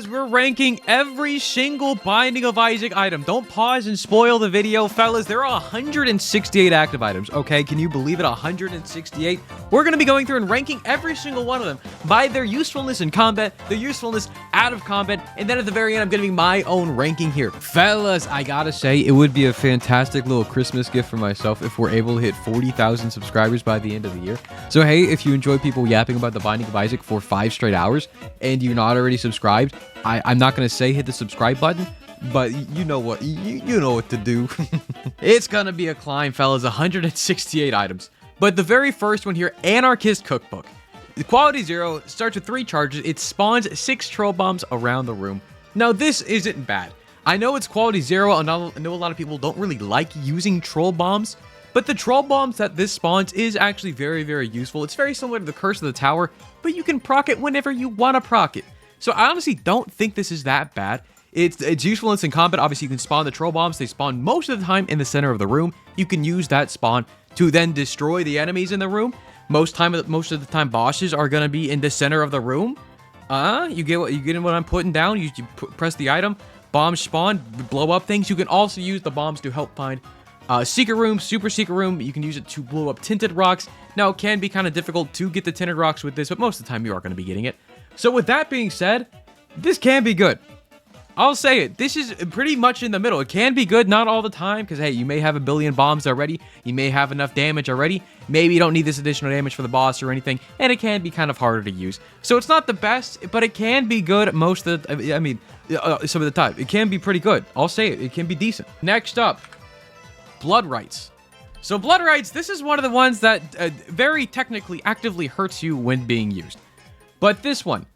fellas, we're ranking every single Binding of Isaac item. Don't pause and spoil the video, fellas. There are 168 active items, okay? Can you believe it? 168? We're going to be going through and ranking every single one of them by their usefulness in combat, their usefulness out of combat, and then at the very end, I'm giving my own ranking here. Fellas, I gotta say, it would be a fantastic little Christmas gift for myself if we're able to hit 40,000 subscribers by the end of the year. So, hey, if you enjoy people yapping about the Binding of Isaac for 5 straight hours, and you're not already subscribed, I'm not going to say hit the subscribe button, but you know what, you know what to do. It's going to be a climb, fellas, 168 items. But the very first one here, Anarchist Cookbook. The Quality 0 starts with 3 charges. It spawns 6 troll bombs around the room. Now, this isn't bad. I know it's Quality 0, and I know a lot of people don't really like using troll bombs, but the troll bombs that this spawns is actually very, very useful. It's very similar to the Curse of the Tower, but you can proc it whenever you want to proc it. So I honestly don't think this is that bad. Its usefulness in combat, obviously you can spawn the troll bombs. They spawn most of the time in the center of the room. You can use that spawn to then destroy the enemies in the room. Most of the time bosses are going to be in the center of the room. You get what I'm putting down. You press the item, bombs spawn, blow up things. You can also use the bombs to help find secret room, super secret room. You can use it to blow up tinted rocks. Now, it can be kind of difficult to get the tinted rocks with this, but most of the time you are going to be getting it. So with that being said, this can be good. I'll say it. This is pretty much in the middle. It can be good, not all the time, because, hey, you may have a billion bombs already. You may have enough damage already. Maybe you don't need this additional damage for the boss or anything, and it can be kind of harder to use. So it's not the best, but it can be good most of the, some of the time. It can be pretty good. I'll say it. It can be decent. Next up, Blood Rights. So Blood Rights, this is one of the ones that very technically actively hurts you when being used. But this one,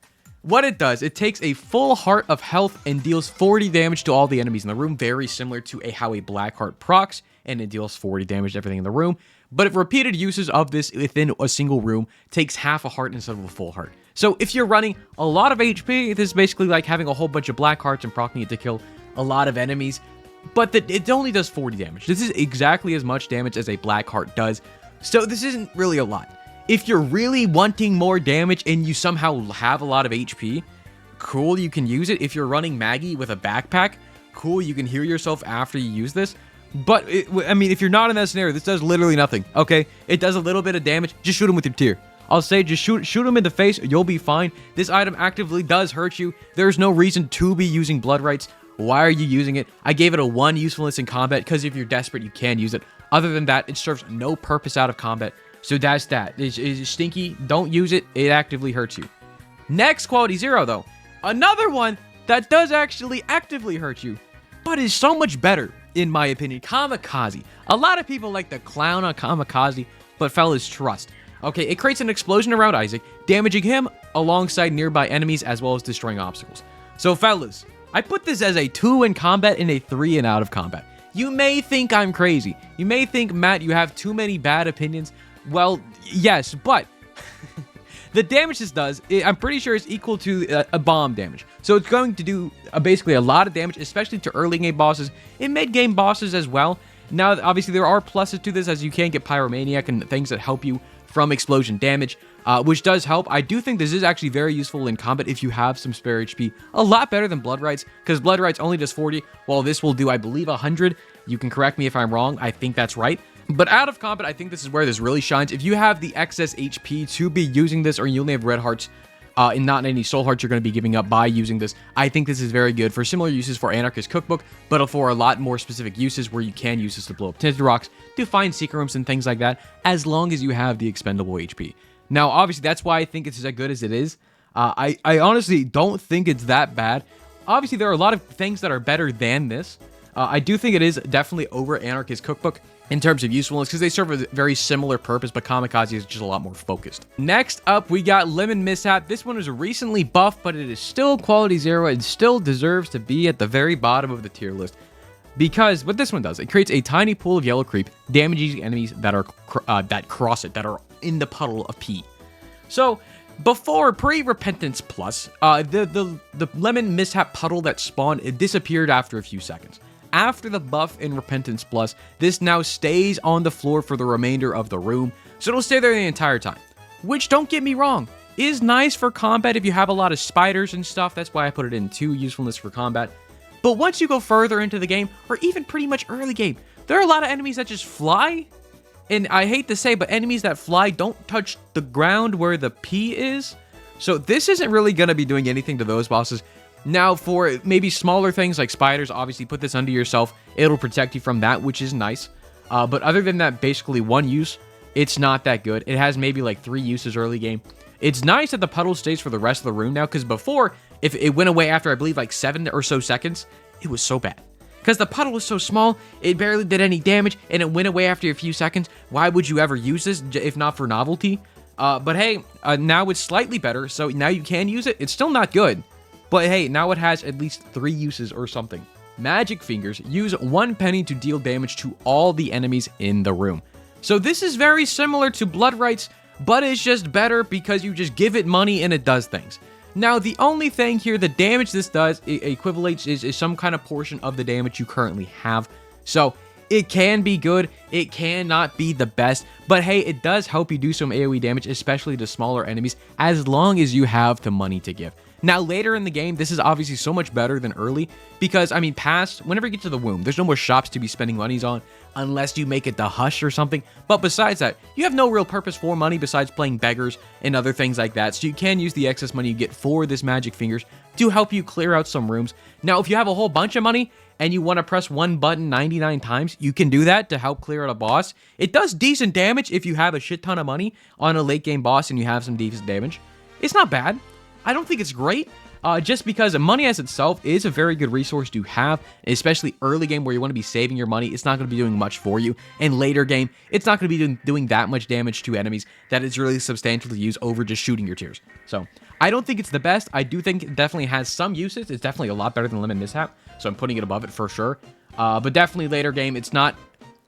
what it does, it takes a full heart of health and deals 40 damage to all the enemies in the room, very similar to how a black heart procs, and it deals 40 damage to everything in the room. But if repeated uses of this within a single room takes half a heart instead of a full heart. So if you're running a lot of HP, this is basically like having a whole bunch of black hearts and proccing it to kill a lot of enemies. But it only does 40 damage. This is exactly as much damage as a black heart does. So this isn't really a lot. If you're really wanting more damage and you somehow have a lot of HP, cool, you can use it. If you're running Maggie with a backpack, cool, you can heal yourself after you use this. But, if you're not in that scenario, this does literally nothing, okay? It does a little bit of damage. Just shoot him with your tear. I'll say just shoot him in the face. You'll be fine. This item actively does hurt you. There's no reason to be using Blood Rights. Why are you using it? I gave it a 1 usefulness in combat because if you're desperate, you can use it. Other than that, it serves no purpose out of combat. So that's that. It's stinky. Don't use it. It actively hurts you. Next, Quality 0, though. Another one that does actually actively hurt you, but is so much better, in my opinion. Kamikaze. A lot of people like to clown on Kamikaze, but fellas, trust. Okay, it creates an explosion around Isaac, damaging him alongside nearby enemies as well as destroying obstacles. So fellas, I put this as a 2 in combat and a 3 in out of combat. You may think I'm crazy. You may think, Matt, you have too many bad opinions. Well, yes, but the damage this does, I'm pretty sure it's equal to a bomb damage. So it's going to do basically a lot of damage, especially to early game bosses and mid game bosses as well. Now, obviously, there are pluses to this as you can get Pyromaniac and things that help you from explosion damage, which does help. I do think this is actually very useful in combat if you have some spare HP. A lot better than Blood Rights, because Blood Rights only does 40, while this will do, I believe, 100. You can correct me if I'm wrong. I think that's right. But out of combat, I think this is where this really shines. If you have the excess HP to be using this, or you only have red hearts and not any soul hearts you're going to be giving up by using this, I think this is very good for similar uses for Anarchist Cookbook, but for a lot more specific uses where you can use this to blow up tinted rocks, to find secret rooms and things like that, as long as you have the expendable HP. Now, obviously, that's why I think it's as good as it is. I honestly don't think it's that bad. Obviously, there are a lot of things that are better than this. I do think it is definitely over Anarchist Cookbook in terms of usefulness, because they serve a very similar purpose, but Kamikaze is just a lot more focused. Next up, we got Lemon Mishap. This one was recently buffed, but it is still Quality 0 and still deserves to be at the very bottom of the tier list. Because what this one does, it creates a tiny pool of yellow creep, damaging enemies that are that cross it, that are in the puddle of pee. So, before pre-Repentance Plus, the Lemon Mishap puddle that spawned, it disappeared after a few seconds. After the buff in Repentance Plus, this now stays on the floor for the remainder of the room, so it'll stay there the entire time. Which, don't get me wrong, is nice for combat if you have a lot of spiders and stuff. That's why I put it in 2, usefulness for combat. But once you go further into the game, or even pretty much early game, there are a lot of enemies that just fly. And I hate to say, but enemies that fly don't touch the ground where the P is. So this isn't really going to be doing anything to those bosses. Now, for maybe smaller things like spiders, obviously put this under yourself. It'll protect you from that, which is nice. But other than that, basically one use, it's not that good. It has maybe like 3 uses early game. It's nice that the puddle stays for the rest of the room now, because before, if it went away after, I believe, like 7 or so seconds, it was so bad. Because the puddle was so small, it barely did any damage, and it went away after a few seconds. Why would you ever use this, if not for novelty? But hey, now it's slightly better, so now you can use it. It's still not good, but hey, now it has at least 3 uses or something. Magic Fingers use 1 penny to deal damage to all the enemies in the room. So this is very similar to Blood Rights, but it's just better because you just give it money and it does things. Now, the only thing here, the damage this does, it equivalates is some kind of portion of the damage you currently have. So it can be good, it cannot be the best, but hey, it does help you do some AoE damage, especially to smaller enemies, as long as you have the money to give. Now, later in the game, this is obviously so much better than early, because, I mean, whenever you get to the womb, there's no more shops to be spending monies on, unless you make it the Hush or something. But besides that, you have no real purpose for money besides playing beggars and other things like that. So you can use the excess money you get for this Magic Fingers to help you clear out some rooms. Now, if you have a whole bunch of money and you want to press one button 99 times, you can do that to help clear out a boss. It does decent damage if you have a shit ton of money on a late game boss and you have some decent damage. It's not bad. I don't think it's great, just because money as itself is a very good resource to have, especially early game where you want to be saving your money. It's not going to be doing much for you. And later game, it's not going to be doing that much damage to enemies that it's really substantial to use over just shooting your tears. So I don't think it's the best. I do think it definitely has some uses. It's definitely a lot better than Lemon Mishap, so I'm putting it above it for sure. But definitely later game, it's not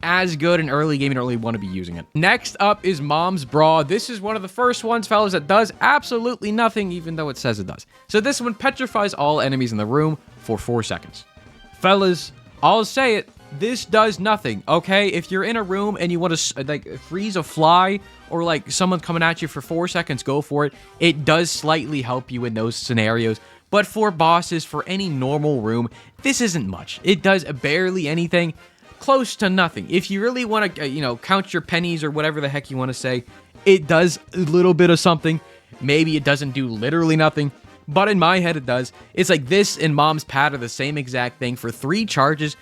as good in early game. You don't really want to be using it. Next up is Mom's Bra. This is one of the first ones, fellas, that does absolutely nothing, even though it says it does. So this one petrifies all enemies in the room for 4 seconds. Fellas, I'll say it, this does nothing, okay? If you're in a room and you want to, like, freeze a fly or, like, someone coming at you for 4 seconds, go for it. It does slightly help you in those scenarios. But for bosses, for any normal room, this isn't much. It does barely anything. Close to nothing. If you really want to, count your pennies or whatever the heck you want to say, it does a little bit of something. Maybe it doesn't do literally nothing, but in my head it does. It's like this and Mom's Pad are the same exact thing for 3 charges,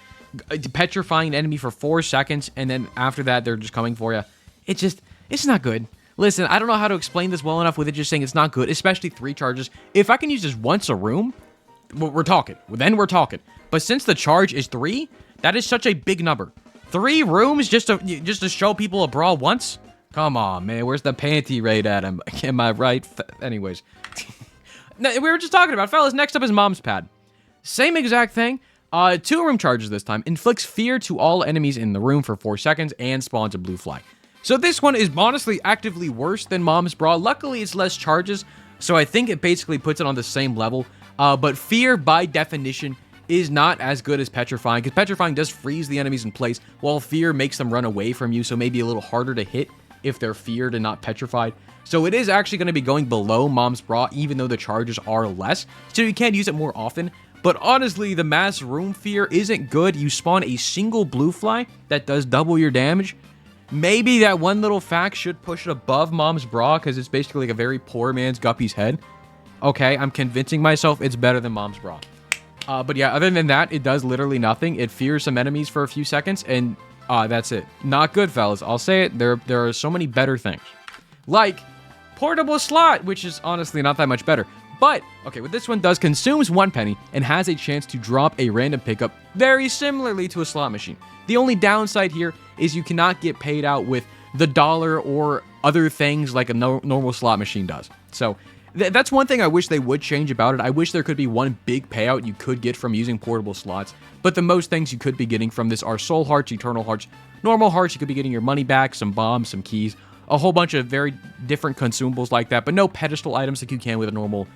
petrifying an enemy for 4 seconds, and then after that, they're just coming for you. It's not good. Listen, I don't know how to explain this well enough with it just saying it's not good, especially 3 charges. If I can use this once a room, we're talking. Then we're talking. But since the charge is 3, that is such a big number. 3 rooms just to show people a bra once? Come on, man. Where's the panty rate at? Am I right? Anyways. We were just talking about, fellas. Next up is Mom's Pad. Same exact thing. 2 room charges this time. Inflicts fear to all enemies in the room for 4 seconds and spawns a blue fly. So this one is honestly actively worse than Mom's Bra. Luckily, it's less charges, so I think it basically puts it on the same level. But fear, by definition, is not as good as petrifying, because petrifying does freeze the enemies in place, while fear makes them run away from you, so maybe a little harder to hit if they're feared and not petrified. So it is actually going to be going below Mom's Bra, even though the charges are less, so you can use it more often. But honestly, the mass room fear isn't good. You spawn a single blue fly that does double your damage. Maybe that one little fact should push it above Mom's Bra, because it's basically like a very poor man's Guppy's head. Okay, I'm convincing myself it's better than Mom's Bra. But yeah, other than that, it does literally nothing. It fears some enemies for a few seconds, and that's it. Not good, fellas. I'll say it. There are so many better things. Like Portable Slot, which is honestly not that much better. But, okay, what this one does, consumes 1 penny and has a chance to drop a random pickup very similarly to a slot machine. The only downside here is you cannot get paid out with the dollar or other things like a normal slot machine does. So that's one thing I wish they would change about it. I wish there could be one big payout you could get from using portable slots, but the most things you could be getting from this are soul hearts, eternal hearts, normal hearts. You could be getting your money back, some bombs, some keys, a whole bunch of very different consumables like that, but no pedestal items like you can with a normal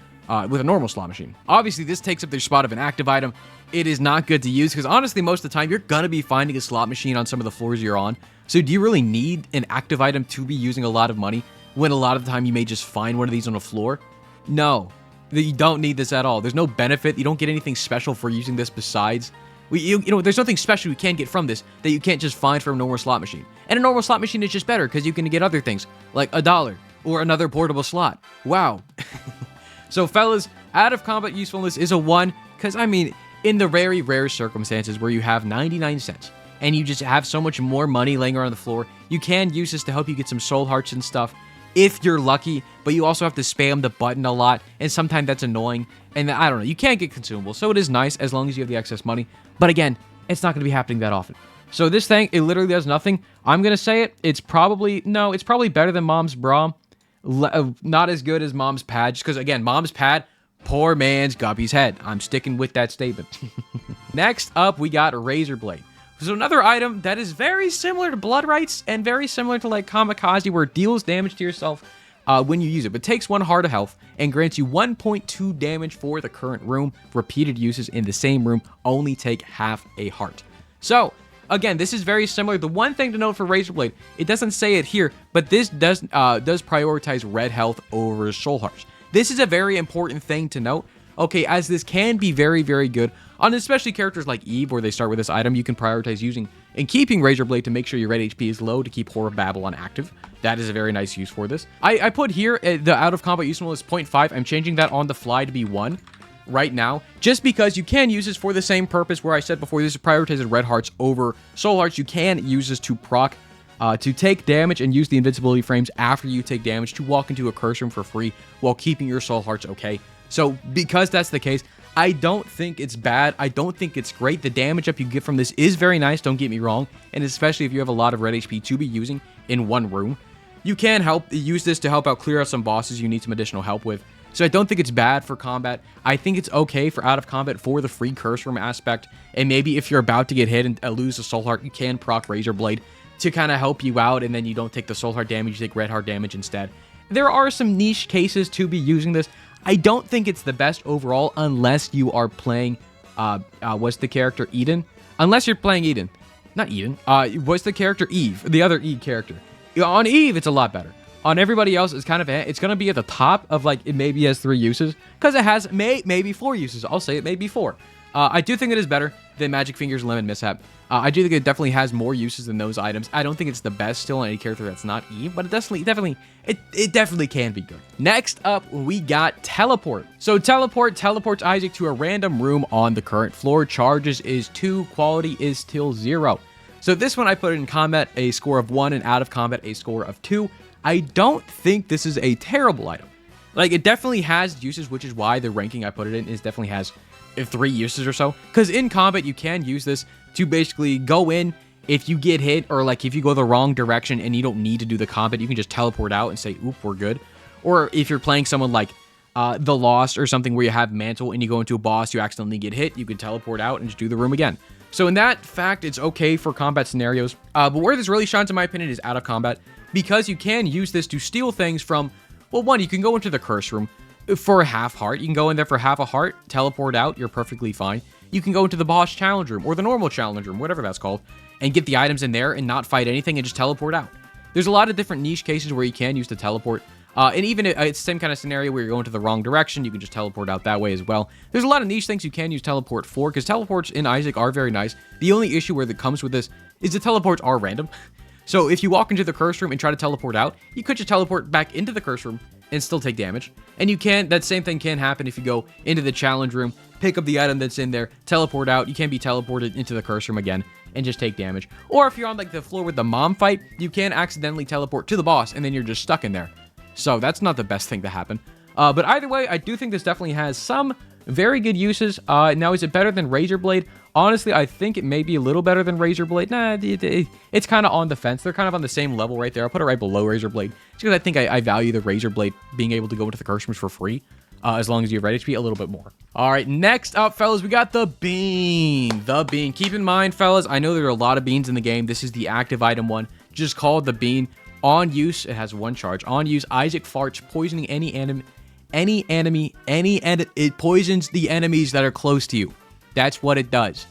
slot machine. Obviously, this takes up the spot of an active item. It is not good to use because honestly, most of the time, you're going to be finding a slot machine on some of the floors you're on. So do you really need an active item to be using a lot of money? when a lot of the time you may just find one of these on the floor. No, you don't need this at all. There's no benefit. You don't get anything special for using this besides... You know, there's nothing special you can get from this that you can't just find from a normal slot machine. And a normal slot machine is just better because you can get other things, like $1 or another portable slot. Wow. So, fellas, out of combat usefulness is a 1, because, I mean, in the very rare circumstances where you have 99 cents and you just have so much more money laying around the floor, you can use this to help you get some soul hearts and stuff, if you're lucky, but you also have to spam the button a lot, and sometimes that's annoying, and I don't know, you can't get consumables, so it is nice as long as you have the excess money, but again, it's not going to be happening that often. So this thing, it literally does nothing. I'm going to say it, it's probably better than Mom's bra, not as good as Mom's pad, just because, again, Mom's pad, poor man's Guppy's head. I'm sticking with that statement. Next up, we got Razor Blade. So another item that is very similar to Blood Rights and very similar to like Kamikaze, where it deals damage to yourself when you use it, but takes 1 heart of health and grants you 1.2 damage for the current room. Repeated uses in the same room only take half a heart. So again, this is very similar. The one thing to note for Razor Blade, it doesn't say it here, but this does prioritize red health over soul hearts. This is a very important thing to note. Okay, as this can be very, very good on especially characters like Eve, where they start with this item, you can prioritize using and keeping Razor Blade to make sure your red HP is low to keep Horror Babylon active. That is a very nice use for this. I put here the out of combat usefulness is 0.5. I'm changing that on the fly to be 1 right now, just because you can use this for the same purpose where I said before, this is prioritized red hearts over soul hearts. You can use this to proc, to take damage and use the invincibility frames after you take damage to walk into a curse room for free while keeping your soul hearts okay. So because that's the case, I don't think it's bad. I don't think it's great. The damage up you get from this is very nice, don't get me wrong, and especially if you have a lot of red HP to be using in one room. You can use this to help out clear out some bosses you need some additional help with. So I don't think it's bad for combat. I think it's okay for out of combat for the free curse room aspect, and maybe if you're about to get hit and lose a soul heart, you can proc Razor Blade to kind of help you out, and then you don't take the soul heart damage, you take red heart damage instead. There are some niche cases to be using this. I don't think it's the best overall unless you are playing, what's the character, Eden? Unless you're playing Eden. Not Eden. What's the character? Eve. The other Eve character. On Eve, it's a lot better. On everybody else, it's kind of, it's going to be at the top of, like, it maybe has 3 uses. Because it has maybe 4 uses. I'll say it maybe 4. I do think it is better than Magic Finger's Lemon Mishap. I do think it definitely has more uses than those items. I don't think it's the best still on any character that's not Eve, but it definitely can be good. Next up, we got Teleport. So Teleport teleports Isaac to a random room on the current floor. Charges is 2, quality is still 0. So this one I put in combat a score of 1 and out of combat a score of 2. I don't think this is a terrible item. Like, it definitely has uses, which is why the ranking I put it in is definitely has 3 uses or so. Because in combat, you can use this to basically go in if you get hit, or like if you go the wrong direction and you don't need to do the combat, you can just teleport out and say, oop, we're good. Or if you're playing someone like The Lost or something where you have Mantle and you go into a boss, you accidentally get hit, you can teleport out and just do the room again. So in that fact, it's okay for combat scenarios. But where this really shines, in my opinion, is out of combat, because you can use this to steal things from, well, one, you can go into the curse room for a half heart. You can go in there for half a heart, teleport out, you're perfectly fine. You can go into the boss challenge room or the normal challenge room, whatever that's called, and get the items in there and not fight anything and just teleport out. There's a lot of different niche cases where you can use the teleport. And even it's the same kind of scenario where you're going to the wrong direction, you can just teleport out that way as well. There's a lot of niche things you can use teleport for, because teleports in Isaac are very nice. The only issue where that comes with this is the teleports are random. So if you walk into the curse room and try to teleport out, you could just teleport back into the curse room and still take damage. And you can, that same thing can happen if you go into the challenge room, pick up the item that's in there, teleport out, you can be teleported into the curse room again and just take damage. Or if you're on like the floor with the mom fight, you can accidentally teleport to the boss and then you're just stuck in there. So that's not the best thing to happen. But either way, I do think this definitely has some very good uses. Now, is it better than Razor Blade? Honestly, I think it may be a little better than Razor Blade. Nah, it's kind of on the fence. They're kind of on the same level right there. I'll put it right below Razor Blade, just because I think I value the Razor Blade being able to go into the curse rooms for free, as long as you have red HP a little bit more. All right, next up, fellas, we got the Bean. The Bean. Keep in mind, fellas, I know there are a lot of beans in the game. This is the active item one, just called the Bean. On use, it has 1 charge. On use, Isaac farts, poisoning any enemy, it poisons the enemies that are close to you. That's what it does.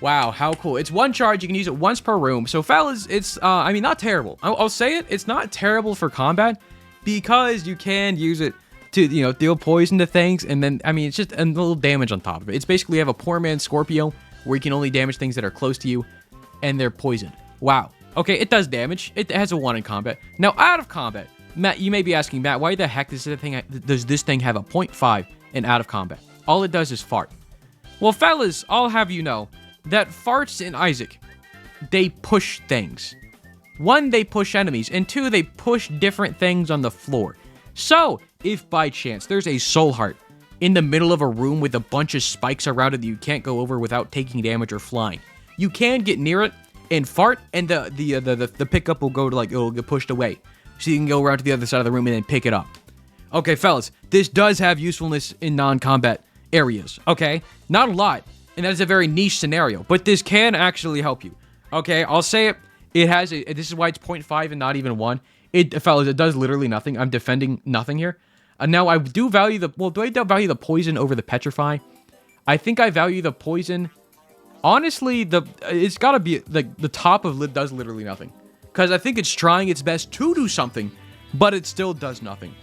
Wow, how cool. It's 1 charge. You can use it once per room. So, fellas, it's, I mean, not terrible. I'll say it. It's not terrible for combat. because you can use it to, deal poison to things. And then, I mean, it's just a little damage on top of it. It's basically you have a poor man's Scorpio where you can only damage things that are close to you and they're poisoned. Wow. Okay, it does damage. It has a 1 in combat. Now, out of combat, Matt, you may be asking, Matt, why the heck does this thing have a 0.5 in out of combat? All it does is fart. Well, fellas, I'll have you know that farts in Isaac, they push things. 1, they push enemies, and 2, they push different things on the floor. So, if by chance there's a soul heart in the middle of a room with a bunch of spikes around it that you can't go over without taking damage or flying, you can get near it and fart, and the pickup will go to, it'll get pushed away. So you can go around to the other side of the room and then pick it up. Okay, fellas, this does have usefulness in non-combat areas, okay? Not a lot, and that is a very niche scenario, but this can actually help you. Okay, I'll say it. This is why it's 0.5 and not even 1. Fellas, it does literally nothing. I'm defending nothing here. Now, I do value do I value the poison over the petrify? I think I value the poison. Honestly, it's gotta be, the top of does literally nothing. Because I think it's trying its best to do something, but it still does nothing.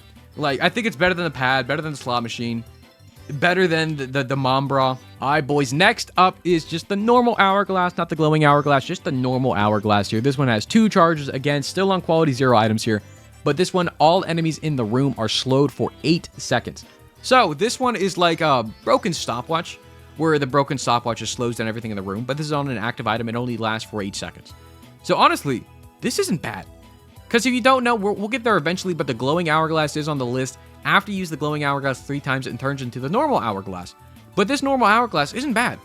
I think it's better than the pad, better than the slot machine, better than the Mambra. Alright, boys, next up is just the normal hourglass, not the glowing hourglass, just the normal hourglass here. This one has 2 charges, again, still on quality 0 items here, but this one, all enemies in the room are slowed for 8 seconds. So, this one is like a broken stopwatch, where the broken stopwatch just slows down everything in the room, but this is on an active item, it only lasts for 8 seconds. So, honestly, this isn't bad. Because if you don't know, we'll get there eventually, but the glowing hourglass is on the list. After you use the glowing hourglass 3 times, it turns into the normal hourglass. But this normal hourglass isn't bad.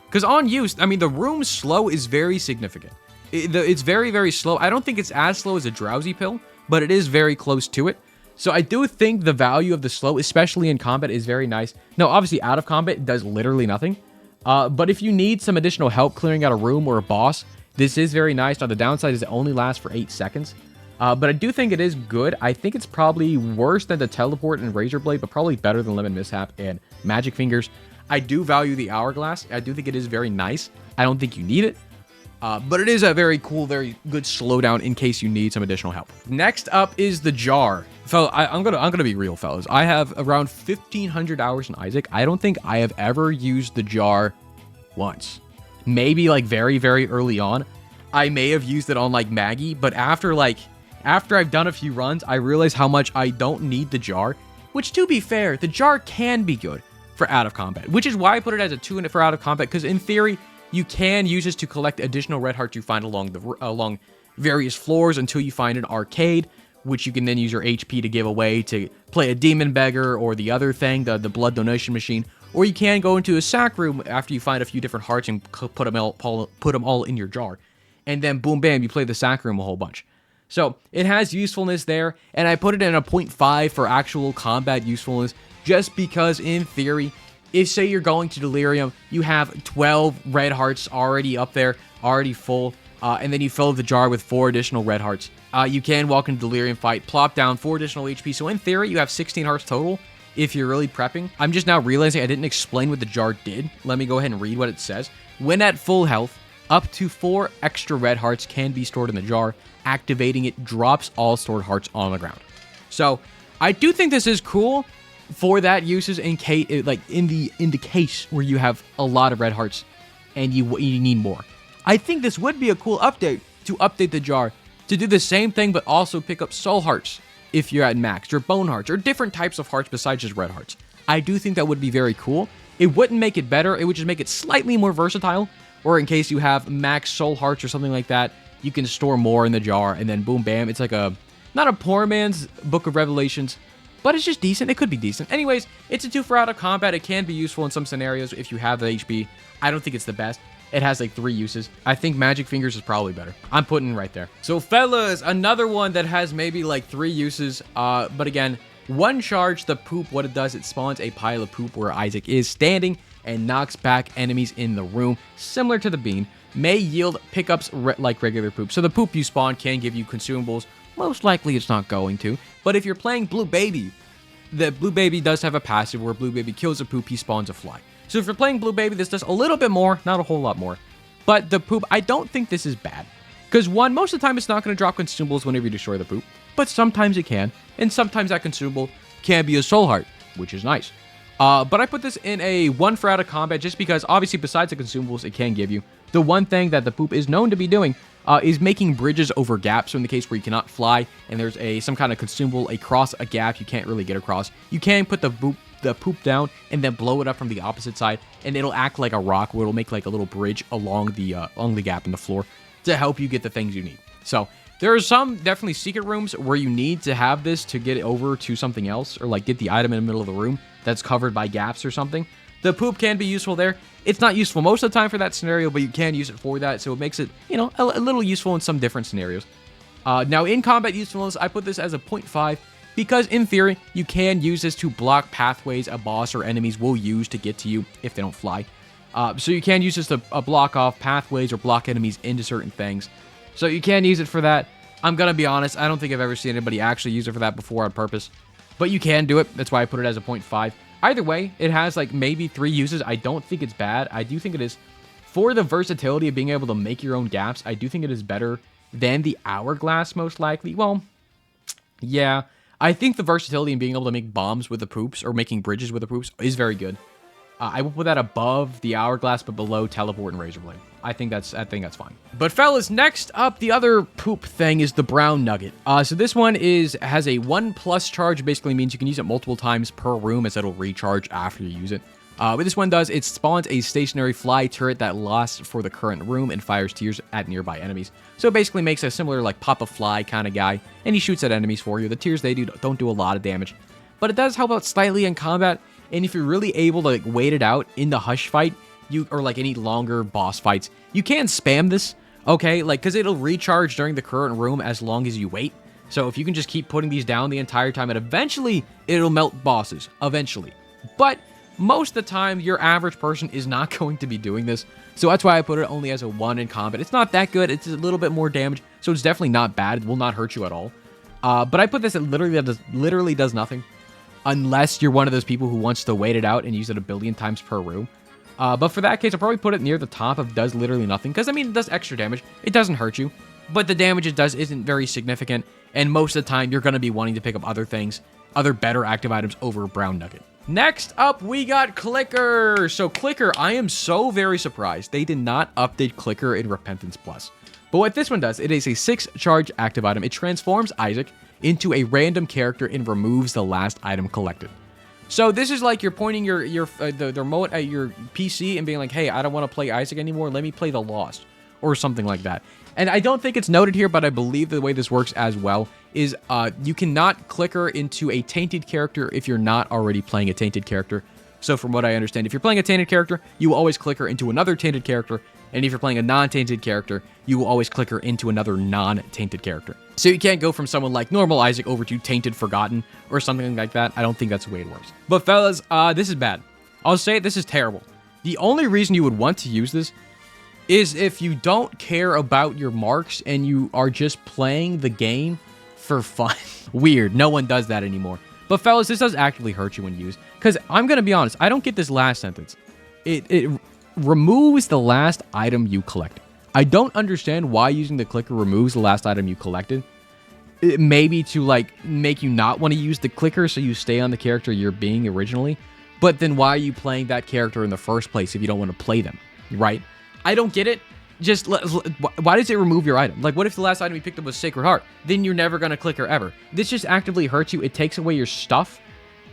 Because on use, I mean, the room's slow is very significant. It's very, very slow. I don't think it's as slow as a drowsy pill, but it is very close to it. So I do think the value of the slow, especially in combat, is very nice. Now, obviously, out of combat, it does literally nothing. But if you need some additional help clearing out a room or a boss, this is very nice. Now, the downside is it only lasts for 8 seconds. But I do think it is good. I think it's probably worse than the Teleport and Razor Blade, but probably better than Lemon Mishap and Magic Fingers. I do value the Hourglass. I do think it is very nice. I don't think you need it. But it is a very cool, very good slowdown in case you need some additional help. Next up is the jar. I'm gonna be real, fellas. I have around 1,500 hours in Isaac. I don't think I have ever used the jar once. Maybe very, very early on, I may have used it on Maggie, but after I've done a few runs, I realize how much I don't need the jar, which, to be fair, the jar can be good for out of combat, which is why I put it as a 2 in it for out of combat, because in theory, you can use this to collect additional red hearts you find along various floors until you find an arcade, which you can then use your HP to give away to play a demon beggar or the other thing, the blood donation machine, or you can go into a sack room after you find a few different hearts and put them all in your jar, and then boom bam, you play the sack room a whole bunch. So it has usefulness there, and I put it in a 0.5 for actual combat usefulness, just because in theory, if say you're going to Delirium, you have 12 red hearts already up there, already full, and then you fill the jar with 4 additional red hearts. You can walk into Delirium fight, plop down 4 additional HP, so in theory, you have 16 hearts total if you're really prepping. I'm just now realizing I didn't explain what the jar did. Let me go ahead and read what it says. When at full health, up to 4 extra red hearts can be stored in the jar. Activating it drops all stored hearts on the ground. So I do think this is cool for that uses in case, in the case where you have a lot of red hearts and you need more. I think this would be a cool update to update the jar to do the same thing, but also pick up soul hearts if you're at max, or bone hearts, or different types of hearts besides just red hearts. I do think that would be very cool. It wouldn't make it better. It would just make it slightly more versatile. Or in case you have max soul hearts or something like that, you can store more in the jar, and then boom, bam. It's like not a poor man's Book of Revelations, but it's just decent. It could be decent. Anyways, it's a 2 for out of combat. It can be useful in some scenarios if you have the HP. I don't think it's the best. It has 3 uses. I think Magic Fingers is probably better. I'm putting it right there. So fellas, another one that has maybe 3 uses, but again, 1 charge, the poop, what it does, it spawns a pile of poop where Isaac is standing and knocks back enemies in the room, similar to the bean. May yield pickups like regular poop. So the poop you spawn can give you consumables. Most likely it's not going to. But if you're playing Blue Baby, the Blue Baby does have a passive where Blue Baby kills a poop, he spawns a fly. So if you're playing Blue Baby, this does a little bit more, not a whole lot more. But the poop, I don't think this is bad. Because one, most of the time it's not going to drop consumables whenever you destroy the poop, but sometimes it can, and sometimes that consumable can be a soul heart, which is nice. But I put this in a 1 for out of combat just because, obviously, besides the consumables it can give you, the one thing that the poop is known to be doing is making bridges over gaps. So in the case where you cannot fly and there's some kind of consumable across a gap you can't really get across, you can put the poop down and then blow it up from the opposite side, and it'll act like a rock where it'll make like a little bridge along the gap in the floor to help you get the things you need. So there are some definitely secret rooms where you need to have this to get it over to something else, or like get the item in the middle of the room that's covered by gaps or something. The poop can be useful there. It's not useful most of the time for that scenario, but you can use it for that, so it makes it, you know, a little useful in some different scenarios. Now, in combat usefulness, I put this as a 0.5 because, in theory, you can use this to block pathways a boss or enemies will use to get to you if they don't fly. So you can use this to block off pathways or block enemies into certain things. So you can use it for that. I'm going to be honest, I don't think I've ever seen anybody actually use it for that before on purpose. But you can do it. That's why I put it as a 0.5. Either way, it has like maybe 3 uses. I don't think it's bad. I do think it is. For the versatility of being able to make your own gaps, I do think it is better than the hourglass, most likely. Well, yeah. I think the versatility in being able to make bombs with the poops or making bridges with the poops is very good. I will put that above the hourglass, but below teleport and razor blade. I think that's fine. But fellas, next up, the other poop thing is the brown nugget. So this one has a 1+ charge. Basically means you can use it multiple times per room, as it'll recharge after you use it. What this one does, it spawns a stationary fly turret that lasts for the current room and fires tears at nearby enemies. So it basically makes a similar like pop a fly kind of guy, and he shoots at enemies for you. The tears don't do a lot of damage, but it does help out slightly in combat. And if you're really able to like wait it out in the hush fight, or like any longer boss fights, you can spam this, okay? Like, because it'll recharge during the current room as long as you wait. So if you can just keep putting these down the entire time, and eventually it'll melt bosses, eventually. But most of the time, your average person is not going to be doing this. So that's why I put it only as a 1 in combat. It's not that good. It's a little bit more damage, so it's definitely not bad. It will not hurt you at all. But I put this at literally does nothing. Unless you're one of those people who wants to wait it out and use it a billion times per room. But for that case, I'll probably put it near the top of does literally nothing. Because, I mean, it does extra damage. It doesn't hurt you. But the damage it does isn't very significant. And most of the time, you're going to be wanting to pick up other things, other better active items over Brown Nugget. Next up, we got Clicker. So Clicker, I am so very surprised they did not update Clicker in Repentance Plus. But what this one does, it is a 6 charge active item. It transforms Isaac into a random character and removes the last item collected. So this is like you're pointing the remote at your PC and being like, hey, I don't want to play Isaac anymore. Let me play The Lost or something like that. And I don't think it's noted here, but I believe the way this works as well is you cannot clicker into a tainted character if you're not already playing a tainted character. So from what I understand, if you're playing a tainted character, you will always clicker into another tainted character. And if you're playing a non-tainted character, you will always clicker into another non-tainted character. So you can't go from someone like normal Isaac over to Tainted Forgotten or something like that. I don't think that's the way it works. But fellas, this is bad. I'll say it, this is terrible. The only reason you would want to use this is if you don't care about your marks and you are just playing the game for fun. Weird, no one does that anymore. But fellas, this does actively hurt you when used. Because I'm going to be honest, I don't get this last sentence. It removes the last item you collected. I don't understand why using the clicker removes the last item you collected. It maybe to like make you not want to use the clicker so you stay on the character you're being originally. But then why are you playing that character in the first place if you don't want to play them, right? I don't get it. Just why does it remove your item? Like, what if the last item you picked up was Sacred Heart? Then you're never going to clicker ever. This just actively hurts you. It takes away your stuff.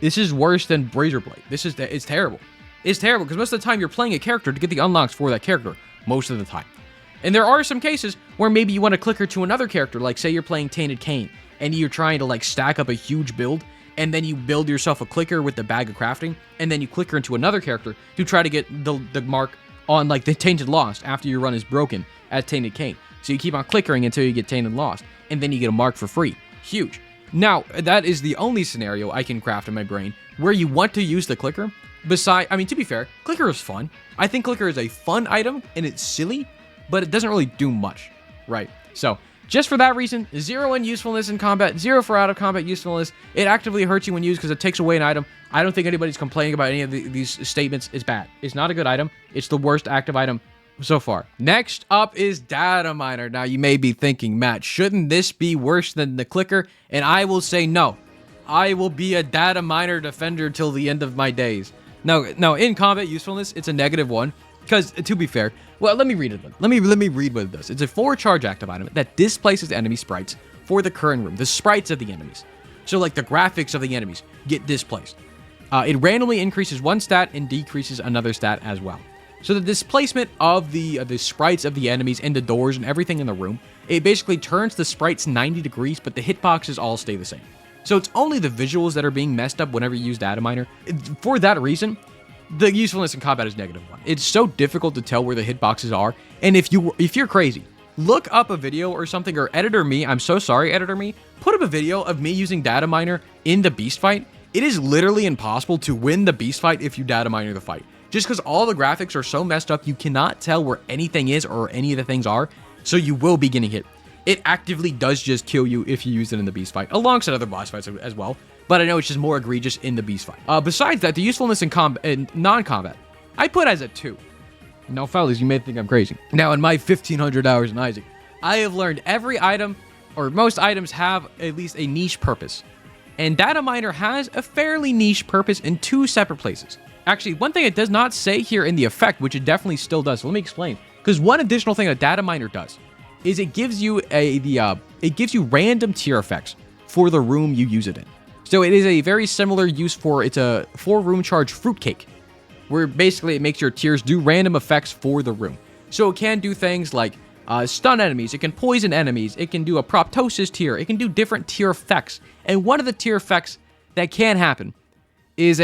This is worse than Razor Blade. It's terrible. It's terrible because most of the time you're playing a character to get the unlocks for that character. Most of the time. And there are some cases where maybe you want to clicker to another character. Like, say you're playing Tainted Cain and you're trying to like stack up a huge build. And then you build yourself a clicker with the bag of crafting. And then you clicker into another character to try to get the mark on like the Tainted Lost after your run is broken at Tainted Cain. So you keep on clickering until you get Tainted Lost. And then you get a mark for free. Huge. Now, that is the only scenario I can craft in my brain where you want to use the clicker. I mean, to be fair, clicker is fun. I think clicker is a fun item and it's silly, but it doesn't really do much, right? So, just for that reason, 0 in usefulness in combat, 0 for out of combat usefulness. It actively hurts you when used because it takes away an item. I don't think anybody's complaining about any of these statements. It's bad. It's not a good item. It's the worst active item so far. Next up is Data Miner. Now, you may be thinking, Matt, shouldn't this be worse than the clicker? And I will say no. I will be a Data Miner defender till the end of my days. No, in combat usefulness, it's a -1. Because, to be fair, well, let me read it. Let me read what it does. It's a 4-charge active item that displaces enemy sprites for the current room. The sprites of the enemies. So, like, the graphics of the enemies get displaced. It randomly increases one stat and decreases another stat as well. So the displacement of the sprites of the enemies and the doors and everything in the room, it basically turns the sprites 90 degrees, but the hitboxes all stay the same. So it's only the visuals that are being messed up whenever you use Data Miner. For that reason, the usefulness in combat is -1. It's so difficult to tell where the hitboxes are, and if you're crazy, look up a video or something, or Editor Me, I'm so sorry, Editor Me, put up a video of me using Data Miner in the beast fight. It is literally impossible to win the beast fight if you Data Miner the fight. Just because all the graphics are so messed up, you cannot tell where anything is or any of the things are, so you will be getting hit. It actively does just kill you if you use it in the beast fight, alongside other boss fights as well, but I know it's just more egregious in the beast fight. Besides that, the usefulness in non-combat, I put as a 2. Now, fellas, you may think I'm crazy. Now, in my 1,500 hours in Isaac, I have learned every item, or most items, have at least a niche purpose. And Data Miner has a fairly niche purpose in 2 separate places. Actually, one thing it does not say here in the effect, which it definitely still does. So let me explain. Because one additional thing that Data Miner does is it gives you random tier effects for the room you use it in. So it is a very similar use for, it's a 4-room charge fruitcake, where basically it makes your tiers do random effects for the room. So it can do things like stun enemies, it can poison enemies, it can do a proptosis tier, it can do different tier effects. And one of the tier effects that can happen is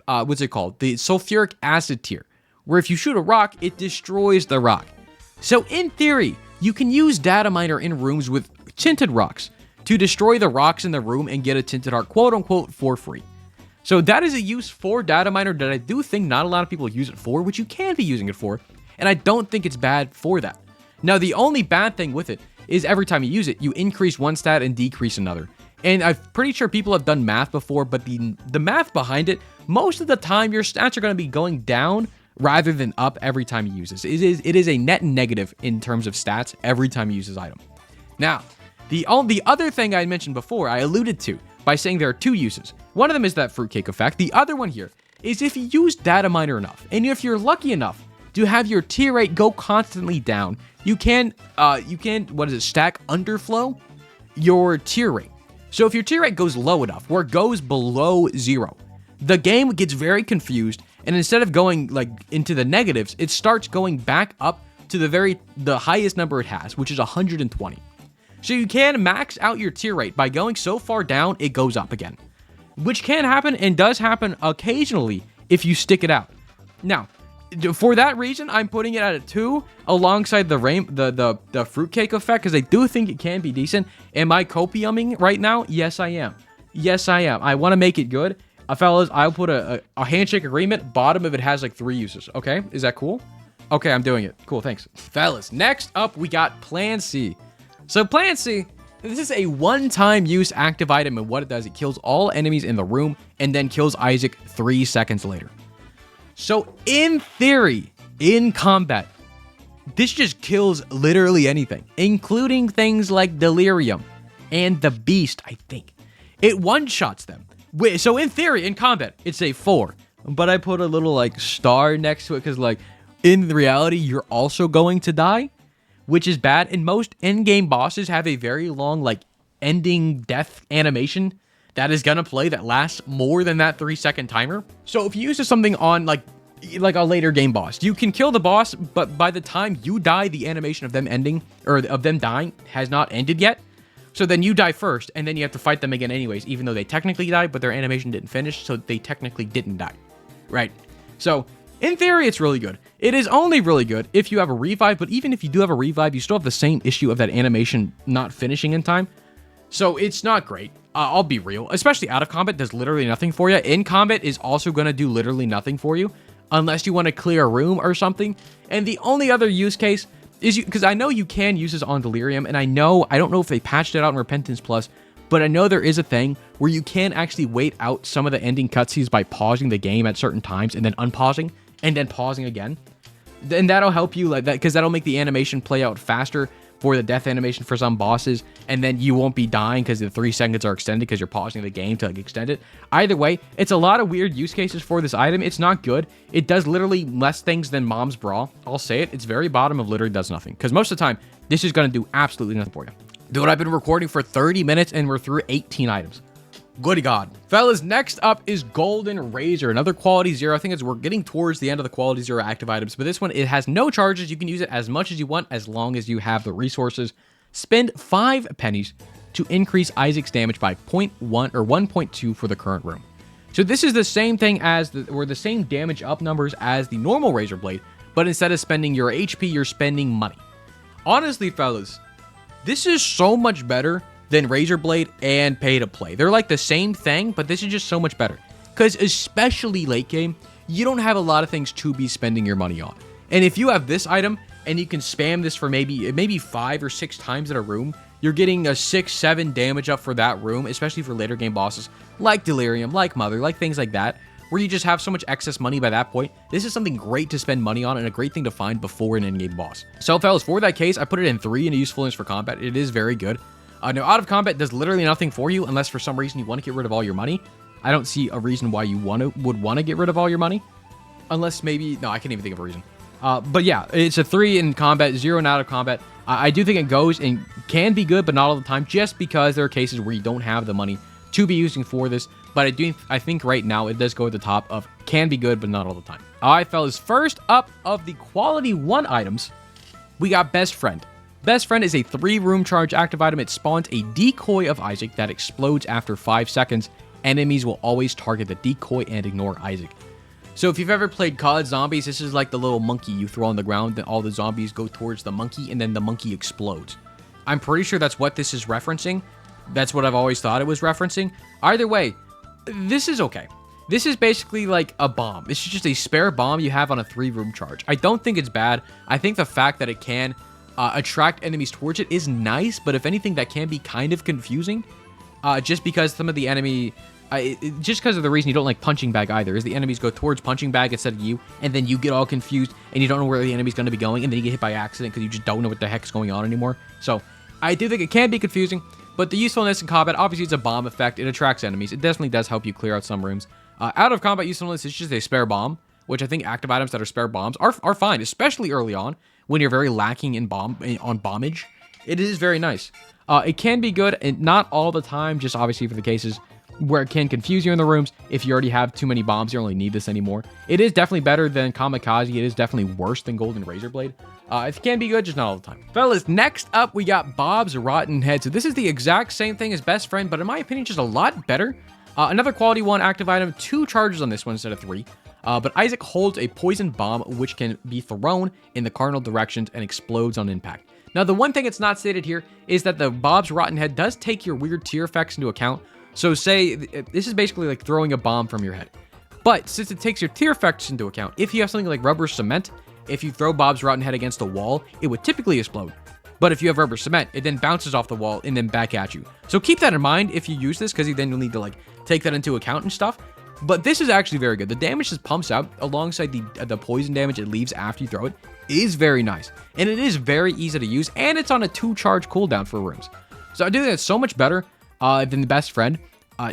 what's it called? The sulfuric acid tier, where if you shoot a rock, it destroys the rock. So in theory, you can use Data Miner in rooms with tinted rocks to destroy the rocks in the room and get a tinted heart, quote unquote, for free. So that is a use for Data Miner that I do think not a lot of people use it for, which you can be using it for, and I don't think it's bad for that. Now, the only bad thing with it is every time you use it, you increase one stat and decrease another. And I'm pretty sure people have done math before, but the math behind it, most of the time your stats are going to be going down rather than up every time you use this. It is a net negative in terms of stats every time you use this item. Now, the other thing I mentioned before, I alluded to by saying there are 2 uses. One of them is that fruitcake effect. The other one here is if you use Data Miner enough, and if you're lucky enough to have your tier rate go constantly down, you can stack underflow your tier rate. So if your tier rate goes low enough, where it goes below 0, the game gets very confused, and instead of going like into the negatives, it starts going back up to the highest number it has, which is 120. So you can max out your tier rate by going so far down, it goes up again, which can happen and does happen occasionally if you stick it out. Now, for that reason, I'm putting it at a 2 alongside the fruitcake effect, because I do think it can be decent. Am I copiuming right now? Yes, I am. Yes, I am. I want to make it good. Fellas, I'll put a handshake agreement. Bottom of it has like 3 uses. Okay, is that cool? Okay, I'm doing it. Cool, thanks. Fellas, next up, we got Plan C. So Plan C, this is a one-time use active item, and what it does, it kills all enemies in the room and then kills Isaac 3 seconds later. So in theory, in combat, this just kills literally anything, including things like Delirium and the Beast, I think. It one-shots them. So in theory, in combat, it's a 4. But I put a little like star next to it because like in reality, you're also going to die, which is bad. And most in-game bosses have a very long like ending death animation that is gonna play that lasts more than that 3-second timer. So if you use something on like a later game boss, you can kill the boss, but by the time you die, the animation of them ending or of them dying has not ended yet. So then you die first, and then you have to fight them again anyways, even though they technically died, but their animation didn't finish, so they technically didn't die, right? So in theory, it's really good. It is only really good if you have a revive, but even if you do have a revive, you still have the same issue of that animation not finishing in time. So it's not great. I'll be real, especially out of combat, does literally nothing for you. In combat is also going to do literally nothing for you, unless you want to clear a room or something. And the only other use case is because I know you can use this on Delirium, and I don't know if they patched it out in Repentance Plus, but I know there is a thing where you can actually wait out some of the ending cutscenes by pausing the game at certain times and then unpausing and then pausing again. Then that'll help you like that, because that'll make the animation play out faster for the death animation for some bosses, and then you won't be dying because the 3 seconds are extended because you're pausing the game to like extend it. Either way, it's a lot of weird use cases for this item. It's not good. It does literally less things than Mom's Bra. I'll say it. It's very bottom of literally does nothing, because most of the time, this is going to do absolutely nothing for you. Dude, I've been recording for 30 minutes and we're through 18 items. Goody God. Fellas, next up is Golden Razor, another quality 0. I think we're getting towards the end of the quality 0 active items, but this one, it has no charges. You can use it as much as you want as long as you have the resources. Spend 5 pennies to increase Isaac's damage by 0.1 or 1.2 for the current room. So this is the same thing as the same damage up numbers as the normal Razor Blade, but instead of spending your HP, you're spending money. Honestly, fellas, this is so much better than Razor Blade and Pay to Play. They're like the same thing, but this is just so much better. Because especially late game, you don't have a lot of things to be spending your money on. And if you have this item, and you can spam this for maybe 5 or 6 times in a room, you're getting a 6-7 damage up for that room, especially for later game bosses, like Delirium, like Mother, like things like that, where you just have so much excess money by that point. This is something great to spend money on and a great thing to find before an in-game boss. So fellas, for that case, I put it in 3 in a usefulness for combat. It is very good. Now, out of combat does literally nothing for you unless for some reason you want to get rid of all your money. I don't see a reason why you would want to get rid of all your money. Unless maybe... No, I can't even think of a reason. But yeah, it's a 3 in combat, 0 in out of combat. I do think it goes and can be good, but not all the time, just because there are cases where you don't have the money to be using for this. But I think right now it does go at the top of can be good, but not all the time. All right, fellas, first up of the quality 1 items, we got Best Friend. Best Friend is a 3-room charge active item. It spawns a decoy of Isaac that explodes after 5 seconds. Enemies will always target the decoy and ignore Isaac. So if you've ever played COD Zombies, this is like the little monkey you throw on the ground, then all the zombies go towards the monkey, and then the monkey explodes. I'm pretty sure that's what this is referencing. That's what I've always thought it was referencing. Either way, this is okay. This is basically like a bomb. This is just a spare bomb you have on a 3-room charge. I don't think it's bad. I think the fact that it can attract enemies towards it is nice, but if anything, that can be kind of confusing. Just because some of the enemy... just because of the reason you don't like Punching Bag either, is the enemies go towards Punching Bag instead of you, and then you get all confused, and you don't know where the enemy's going to be going, and then you get hit by accident because you just don't know what the heck's going on anymore. So, I do think it can be confusing, but the usefulness in combat, obviously it's a bomb effect, it attracts enemies, it definitely does help you clear out some rooms. Out of combat usefulness is just a spare bomb, which I think active items that are spare bombs are fine, especially early on, when you're very lacking in bombage. It is very nice. It can be good, and not all the time, just obviously for the cases where it can confuse you in the rooms. If you already have too many bombs, you don't really need this anymore. It is definitely better than Kamikaze. It is definitely worse than Golden Razor Blade. It can be good, just not all the time. Fellas, next up, we got Bob's Rotten Head. So this is the exact same thing as Best Friend, but in my opinion, just a lot better. Another quality 1 active item, 2 charges on this one instead of 3. But Isaac holds a poison bomb, which can be thrown in the cardinal directions and explodes on impact. Now, the one thing it's not stated here is that the Bob's Rotten Head does take your weird tear effects into account. So say, this is basically like throwing a bomb from your head. But since it takes your tear effects into account, if you have something like rubber cement, if you throw Bob's Rotten Head against a wall, it would typically explode. But if you have rubber cement, it then bounces off the wall and then back at you. So keep that in mind if you use this, because then you'll need to like take that into account and stuff. But this is actually very good. The damage just pumps out alongside the poison damage it leaves after you throw it is very nice. And it is very easy to use, and it's on a 2-charge cooldown for rooms. So I do think it's so much better than the Best Friend.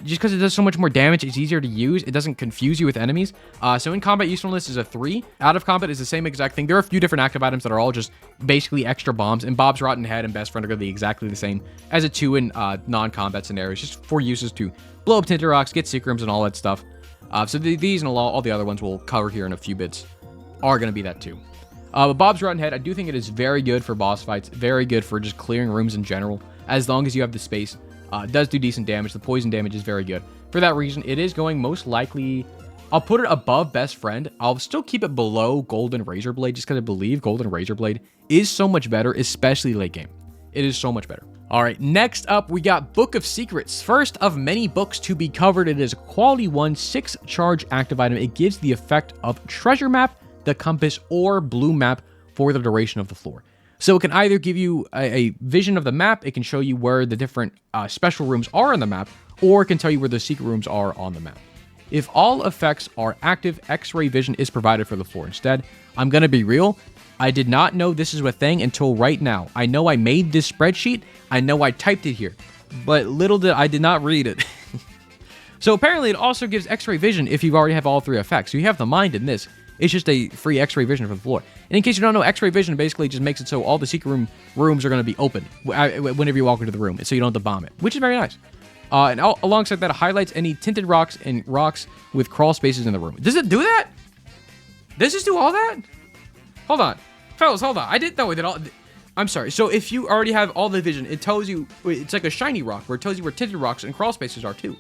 Just because it does so much more damage, it's easier to use. It doesn't confuse you with enemies. So in combat usefulness is a 3. Out of combat is the same exact thing. There are a few different active items that are all just basically extra bombs. And Bob's Rotten Head and Best Friend are going to be exactly the same as a 2 in non-combat scenarios. Just for uses to blow up Tinter Rocks, get Secrums, and all that stuff. So these and all the other ones we'll cover here in a few bits are going to be that too. But Bob's Rotten Head, I do think it is very good for boss fights. Very good for just clearing rooms in general. As long as you have the space. It does do decent damage. The poison damage is very good. For that reason, it is going most likely... I'll put it above Best Friend. I'll still keep it below Golden Razor Blade, just because I believe Golden Razor Blade is so much better, especially late game. It is so much better. All right, next up, we got Book of Secrets. First of many books to be covered, it is a quality 1, 6-charge active item. It gives the effect of Treasure Map, the Compass, or Blue Map for the duration of the floor. So it can either give you a vision of the map, it can show you where the different special rooms are on the map, or it can tell you where the secret rooms are on the map. If all effects are active, X-ray vision is provided for the floor instead. I'm gonna be real, I did not know this is a thing until right now. I know I made this spreadsheet, I know I typed it here, but I did not read it. So apparently it also gives X-ray vision if you already have all 3 effects. So you have the mind in this. It's just a free X-ray vision for the floor. And in case you don't know, X-ray vision basically just makes it so all the secret rooms are going to be open whenever you walk into the room, so you don't have to bomb it, which is very nice. And alongside that, it highlights any tinted rocks and rocks with crawl spaces in the room. Does it do that? Does this do all that? Hold on. Fellas, hold on. I didn't know it did all... I'm sorry. So if you already have all the vision, it tells you... It's like a shiny rock, where it tells you where tinted rocks and crawl spaces are too.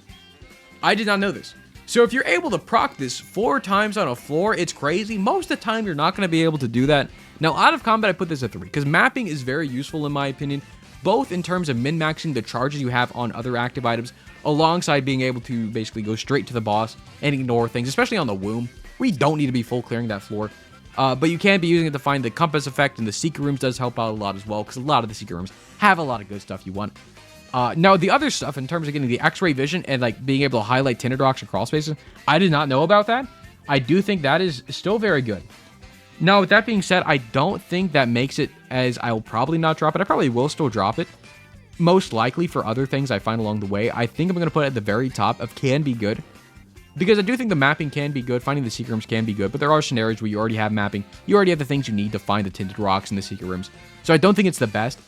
I did not know this. So if you're able to proc this 4 times on a floor, it's crazy. Most of the time, you're not going to be able to do that. Now, out of combat, I put this at 3, because mapping is very useful in my opinion, both in terms of min-maxing the charges you have on other active items, alongside being able to basically go straight to the boss and ignore things, especially on the womb, where you don't need to be full clearing that floor. But you can be using it to find the compass effect, and the secret rooms does help out a lot as well, because a lot of the secret rooms have a lot of good stuff you want. Now, the other stuff, in terms of getting the X-ray vision and like being able to highlight tinted rocks and crawl spaces, I did not know about that. I do think that is still very good. Now, with that being said, I don't think that makes it as I will probably not drop it. I probably will still drop it, most likely for other things I find along the way. I think I'm going to put it at the very top of can be good, because I do think the mapping can be good. Finding the secret rooms can be good, but there are scenarios where you already have mapping. You already have the things you need to find the tinted rocks in the secret rooms. So I don't think it's the best.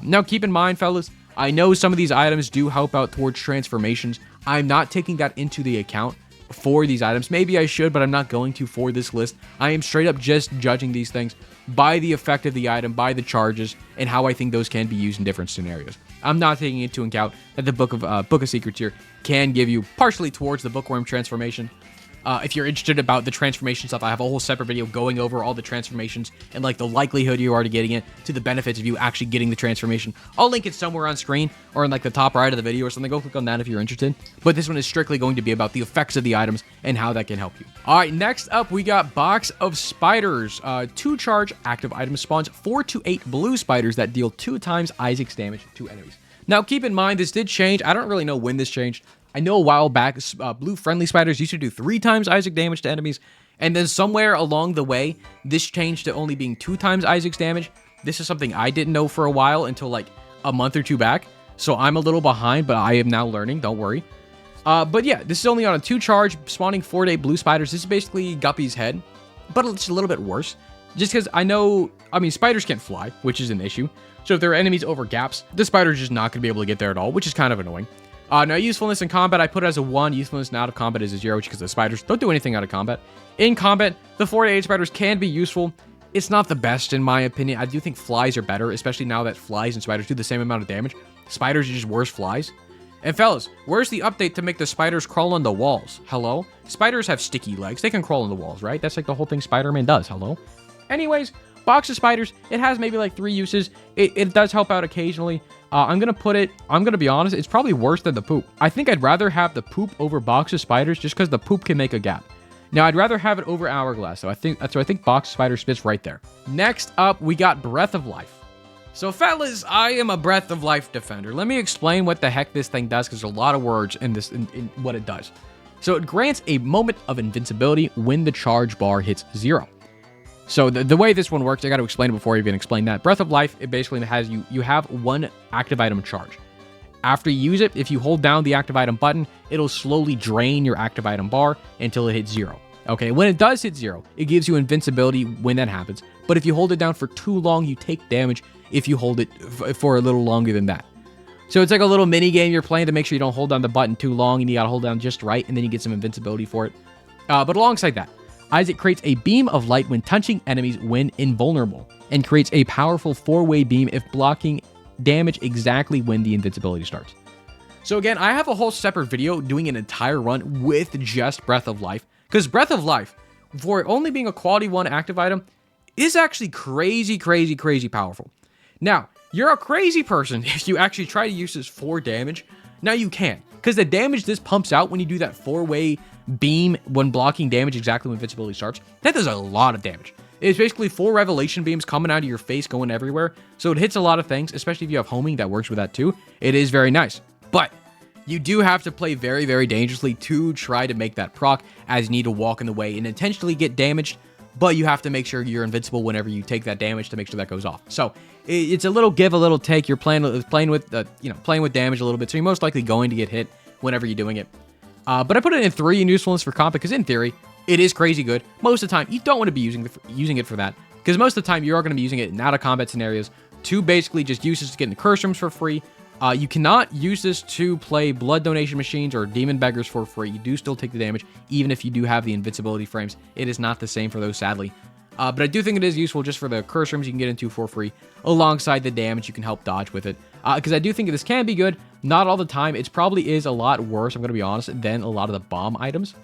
Now, keep in mind, fellas, I know some of these items do help out towards transformations. I'm not taking that into the account for these items. Maybe I should, but I'm not going to for this list. I am straight up just judging these things by the effect of the item, by the charges, and how I think those can be used in different scenarios. I'm not taking into account that the Book of Secrets here can give you partially towards the Bookworm transformation. If you're interested about the transformation stuff, I have a whole separate video going over all the transformations and like the likelihood you're already getting it to the benefits of you actually getting the transformation. I'll link it somewhere on screen or in like the top right of the video or something. Go click on that if you're interested. But this one is strictly going to be about the effects of the items and how that can help you. All right, next up we got Box of Spiders. 2 charge active item spawns 4 to 8 blue spiders that deal 2 times Isaac's damage to enemies. Now keep in mind this did change. I don't really know when this changed. I know a while back, blue friendly spiders used to do 3 times Isaac damage to enemies, and then somewhere along the way, this changed to only being 2 times Isaac's damage. This is something I didn't know for a while until like a month or 2 back, so I'm a little behind, but I am now learning, don't worry. But yeah, this is only on a 2 charge, spawning 4 to 8 blue spiders. This is basically Guppy's head, but it's a little bit worse, just because I mean, spiders can't fly, which is an issue, so if there are enemies over gaps, the spider's just not going to be able to get there at all, which is kind of annoying. Now, usefulness in combat, I put it as a 1. Usefulness out of combat is a 0, which because the spiders don't do anything out of combat. In combat, the 4 to 8 spiders can be useful. It's not the best, in my opinion. I do think flies are better, especially now that flies and spiders do the same amount of damage. Spiders are just worse flies. And fellas, where's the update to make the spiders crawl on the walls? Hello? Spiders have sticky legs. They can crawl on the walls, right? That's like the whole thing Spider-Man does. Hello? Anyways, Box of Spiders, it has maybe like 3 uses. It does help out occasionally. I'm going to be honest, it's probably worse than the poop. I think I'd rather have the poop over Box of Spiders just because the poop can make a gap. Now, I'd rather have it over Hourglass, so I think Box of Spiders fits right there. Next up, we got Breath of Life. So, fellas, I am a Breath of Life defender. Let me explain what the heck this thing does, because there's a lot of words in this, in what it does. So, it grants a moment of invincibility when the charge bar hits 0. So the way this one works, I got to explain it before I even explain that. Breath of Life, it basically has you have 1 active item charge. After you use it, if you hold down the active item button, it'll slowly drain your active item bar until it hits 0. Okay, when it does hit 0, it gives you invincibility when that happens. But if you hold it down for too long, you take damage if you hold it for a little longer than that. So it's like a little mini game you're playing to make sure you don't hold down the button too long, and you got to hold down just right, and then you get some invincibility for it. But alongside that, Isaac creates a beam of light when touching enemies when invulnerable, and creates a powerful 4-way beam if blocking damage exactly when the invincibility starts. So again, I have a whole separate video doing an entire run with just Breath of Life, because Breath of Life, for only being a quality 1 active item, is actually crazy powerful. Now, you're a crazy person if you actually try to use this for damage. Now you can, because the damage this pumps out when you do that 4-way beam when blocking damage exactly when invincibility starts, that does a lot of damage. It's basically 4 revelation beams coming out of your face going everywhere, so it hits a lot of things, especially if you have homing that works with that too. It is very nice. But You do have to play very, very dangerously to try to make that proc, as you need to walk in the way and intentionally get damaged, but you have to make sure you're invincible whenever you take that damage to make sure that goes off. So it's a little give, a little take. You're playing with damage a little bit, so you're most likely going to get hit whenever you're doing it. But I put it in 3 in usefulness for combat because in theory, it is crazy good. Most of the time, you don't want to be using it for that, because most of the time you are going to be using it in out-of-combat scenarios to basically just use this to get in the curse rooms for free. You cannot use this to play blood donation machines or demon beggars for free. You do still take the damage, even if you do have the invincibility frames. It is not the same for those, sadly. But I do think it is useful just for the curse rooms you can get into for free, alongside the damage you can help dodge with it. Because I do think this can be good. Not all the time. It probably is a lot worse, I'm going to be honest, than a lot of the bomb items.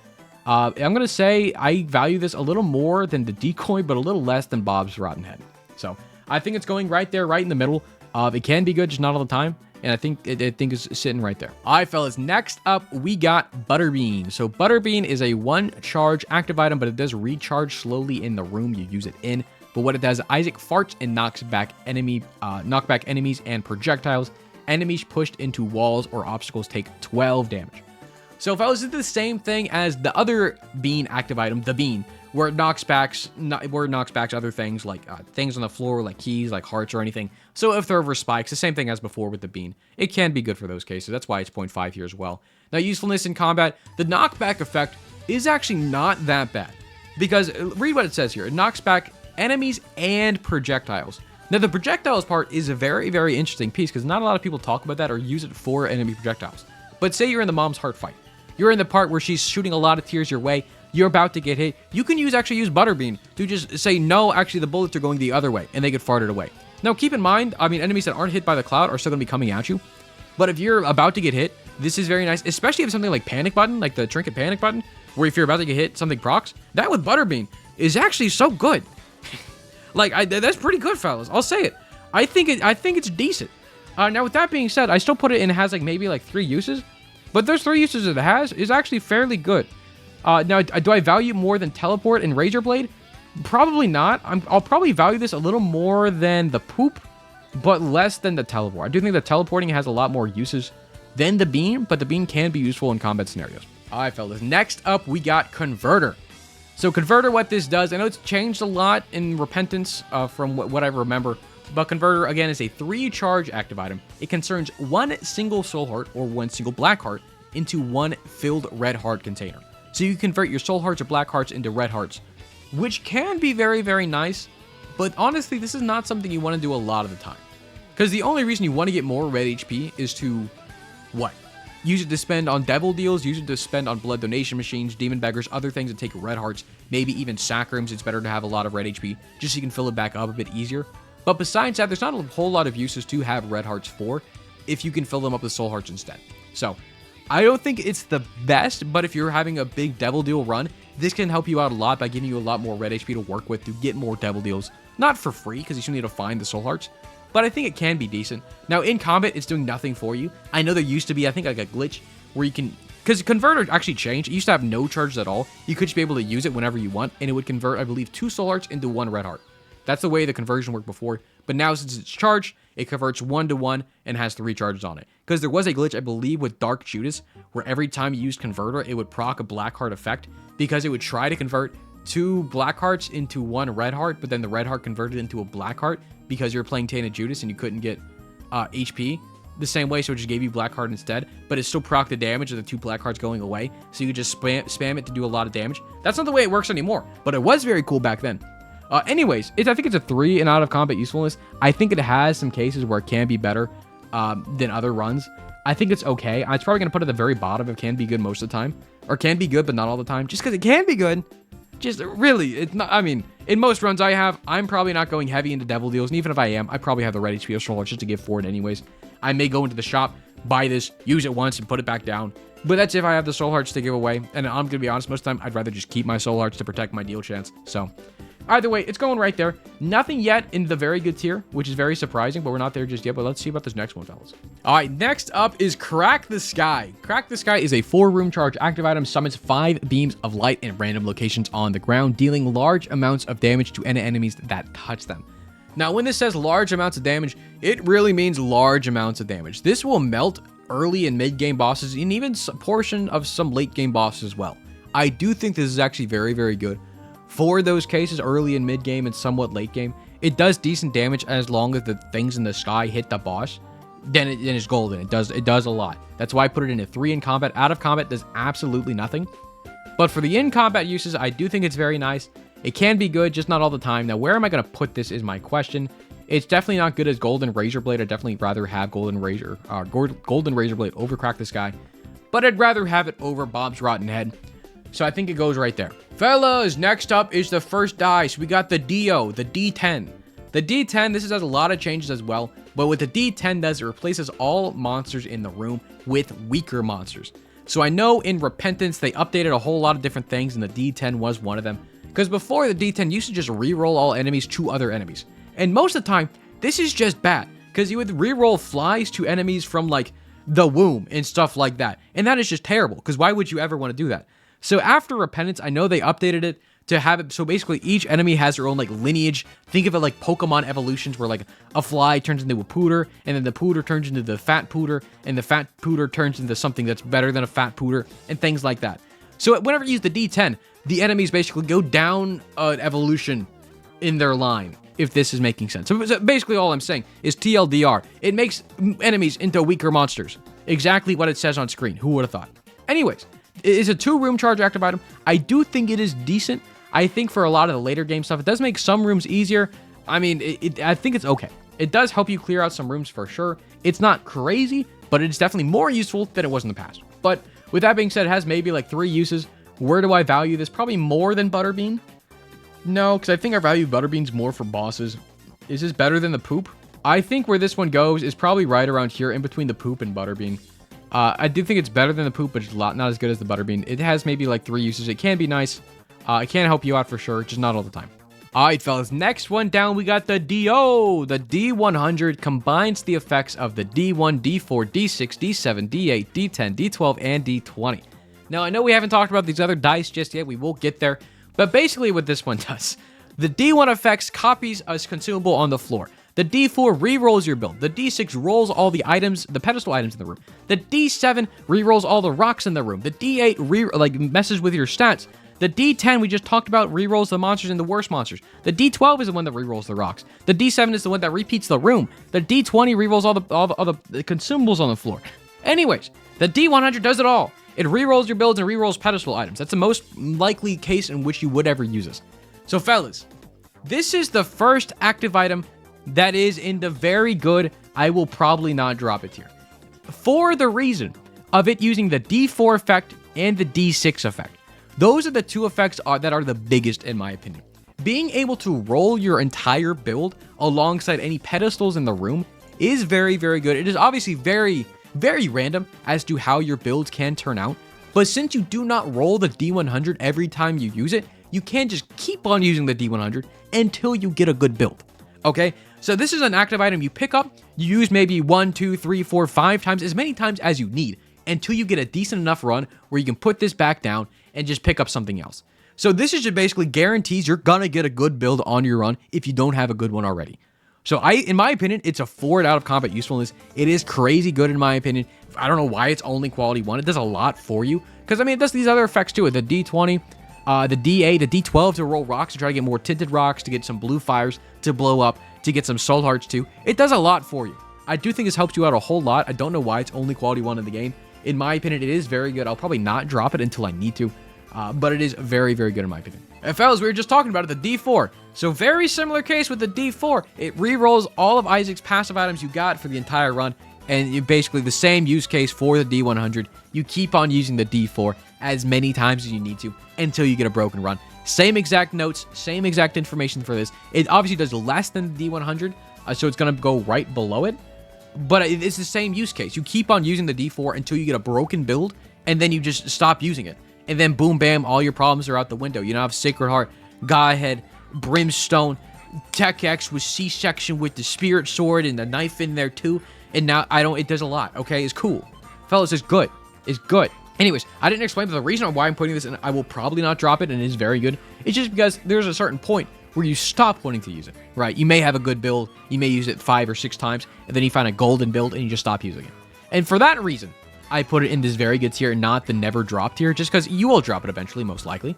I'm going to say I value this a little more than the decoy, but a little less than Bob's Rotten Head. So I think it's going right there, right in the middle. It can be good, just not all the time. And I think it's sitting right there. All right, fellas, next up, we got Butterbean. So Butterbean is a 1-charge active item, but it does recharge slowly in the room you use it in. But what it does, Isaac farts and knocks back enemies and projectiles. Enemies pushed into walls or obstacles take 12 damage. So fellas, it's the same thing as the other Bean active item, the Bean, where it knocks back other things like things on the floor, like keys, like hearts or anything. So if they're over spikes, the same thing as before with the Bean. It can be good for those cases. That's why it's 0.5 here as well. Now, usefulness in combat, the knockback effect is actually not that bad, because read what it says here. It knocks back enemies and projectiles. Now, the projectiles part is a very, very interesting piece, because not a lot of people talk about that or use it for enemy projectiles. But say you're in the mom's heart fight. You're in the part where she's shooting a lot of tears your way. You're about to get hit. You can actually use Butterbean to just say, no, actually the bullets are going the other way, and they get farted away. Now, keep in mind, enemies that aren't hit by the cloud are still going to be coming at you. But if you're about to get hit, this is very nice, especially if something like Panic Button, like the Trinket Panic Button, where if you're about to get hit, something procs. That with Butterbean is actually so good. That's pretty good, fellas. I'll say it. I think it's decent. Now, with that being said, I still put it in. It has maybe 3 uses, but those 3 uses it has is actually fairly good. Now, do I value it more than Teleport and Razor Blade? Probably not. I'll probably value this a little more than the Poop, but less than the Teleport. I do think the Teleporting has a lot more uses than the Beam, but the Beam can be useful in combat scenarios. All right, fellas. Next up, we got Converter. So Converter, what this does, I know it's changed a lot in Repentance from what I remember, but Converter, again, is a 3-charge active item. It concerns 1 single soul heart or 1 single black heart into 1 filled red heart container. So you convert your soul hearts or black hearts into red hearts, which can be very, very nice. But honestly, this is not something you want to do a lot of the time, because the only reason you want to get more red HP is to, what? Use it to spend on devil deals, use it to spend on blood donation machines, demon beggars, other things that take red hearts, maybe even sacrims. It's better to have a lot of red HP just so you can fill it back up a bit easier. But besides that, there's not a whole lot of uses to have red hearts for if you can fill them up with soul hearts instead. So I don't think it's the best, but if you're having a big devil deal run, this can help you out a lot by giving you a lot more red HP to work with to get more devil deals. Not for free, because you still need to find the soul hearts, but I think it can be decent. Now, in combat, it's doing nothing for you. I know there used to be, I think, like a glitch where you can, because Converter actually changed. It used to have no charges at all. You could just be able to use it whenever you want, and it would convert, I believe, 2 soul hearts into 1 red heart. That's the way the conversion worked before. But now, since it's charged, it converts 1 to 1 and has 3 charges on it. Because there was a glitch, I believe, with Dark Judas, where every time you used Converter, it would proc a black heart effect, because it would try to convert 2 black hearts into 1 red heart, but then the red heart converted into a black heart because you were playing Tainted Judas and you couldn't get HP the same way, so it just gave you black heart instead, but it still proc the damage of the 2 black hearts going away, so you could just spam it to do a lot of damage. That's not the way it works anymore, but it was very cool back then. Anyways, I think it's a 3 in out-of-combat usefulness. I think it has some cases where it can be better than other runs. I think it's okay. It's probably going to put it at the very bottom of can be good most of the time. Or can be good, but not all the time. Just because it can be good. Just really, it's not, in most runs I have, I'm probably not going heavy into devil deals. And even if I am, I probably have the red HP or soul hearts just to give forward anyways. I may go into the shop, buy this, use it once, and put it back down. But that's if I have the soul hearts to give away. And I'm going to be honest, most of the time, I'd rather just keep my soul hearts to protect my deal chance. So either way, it's going right there. Nothing yet in the very good tier, which is very surprising, but we're not there just yet. But let's see about this next one, fellas. All right, next up is Crack the Sky. Crack the Sky is a 4-room charge active item, summons 5 beams of light in random locations on the ground, dealing large amounts of damage to any enemies that touch them. Now, when this says large amounts of damage, it really means large amounts of damage. This will melt early and mid game bosses, and even a portion of some late game bosses as well. I do think this is actually very, very good for those cases, early and mid game and somewhat late game. It does decent damage as long as the things in the sky hit the boss. Then it's golden. It does a lot. That's why I put it in a 3 in combat. Out of combat does absolutely nothing. But for the in combat uses, I do think it's very nice. It can be good, just not all the time. Now, where am I going to put this is my question. It's definitely not good as Golden Razor Blade. I'd definitely rather have Golden Razor Blade overcrack this guy. But I'd rather have it over Bob's Rotten Head. So I think it goes right there. Fellas, next up is the first dice. We got the Dio, the D10. The D10, this has a lot of changes as well. But what the D10 does, it replaces all monsters in the room with weaker monsters. So I know in Repentance, they updated a whole lot of different things, and the D10 was one of them. Because before, the D10 used to just reroll all enemies to other enemies. And most of the time, this is just bad. Because you would reroll flies to enemies from, like, the womb and stuff like that. And that is just terrible. Because why would you ever want to do that? So after Repentance, I know they updated it to have it. So basically, each enemy has their own, like, lineage. Think of it like Pokemon evolutions, where, like, a fly turns into a pooter, and then the pooter turns into the fat pooter, and the fat pooter turns into something that's better than a fat pooter, and things like that. So whenever you use the D10, the enemies basically go down an evolution in their line, if this is making sense. So basically all I'm saying is TLDR. It makes enemies into weaker monsters. Exactly what it says on screen. Who would have thought? Anyways, it's a 2 room charge active item. I do think it is decent. I think for a lot of the later game stuff, it does make some rooms easier. I mean, I think it's okay. It does help you clear out some rooms for sure. It's not crazy, but it's definitely more useful than it was in the past. But with that being said, it has maybe like 3 uses. Where do I value this? Probably more than Butterbean. No, because I think I value Butterbeans more for bosses. Is this better than the Poop? I think where this one goes is probably right around here, in between the Poop and Butterbean. I do think it's better than the Poop, but it's not as good as the Butterbean. It has maybe like 3 uses. It can be nice. It can help you out for sure, just not all the time. Alright, fellas, next one down, we got the DO. The D100 combines the effects of the D1, D4, D6, D7, D8, D10, D12, and D20. Now, I know we haven't talked about these other dice just yet. We will get there. But basically what this one does, the D1 effects copies a consumable on the floor. The D4 re-rolls your build. The D6 rolls all the items, the pedestal items in the room. The D7 re-rolls all the rocks in the room. The D8 messes with your stats. The D10 we just talked about re-rolls the monsters and the worst monsters. The D12 is the one that re-rolls the rocks. The D7 is the one that repeats the room. The D20 re-rolls all the consumables on the floor. Anyways, the D100 does it all. It re-rolls your builds and re-rolls pedestal items. That's the most likely case in which you would ever use this. So fellas, this is the first active item that is in the very good, I will probably not drop it here. For the reason of it using the D4 effect and the D6 effect. Those are the 2 effects that are the biggest in my opinion. Being able to roll your entire build alongside any pedestals in the room is very, very good. It is obviously very, very random as to how your builds can turn out. But since you do not roll the D100 every time you use it, you can just keep on using the D100 until you get a good build. Okay? So this is an active item you pick up, you use maybe 1, 2, 3, 4, 5 times, as many times as you need, until you get a decent enough run where you can put this back down and just pick up something else. So this is just basically guarantees you're gonna get a good build on your run if you don't have a good one already. So in my opinion, it's a 4 out of combat usefulness. It is crazy good in my opinion. I don't know why it's only quality 1. It does a lot for you. Because I mean, it does these other effects too. The D20, the D8, the D12 to roll rocks to try to get more tinted rocks, to get some blue fires to blow up, to get some soul hearts too. It does a lot for you. I do think this helps you out a whole lot. I don't know why it's only quality 1 in the game. In my opinion, it is very good. I'll probably not drop it until I need to. But it is very, very good in my opinion. And fellas, we were just talking about it, the D4. So very similar case with the D4. It re-rolls all of Isaac's passive items you got for the entire run. And basically the same use case for the D100. You keep on using the D4 as many times as you need to until you get a broken run. Same exact notes, same exact information for this. It obviously does less than the D100, so it's going to go right below it. But it's the same use case. You keep on using the D4 until you get a broken build, and then you just stop using it. And then boom, bam, all your problems are out the window. You now have Sacred Heart, Godhead, Brimstone, Tech X with C-section with the Spirit Sword and the knife in there too. And now it does a lot, okay? It's cool. Fellas, it's good. It's good. Anyways, I didn't explain, but the reason why I'm putting this in, I will probably not drop it, and it is very good. It's just because there's a certain point where you stop wanting to use it, right? You may have a good build, you may use it 5 or 6 times, and then you find a golden build, and you just stop using it. And for that reason, I put it in this very good tier, not the never drop tier, just because you will drop it eventually, most likely.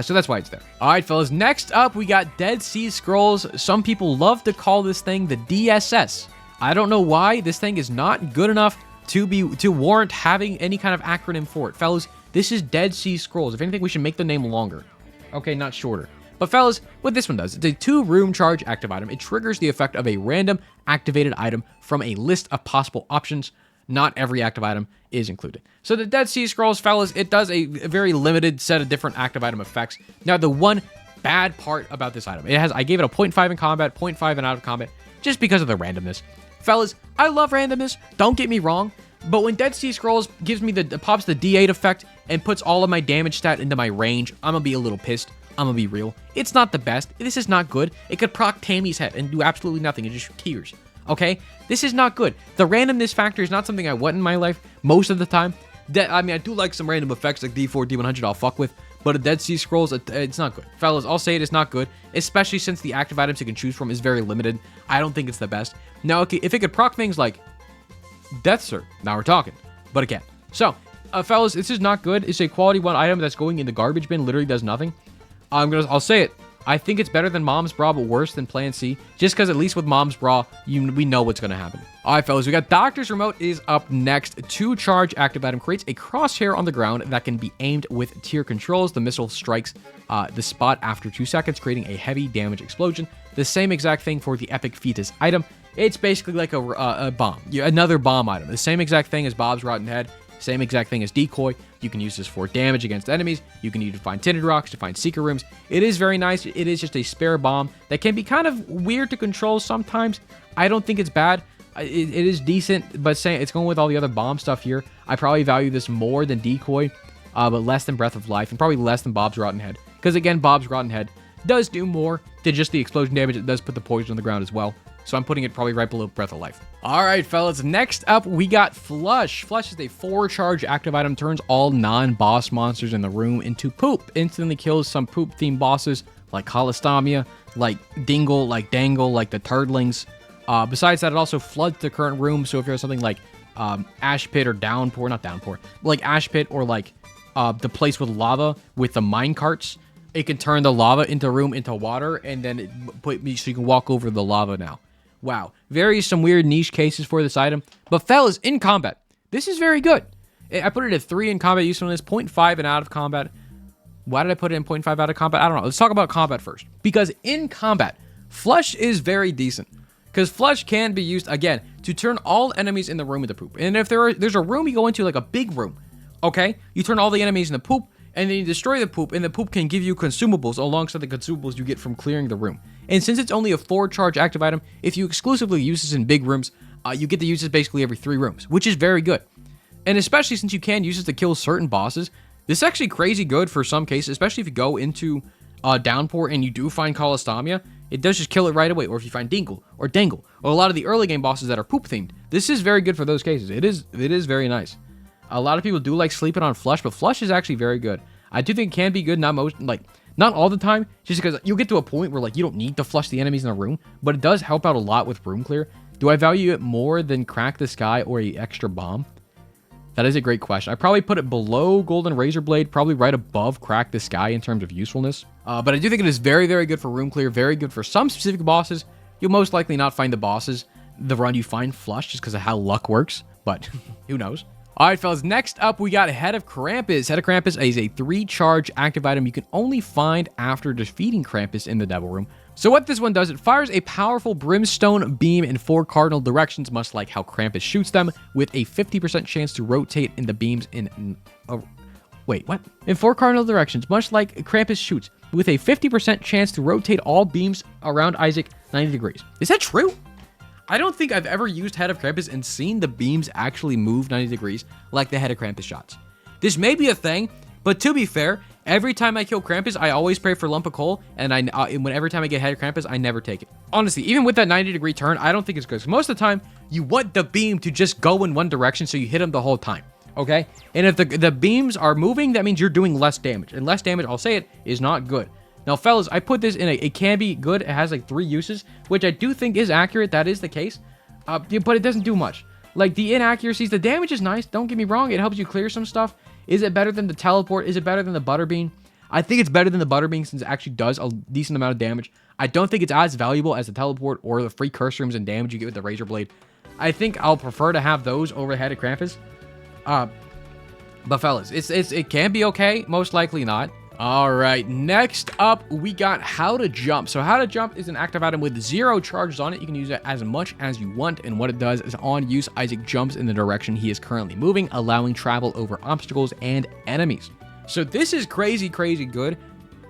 So that's why it's there. All right, fellas. Next up, we got Dead Sea Scrolls. Some people love to call this thing the DSS. I don't know why. This thing is not good enough to warrant having any kind of acronym for it. Fellas, this is Dead Sea Scrolls. If anything, we should make the name longer. Okay, not shorter. But fellas, what this one does, it's a 2-room charge active item. It triggers the effect of a random activated item from a list of possible options. Not every active item is included. So the Dead Sea Scrolls, fellas, it does a very limited set of different active item effects. Now, the one bad part about this item, I gave it a 0.5 in combat, 0.5 in out of combat, just because of the randomness. Fellas, I love randomness, don't get me wrong, but when Dead Sea Scrolls gives me pops the D8 effect and puts all of my damage stat into my range, I'm gonna be a little pissed. I'm gonna be real. It's not the best. This is not good. It could proc Tammy's head and do absolutely nothing and just tears. Okay? This is not good. The randomness factor is not something I want in my life most of the time. I mean, I do like some random effects like D4, D100 I'll fuck with, but a Dead Sea Scrolls, it's not good. Fellas, I'll say it's not good, especially since the active items you can choose from is very limited. I don't think it's the best. Now, okay, if it could proc things like Death Sir, now we're talking, but it can't. So, fellas, this is not good. It's a quality 1 item that's going in the garbage bin, literally does nothing. I'll say it. I think it's better than Mom's Bra, but worse than Plan C. Just because at least with Mom's Bra, we know what's going to happen. All right, fellas, we got Doctor's Remote is up next. 2-charge active item creates a crosshair on the ground that can be aimed with tier controls. The missile strikes the spot after 2 seconds, creating a heavy damage explosion. The same exact thing for the Epic Fetus item. It's basically like a bomb, another bomb item. The same exact thing as Bob's Rotten Head. Same exact thing as Decoy. You can use this for damage against enemies. You can use it to find tinted rocks, to find secret rooms. It is very nice. It is just a spare bomb that can be kind of weird to control sometimes. I don't think it's bad. It is decent, but saying it's going with all the other bomb stuff here. I probably value this more than Decoy, but less than Breath of Life, and probably less than Bob's Rotten Head. Because again, Bob's Rotten Head does do more than just the explosion damage. It does put the poison on the ground as well. So I'm putting it probably right below Breath of Life. All right, fellas. Next up, we got Flush. Flush is a 4-charge active item. Turns all non-boss monsters in the room into poop. Instantly kills some poop-themed bosses like Colostomia, like Dingle, like Dangle, like the Turdlings. Besides that, it also floods the current room. So if you have something like Ash Pit or Downpour, not Downpour, like Ash Pit or like the place with lava with the mine carts, it can turn the lava into room into water, and then so you can walk over the lava now. Wow, some weird niche cases for this item. But fellas, in combat, this is very good. I put it at 3 in combat usefulness, 0.5 in out of combat. Why did I put it in 0.5 out of combat? I don't know. Let's talk about combat first. Because in combat, Flush is very decent. Because Flush can be used, again, to turn all enemies in the room into poop. And if there's a room you go into, like a big room, okay? You turn all the enemies into poop, and then you destroy the poop, and the poop can give you consumables alongside the consumables you get from clearing the room. And since it's only a 4-charge active item, if you exclusively use this in big rooms, you get to use this basically every 3 rooms, which is very good. And especially since you can use this to kill certain bosses, this is actually crazy good for some cases, especially if you go into Downpour and you do find Colostomia, it does just kill it right away. Or if you find Dingle or Dangle, or a lot of the early game bosses that are poop themed, this is very good for those cases. It is very nice. A lot of people do like sleeping on Flush, but Flush is actually very good. I do think it can be good, not all the time, just because you'll get to a point where you don't need to flush the enemies in a room, but it does help out a lot with room clear. Do I value it more than Crack the Sky or a extra bomb? That is a great question. I probably put it below Golden Razor Blade, probably right above Crack the Sky in terms of usefulness. But I do think it is very, very good for room clear, very good for some specific bosses. You'll most likely not find the bosses the run you find Flush just because of how luck works, but who knows? All right, fellas, next up, we got Head of Krampus. Head of Krampus is a 3-charge active item you can only find after defeating Krampus in the Devil Room. So what this one does, it fires a powerful Brimstone beam in 4 cardinal directions, much like how Krampus shoots them, with a 50% chance to rotate in the beams in... wait, what? In 4 cardinal directions, much like Krampus shoots, with a 50% chance to rotate all beams around Isaac 90 degrees. Is that true? I don't think I've ever used Head of Krampus and seen the beams actually move 90 degrees like the Head of Krampus shots. This may be a thing, but to be fair, every time I kill Krampus, I always pray for Lump of Coal, and every time I get Head of Krampus, I never take it. Honestly, even with that 90-degree turn, I don't think it's good. Because most of the time, you want the beam to just go in one direction so you hit him the whole time, okay? And if the beams are moving, that means you're doing less damage. And less damage, I'll say it, is not good. Now, fellas, I put this in it can be good. It has 3 uses, which I do think is accurate. That is the case. But it doesn't do much. Like, the inaccuracies, the damage is nice. Don't get me wrong. It helps you clear some stuff. Is it better than the teleport? Is it better than the Butterbean? I think it's better than the Butterbean since it actually does a decent amount of damage. I don't think it's as valuable as the teleport or the free curse rooms and damage you get with the Razor Blade. I think I'll prefer to have those over the Head of Krampus. But fellas, it can be okay. Most likely not. All right, next up, we got How to Jump. So How to Jump is an active item with 0 charges on it. You can use it as much as you want, and what it does is on use, Isaac jumps in the direction he is currently moving, allowing travel over obstacles and enemies. So this is crazy, crazy good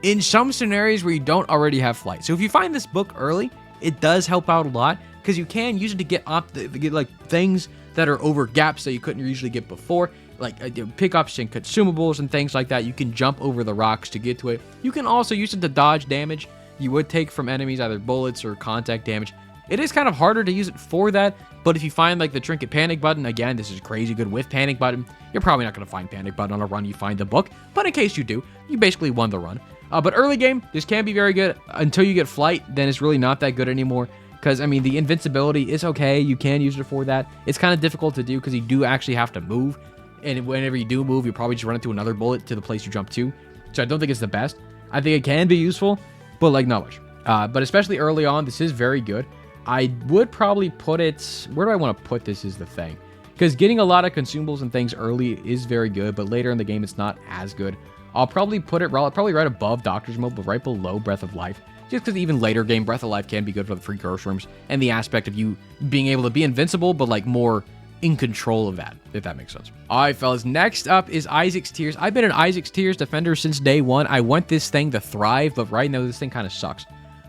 in some scenarios where you don't already have flight. So if you find this book early, it does help out a lot because you can use it to get like things that are over gaps that you couldn't usually get before. Like pickups and consumables and things like that. You can jump over the rocks to get to it. You can also use it to dodge damage you would take from enemies, either bullets or contact damage. It is kind of harder to use it for that, but if you find like the Trinket Panic button, again, this is crazy good with Panic button. You're probably not going to find Panic button on a run you find the book, but in case you do, you basically won the run. But early game, this can be very good. Until you get flight, then it's really not that good anymore. Because, I mean, the invincibility is okay. You can use it for that. It's kind of difficult to do because you do actually have to move. And whenever you do move, you probably just run into another bullet to the place you jump to. So I don't think it's the best. I think it can be useful, but like not much. But especially early on, this is very good. I would probably put it... Where do I want to put this is the thing. Because getting a lot of consumables and things early is very good, but later in the game, it's not as good. I'll probably put it probably right above Doctor's Mode, but right below Breath of Life. Just because even later game, Breath of Life can be good for the free curse rooms and the aspect of you being able to be invincible, but like more in control of that, if that makes sense. All right, fellas, next up is Isaac's Tears. I've been an Isaac's Tears defender since day one. I want this thing to thrive, but right now this thing kind of sucks.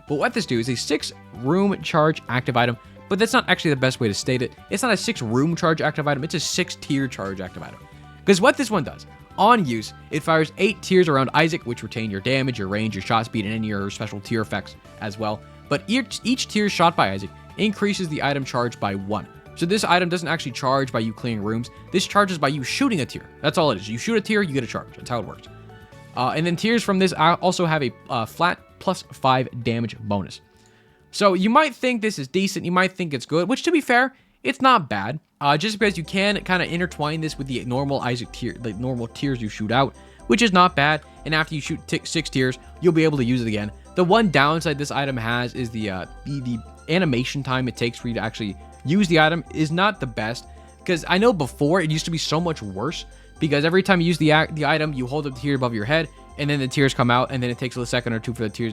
But what this do is a 6-room charge active item, but that's not actually the best way to state it. It's not a 6-room charge active item, it's a 6-tier charge active item. Because what this one does, on use, it fires 8 tiers around Isaac, which retain your damage, your range, your shot speed, and any of your special tier effects as well. But each tier shot by Isaac increases the item charge by 1. So this item doesn't actually charge by you clearing rooms. This charges by you shooting a tier. That's all it is. You shoot a tier, you get a charge. That's how it works. And then tiers from this also have a flat +5 damage bonus. So you might think this is decent. You might think it's good, which to be fair, it's not bad. Just because you can kind of intertwine this with the normal Isaac tier, the normal tiers you shoot out, which is not bad. And after you shoot 6 tiers, you'll be able to use it again. The one downside this item has is the animation time it takes for you to actually use the item is not the best, because I know before it used to be so much worse, because every time you use the item, you hold up the tier above your head, and then the tears come out, and then it takes a second or two for the tears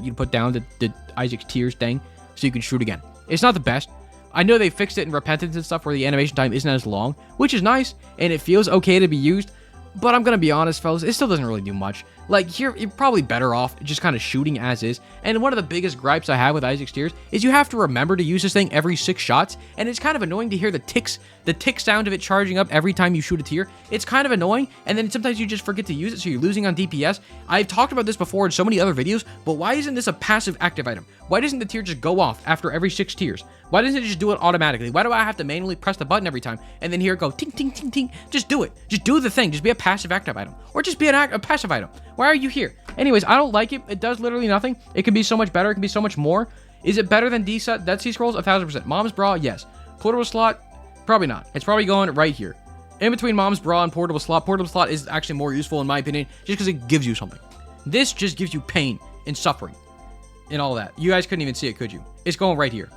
you put down the Isaac's Tears thing, so you can shoot again. It's not the best. I know they fixed it in Repentance and stuff where the animation time isn't as long, which is nice, and it feels okay to be used. But I'm gonna be honest, fellas, it still doesn't really do much. Like, you're probably better off just kind of shooting as is. And one of the biggest gripes I have with Isaac's Tears is you have to remember to use this thing every 6 shots, and it's kind of annoying to hear the tick sound of it charging up every time you shoot a tier. It's kind of annoying, and then sometimes you just forget to use it, so you're losing on DPS. I've talked about this before in so many other videos, but why isn't this a passive active item? Why doesn't the tier just go off after every 6 tiers? Why doesn't it just do it automatically? Why do I have to manually press the button every time and then hear it go ting, ting, ting, ting? Just do it. Just do the thing. Just be a passive active item. Or just be a passive item. Why are you here? Anyways, I don't like it. It does literally nothing. It can be so much better. It can be so much more. Is it better than Dead Sea Scrolls? 1000%. Mom's Bra? Yes. Portable Slot? Probably not. It's probably going right here. In between Mom's Bra and Portable Slot. Portable Slot is actually more useful in my opinion, just because it gives you something. This just gives you pain and suffering and all that. You guys couldn't even see it, could you? It's going right here.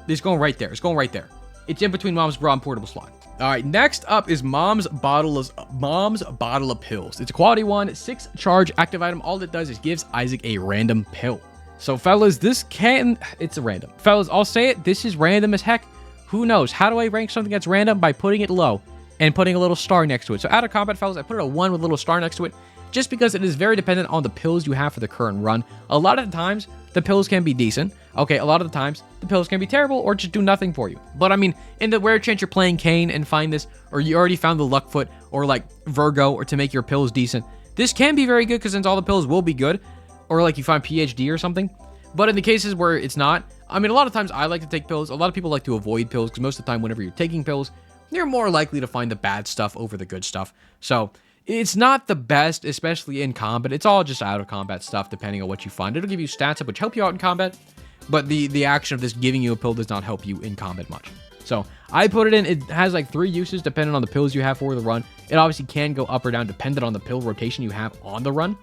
It's going right there. It's going right there. It's in between Mom's Bra and Portable Slot. All right, next up is Mom's Bottle of Pills. It's a quality one, 6 charge active item. All it does is gives Isaac a random pill. So fellas, it's a random. Fellas, I'll say it, this is random as heck. Who knows? How do I rank something that's random? By putting it low and putting a little star next to it. So out of combat, fellas, I put it a 1 with a little star next to it, just because it is very dependent on the pills you have for the current run. A lot of the times, the pills can be decent. Okay, a lot of the times, the pills can be terrible or just do nothing for you. But I mean, in the rare chance you're playing Cain and find this, or you already found the Luckfoot, or like Virgo, or to make your pills decent, this can be very good, because since all the pills will be good, or like you find PhD or something. But in the cases where it's not, I mean, a lot of times I like to take pills. A lot of people like to avoid pills, because most of the time whenever you're taking pills, you're more likely to find the bad stuff over the good stuff. So it's not the best, especially in combat. It's all just out of combat stuff, depending on what you find. It'll give you stats up, which help you out in combat, but the action of this giving you a pill does not help you in combat much. So I put it in. It has like 3 uses depending on the pills you have for the run. It obviously can go up or down depending on the pill rotation you have on the run,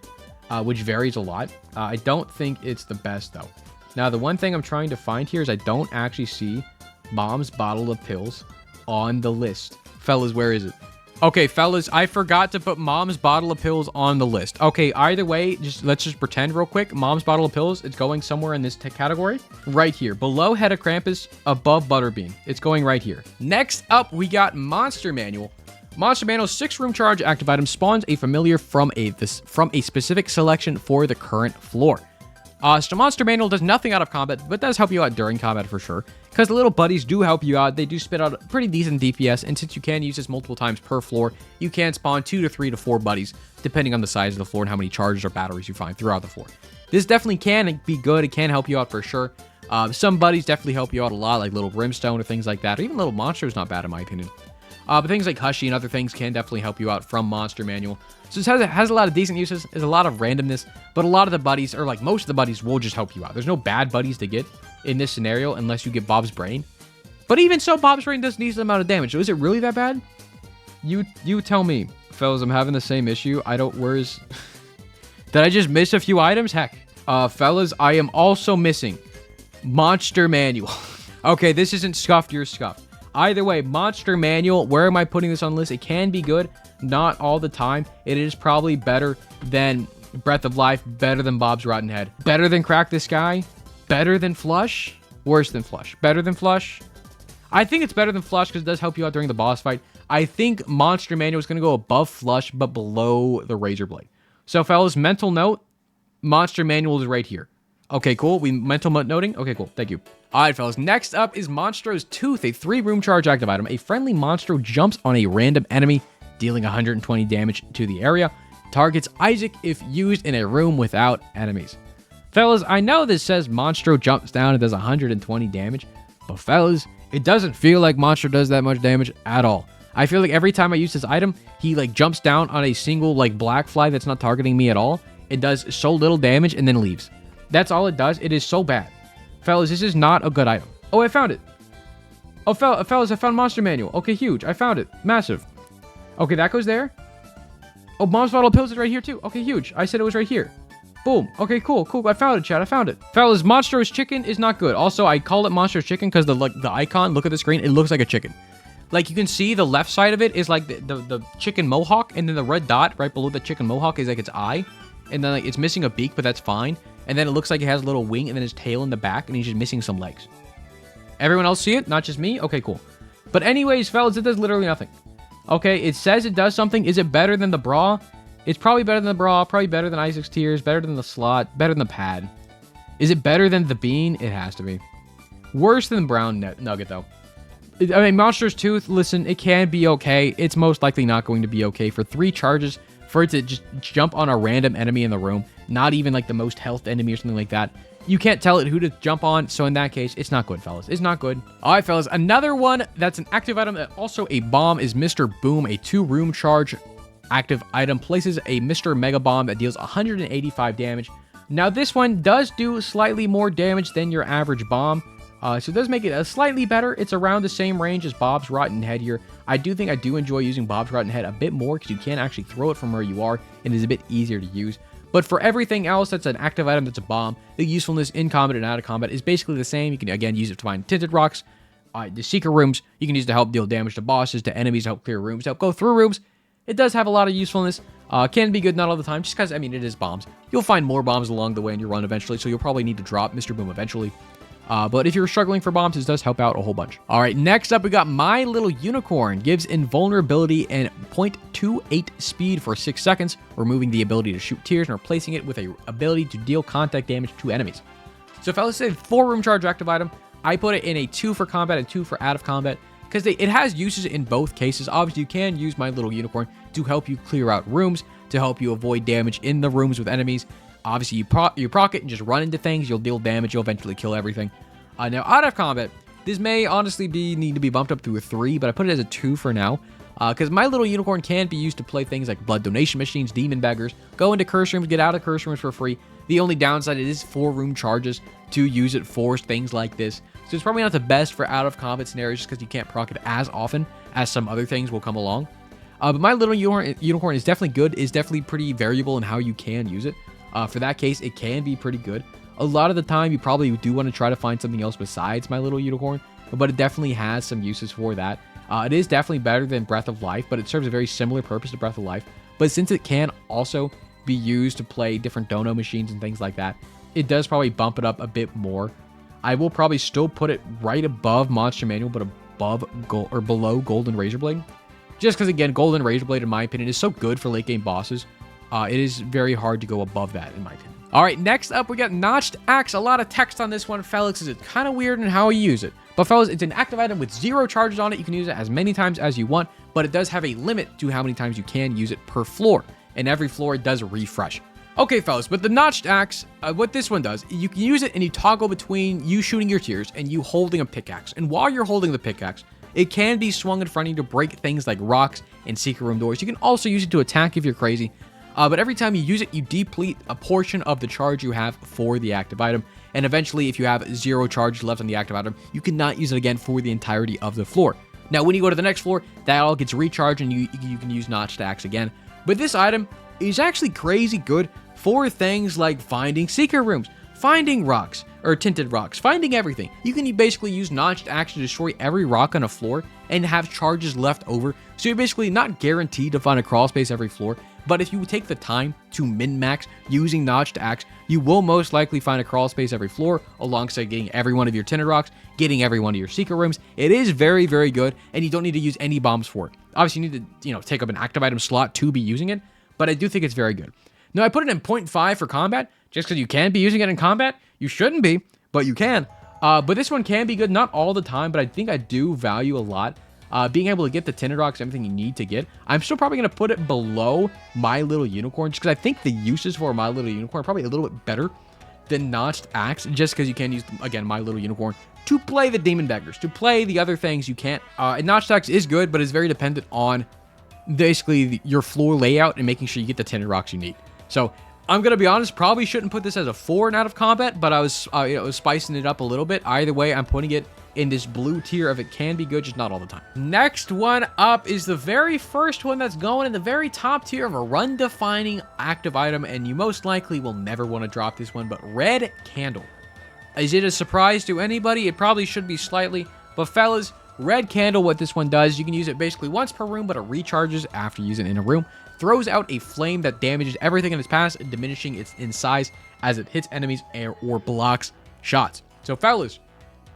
which varies a lot. I don't think it's the best though. Now, the one thing I'm trying to find here is I don't actually see Mom's bottle of pills on the list. Fellas, where is it? Okay, fellas, I forgot to put Mom's bottle of pills on the list. Okay, either way, let's just pretend real quick. Mom's bottle of pills, it's going somewhere in this category. Right here. Below Head of Krampus, above Butterbean. It's going right here. Next up, we got Monster Manual. Monster Manual 6-room charge active item spawns a familiar from a specific selection for the current floor. So Monster Manual does nothing out of combat, but does help you out during combat for sure. Because the little buddies do help you out. They do spit out pretty decent DPS, and since you can use this multiple times per floor, you can spawn 2 to 3 to 4 buddies, depending on the size of the floor and how many charges or batteries you find throughout the floor. This definitely can be good. It can help you out for sure. Some buddies definitely help you out a lot, like little Brimstone or things like that. Or even little Monster is not bad in my opinion. But things like Hushy and other things can definitely help you out from Monster Manual. So it has a lot of decent uses. There's a lot of randomness, but a lot of the buddies, or like most of the buddies, will just help you out. There's no bad buddies to get in this scenario unless you get Bob's Brain. But even so, Bob's Brain does a decent amount of damage. So is it really that bad? You tell me. Fellas, I'm having the same issue. Where's... Did I just miss a few items? Heck. Fellas, I am also missing Monster Manual. Okay, this isn't scuffed, you're scuffed. Either way, Monster Manual, where am I putting this on the list? It can be good, not all the time. It is probably better than Breath of Life, better than Bob's Rotten Head, better than Crack the Sky, better than Flush, worse than Flush, better than Flush. I think it's better than Flush because it does help you out during the boss fight. I think Monster Manual is going to go above Flush, but below the Razor Blade. So, fellas, mental note, Monster Manual is right here. Okay, cool. We mental noting? Okay, cool. Thank you. All right, fellas. Next up is Monstro's Tooth, a 3-room charge active item. A friendly Monstro jumps on a random enemy, dealing 120 damage to the area. Targets Isaac if used in a room without enemies. Fellas, I know this says Monstro jumps down and does 120 damage, but fellas, it doesn't feel like Monstro does that much damage at all. I feel like every time I use this item, he like jumps down on a single like black fly that's not targeting me at all. It does so little damage and then leaves. That's all it does. It is so bad. Fellas, this is not a good item. Oh, I found it. Oh, fellas, I found Monster Manual. Okay, huge. I found it. Massive. Okay, that goes there. Oh, Mom's Bottle of Pills is right here, too. Okay, huge. I said it was right here. Boom. Okay, cool. I found it, Chad. I found it. Fellas, Monstro's Chicken is not good. Also, I call it Monstro's Chicken because the icon, look at the screen, it looks like a chicken. Like, you can see the left side of it is like the chicken mohawk, and then the red dot right below the chicken mohawk is like its eye. And then like it's missing a beak, but that's fine. And then it looks like it has a little wing and then his tail in the back, and he's just missing some legs. Everyone else see it? Not just me? Okay, cool. But anyways, fellas, it does literally nothing. Okay, it says it does something. Is it better than the bra? It's probably better than the bra, probably better than Isaac's Tears, better than the slot, better than the pad. Is it better than the bean? It has to be. Worse than brown nugget, though. I mean, Monster's Tooth, listen, it can be okay. It's most likely not going to be okay. For 3 charges, for it to just jump on a random enemy in the room, not even like the most health enemy or something like that, you can't tell it who to jump on, so in that case, it's not good, fellas. It's not good. All right, fellas, another one that's an active item, also a bomb, is Mr. Boom, a 2-room charge active item. Places a Mr. Mega Bomb that deals 185 damage. Now, this one does do slightly more damage than your average bomb, so it does make it slightly better. It's around the same range as Bob's Rotten Head here. I do think I do enjoy using Bob's Rotten Head a bit more because you can actually throw it from where you are, and it is a bit easier to use. But for everything else that's an active item that's a bomb, the usefulness in combat and out of combat is basically the same. You can, again, use it to find tinted rocks, the secret rooms. You can use it to help deal damage to bosses, to enemies, to help clear rooms, to help go through rooms. It does have a lot of usefulness. Can be good, not all the time, just because, I mean, it is bombs. You'll find more bombs along the way in your run eventually, so you'll probably need to drop Mr. Boom eventually. But if you're struggling for bombs, this does help out a whole bunch. All right, next up, we got My Little Unicorn. Gives invulnerability and 0.28 speed for 6 seconds, removing the ability to shoot tears and replacing it with a ability to deal contact damage to enemies. So if I was to say 4-room charge active item, I put it in a 2 for combat and 2 for out of combat, because it has uses in both cases. Obviously, you can use My Little Unicorn to help you clear out rooms, to help you avoid damage in the rooms with enemies. Obviously, you proc it and just run into things. You'll deal damage. You'll eventually kill everything. Now, out of combat, this may honestly need to be bumped up to a 3, but I put it as a 2 for now. Because My Little Unicorn can be used to play things like blood donation machines, demon beggars, go into curse rooms, get out of curse rooms for free. The only downside is 4-room charges to use it for things like this. So it's probably not the best for out-of-combat scenarios just because you can't proc it as often as some other things will come along. But My Little Unicorn is definitely good. It's definitely pretty variable in how you can use it. For that case, it can be pretty good. A lot of the time, you probably do want to try to find something else besides My Little Unicorn, but it definitely has some uses for that. It is definitely better than Breath of Life, but it serves a very similar purpose to Breath of Life. But since it can also be used to play different dono machines and things like that, it does probably bump it up a bit more. I will probably still put it right above Monster Manual, but below Golden Razor Blade. Just because, again, Golden Razor Blade, in my opinion, is so good for late game bosses. It is very hard to go above that, in my opinion. All right, next up, we got Notched Axe. A lot of text on this one, fellas, because it's kind of weird in how you use it. But, fellas, it's an active item with 0 charges on it. You can use it as many times as you want, but it does have a limit to how many times you can use it per floor. And every floor, it does refresh. Okay, fellas, but the Notched Axe, what this one does, you can use it and you toggle between you shooting your tiers and you holding a pickaxe. And while you're holding the pickaxe, it can be swung in front of you to break things like rocks and secret room doors. You can also use it to attack if you're crazy. But every time you use it, you deplete a portion of the charge you have for the active item. And eventually, if you have 0 charge left on the active item, you cannot use it again for the entirety of the floor. Now, when you go to the next floor, that all gets recharged and you can use Notched Axe again. But this item is actually crazy good for things like finding secret rooms, finding rocks, or tinted rocks, finding everything. You can basically use Notched Axe to destroy every rock on a floor and have charges left over. So you're basically not guaranteed to find a crawl space every floor, but if you take the time to min-max using Notched Axe, you will most likely find a crawl space every floor, alongside getting every one of your tinted rocks, getting every one of your secret rooms. It is very, very good, and you don't need to use any bombs for it. Obviously, you need to, take up an active item slot to be using it, but I do think it's very good. Now, I put it in 0.5 for combat, just because you can be using it in combat. You shouldn't be, but you can. But this one can be good, not all the time, but I think I do value a lot being able to get the tinted rocks, everything you need to get. I'm still probably going to put it below My Little Unicorn, just because I think the uses for My Little Unicorn are probably a little bit better than Notched Axe, just because you can use, again, My Little Unicorn to play the Demon Beggars, to play the other things you can't. And Notched Axe is good, but it's very dependent on basically your floor layout and making sure you get the tinted rocks you need. So I'm going to be honest, probably shouldn't put this as a 4 in out of combat, but I was spicing it up a little bit. Either way, I'm putting it in this blue tier of it can be good, just not all the time. Next one up is the very first one that's going in the very top tier of a run-defining active item, and you most likely will never want to drop this one, but Red Candle. Is it a surprise to anybody? It probably should be slightly, but fellas, Red Candle, what this one does, you can use it basically once per room, but it recharges after using it in a room. Throws out a flame that damages everything in its path, diminishing its in size as it hits enemies or blocks shots. So fellas,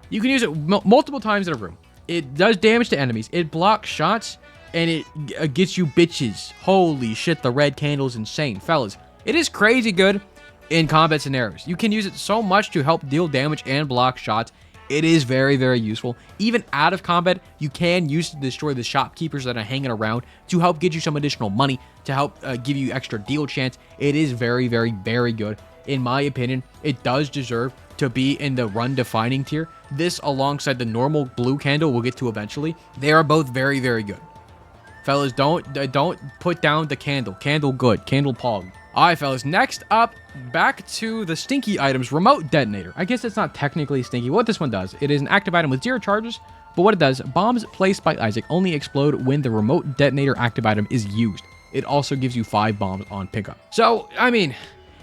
you can use it multiple times in a room. It does damage to enemies, it blocks shots, and it gets you bitches. Holy shit, the Red Candle is insane. Fellas, it is crazy good in combat scenarios. You can use it so much to help deal damage and block shots. It is very, very useful. Even out of combat, you can use it to destroy the shopkeepers that are hanging around to help get you some additional money, to help give you extra deal chance. It is very, very, very good. In my opinion, it does deserve to be in the run-defining tier. This, alongside the normal blue candle we'll get to eventually, they are both very, very good. Fellas, don't put down the candle. Candle good. Candle pog. Alright, fellas, next up, back to the stinky items, Remote Detonator. I guess it's not technically stinky. What this one does, it is an active item with 0 charges, but what it does, bombs placed by Isaac only explode when the Remote Detonator active item is used. It also gives you 5 bombs on pickup. So, I mean,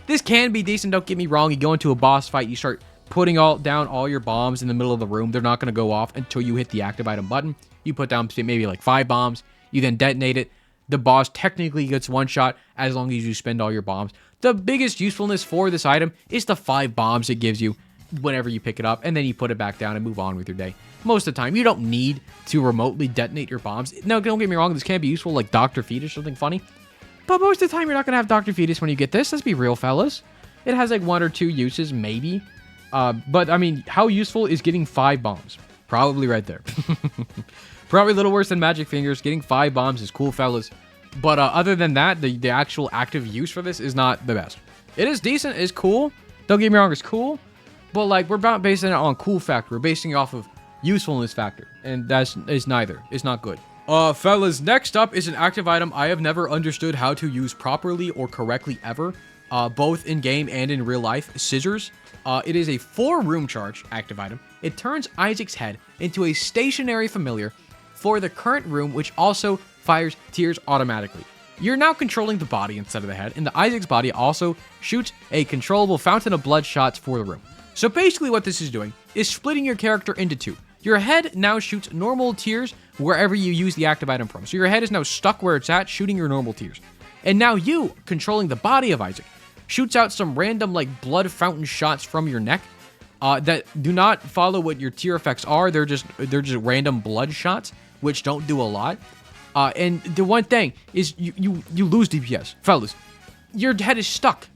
this can be decent, don't get me wrong. You go into a boss fight, you start putting down all your bombs in the middle of the room. They're not going to go off until you hit the active item button. You put down maybe like 5 bombs, you then detonate it. The boss technically gets one shot as long as you spend all your bombs. The biggest usefulness for this item is the 5 bombs it gives you whenever you pick it up, and then you put it back down and move on with your day. Most of the time, you don't need to remotely detonate your bombs. No, don't get me wrong, this can be useful like Dr. Fetus, something funny. But most of the time, you're not going to have Dr. Fetus when you get this. Let's be real, fellas. It has like 1 or 2 uses, maybe. But, I mean, how useful is getting 5 bombs? Probably right there. Probably a little worse than Magic Fingers. Getting 5 bombs is cool, fellas. But other than that, the actual active use for this is not the best. It is decent. It's cool. Don't get me wrong, it's cool. But, like, we're not basing it on cool factor. We're basing it off of usefulness factor. And it's neither. It's not good. Fellas, next up is an active item I have never understood how to use properly or correctly ever, both in game and in real life. Scissors. It is a 4-room charge active item. It turns Isaac's head into a stationary familiar for the current room, which also fires tears automatically. You're now controlling the body instead of the head, and the Isaac's body also shoots a controllable fountain of blood shots for the room. So basically what this is doing is splitting your character into 2. Your head now shoots normal tears wherever you use the active item from. So your head is now stuck where it's at, shooting your normal tears. And now you, controlling the body of Isaac, shoots out some random like blood fountain shots from your neck that do not follow what your tear effects are. They're just random blood shots, which don't do a lot. And the one thing is you lose DPS. Fellas, your head is stuck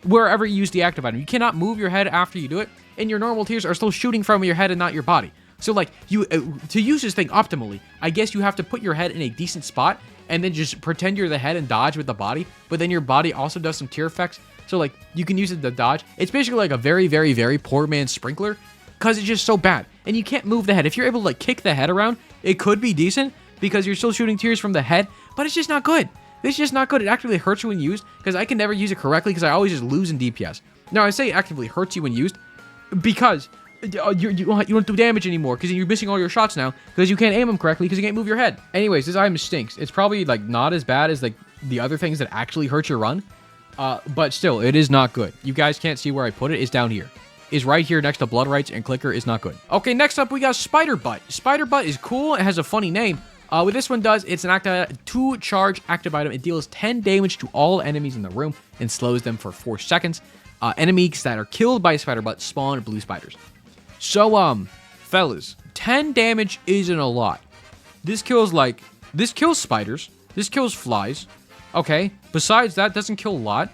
wherever you use the active item. You cannot move your head after you do it, and your normal tears are still shooting from your head and not your body. So like to use this thing optimally, I guess you have to put your head in a decent spot and then just pretend you're the head and dodge with the body, but then your body also does some tear effects. So like you can use it to dodge. It's basically like a very, very, very poor man's sprinkler because it's just so bad. And you can't move the head. If you're able to like kick the head around, it could be decent because you're still shooting tears from the head, but it's just not good. It's just not good. It actively hurts you when used because I can never use it correctly because I always just lose in DPS. Now I say it actively hurts you when used because you don't do damage anymore because you're missing all your shots now because you can't aim them correctly because you can't move your head. Anyways, this item stinks. It's probably like not as bad as like the other things that actually hurt your run, but still, it is not good. You guys can't see where I put it. It's down here. Is right here next to Blood Rights, and Clicker is not good. Okay, next up we got Spider Butt. Spider Butt is cool. It has a funny name. What this one does, it's an 2-charge active item. It deals 10 damage to all enemies in the room and slows them for 4 seconds. Enemies that are killed by Spider Butt spawn blue spiders. So, fellas, 10 damage isn't a lot. This kills spiders. This kills flies. Okay, besides that, doesn't kill a lot.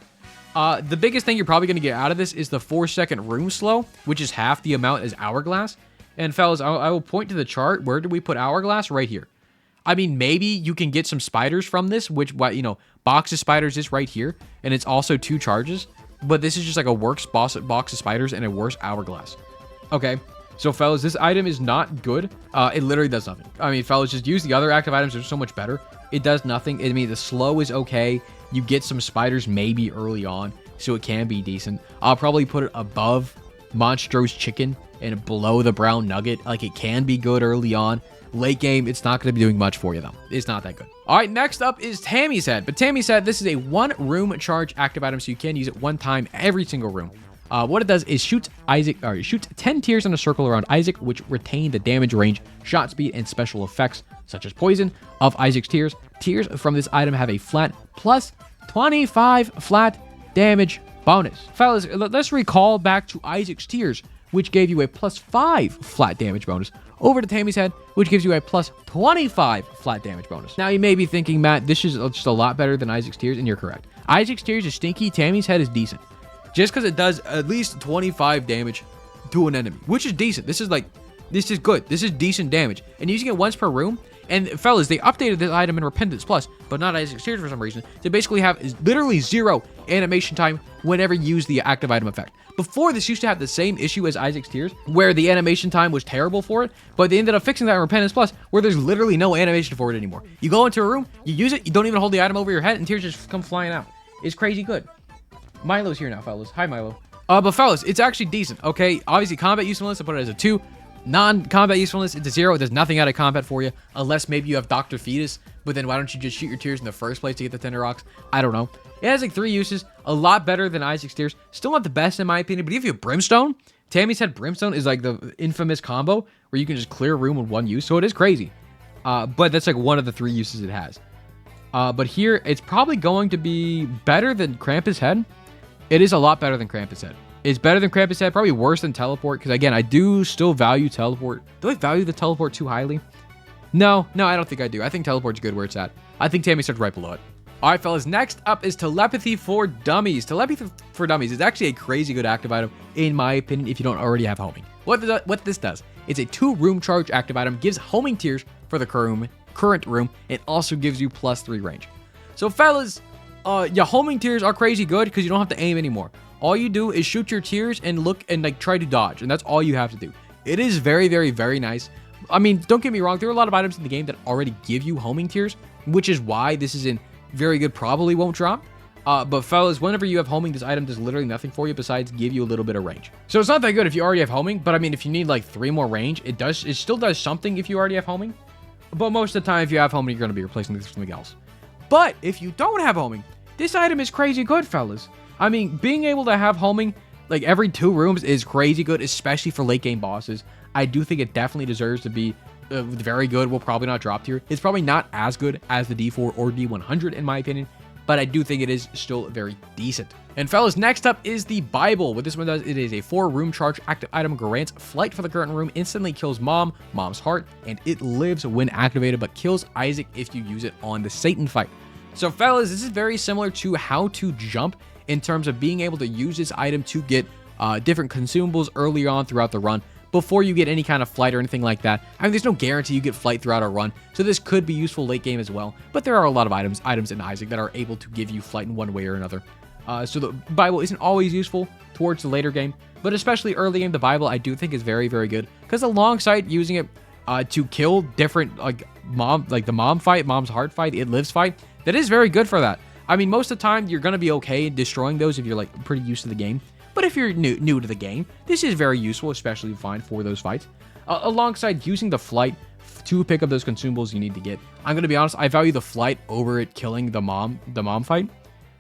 The biggest thing you're probably going to get out of this is the 4-second room slow, which is half the amount as Hourglass. And fellas, I will point to the chart. Where do we put Hourglass? Right here. I mean, maybe you can get some spiders from this, which, box of spiders is right here. And it's also 2 charges. But this is just like a worse box of spiders and a worse Hourglass. Okay, so fellas, this item is not good. It literally does nothing. I mean, fellas, just use the other active items. They're so much better. It does nothing. I mean, the slow is okay. You get some spiders maybe early on, so it can be decent. I'll probably put it above Monstro's Chicken and below the Brown Nugget. Like, it can be good early on. Late game, it's not going to be doing much for you, though. It's not that good. All right, next up is Tammy's Head. But Tammy's Head, this is a 1-room charge active item, so you can use it 1 time every single room. What it does is shoots 10 tears in a circle around Isaac, which retain the damage range, shot speed, and special effects, such as poison, of Isaac's tears. Tears from this item have a flat plus 25 flat damage bonus. Fellas, let's recall back to Isaac's tears, which gave you a plus 5 flat damage bonus, over to Tammy's Head, which gives you a plus 25 flat damage bonus. Now, you may be thinking, Matt, this is just a lot better than Isaac's tears, and you're correct. Isaac's tears is stinky, Tammy's Head is decent. Just because it does at least 25 damage to an enemy, which is decent. This is good. This is decent damage. And using it once per room. And fellas, they updated this item in Repentance Plus, but not Isaac's Tears for some reason, to basically have literally 0 animation time whenever you use the active item effect. Before, this used to have the same issue as Isaac's Tears, where the animation time was terrible for it, but they ended up fixing that in Repentance Plus, where there's literally no animation for it anymore. You go into a room, you use it, you don't even hold the item over your head, and tears just come flying out. It's crazy good. Milo's here now, fellas. Hi, Milo. But fellas, it's actually decent, okay? Obviously, combat usefulness, I put it as a 2. Non-combat usefulness, it's a 0. It does nothing out of combat for you, unless maybe you have Dr. Fetus, but then why don't you just shoot your tears in the first place to get the Tender Rocks? I don't know. It has like 3 uses, a lot better than Isaac's Tears. Still not the best in my opinion, but if you have Brimstone, Tammy's Head Brimstone is like the infamous combo where you can just clear a room with 1 use, so it is crazy. But that's like one of the 3 uses it has. But here, it's probably going to be better than Krampus Head. It is a lot better than Krampus Head. It's better than Krampus Head, probably worse than Teleport, because again, I do still value Teleport. Do I value the Teleport too highly? No, I don't think I do. I think Teleport's good where it's at. I think Tammy's Head's right below it. All right, fellas, next up is Telepathy for Dummies. Telepathy for Dummies is actually a crazy good active item, in my opinion, if you don't already have homing. What this does, it's a 2-room charge active item, gives homing tears for the current room, and also gives you plus 3 range. So, fellas, your homing tears are crazy good because you don't have to aim anymore. All you do is shoot your tears and look and like try to dodge, and that's all you have to do. It is very, very, very nice, I mean, don't get me wrong, there are a lot of items in the game that already give you homing tiers, which is why this isn't very good, probably won't drop. But fellas, whenever you have homing, this item does literally nothing for you besides give you a little bit of range. So it's not that good if you already have homing, but I mean, if you need like 3 more range, it still does something if you already have homing. But most of the time, if you have homing, you're going to be replacing this with something else. But if you don't have homing, this item is crazy good, fellas. I mean, being able to have homing like every 2 rooms is crazy good, especially for late game bosses. I do think it definitely deserves to be very good. Will probably not drop tier. It's probably not as good as the D4 or D100 in my opinion, but I do think it is still very decent. And fellas, next up is the Bible. What this one does, it is a 4-room charge active item, grants flight for the current room, instantly kills mom's heart, and it lives when activated, but kills Isaac if you use it on the Satan fight. So fellas, this is very similar to how to jump in terms of being able to use this item to get different consumables earlier on throughout the run, before you get any kind of flight or anything like that. I mean, there's no guarantee you get flight throughout a run, so this could be useful late game as well, but there are a lot of items in Isaac that are able to give you flight in one way or another. So the Bible isn't always useful towards the later game, but especially early game, the Bible I do think is very, very good, because alongside using it to kill different, like the mom fight, mom's heart fight, it lives fight, that is very good for that. I mean, most of the time, you're going to be okay destroying those if you're like pretty used to the game. But if you're new to the game, this is very useful, especially fine for those fights. Alongside using the flight to pick up those consumables you need to get. I'm going to be honest, I value the flight over it killing the mom fight.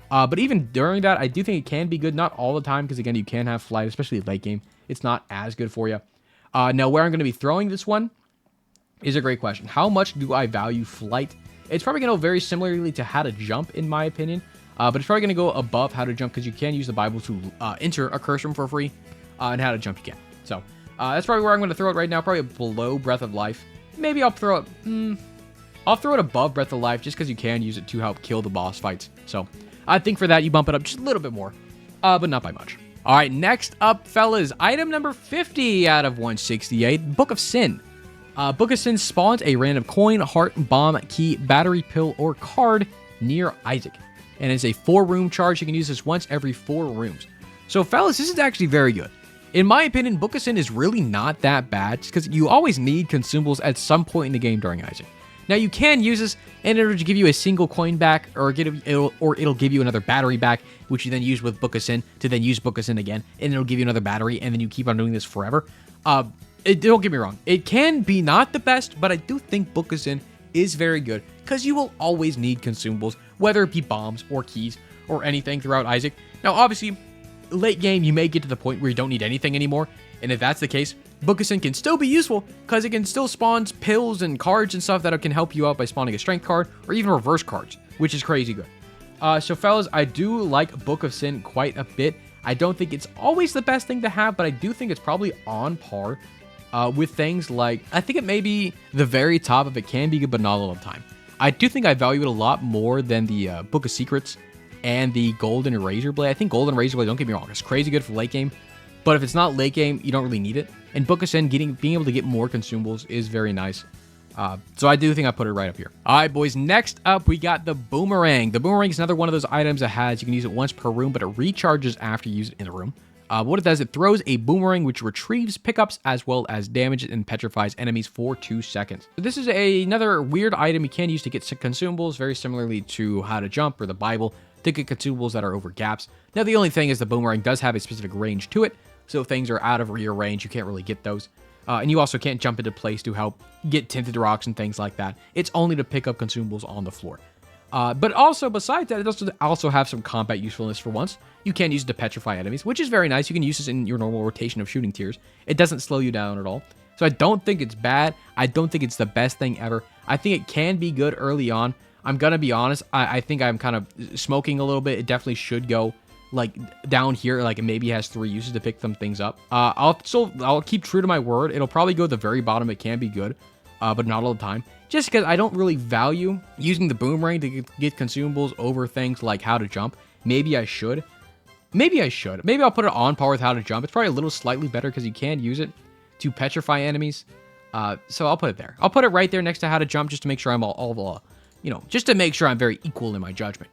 But even during that, I do think it can be good. Not all the time, because again, you can have flight, especially late game. It's not as good for you. Now, where I'm going to be throwing this one is a great question. How much do I value flight? It's probably going to go very similarly to how to jump, in my opinion. But it's probably going to go above how to jump, because you can use the Bible to enter a curse room for free, and how to jump you can. So that's probably where I'm going to throw it right now, probably below Breath of Life. Maybe I'll throw it above Breath of Life, just because you can use it to help kill the boss fights. So I think for that, you bump it up just a little bit more, but not by much. All right, next up, fellas, item number 50 out of 168, Book of Sin. Book of Sin spawns a random coin, heart, bomb, key, battery, pill, or card near Isaac. And it's a 4-room charge. You can use this once every 4 rooms. So, fellas, this is actually very good. In my opinion, Book of Sin is really not that bad, because you always need consumables at some point in the game during Isaac. Now, you can use this, and it'll give you a single coin back, or it'll give you another battery back, which you then use with Book of Sin, to then use Book of Sin again, and it'll give you another battery, and then you keep on doing this forever. Don't get me wrong. It can be not the best, but I do think Book of Sin is very good, because you will always need consumables, whether it be bombs or keys or anything throughout Isaac. Now, obviously, late game, you may get to the point where you don't need anything anymore, and if that's the case, Book of Sin can still be useful, because it can still spawn pills and cards and stuff that can help you out by spawning a strength card, or even reverse cards, which is crazy good. So, fellas, I do like Book of Sin quite a bit. I don't think it's always the best thing to have, but I do think it's probably on par with things like, I think it may be the very top of it can be good, but not all the time. I do think I value it a lot more than the Book of Secrets and the Golden Razor Blade. I think Golden Razor Blade, don't get me wrong, it's crazy good for late game, but if it's not late game, you don't really need it. And Book of Sin, being able to get more consumables is very nice. So I do think I put it right up here. All right, boys, next up, we got the Boomerang. The Boomerang is another one of those items that you can use it once per room, but it recharges after you use it in a room. What it does, it throws a boomerang which retrieves pickups as well as damages and petrifies enemies for 2 seconds. So this is another weird item you can use to get consumables, very similarly to how to jump or the Bible, to get consumables that are over gaps. Now, the only thing is the boomerang does have a specific range to it, so if things are out of your range, you can't really get those. And you also can't jump into place to help get tinted rocks and things like that. It's only to pick up consumables on the floor. But also, besides that, it does also have some combat usefulness for once. You can use it to petrify enemies, which is very nice. You can use this in your normal rotation of shooting tiers. It doesn't slow you down at all. So I don't think it's bad. I don't think it's the best thing ever. I think it can be good early on. I'm going to be honest. I think I'm kind of smoking a little bit. It definitely should go like down here. Like it maybe has 3 uses to pick some things up. I'll keep true to my word. It'll probably go at the very bottom. It can be good, but not all the time. Just because I don't really value using the boomerang to get consumables over things like how to jump. Maybe I should. Maybe I'll put it on par with how to jump. It's probably a little slightly better because you can use it to petrify enemies. So I'll put it there. I'll put it right there next to how to jump just to make sure I'm just to make sure I'm very equal in my judgment,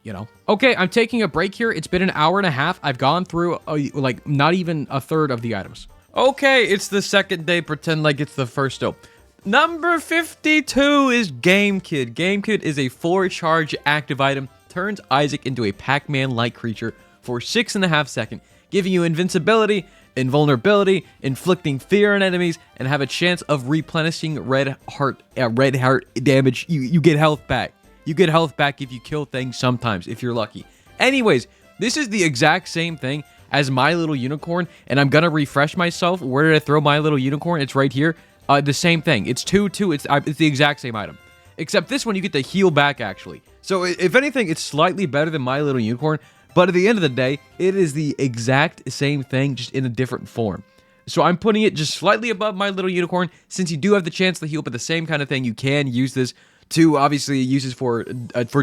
Okay, I'm taking a break here. It's been an hour and a half. I've gone through like not even a third of the items. Okay, it's the second day. Pretend like it's the first still. Number 52 is Game Kid. Game Kid is a 4-charge active item, turns Isaac into a Pac-Man-like creature for 6.5 seconds, giving you invincibility, invulnerability, inflicting fear on enemies, and have a chance of replenishing red heart damage. You get health back. You get health back if you kill things sometimes, if you're lucky. Anyways, this is the exact same thing as My Little Unicorn, and I'm gonna refresh myself. Where did I throw My Little Unicorn? It's right here. The same thing. It's 2-2. It's the exact same item. Except this one, you get to heal back, actually. So, if anything, it's slightly better than My Little Unicorn. But at the end of the day, it is the exact same thing, just in a different form. So, I'm putting it just slightly above My Little Unicorn. Since you do have the chance to heal, but the same kind of thing, you can use this to, obviously, use this for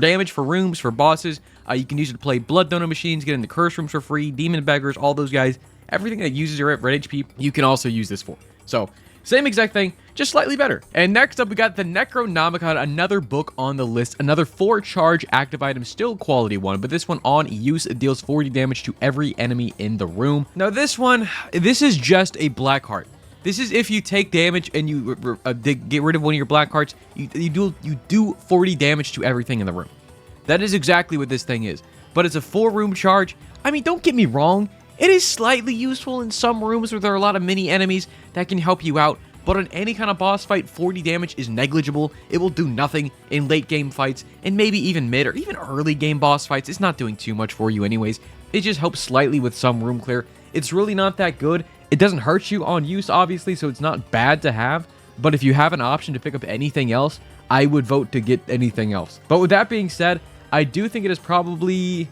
damage, for rooms, for bosses. You can use it to play blood donor machines, get into curse rooms for free, demon beggars, all those guys. Everything that uses your red HP, you can also use this for. So, same exact thing, just slightly better. And next up, we got the Necronomicon, another book on the list, another 4-charge active item, still quality 1, but this one on use, it deals 40 damage to every enemy in the room. Now this is just a black heart. This is if you take damage and you get rid of one of your black hearts, you do 40 damage to everything in the room. That is exactly what this thing is. But it's a 4-room charge. I mean, don't get me wrong. It is slightly useful in some rooms where there are a lot of mini enemies that can help you out, but on any kind of boss fight, 40 damage is negligible. It will do nothing in late game fights, and maybe even mid or even early game boss fights. It's not doing too much for you anyways. It just helps slightly with some room clear. It's really not that good. It doesn't hurt you on use, obviously, so it's not bad to have, but if you have an option to pick up anything else, I would vote to get anything else. But with that being said, I do think it is probably...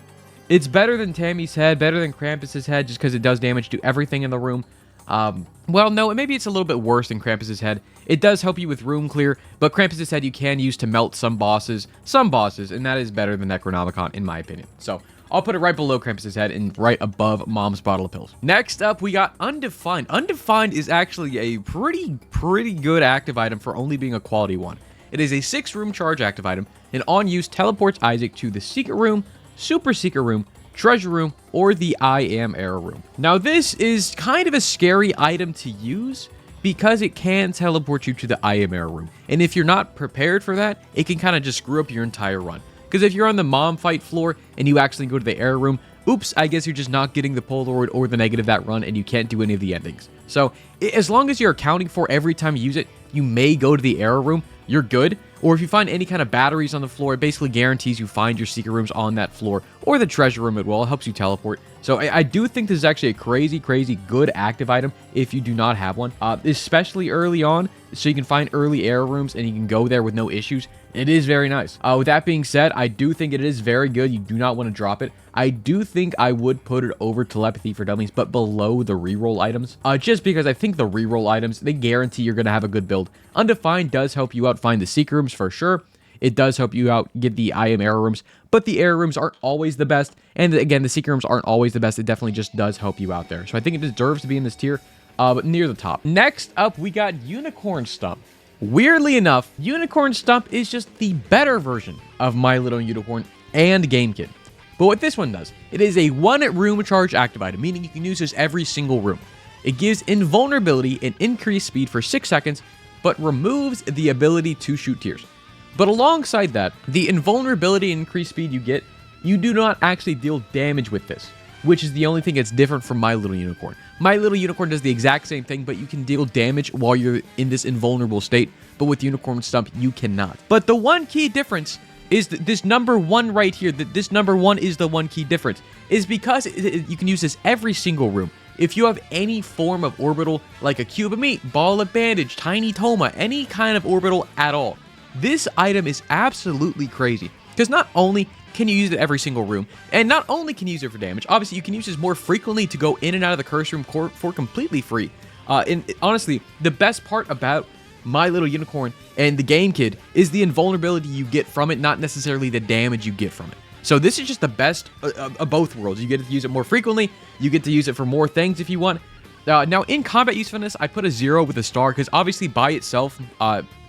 It's better than Tammy's head, better than Krampus's head, just because it does damage to everything in the room. Well, no, maybe it's a little bit worse than Krampus's head. It does help you with room clear, but Krampus's head you can use to melt some bosses, and that is better than Necronomicon, in my opinion. So, I'll put it right below Krampus's head and right above Mom's Bottle of Pills. Next up, we got Undefined. Undefined is actually a pretty good active item for only being a quality 1. It is a 6-room charge active item, and on use teleports Isaac to the Secret Room, Super Secret Room, Treasure Room, or the I Am Error Room. Now, this is kind of a scary item to use because it can teleport you to the I Am Error Room. And if you're not prepared for that, it can kind of just screw up your entire run. Because if you're on the mom fight floor and you actually go to the error room, oops, I guess you're just not getting the Polaroid or the negative that run, and you can't do any of the endings. So, as long as you're accounting for every time you use it, you may go to the error room, you're good. Or if you find any kind of batteries on the floor, it basically guarantees you find your secret rooms on that floor, or the treasure room as well. It helps you teleport. So I do think this is actually a crazy good active item if you do not have one, especially early on, so you can find early error rooms and you can go there with no issues. It is very nice. With that being said, I do think it is very good. You do not want to drop it. I do think I would put it over Telepathy for Dummies, but below the reroll items. Just because I think the reroll items, they guarantee you're going to have a good build. Undefined does help you out find the secret rooms for sure. It does help you out get the I Am error rooms, but the error rooms aren't always the best. And again, the secret rooms aren't always the best. It definitely just does help you out there. So I think it deserves to be in this tier, but near the top. Next up, we got Unicorn Stump. Weirdly enough, Unicorn Stump is just the better version of My Little Unicorn and Game Kid. But what this one does, it is a 1-room charge active item, meaning you can use this every single room. It gives invulnerability and increased speed for 6 seconds, but removes the ability to shoot tears. But alongside that, the invulnerability and increased speed you get, you do not actually deal damage with this, which is the only thing that's different from My Little Unicorn. My Little Unicorn does the exact same thing, but you can deal damage while you're in this invulnerable state, but with Unicorn Stump, you cannot. But the one key difference is that this number 1 right here, that this number 1 is the one key difference, is because you can use this every single room. If you have any form of orbital, like a cube of meat, ball of bandage, tiny toma, any kind of orbital at all, this item is absolutely crazy. Because not only can you use it every single room, and not only can you use it for damage, obviously you can use this more frequently to go in and out of the curse room for completely free. And honestly, the best part about My Little Unicorn and the Game Kid is the invulnerability you get from it, not necessarily the damage you get from it. So this is just the best of both worlds. You get to use it more frequently, you get to use it for more things if you want. Now, in combat usefulness, I put a 0 with a star, because obviously by itself,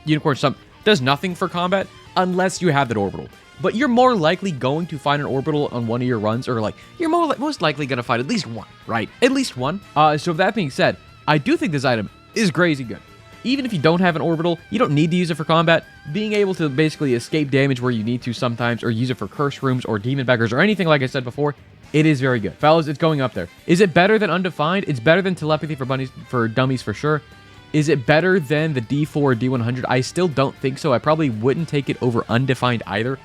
Unicorn Stump does nothing for combat unless you have that orbital. But you're more likely going to find an orbital on one of your runs, or like, you're most likely going to find at least one, right? At least one. So with that being said, I do think this item is crazy good. even if you don't have an orbital, you don't need to use it for combat. Being able to basically escape damage where you need to sometimes, or use it for curse rooms or demon beggars or anything like I said before, it is very good. Fellas, it's going up there. Is it better than Undefined? It's better than Telepathy for Dummies for sure. Is it better than the D4 or D100? I still don't think so. I probably wouldn't take it over Undefined either.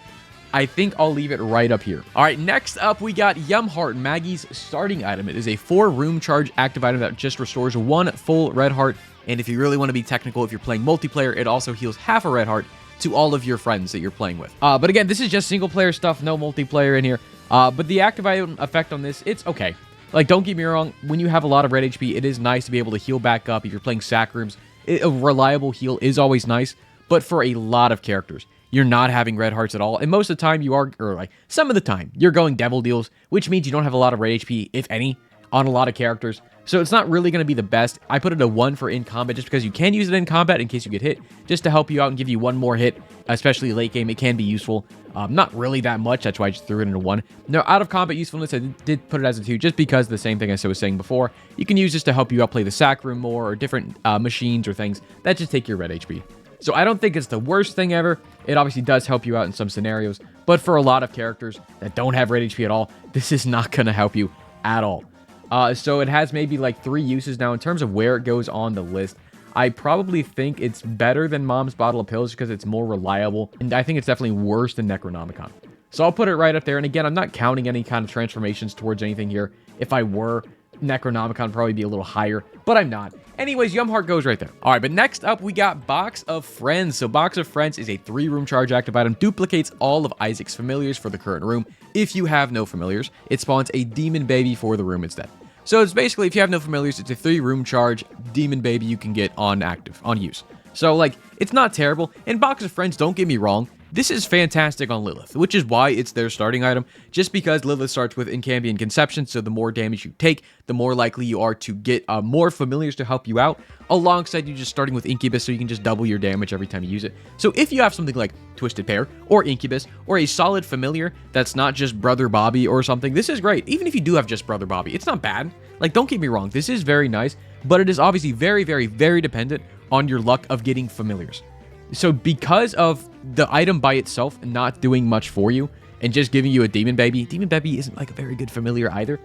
I think I'll leave it right up here. All right, next up, we got Yumheart, Maggie's starting item. It is a 4-room charge active item that just restores 1 full red heart. And if you really want to be technical, if you're playing multiplayer, it also heals half a red heart to all of your friends that you're playing with. But again, this is just single player stuff, no multiplayer in here. But the active item effect on this, it's okay. Like, don't get me wrong, when you have a lot of red HP, it is nice to be able to heal back up. If you're playing sack rooms, a reliable heal is always nice. But for a lot of characters, you're not having red hearts at all. And most of the time you are, or like some of the time, you're going devil deals, which means you don't have a lot of red HP, if any, on a lot of characters. So it's not really going to be the best. I put it a 1 for in combat just because you can use it in combat in case you get hit, just to help you out and give you 1 more hit, especially late game. It can be useful. Not really that much. That's why I just threw it in a 1. Now, out of combat usefulness, I did put it as a 2 just because the same thing as I was saying before. You can use this to help you outplay the sack room more or different machines or things that just take your red HP. So I don't think it's the worst thing ever. It obviously does help you out in some scenarios, but for a lot of characters that don't have red HP at all, this is not going to help you at all. So it has maybe like 3 uses now in terms of where it goes on the list. I probably think it's better than Mom's Bottle of Pills because it's more reliable, and I think it's definitely worse than Necronomicon. So I'll put it right up there, and again, I'm not counting any kind of transformations towards anything here. If I were, Necronomicon would probably be a little higher, but I'm not. Anyways, Yumheart goes right there. All right, but next up, we got Box of Friends. So Box of Friends is a 3-room charge active item, duplicates all of Isaac's familiars for the current room. If you have no familiars, it spawns a demon baby for the room instead. So it's basically, if you have no familiars, it's a 3-room charge demon baby you can get on use. So, like, it's not terrible. And Box of Friends, don't get me wrong, this is fantastic on Lilith, which is why it's their starting item, just because Lilith starts with Incambian Conception, so the more damage you take, the more likely you are to get more familiars to help you out, alongside you just starting with Incubus, so you can just double your damage every time you use it. So if you have something like Twisted Pair, or Incubus, or a solid familiar that's not just Brother Bobby or something, this is great. Even if you do have just Brother Bobby, it's not bad. Like, don't get me wrong, this is very nice, but it is obviously very, very, very dependent on your luck of getting familiars. So because of the item by itself not doing much for you and just giving you a Demon Baby isn't like a very good familiar either.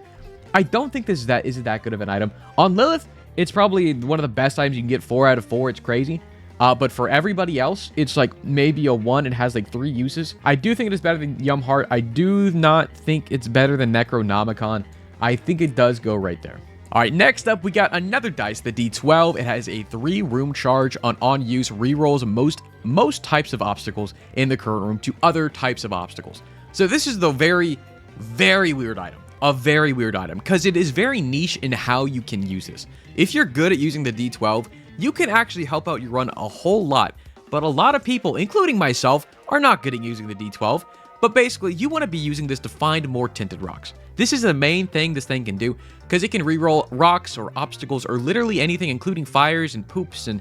I don't think isn't that good of an item. On Lilith, it's probably one of the best items you can get. 4 out of 4. It's crazy. But for everybody else, it's like maybe a 1. It has like 3 uses. I do think it is better than Yumheart. I do not think it's better than Necronomicon. I think it does go right there. All right, next up, we got another dice, the D12. It has a 3-room charge on use, rerolls most types of obstacles in the current room to other types of obstacles. So this is the very, very weird item. A very weird item, because it is very niche in how you can use this. If you're good at using the D12, you can actually help out your run a whole lot, but a lot of people, including myself, are not good at using the D12. But basically, you want to be using this to find more tinted rocks. This is the main thing this thing can do, because it can reroll rocks or obstacles or literally anything, including fires and poops and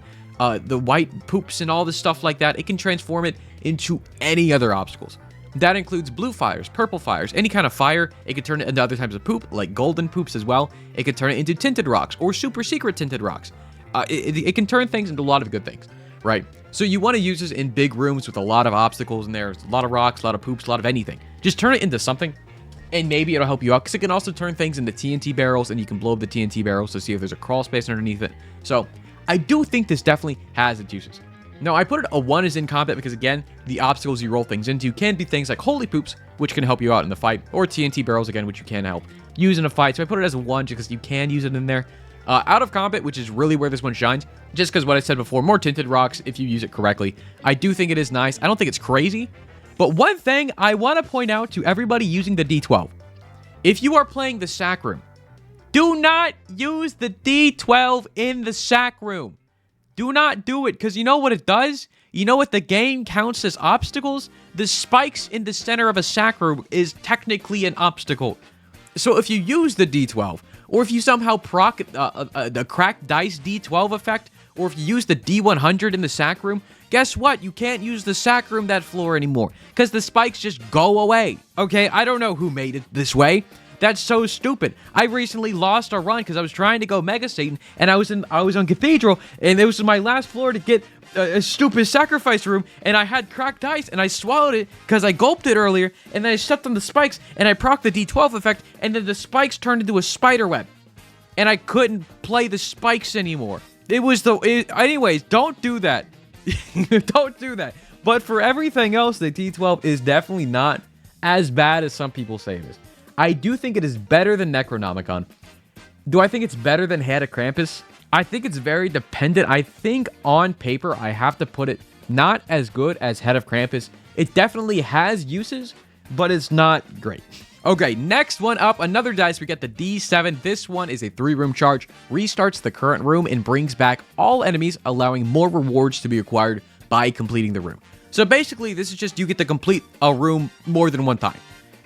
the white poops and all this stuff like that. It can transform it into any other obstacles. That includes blue fires, purple fires, any kind of fire. It can turn it into other types of poop, like golden poops as well. It can turn it into tinted rocks or super secret tinted rocks. It can turn things into a lot of good things, right? So you want to use this in big rooms with a lot of obstacles in there, a lot of rocks, a lot of poops, a lot of anything. Just turn it into something, and maybe it'll help you out, because it can also turn things into TNT barrels, and you can blow up the TNT barrels to see if there's a crawl space underneath it. So I do think this definitely has its uses. Now, I put it a 1 is in combat because, again, the obstacles you roll things into can be things like holy poops, which can help you out in the fight, or TNT barrels, again, which you can help use in a fight. So I put it as a 1 just because you can use it in there. Out of combat, which is really where this one shines, just because what I said before, more tinted rocks if you use it correctly. I do think it is nice. I don't think it's crazy. But one thing I want to point out to everybody using the D12. If you are playing the sack room, do not use the D12 in the sack room. Do not do it, because you know what it does? You know what the game counts as obstacles? The spikes in the center of a sack room is technically an obstacle. So if you use the D12, or if you somehow proc the cracked dice D12 effect, or if you use the D100 in the sack room, guess what? You can't use the sack room that floor anymore, because the spikes just go away. Okay, I don't know who made it this way, That's so stupid. I recently lost a run because I was trying to go Mega Satan, and I was on Cathedral, and it was my last floor to get a stupid sacrifice room, and I had cracked ice, and I swallowed it because I gulped it earlier, and then I stepped on the spikes, and I procced the D12 effect, and then the spikes turned into a spider web, and I couldn't play the spikes anymore. Anyways, don't do that. Don't do that. But for everything else, the D12 is definitely not as bad as some people say it is. I do think it is better than Necronomicon. Do I think it's better than Head of Krampus? I think it's very dependent. I think on paper, I have to put it not as good as Head of Krampus. It definitely has uses, but it's not great. Okay, next one up, another dice. We got the D7. This one is a 3-room charge, restarts the current room, and brings back all enemies, allowing more rewards to be acquired by completing the room. So basically, this is just you get to complete a room more than one time.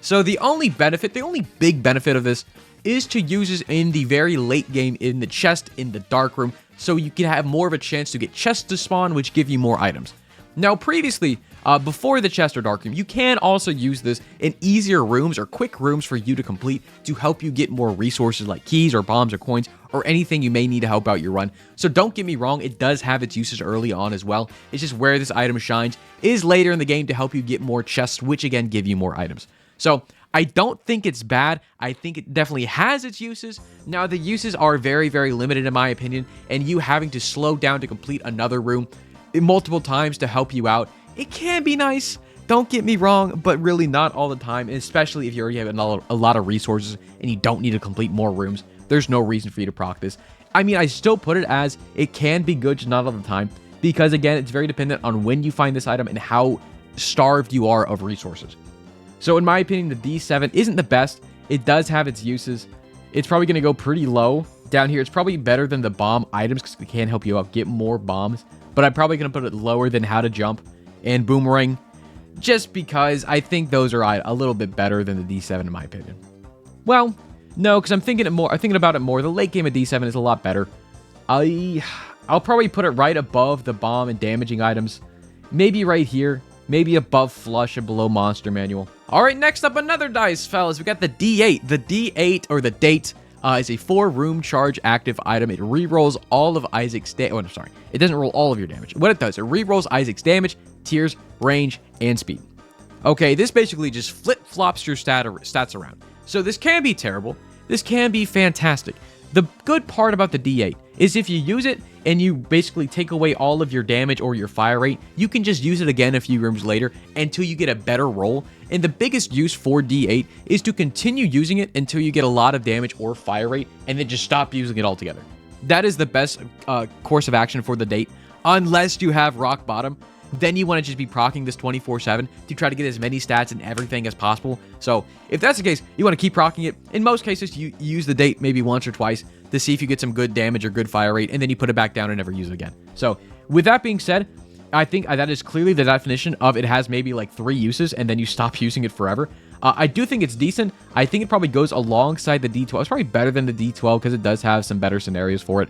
So the only big benefit of this is to use this in the very late game in the chest in the dark room, so you can have more of a chance to get chests to spawn, which give you more items. Now, previously, before the chest or dark room, you can also use this in easier rooms or quick rooms for you to complete to help you get more resources like keys or bombs or coins or anything you may need to help out your run. So don't get me wrong, it does have its uses early on as well. It's just where this item shines is later in the game to help you get more chests, which again give you more items. So I don't think it's bad. I think it definitely has its uses. Now, the uses are very, very limited in my opinion, and you having to slow down to complete another room multiple times to help you out, it can be nice. Don't get me wrong, but really not all the time, especially if you already have a lot of resources and you don't need to complete more rooms. There's no reason for you to proc this. I mean, I still put it as it can be good, just not all the time, because again, it's very dependent on when you find this item and how starved you are of resources. So in my opinion, the D7 isn't the best. It does have its uses. It's probably going to go pretty low down here. It's probably better than the bomb items because it can help you out get more bombs. But I'm probably going to put it lower than How to Jump and Boomerang, just because I think those are a little bit better than the D7 in my opinion. Well, no, because I'm thinking about it more. The late game of D7 is a lot better. I'll probably put it right above the bomb and damaging items. Maybe right here. Maybe above Flush and below Monster Manual. All right, next up, another dice, fellas. We got the D8. The D8, or the Date, is a 4-room charge active item. It re-rolls all of Isaac's damage. Oh, I'm sorry. It doesn't roll all of your damage. What it does, it re-rolls Isaac's damage, tiers, range, and speed. Okay, this basically just flip-flops your stats around. So this can be terrible. This can be fantastic. The good part about the D8 is if you use it and you basically take away all of your damage or your fire rate, you can just use it again a few rooms later until you get a better roll. And the biggest use for D8 is to continue using it until you get a lot of damage or fire rate and then just stop using it altogether. That is the best course of action for the Date, unless you have rock bottom. Then you want to just be proccing this 24/7 to try to get as many stats and everything as possible. So if that's the case, you want to keep proccing it. In most cases, you use the Date maybe once or twice to see if you get some good damage or good fire rate, and then you put it back down and never use it again. So with that being said, I think that is clearly the definition of it has maybe like 3 uses, and then you stop using it forever. I do think it's decent. I think it probably goes alongside the D12. It's probably better than the D12 because it does have some better scenarios for it.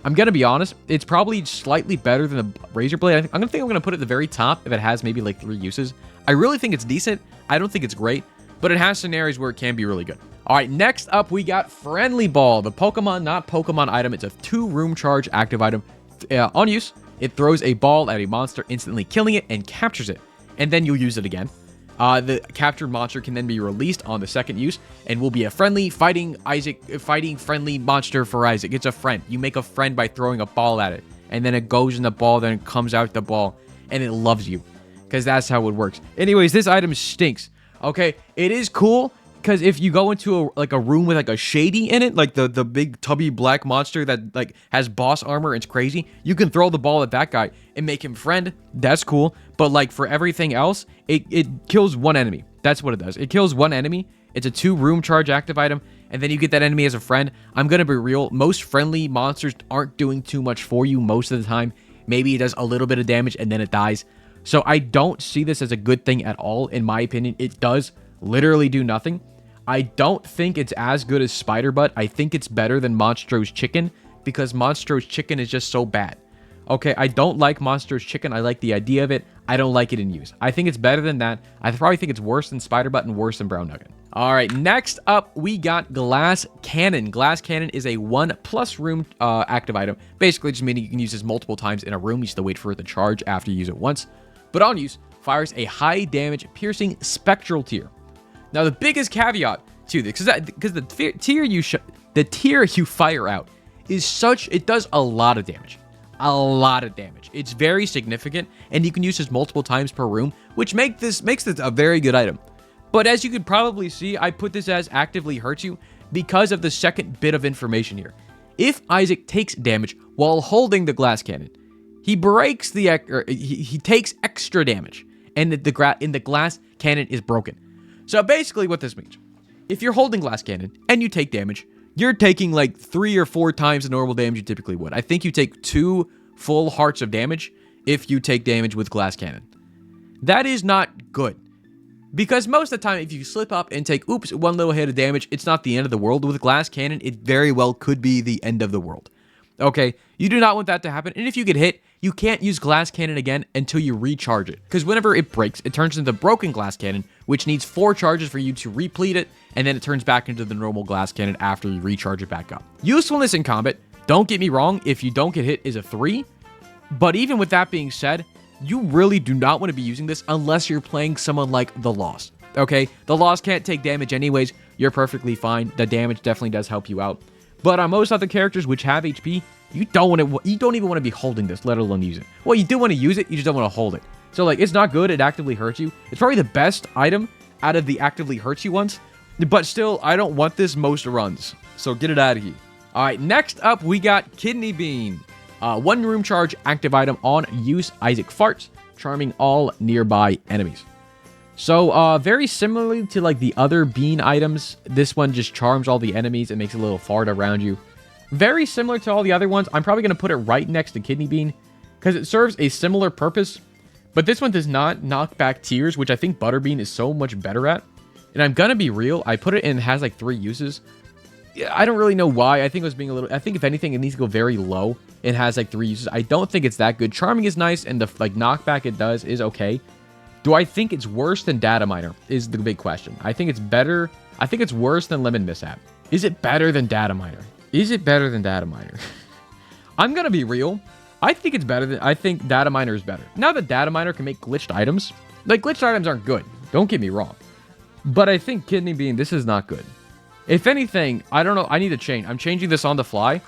I'm going to be honest, it's probably slightly better than the Razor Blade. I'm going to put it at the very top if it has maybe like 3 uses. I really think it's decent. I don't think it's great, but it has scenarios where it can be really good. All right, next up, we got Friendly Ball, the Pokemon, not Pokemon item. It's a 2-room charge active item. On use, it throws a ball at a monster, instantly killing it and captures it, and then you'll use it again. The captured monster can then be released on the second use and will be a friendly fighting friendly monster for Isaac. It's a friend. You make a friend by throwing a ball at it, and then it goes in the ball, then it comes out the ball, and it loves you because that's how it works. Anyways, this item stinks. Okay, it is cool because if you go into a room with like a Shady in it, like the big tubby black monster that like has boss armor and it's crazy, you can throw the ball at that guy and make him friend. That's cool. But like for everything else, it kills one enemy. That's what it does. It kills one enemy. It's a 2-room charge active item, and then you get that enemy as a friend. I'm gonna be real. Most friendly monsters aren't doing too much for you most of the time. Maybe it does a little bit of damage and then it dies. So I don't see this as a good thing at all. In my opinion, it does literally do nothing. I don't think it's as good as Spider Butt. I think it's better than Monstro's Chicken because Monstro's Chicken is just so bad. Okay, I don't like Monster's Chicken. I like the idea of it. I don't like it in use. I think it's better than that. I probably think it's worse than Spider Butt and worse than Brown Nugget. All right, next up, we got Glass Cannon. Glass Cannon is a 1+ room active item. Basically, just meaning you can use this multiple times in a room. You just have to wait for it to charge after you use it once. But on use, fires a high damage, piercing spectral tier. Now, the biggest caveat to this, because the tier you fire out is such, it does a lot of damage. A lot of damage. It's very significant, and you can use this multiple times per room, which makes this a very good item. But as you could probably see, I put this as actively hurts you because of the second bit of information here. If Isaac takes damage while holding the glass cannon, he breaks he takes extra damage, and the glass cannon is broken. So basically what this means, if you're holding glass cannon and you take damage, you're taking like 3 or 4 times the normal damage you typically would. I think you take 2 full hearts of damage if you take damage with glass cannon. That is not good. Because most of the time, if you slip up and take, oops, 1 little hit of damage, it's not the end of the world. With glass cannon, it very well could be the end of the world. Okay, you do not want that to happen. And if you get hit, you can't use glass cannon again until you recharge it. Because whenever it breaks, it turns into broken glass cannon, which needs 4 charges for you to replete it, and then it turns back into the normal glass cannon after you recharge it back up. Usefulness in combat, don't get me wrong, if you don't get hit, is a 3. But even with that being said, you really do not want to be using this unless you're playing someone like the Lost. Okay, the Lost can't take damage anyways. You're perfectly fine. The damage definitely does help you out. But on most other characters which have HP, you don't even want to be holding this, let alone use it. Well, you do want to use it, you just don't want to hold it. So like, it's not good. It actively hurts you. It's probably the best item out of the actively hurts you ones. But still, I don't want this most runs. So get it out of here. All right, next up, we got Kidney Bean. 1 room charge active item on use. Isaac farts, charming all nearby enemies. So very similarly to like the other bean items, this one just charms all the enemies and makes a little fart around you. Very similar to all the other ones. I'm probably going to put it right next to Kidney Bean because it serves a similar purpose. But this one does not knock back tears, which I think Butterbean is so much better at. And I'm going to be real. I put it in, it has like 3 uses. I don't really know why. I think it was being a little, I think if anything, it needs to go very low. It has like 3 uses. I don't think it's that good. Charming is nice, and the like knockback it does is okay. Do I think it's worse than Data Miner is the big question. I think it's better. I think it's worse than Lemon Mishap. Is it better than Data Miner? Is it better than Data Miner? I'm going to be real. I think it's better than, I think Data Miner is better. Now that Data Miner can make glitched items, like glitched items aren't good. Don't get me wrong. But I think Kidney Bean, this is not good. If anything, I don't know. I need to change. I'm changing this on the fly.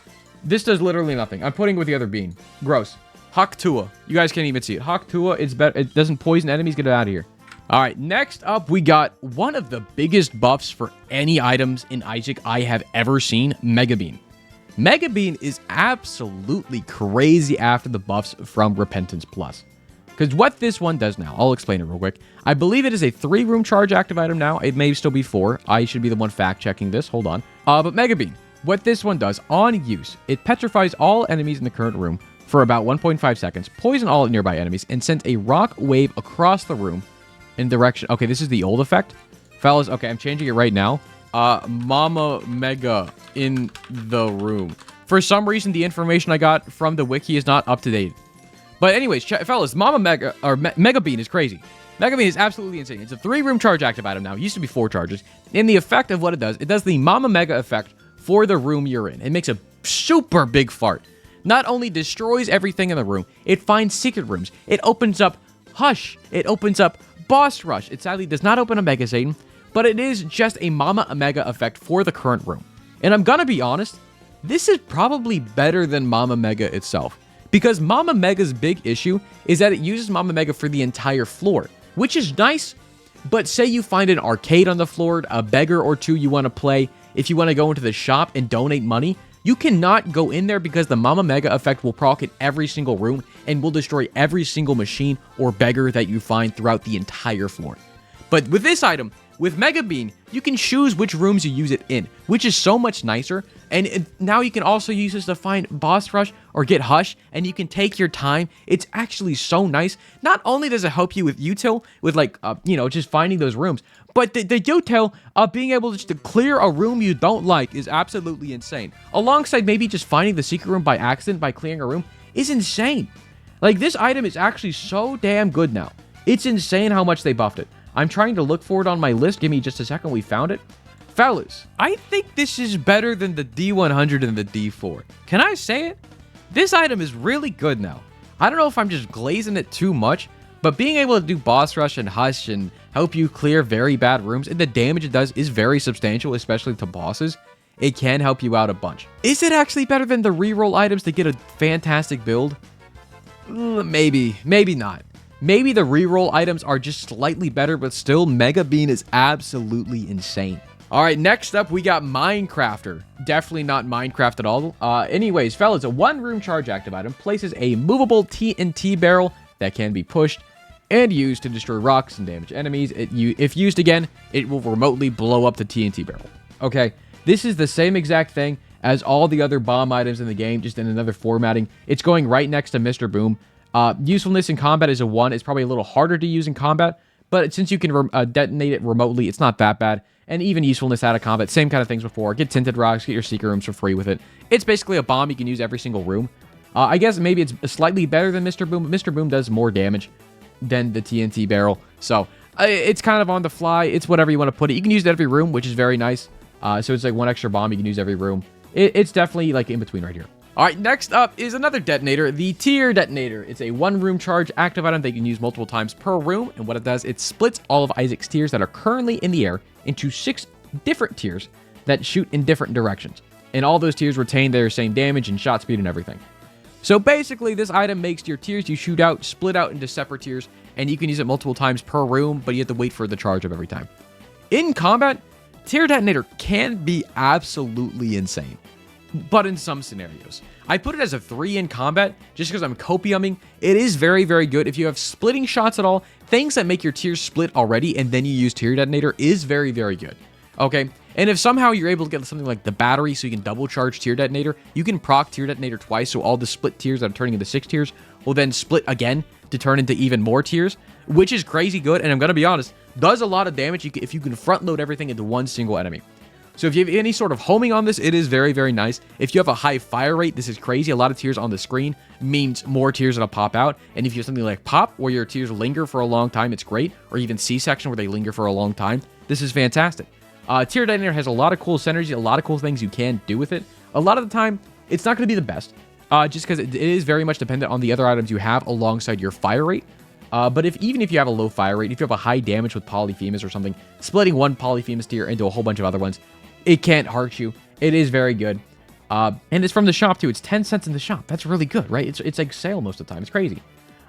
This does literally nothing. I'm putting it with the other bean. Gross. Haktua. You guys can't even see it. Haktua, it's better. It doesn't poison enemies. Get it out of here. All right, next up, we got one of the biggest buffs for any items in Isaac I have ever seen, Mega Bean. Mega Bean is absolutely crazy after the buffs from Repentance Plus. Because what this one does now, I'll explain it real quick. I believe it is a 3-room charge active item now. It may still be 4. I should be the one fact-checking this. Hold on. But Mega Bean, what this one does, on use, it petrifies all enemies in the current room for about 1.5 seconds, poison all nearby enemies, and sends a rock wave across the room in direction. Okay, this is the old effect. Fellas, okay, I'm changing it right now. Mama Mega in the room. For some reason, the information I got from the wiki is not up to date. But anyways, fellas, Mama Mega, or Mega Bean is crazy. Mega Bean is absolutely insane. It's a 3-room charge active item now. It used to be 4 charges. And the effect of what it does the Mama Mega effect for the room you're in. It makes a super big fart. Not only destroys everything in the room, it finds secret rooms. It opens up Hush. It opens up Boss Rush. It sadly does not open a Mega Satan, but it is just a Mama Omega effect for the current room. And I'm gonna be honest, this is probably better than Mama Mega itself. Because Mama Mega's big issue is that it uses Mama Mega for the entire floor, which is nice, but say you find an arcade on the floor, a beggar or 2 you want to play, if you want to go into the shop and donate money, you cannot go in there because the Mama Mega effect will proc in every single room and will destroy every single machine or beggar that you find throughout the entire floor. But with this item, with Mega Bean, you can choose which rooms you use it in, which is so much nicer. And now you can also use this to find Boss Rush or get Hush, and you can take your time. It's actually so nice. Not only does it help you with util, with like, just finding those rooms, but the util of being able to clear a room you don't like is absolutely insane. Alongside maybe just finding the secret room by accident by clearing a room, is insane. Like, this item is actually so damn good now. It's insane how much they buffed it. I'm trying to look for it on my list. Give me just a second. We found it. Fellas, I think this is better than the D100 and the D4. Can I say it? This item is really good now. I don't know if I'm just glazing it too much, but being able to do boss rush and hush and help you clear very bad rooms, and the damage it does is very substantial, especially to bosses. It can help you out a bunch. Is it actually better than the reroll items to get a fantastic build? Maybe not. Maybe the reroll items are just slightly better, but still, Mega Bean is absolutely insane. All right, next up, we got Minecrafter. Definitely not Minecraft at all. Anyways, fellas, a 1-room charge active item places a movable TNT barrel that can be pushed and used to destroy rocks and damage enemies. If used again, it will remotely blow up the TNT barrel. Okay, this is the same exact thing as all the other bomb items in the game, just in another formatting. It's going right next to Mr. Boom. Usefulness in combat is a 1. It's probably a little harder to use in combat, but since you can detonate it remotely, it's not that bad. And even usefulness out of combat, same kind of things before. Get tinted rocks, get your secret rooms for free with it. It's basically a bomb you can use every single room. I guess maybe it's slightly better than Mr. Boom, but Mr. Boom does more damage than the TNT barrel. So it's kind of on the fly. It's whatever you want to put it. You can use it every room, which is very nice. So it's like 1 extra bomb you can use every room. It's definitely like in between right here. All right, next up is another detonator, the Tier Detonator. It's a 1-room charge active item that you can use multiple times per room. And what it does, it splits all of Isaac's tiers that are currently in the air into 6 different tiers that shoot in different directions. And all those tiers retain their same damage and shot speed and everything. So basically, this item makes your tiers you shoot out split out into separate tiers, and you can use it multiple times per room, but you have to wait for the charge up every time. In combat, Tier Detonator can be absolutely insane, but in some scenarios. I put it as a 3 in combat just because I'm copiuming. It is very, very good. If you have splitting shots at all, things that make your tiers split already and then you use Tier Detonator is very, very good. Okay, and if somehow you're able to get something like the battery so you can double charge Tier Detonator, you can proc Tier Detonator twice, so all the split tiers that are turning into 6 tiers will then split again to turn into even more tiers, which is crazy good, and I'm going to be honest, does a lot of damage if you can front load everything into one single enemy. So if you have any sort of homing on this, it is very, very nice. If you have a high fire rate, this is crazy. A lot of tiers on the screen means more tiers that'll pop out. And if you have something like Pop, where your tiers linger for a long time, it's great. Or even C-Section, where they linger for a long time. This is fantastic. Tier Detonator has a lot of cool synergy, a lot of cool things you can do with it. A lot of the time, it's not going to be the best, just because it is very much dependent on the other items you have alongside your fire rate. But even if you have a low fire rate, if you have a high damage with polyphemous or something, splitting one polyphemous tier into a whole bunch of other ones, it can't hurt you. It is very good. And it's from the shop too. It's 10 cents in the shop. That's really good, right? It's like sale most of the time. It's crazy.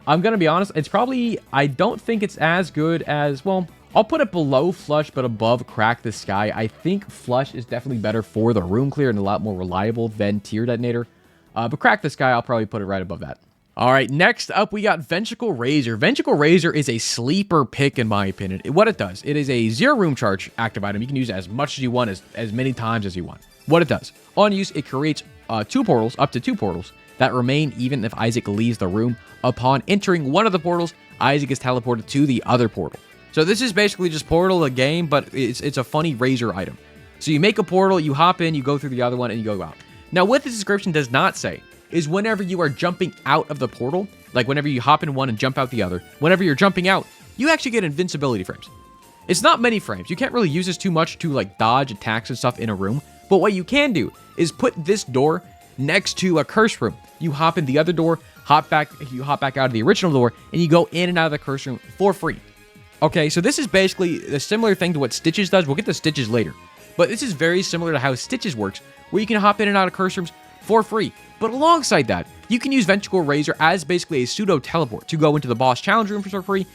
I'm going to be honest. It's probably, I don't think it's as good as, well, I'll put it below Flush, but above Crack the Sky. I think Flush is definitely better for the room clear and a lot more reliable than Tier Detonator. But Crack the Sky, I'll probably put it right above that. All right, next up, we got Ventricle Razor. Ventricle Razor is a sleeper pick, in my opinion. What it does, it is a 0-room charge active item. You can use it as much as you want, as many times as you want. What it does, on use, it creates up to 2 portals, that remain even if Isaac leaves the room. Upon entering one of the portals, Isaac is teleported to the other portal. So this is basically just Portal the game, but it's a funny Razor item. So you make a portal, you hop in, you go through the other one, and you go out. Now, what this description does not say is whenever you are jumping out of the portal, like whenever you hop in one and jump out the other, whenever you're jumping out, you actually get invincibility frames. It's not many frames. You can't really use this too much to like dodge attacks and stuff in a room. But what you can do is put this door next to a curse room. You hop in the other door, you hop back out of the original door, and you go in and out of the curse room for free. Okay, so this is basically a similar thing to what Stitches does. We'll get to Stitches later. But this is very similar to how Stitches works, where you can hop in and out of curse rooms for free. But alongside that, you can use Ventricle Razor as basically a pseudo teleport to go into the boss challenge rooms for free,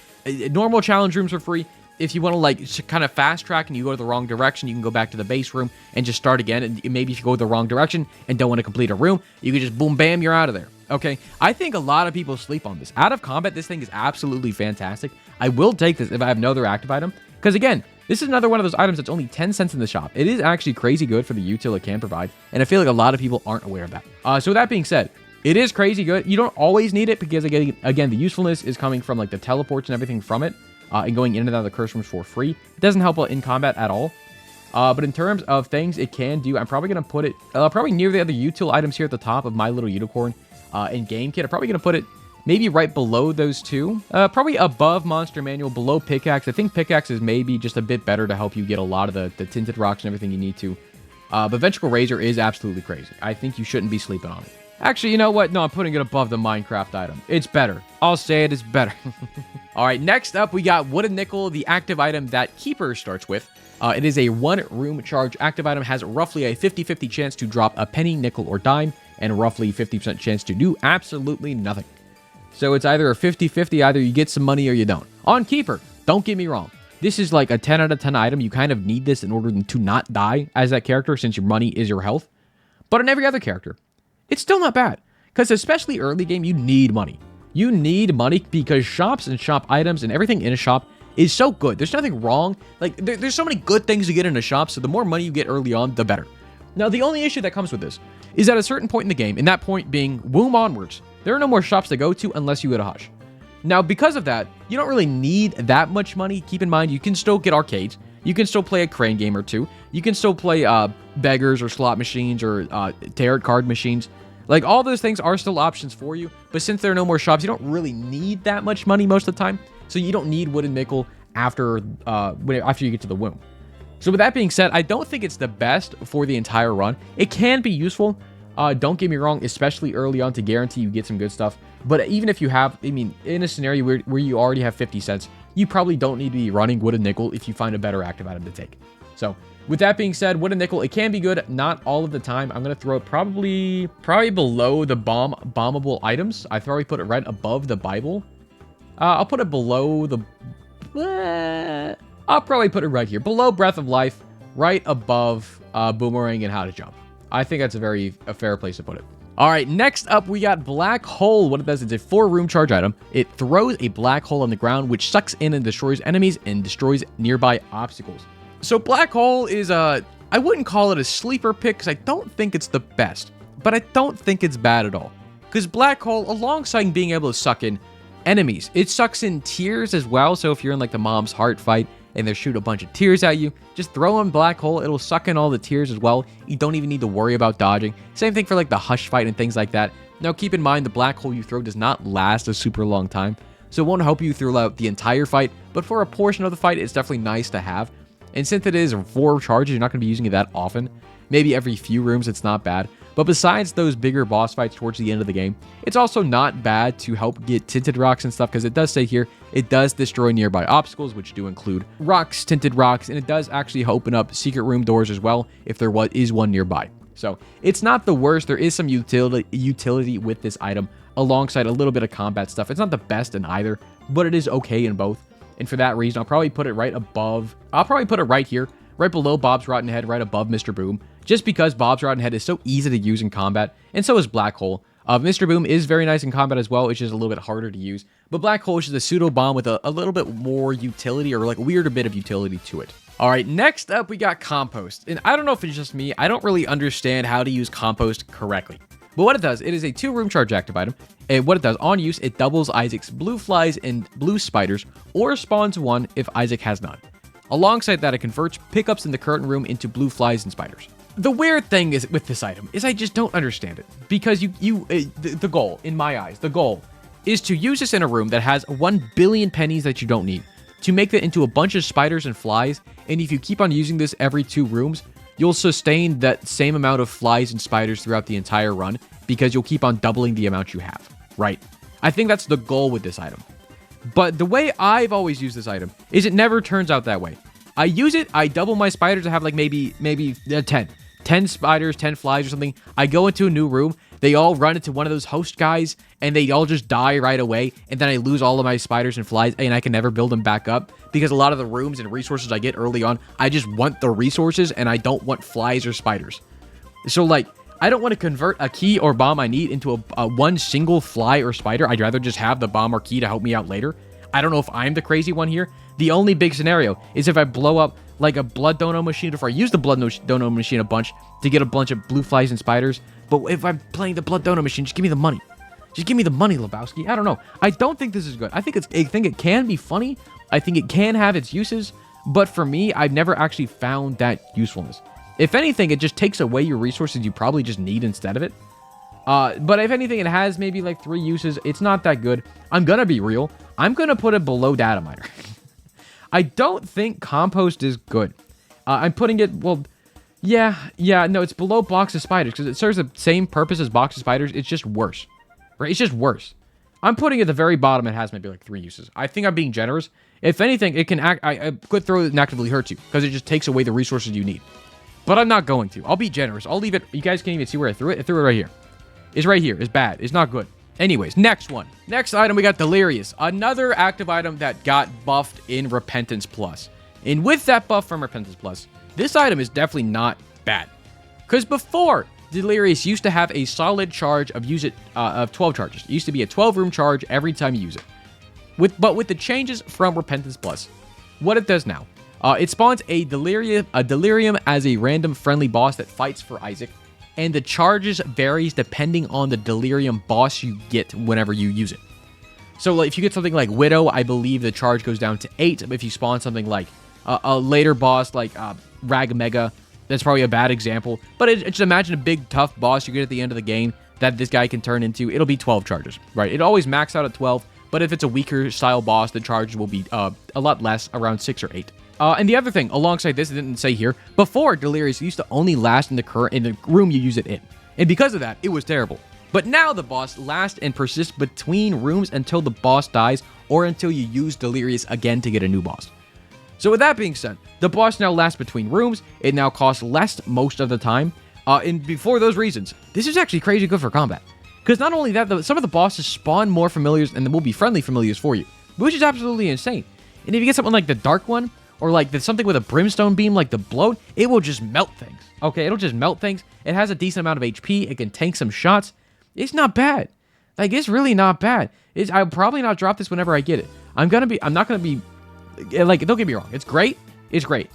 normal challenge rooms for free. If you want to like kind of fast track and you go to the wrong direction, you can go back to the base room and just start again. And maybe if you go the wrong direction and don't want to complete a room, you can just boom, bam, you're out of there. Okay, I think a lot of people sleep on this. Out of combat, this thing is absolutely fantastic. I will take this if I have no other active item, because again, this is another one of those items that's only 10 cents in the shop. It is actually crazy good for the util it can provide, and I feel like a lot of people aren't aware of that. So with that being said, it is crazy good. You don't always need it, because again, the usefulness is coming from like the teleports and everything from it, and going in and out of the curse rooms for free. It doesn't help in combat at all. But in terms of things it can do, I'm probably going to put it probably near the other util items here at the top of My Little Unicorn. in game kit. I'm probably going to put it maybe right below those two. Probably above Monster Manual, below Pickaxe. I think Pickaxe is maybe just a bit better to help you get a lot of the tinted rocks and everything you need to. But Ventricle Razor is absolutely crazy. I think you shouldn't be sleeping on it. Actually, you know what? No, I'm putting it above the Minecraft item. It's better. I'll say it is better. All right, next up, we got Wooden Nickel, the active item that Keeper starts with. It is a 1-room charge active item, has roughly a 50-50 chance to drop a penny, nickel, or dime, and roughly 50% chance to do absolutely nothing. So it's either a 50-50, either you get some money or you don't. On Keeper, don't get me wrong. This is like a 10 out of 10 item. You kind of need this in order to not die as that character, since your money is your health. But on every other character, it's still not bad. Because especially early game, you need money. You need money because shops and shop items and everything in a shop is so good. There's nothing wrong. Like, there's so many good things to get in a shop, so the more money you get early on, the better. Now, the only issue that comes with this is at a certain point in the game, and that point being womb onwards, there are no more shops to go to unless you hit a hush. Now, because of that, you don't really need that much money. Keep in mind, you can still get arcades. You can still play a crane game or two. You can still play beggars or slot machines or tarot card machines. Like, all those things are still options for you. But since there are no more shops, you don't really need that much money most of the time. So you don't need Wooden Nickel after you get to the womb. So with that being said, I don't think it's the best for the entire run. It can be useful. Don't get me wrong, especially early on to guarantee you get some good stuff. But even if you have, I mean, in a scenario where you already have 50 cents, you probably don't need to be running Wooden Nickel if you find a better active item to take. So with that being said, Wooden Nickel, it can be good, not all of the time. I'm going to throw it probably below the bombable items. I probably put it right above the Bible. I'll put it below the... I'll probably put it right here. Below Breath of Life, right above Boomerang and How to Jump. I think that's a fair place to put it. All right, next up, we got Black Hole. What it does is a 4-room charge item. It throws a black hole on the ground, which sucks in and destroys enemies and destroys nearby obstacles. So Black Hole is I wouldn't call it a sleeper pick because I don't think it's the best, but I don't think it's bad at all. Because Black Hole, alongside being able to suck in enemies, it sucks in tears as well. So if you're in like the Mom's Heart fight and they shoot a bunch of tears at you, just throw in Black Hole. It'll suck in all the tears as well. You don't even need to worry about dodging. Same thing for like the Hush fight and things like that. Now keep in mind the Black Hole you throw does not last a super long time, so it won't help you throughout the entire fight, but for a portion of the fight, it's definitely nice to have. And since it is 4 charges, you're not going to be using it that often. Maybe every few rooms, it's not bad. But besides those bigger boss fights towards the end of the game, it's also not bad to help get tinted rocks and stuff, because it does say here, it does destroy nearby obstacles, which do include rocks, tinted rocks, and it does actually open up secret room doors as well, if there is one nearby. So it's not the worst. There is some utility with this item, alongside a little bit of combat stuff. It's not the best in either, but it is okay in both. And for that reason, I'll probably put it right above. I'll probably put it right here, right below Bob's Rotten Head, right above Mr. Boom, just because Bob's Rotten Head is so easy to use in combat, and so is Black Hole. Mr. Boom is very nice in combat as well, it's just a little bit harder to use. But Black Hole is just a pseudo bomb with a little bit more utility, or like a weirder bit of utility to it. All right, next up we got Compost. And I don't know if it's just me, I don't really understand how to use Compost correctly. But what it does, it is a 2-room charge active item. And what it does, on use, it doubles Isaac's blue flies and blue spiders, or spawns 1 if Isaac has none. Alongside that, it converts pickups in the current room into blue flies and spiders. The weird thing is with this item is I just don't understand it. Because the goal, in my eyes, the goal is to use this in a room that has 1 billion pennies that you don't need, to make that into a bunch of spiders and flies, and if you keep on using this every 2 rooms, you'll sustain that same amount of flies and spiders throughout the entire run, because you'll keep on doubling the amount you have, right? I think that's the goal with this item. But the way I've always used this item is it never turns out that way. I use it, I double my spiders to have like maybe 10 spiders, 10 flies or something. I go into a new room, they all run into one of those host guys, and they all just die right away, and then I lose all of my spiders and flies, and I can never build them back up, because a lot of the rooms and resources I get early on, I just want the resources, and I don't want flies or spiders. So, like, I don't want to convert a key or bomb I need into a one single fly or spider. I'd rather just have the bomb or key to help me out later. I don't know if I'm the crazy one here. The only big scenario is if I blow up like a blood dono machine, or if I use the blood dono machine a bunch to get a bunch of blue flies and spiders. But if I'm playing the blood dono machine, just give me the money. Just give me the money, Lebowski. I don't know. I don't think this is good. I think it can be funny. I think it can have its uses. But for me, I've never actually found that usefulness. If anything, it just takes away your resources you probably just need instead of it. But if anything, it has maybe like 3 uses. It's not that good. I'm going to be real. I'm going to put it below data miner. I don't think compost is good. I'm putting it, well, yeah, no, it's below box of spiders because it serves the same purpose as box of spiders. It's just worse, right? It's just worse. I'm putting it at the very bottom. It has maybe like 3 uses. I think I'm being generous. If anything, it can I could throw it and actively hurt you because it just takes away the resources you need. But I'm not going to. I'll be generous. I'll leave it. You guys can't even see where I threw it. I threw it right here. It's right here. It's bad. It's not good. Anyways, next one. Next item, we got Delirious. Another active item that got buffed in Repentance Plus. And with that buff from Repentance Plus, this item is definitely not bad. Because before, Delirious used to have a solid charge of 12 charges. It used to be a 12-room charge every time you use it. But with the changes from Repentance Plus, what it does now, it spawns a Delirium as a random friendly boss that fights for Isaac. And the charges varies depending on the Delirium boss you get whenever you use it. So like, if you get something like Widow, I believe the charge goes down to 8. But if you spawn something like a later boss like Rag Mega, that's probably a bad example. But just imagine a big tough boss you get at the end of the game that this guy can turn into. It'll be 12 charges, right? It always max out at 12. But if it's a weaker style boss, the charges will be a lot less, around 6 or 8. And the other thing, alongside this, it didn't say here, before Delirious used to only last in the room you use it in. And because of that, it was terrible. But now the boss lasts and persists between rooms until the boss dies or until you use Delirious again to get a new boss. So with that being said, the boss now lasts between rooms. It now costs less most of the time. And before those reasons, this is actually crazy good for combat. Because not only that, some of the bosses spawn more familiars and will be friendly familiars for you, which is absolutely insane. And if you get something like the Dark One, or like something with a Brimstone beam like the Bloat, it will just melt things. Okay, it'll just melt things. It has a decent amount of HP. It can tank some shots. It's not bad. Like, it's really not bad. I'll probably not drop this whenever I get it. I'm not gonna be, like, don't get me wrong. It's great. It's great.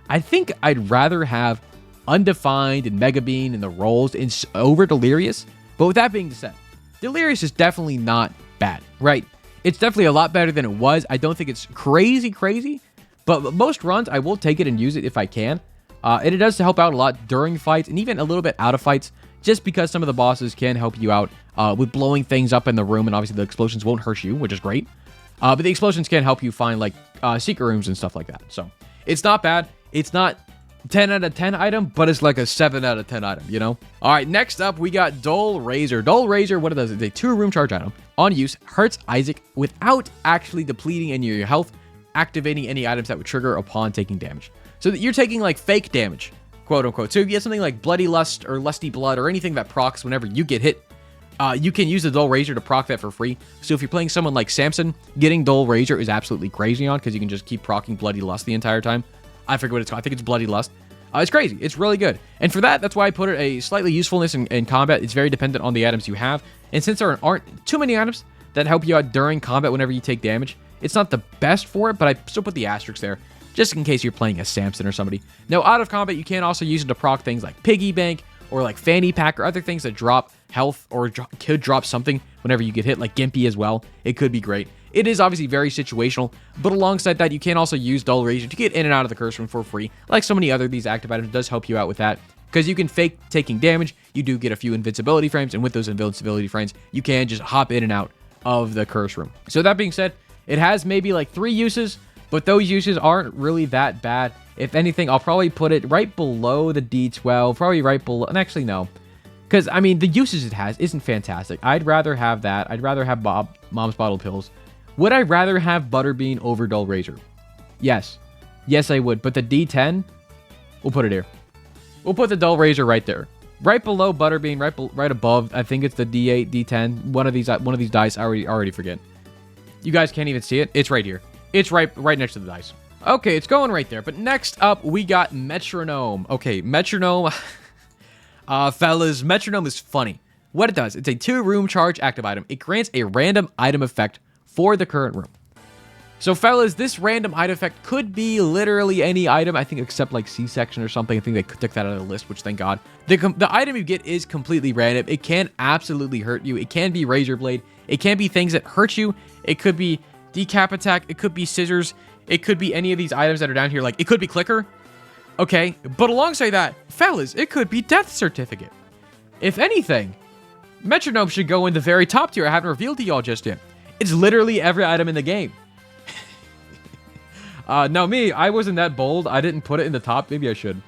I think I'd rather have Undefined and Mega Bean and the rolls over Delirious. But with that being said, Delirious is definitely not bad, right? It's definitely a lot better than it was. I don't think it's crazy. But most runs, I will take it and use it if I can. And it does help out a lot during fights and even a little bit out of fights, just because some of the bosses can help you out with blowing things up in the room. And obviously the explosions won't hurt you, which is great. But the explosions can help you find like secret rooms and stuff like that. So it's not bad. It's not 10 out of 10 item, but it's like a 7 out of 10 item, you know? All right, next up, we got Dull Razor. Dull Razor, what it does is a 2-room charge item. On use, hurts Isaac without actually depleting any of your health, activating any items that would trigger upon taking damage. So that you're taking like fake damage, quote unquote. So if you get something like Bloody Lust or Lusty Blood or anything that procs whenever you get hit, you can use the Dull Razor to proc that for free. So if you're playing someone like Samson, getting Dull Razor is absolutely crazy on because you can just keep procking Bloody Lust the entire time. I forget what it's called. I think it's Bloody Lust. It's crazy. It's really good. And for that's why I put it a slightly usefulness in combat. It's very dependent on the items you have. And since there aren't too many items that help you out during combat whenever you take damage, it's not the best for it, but I still put the asterisk there, just in case you're playing as Samson or somebody. Now, out of combat, you can also use it to proc things like Piggy Bank, or like Fanny Pack, or other things that drop health, or could drop something whenever you get hit, like Gimpy as well. It could be great. It is obviously very situational, but alongside that, you can also use Dull Razor to get in and out of the curse room for free. Like so many other these active items, does help you out with that, because you can fake taking damage. You do get a few invincibility frames, and with those invincibility frames, you can just hop in and out of the curse room. So that being said, it has maybe like 3 uses, but those uses aren't really that bad. If anything, I'll probably put it right below the D12, probably right below, and actually no, because I mean, the uses it has isn't fantastic. I'd rather have that. I'd rather have Mom's Bottled Pills. Would I rather have Butterbean over Dull Razor? Yes. Yes, I would, but the D10, we'll put it here. We'll put the Dull Razor right there. Right below Butterbean, right above, I think it's the D8, D10, one of these dice, I already forget. You guys can't even see it. It's right here. It's right next to the dice. Okay, it's going right there. But next up, we got Metronome. Okay, Metronome. Fellas, Metronome is funny. What it does, it's a 2-room charge active item. It grants a random item effect for the current room. So, fellas, this random item effect could be literally any item, I think, except like C-section or something. I think they took that out of the list, which thank God. The item you get is completely random. It can absolutely hurt you. It can be Razor Blade. It can be things that hurt you. It could be Decap Attack. It could be Scissors. It could be any of these items that are down here. Like, it could be Clicker. Okay, but alongside that, fellas, it could be Death Certificate. If anything, Metronome should go in the very top tier I haven't revealed to y'all just yet. It's literally every item in the game. Now me, I wasn't that bold. I didn't put it in the top. Maybe I should.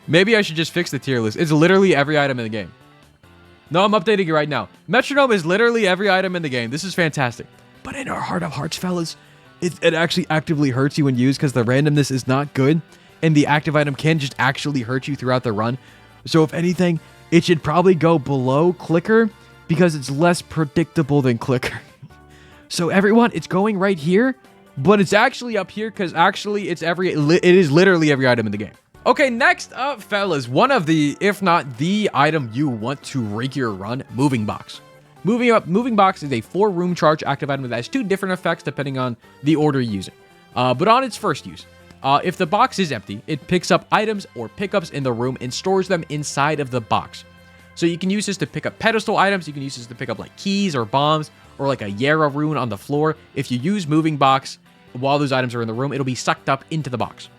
Maybe I should just fix the tier list. It's literally every item in the game. No, I'm updating it right now. Metronome is literally every item in the game. This is fantastic. But in our heart of hearts, fellas, it actually actively hurts you when used because the randomness is not good. And the active item can just actually hurt you throughout the run. So if anything, it should probably go below Clicker because it's less predictable than Clicker. So everyone, it's going right here, but it's actually up here because actually it is literally every item in the game. Okay, next up, fellas, one of the, if not the item you want to rig your run, Moving Box. Moving Box is a 4-room charge active item that has 2 different effects depending on the order you use it. But on its first use, if the box is empty, it picks up items or pickups in the room and stores them inside of the box. So you can use this to pick up pedestal items, you can use this to pick up like keys or bombs, or like a Yara rune on the floor. If you use Moving Box while those items are in the room, it'll be sucked up into the box.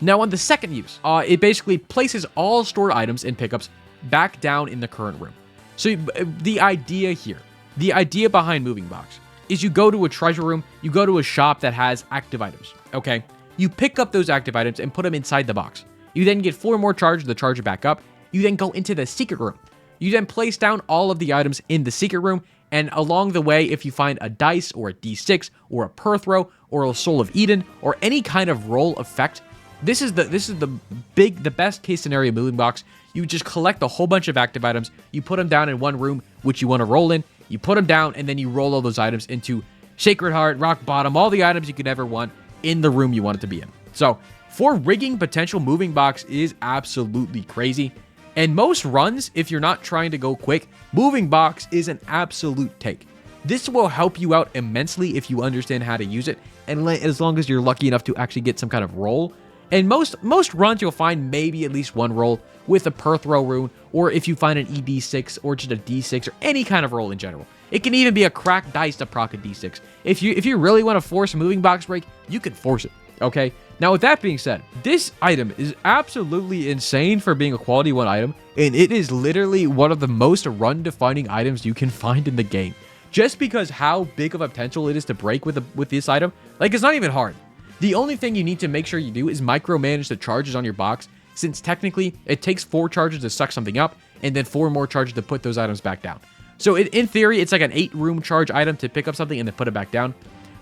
Now on the second use, it basically places all stored items and pickups back down in the current room. So the idea behind Moving Box is you go to a treasure room, you go to a shop that has active items, okay? You pick up those active items and put them inside the box. You then get 4 more charges to charge it back up. You then go into the secret room. You then place down all of the items in the secret room, and along the way, if you find a dice or a d6 or a Perthrow or a Soul of Eden or any kind of roll effect, this is the best case scenario Moving Box. You just collect a whole bunch of active items, you put them down in one room which you want to roll in, you put them down, and then you roll all those items into Sacred Heart, Rock Bottom, all the items you could ever want in the room you want it to be in. So for rigging potential, Moving Box is absolutely crazy. And most runs, if you're not trying to go quick, Moving Box is an absolute take. This will help you out immensely if you understand how to use it, and as long as you're lucky enough to actually get some kind of roll. And most runs, you'll find maybe at least one roll with a Perthrow rune, or if you find an ED6 or just a D6 or any kind of roll in general. It can even be a cracked dice to proc a D6. If you really want to force a Moving Box break, you can force it, okay? Now, with that being said, this item is absolutely insane for being a quality 1 item, and it is literally one of the most run-defining items you can find in the game. Just because how big of a potential it is to break with this item, like, it's not even hard. The only thing you need to make sure you do is micromanage the charges on your box, since technically it takes 4 charges to suck something up, and then 4 more charges to put those items back down. So in theory, it's like an 8-room charge item to pick up something and then put it back down.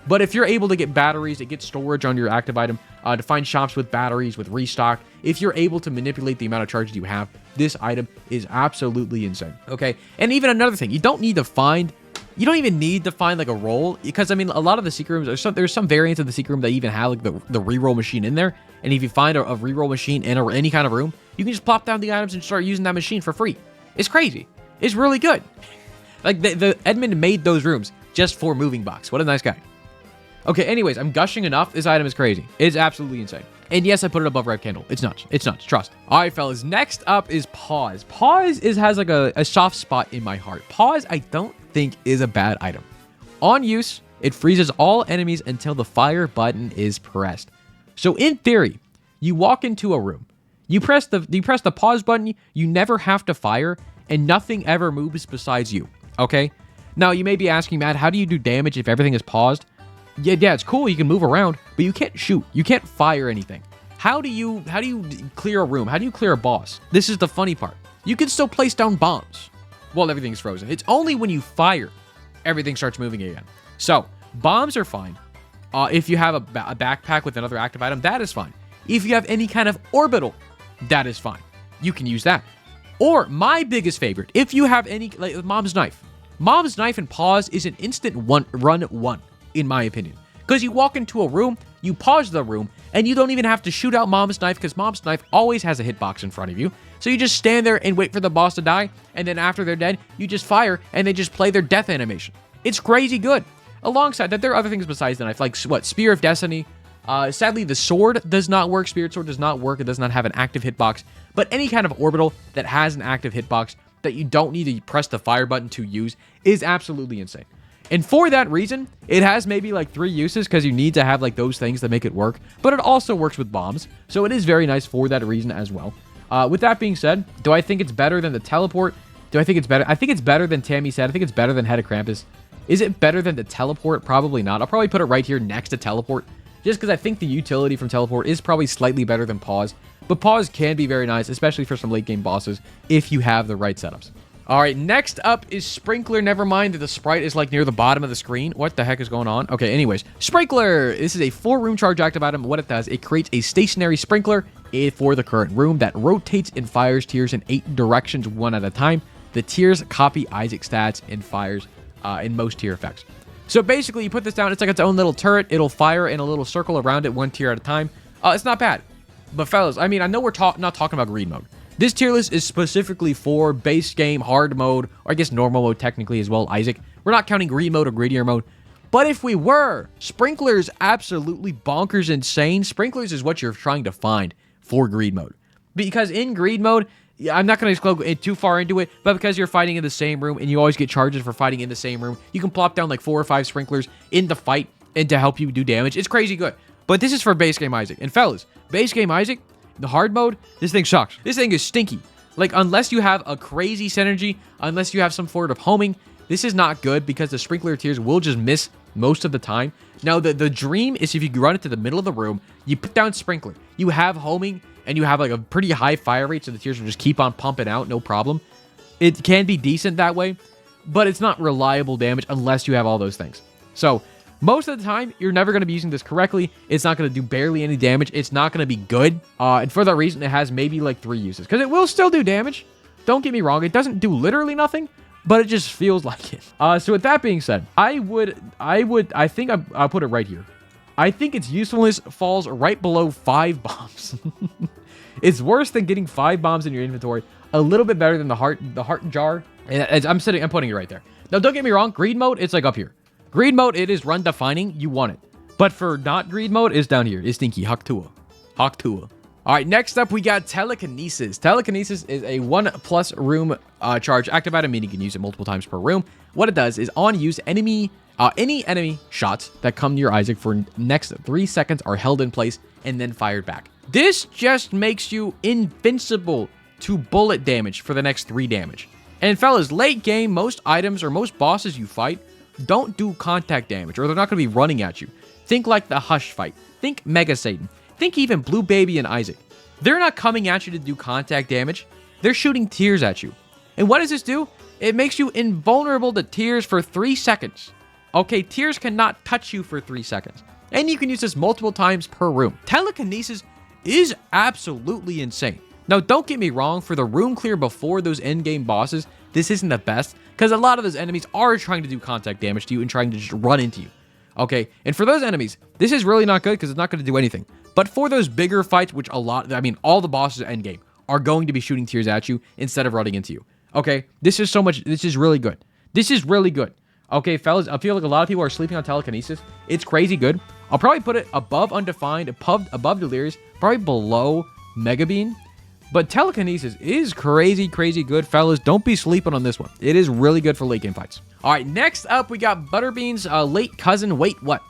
But if you're able to get batteries, it gets storage on your active item, to find shops with batteries, with restock, if you're able to manipulate the amount of charges you have, this item is absolutely insane, okay? And even another thing, you don't even need to find like a roll, because I mean, a lot of the secret rooms, there's some variants of the secret room that even have like the reroll machine in there, and if you find a reroll machine in any kind of room, you can just plop down the items and start using that machine for free. It's crazy. It's really good. Like, the Edmund made those rooms just for Moving Box. What a nice guy. Okay, anyways, I'm gushing enough. This item is crazy. It's absolutely insane. And yes, I put it above Red Candle. It's nuts. It's nuts. Trust. All right, fellas. Next up is Pause. Pause has like a soft spot in my heart. Pause, I don't think is a bad item. On use, it freezes all enemies until the fire button is pressed. So in theory, you walk into a room, you press the pause button, you never have to fire, and nothing ever moves besides you. Okay? Now you may be asking, Matt, how do you do damage if everything is paused? Yeah, it's cool, you can move around, but you can't shoot. You can't fire anything. How do you clear a room? How do you clear a boss? This is the funny part. You can still place down bombs while everything's frozen. It's only when you fire, everything starts moving again. So, bombs are fine. If you have a backpack with another active item, that is fine. If you have any kind of orbital, that is fine. You can use that. Or, my biggest favorite, if you have any, like Mom's Knife. Mom's Knife and Pause is an instant run one, in my opinion. Because you walk into a room, you pause the room, and you don't even have to shoot out Mom's Knife, because Mom's Knife always has a hitbox in front of you. So you just stand there and wait for the boss to die, and then after they're dead, you just fire, and they just play their death animation. It's crazy good. Alongside that, there are other things besides the knife, like what, Spear of Destiny. Sadly, the sword does not work. Spirit Sword does not work. It does not have an active hitbox. But any kind of orbital that has an active hitbox that you don't need to press the fire button to use is absolutely insane. And for that reason, it has maybe like 3 uses because you need to have like those things to make it work. But it also works with bombs. So it is very nice for that reason as well. With that being said, do I think it's better than the teleport? Do I think it's better? I think it's better than Tammy said. I think it's better than Head of Krampus. Is it better than the Teleport? Probably not. I'll probably put it right here next to Teleport, just because I think the utility from Teleport is probably slightly better than Pause. But Pause can be very nice, especially for some late game bosses, if you have the right setups. All right, next up is Sprinkler. Never mind that the sprite is like near the bottom of the screen. What the heck is going on? Okay, anyways, Sprinkler. This is a 4 room charge active item. What it does, it creates a stationary sprinkler for the current room that rotates and fires tiers in 8 directions, 1 at a time. The tiers copy Isaac stats and fires in most tier effects. So basically, you put this down, it's like its own little turret. It'll fire in a little circle around it, 1 tier at a time. It's not bad. But fellas, I mean, I know we're not talking about greed mode. This tier list is specifically for base game, hard mode, or I guess normal mode technically as well, Isaac. We're not counting greed mode or greedier mode. But if we were, Sprinklers absolutely bonkers insane. Sprinklers is what you're trying to find for greed mode. Because in greed mode, I'm not going to go too far into it, but because you're fighting in the same room and you always get charges for fighting in the same room, you can plop down like 4 or 5 sprinklers in the fight and to help you do damage. It's crazy good. But this is for base game Isaac. And fellas, base game Isaac, the hard mode, this thing sucks. This thing is stinky. Like, unless you have a crazy synergy, unless you have some sort of homing, this is not good because the sprinkler tiers will just miss most of the time. Now, the dream is if you run it to the middle of the room, you put down sprinkler, you have homing, and you have like a pretty high fire rate, so the tiers will just keep on pumping out, no problem. It can be decent that way, but it's not reliable damage unless you have all those things. So, most of the time, you're never going to be using this correctly. It's not going to do barely any damage. It's not going to be good. And for that reason, it has maybe like 3 uses. Because it will still do damage. Don't get me wrong. It doesn't do literally nothing. But it just feels like it. So with that being said, I think I'll put it right here. I think its usefulness falls right below 5 bombs. It's worse than getting 5 bombs in your inventory. A little bit better than the heart jar. And I'm putting it right there. Now, don't get me wrong. Greed mode, it's like up here. Greed mode, it is run defining. You want it. But for not greed mode, it's down here. It's stinky. Haktua. All right, next up, we got Telekinesis. Telekinesis is a 1+ room charge active item, meaning you can use it multiple times per room. What it does is on use, any enemy shots that come near Isaac for next 3 seconds are held in place and then fired back. This just makes you invincible to bullet damage for the next 3 damage. And fellas, late game, most items or most bosses you fight don't do contact damage, or they're not going to be running at you. Think like the Hush fight. Think Mega Satan. Think even Blue Baby and Isaac. They're not coming at you to do contact damage. They're shooting tears at you. And what does this do? It makes you invulnerable to tears for 3 seconds. Okay, tears cannot touch you for 3 seconds. And you can use this multiple times per room. Telekinesis is absolutely insane. Now, don't get me wrong, for the room clear before those endgame bosses, this isn't the best, because a lot of those enemies are trying to do contact damage to you and trying to just run into you. Okay, and for those enemies, this is really not good because it's not going to do anything. But for those bigger fights, which all the bosses at endgame are going to be shooting tears at you instead of running into you. Okay, this is really good. This is really good. Okay, fellas, I feel like a lot of people are sleeping on Telekinesis. It's crazy good. I'll probably put it above Undefined, above Delirious, probably below Mega Bean. But Telekinesis is crazy good, fellas. Don't be sleeping on this one. It is really good for late game fights. All right, next up, we got Butterbean's late cousin, Wait What?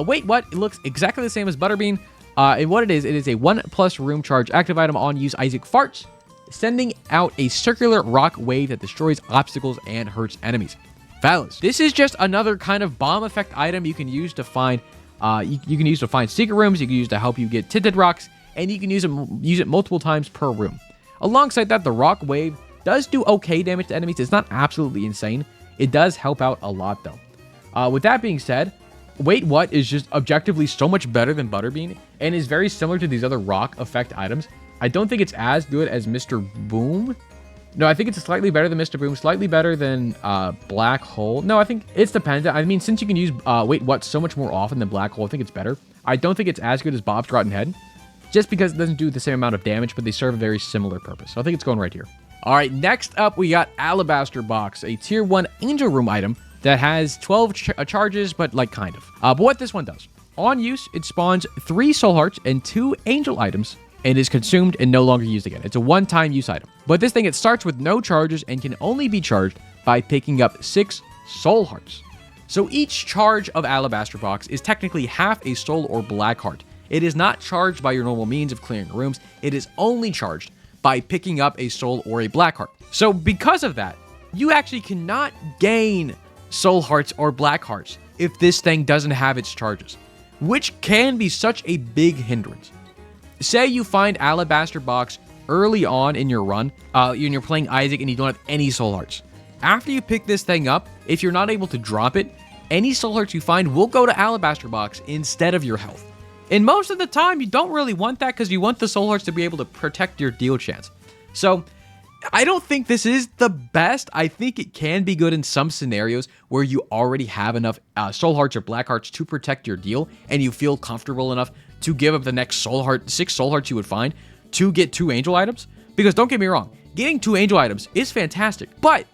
Wait What? It looks exactly the same as Butterbean. And what it is a 1+ room charge active item on use Isaac farts, sending out a circular rock wave that destroys obstacles and hurts enemies. Fellas, this is just another kind of bomb effect item you can use to find, you can use to find secret rooms, you can use to help you get tinted rocks, and you can use it multiple times per room. Alongside that, the rock wave does do okay damage to enemies. It's not absolutely insane. It does help out a lot, though. With that being said, Wait What is just objectively so much better than Butterbean and is very similar to these other rock effect items. I don't think it's as good as Mr. Boom. No, I think it's slightly better than Mr. Boom, slightly better than Black Hole. No, I think it's dependent. I mean, since you can use Wait What so much more often than Black Hole, I think it's better. I don't think it's as good as Bob's Rotten Head, just because it doesn't do the same amount of damage, but they serve a very similar purpose. So I think it's going right here. All right, next up, we got Alabaster Box, a Tier 1 Angel Room item that has 12 charges, but like kind of. But what this one does, on use, it spawns 3 Soul Hearts and 2 Angel items, and is consumed and no longer used again. It's a one-time use item. But this thing, it starts with no charges and can only be charged by picking up 6 Soul Hearts. So each charge of Alabaster Box is technically half a Soul or Black Heart. It is not charged by your normal means of clearing rooms. It is only charged by picking up a soul or a black heart. So because of that, you actually cannot gain soul hearts or black hearts if this thing doesn't have its charges, which can be such a big hindrance. Say you find Alabaster Box early on in your run, when you're playing Isaac and you don't have any soul hearts. After you pick this thing up, if you're not able to drop it, any soul hearts you find will go to Alabaster Box instead of your health. And most of the time, you don't really want that because you want the soul hearts to be able to protect your deal chance. So, I don't think this is the best. I think it can be good in some scenarios where you already have enough soul hearts or black hearts to protect your deal, and you feel comfortable enough to give up the next soul heart, 6 soul hearts you would find to get 2 angel items. Because don't get me wrong, getting 2 angel items is fantastic, but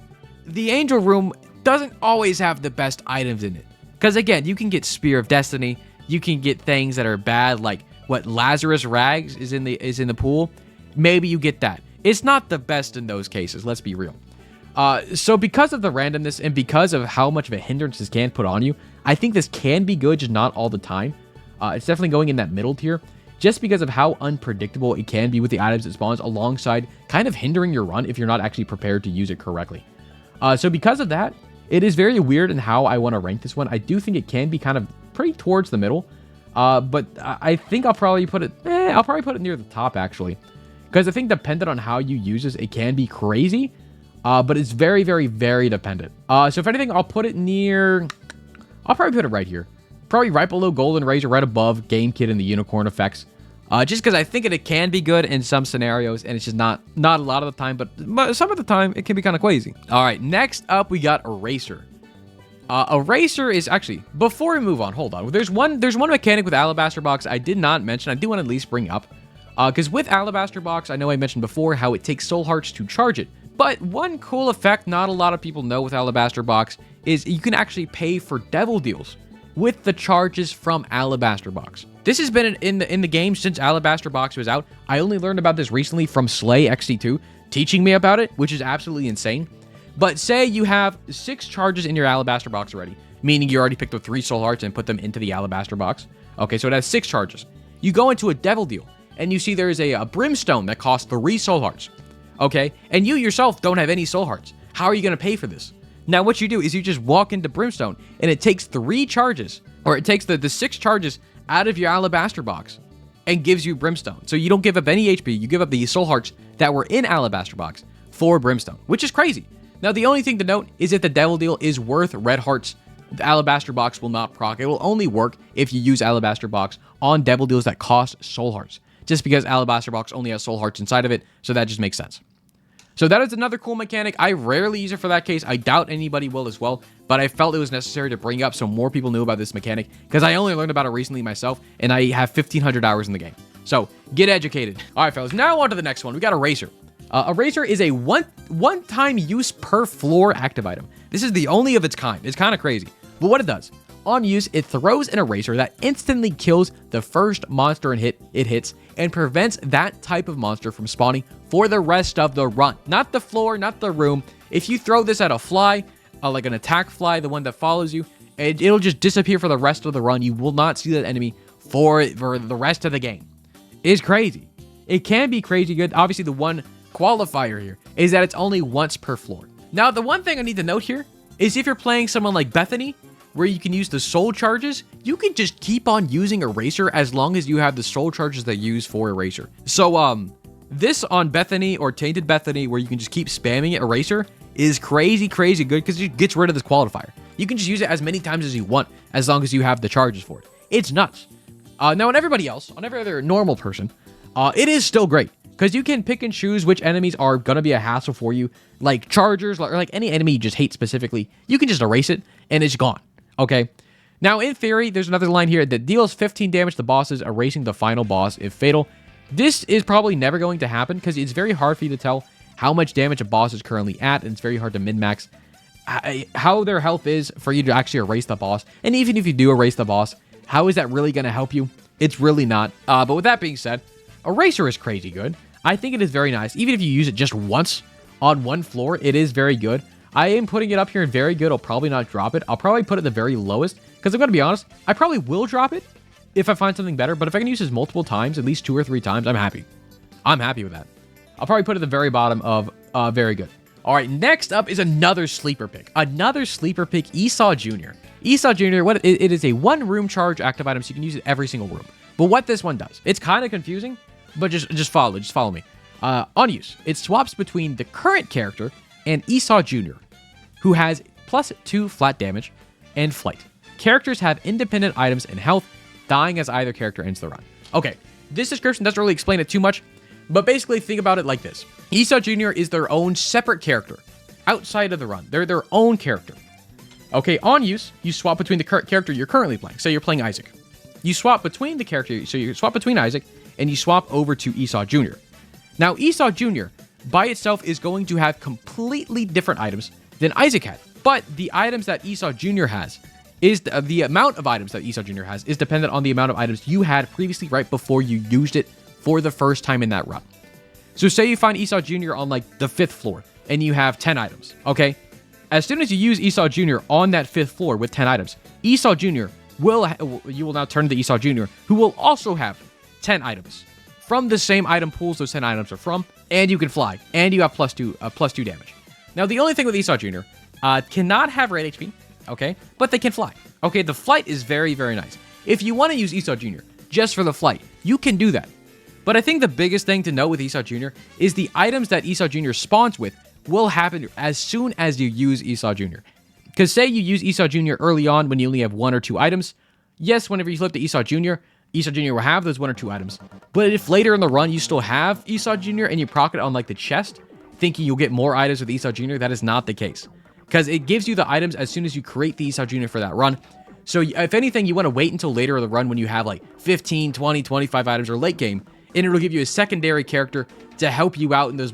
the angel room doesn't always have the best items in it. Because again, you can get Spear of Destiny, you can get things that are bad, like what Lazarus Rags is in the pool. Maybe you get that. It's not the best in those cases, let's be real. So because of the randomness and because of how much of a hindrance this can put on you, I think this can be good, just not all the time. It's definitely going in that middle tier, just because of how unpredictable it can be with the items it spawns, alongside kind of hindering your run if you're not actually prepared to use it correctly. So because of that, it is very weird in how I want to rank this one. I do think it can be kind of pretty towards the middle, but I think I'll probably put it near the top, actually. Because I think dependent on how you use this, it can be crazy, but it's very, very, very dependent. So if anything, I'll put it near... I'll probably put it right here. Probably right below Golden Razor, right above Game Kit and the Unicorn effects. Just because I think it can be good in some scenarios, and it's just not a lot of the time, but some of the time, it can be kind of crazy. All right, next up, we got Eraser. Eraser is actually... Before we move on, hold on. There's one mechanic with Alabaster Box I did not mention. I do want to at least bring up. Because with Alabaster Box, I know I mentioned before how it takes soul hearts to charge it. But one cool effect not a lot of people know with Alabaster Box is you can actually pay for devil deals with the charges from Alabaster Box. This has been in the game since Alabaster Box was out. I only learned about this recently from Slay XC2 teaching me about it, which is absolutely insane. But say you have 6 charges in your Alabaster Box already, meaning you already picked up 3 soul hearts and put them into the Alabaster Box. Okay, so it has 6 charges. You go into a devil deal, and you see there's a Brimstone that costs 3 soul hearts. Okay, and you yourself don't have any soul hearts. How are you going to pay for this? Now, what you do is you just walk into Brimstone, and it takes 3 charges, or it takes the 6 charges out of your Alabaster Box and gives you Brimstone. So you don't give up any HP, you give up the soul hearts that were in Alabaster Box for Brimstone, which is crazy. Now, the only thing to note is if the devil deal is worth red hearts, the Alabaster Box will not proc. It will only work if you use Alabaster Box on devil deals that cost soul hearts, just because Alabaster Box only has soul hearts inside of it, so that just makes sense. So that is another cool mechanic. I rarely use it for that case. I doubt anybody will as well, but I felt it was necessary to bring up so more people knew about this mechanic, because I only learned about it recently myself, and I have 1,500 hours in the game. So get educated. All right, fellas, now on to the next one. We got Eraser. Eraser is a one-time use per floor active item. This is the only of its kind. It's kind of crazy. But what it does, on use, it throws an eraser that instantly kills the first monster it hits and prevents that type of monster from spawning for the rest of the run. Not the floor, not the room. If you throw this at a fly, like an attack fly, the one that follows you, it'll just disappear for the rest of the run. You will not see that enemy for the rest of the game. It's crazy. It can be crazy good. Obviously, the one qualifier here is that it's only once per floor. Now, the one thing I need to note here is if you're playing someone like Bethany, where you can use the soul charges, you can just keep on using Eraser as long as you have the soul charges that you use for Eraser. So, this on Bethany or Tainted Bethany, where you can just keep spamming it, Eraser, is crazy, crazy good because it gets rid of this qualifier. You can just use it as many times as you want, as long as you have the charges for it. It's nuts. Now, on everybody else, on every other normal person, it is still great, because you can pick and choose which enemies are going to be a hassle for you, like chargers, or like any enemy you just hate specifically. You can just erase it, and it's gone. Okay, now in theory, there's another line here that deals 15 damage to bosses, erasing the final boss if fatal. This is probably never going to happen because it's very hard for you to tell how much damage a boss is currently at, and it's very hard to min-max how their health is for you to actually erase the boss. And even if you do erase the boss, how is that really going to help you? It's really not. But with that being said, Eraser is crazy good. I think it is very nice. Even if you use it just once on one floor, it is very good. I am putting it up here in very good. I'll probably not drop it. I'll probably put it the very lowest, because I'm going to be honest, I probably will drop it if I find something better. But if I can use this multiple times, at least 2 or 3 times, I'm happy. I'm happy with that. I'll probably put it at the very bottom of very good. All right, next up is another sleeper pick. Another sleeper pick, Esau Jr. Esau Jr., it is a 1-room charge active item, so you can use it every single room. But what this one does, it's kind of confusing, but just follow me. On use, it swaps between the current character and Esau Jr., who has +2 flat damage and flight. Characters have independent items and health, dying as either character ends the run. Okay, this description doesn't really explain it too much, but basically think about it like this. Esau Jr. is their own separate character outside of the run. They're their own character. Okay, on use, you swap between the current character you're currently playing. Say you're playing Isaac. You swap between the character, so you swap between Isaac, and you swap over to Esau Jr. Now, Esau Jr. by itself is going to have completely different items than Isaac had. But the items that Esau Jr. has is the amount of items that Esau Jr. has is dependent on the amount of items you had previously right before you used it for the first time in that run. So say you find Esau Jr. on like the 5th floor and you have 10 items, okay? As soon as you use Esau Jr. on that 5th floor with 10 items, Esau Jr. you will now turn to Esau Jr., who will also have 10 items from the same item pools those 10 items are from, and you can fly, and you have +2 damage. Now, the only thing with Esau Jr., cannot have red HP, okay? But they can fly. Okay, the flight is very, very nice. If you want to use Esau Jr. just for the flight, you can do that. But I think the biggest thing to know with Esau Jr. is the items that Esau Jr. spawns with will happen as soon as you use Esau Jr. Because say you use Esau Jr. early on when you only have 1 or 2 items. Yes, whenever you flip to Esau Jr. will have those 1 or 2 items. But if later in the run you still have Esau Jr. and you proc it on like the chest, thinking you'll get more items with Esau Jr., that is not the case. Because it gives you the items as soon as you create the Esau Jr. for that run. So if anything, you want to wait until later in the run when you have like 15, 20, 25 items or late game, and it'll give you a secondary character to help you out in those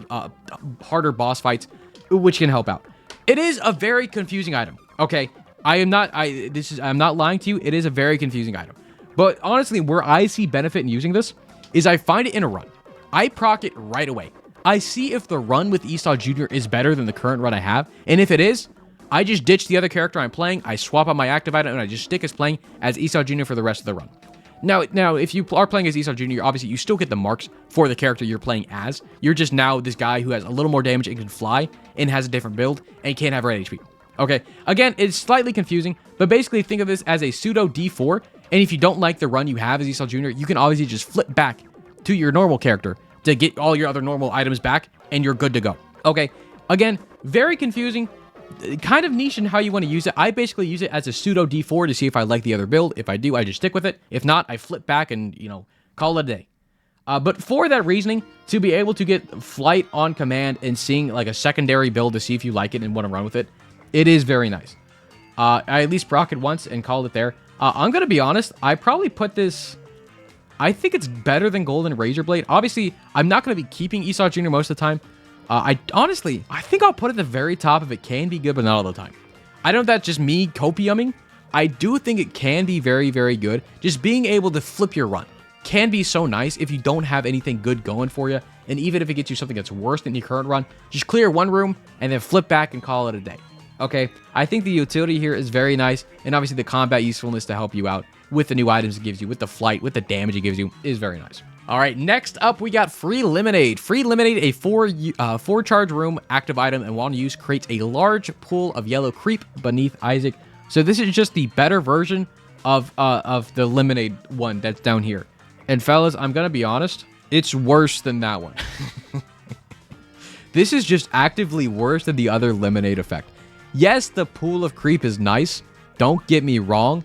harder boss fights, which can help out. It is a very confusing item, okay? I'm not lying to you. It is a very confusing item. But honestly, where I see benefit in using this is I find it in a run. I proc it right away. I see if the run with Esau Jr. is better than the current run I have, and if it is, I just ditch the other character I'm playing, I swap out my active item, and I just stick as playing as Esau Jr. for the rest of the run. Now, if you are playing as Esau Jr., obviously you still get the marks for the character you're playing as. You're just now this guy who has a little more damage and can fly, and has a different build, and can't have red HP. Okay, again, it's slightly confusing, but basically think of this as a pseudo D4, and if you don't like the run you have as Esau Jr., you can obviously just flip back to your normal character to get all your other normal items back, and you're good to go. Okay, again, very confusing, kind of niche in how you want to use it. I basically use it as a pseudo D4 to see if I like the other build. If I do, I just stick with it. If not, I flip back and, call it a day. But for that reasoning, to be able to get flight on command and seeing like a secondary build to see if you like it and want to run with it, it is very nice. I at least proc it once and called it there. I'm going to be honest, I probably put this... I think it's better than Golden Razorblade. Obviously, I'm not going to be keeping Esau Jr. most of the time. I think I'll put it at the very top if it can be good, but not all the time. I don't know if that's just me copiuming. I do think it can be very, very good. Just being able to flip your run can be so nice if you don't have anything good going for you. And even if it gets you something that's worse than your current run, just clear one room and then flip back and call it a day. Okay, I think the utility here is very nice, and obviously the combat usefulness to help you out with the new items it gives you, with the flight, with the damage it gives you, is very nice. All right, next up, we got Free Lemonade. Free Lemonade, a 4 charge room active item, and while in use, creates a large pool of yellow creep beneath Isaac. So this is just the better version of the Lemonade one that's down here. And fellas, I'm gonna be honest, it's worse than that one. This is just actively worse than the other Lemonade effect. Yes, the pool of creep is nice, don't get me wrong,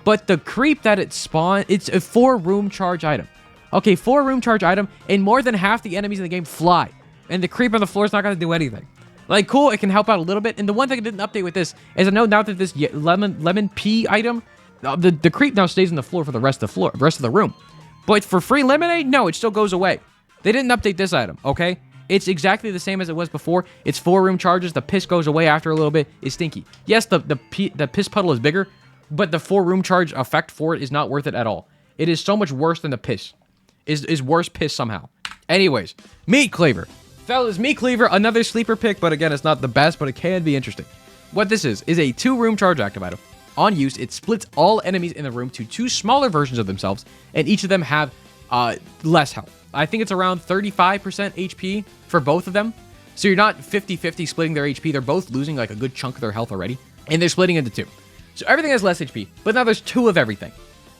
but the creep that it spawns, it's a 4 room charge item. Okay, 4 room charge item, and more than half the enemies in the game fly. And the creep on the floor is not going to do anything. Like, cool, it can help out a little bit. And the one thing I didn't update with this is I know now that this lemon pea item, the creep now stays on the floor for the rest of the room. But for Free Lemonade, no, it still goes away. They didn't update this item, okay? It's exactly the same as it was before. It's 4 room charges. The piss goes away after a little bit. It's stinky. Yes, the piss puddle is bigger, but the 4 room charge effect for it is not worth it at all. It is so much worse than the piss. Is worse piss somehow. Anyways, Meat Cleaver. Fellas, Meat Cleaver, another sleeper pick, but again, it's not the best, but it can be interesting. What this is a 2 room charge active item. On use, it splits all enemies in the room to 2 smaller versions of themselves, and each of them have less health. I think it's around 35% HP for both of them. So you're not 50-50 splitting their HP. They're both losing like a good chunk of their health already. And they're splitting into 2. So everything has less HP. But now there's 2 of everything.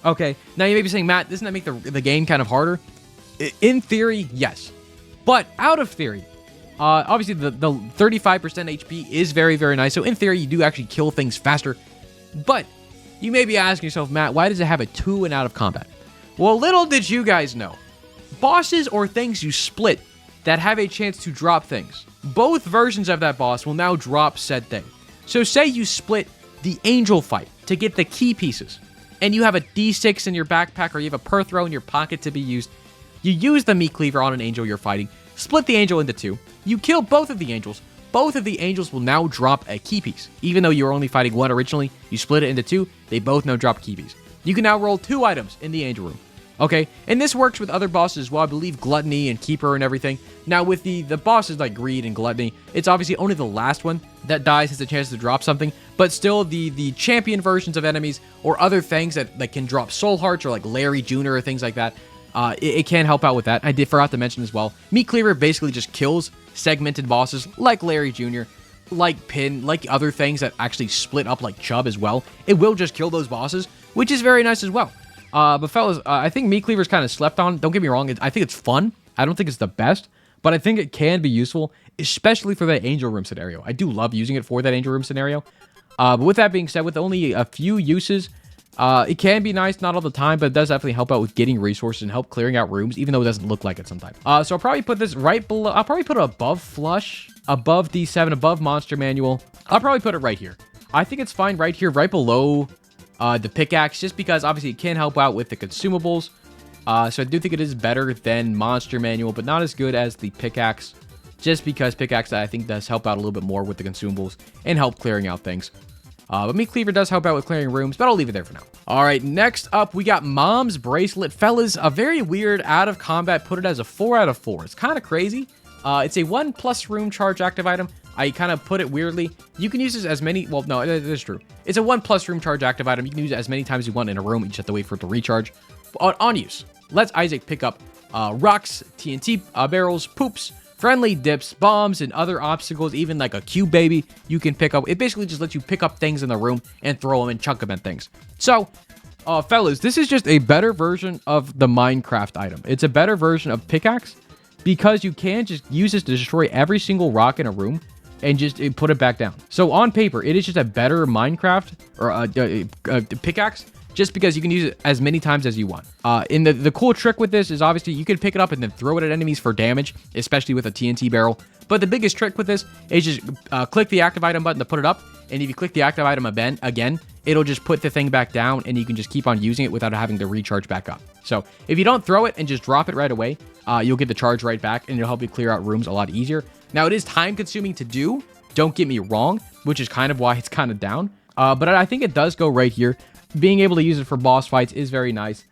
Okay. Now you may be saying, Matt, doesn't that make the game kind of harder? In theory, yes. But out of theory, obviously the 35% HP is very, very nice. So in theory, you do actually kill things faster. But you may be asking yourself, Matt, why does it have a 2 and out of combat? Well, little did you guys know. Bosses or things you split that have a chance to drop things. Both versions of that boss will now drop said thing. So say you split the angel fight to get the key pieces, and you have a D6 in your backpack or you have a Perthrow in your pocket to be used. You use the meat cleaver on an angel you're fighting, split the angel into 2, you kill both of the angels. Both of the angels will now drop a key piece. Even though you were only fighting 1 originally, you split it into 2, they both now drop key piece. You can now roll 2 items in the angel room. Okay, and this works with other bosses as well. I believe Gluttony and Keeper and everything. Now with the bosses like Greed and Gluttony, it's obviously only the last one that dies has a chance to drop something. But still, the champion versions of enemies or other things that can drop soul hearts or like Larry Jr. or things like that, it can help out with that. I forgot to mention as well. Meat Cleaver basically just kills segmented bosses like Larry Jr., like Pin, like other things that actually split up like Chubb as well. It will just kill those bosses, which is very nice as well. But fellas, I think Meat Cleaver's kind of slept on. Don't get me wrong. I think it's fun. I don't think it's the best, but I think it can be useful, especially for that Angel Room scenario. I do love using it for that Angel Room scenario. But with that being said, with only a few uses, it can be nice, not all the time, but it does definitely help out with getting resources and help clearing out rooms, even though it doesn't look like it sometimes. So I'll probably put this right below. I'll probably put it above Flush, above D7, above Monster Manual. I'll probably put it right here. I think it's fine right here, right below the pickaxe, just because obviously it can help out with the consumables. So I do think it is better than Monster Manual, but not as good as the pickaxe, just because pickaxe I think does help out a little bit more with the consumables and help clearing out things. But Meat Cleaver does help out with clearing rooms, but I'll leave it there for now. All right, next up, we got Mom's Bracelet. Fellas, a very weird out of combat, put it as a 4 out of 4. It's kind of crazy. It's a 1+ room charge active item. I kind of put it weirdly. You can use this as many, well, no, it is true. It's a 1+ room charge active item. You can use it as many times as you want in a room. You just have to wait for it to recharge. On use, lets Isaac pick up rocks, TNT barrels, poops, friendly dips, bombs, and other obstacles, even like a cube baby you can pick up. It basically just lets you pick up things in the room and throw them and chunk them at things. So, fellas, this is just a better version of the Minecraft item. It's a better version of pickaxe because you can just use this to destroy every single rock in a room and just put it back down. So on paper, it is just a better Minecraft or pickaxe, just because you can use it as many times as you want. And the cool trick with this is obviously you can pick it up and then throw it at enemies for damage, especially with a TNT barrel. But the biggest trick with this is just click the active item button to put it up, and if you click the active item again, it'll just put the thing back down, and you can just keep on using it without having to recharge back up. So if you don't throw it and just drop it right away, you'll get the charge right back, and it'll help you clear out rooms a lot easier. Now, it is time-consuming to do, don't get me wrong, which is kind of why it's kind of down. But I think it does go right here. Being able to use it for boss fights is very nice.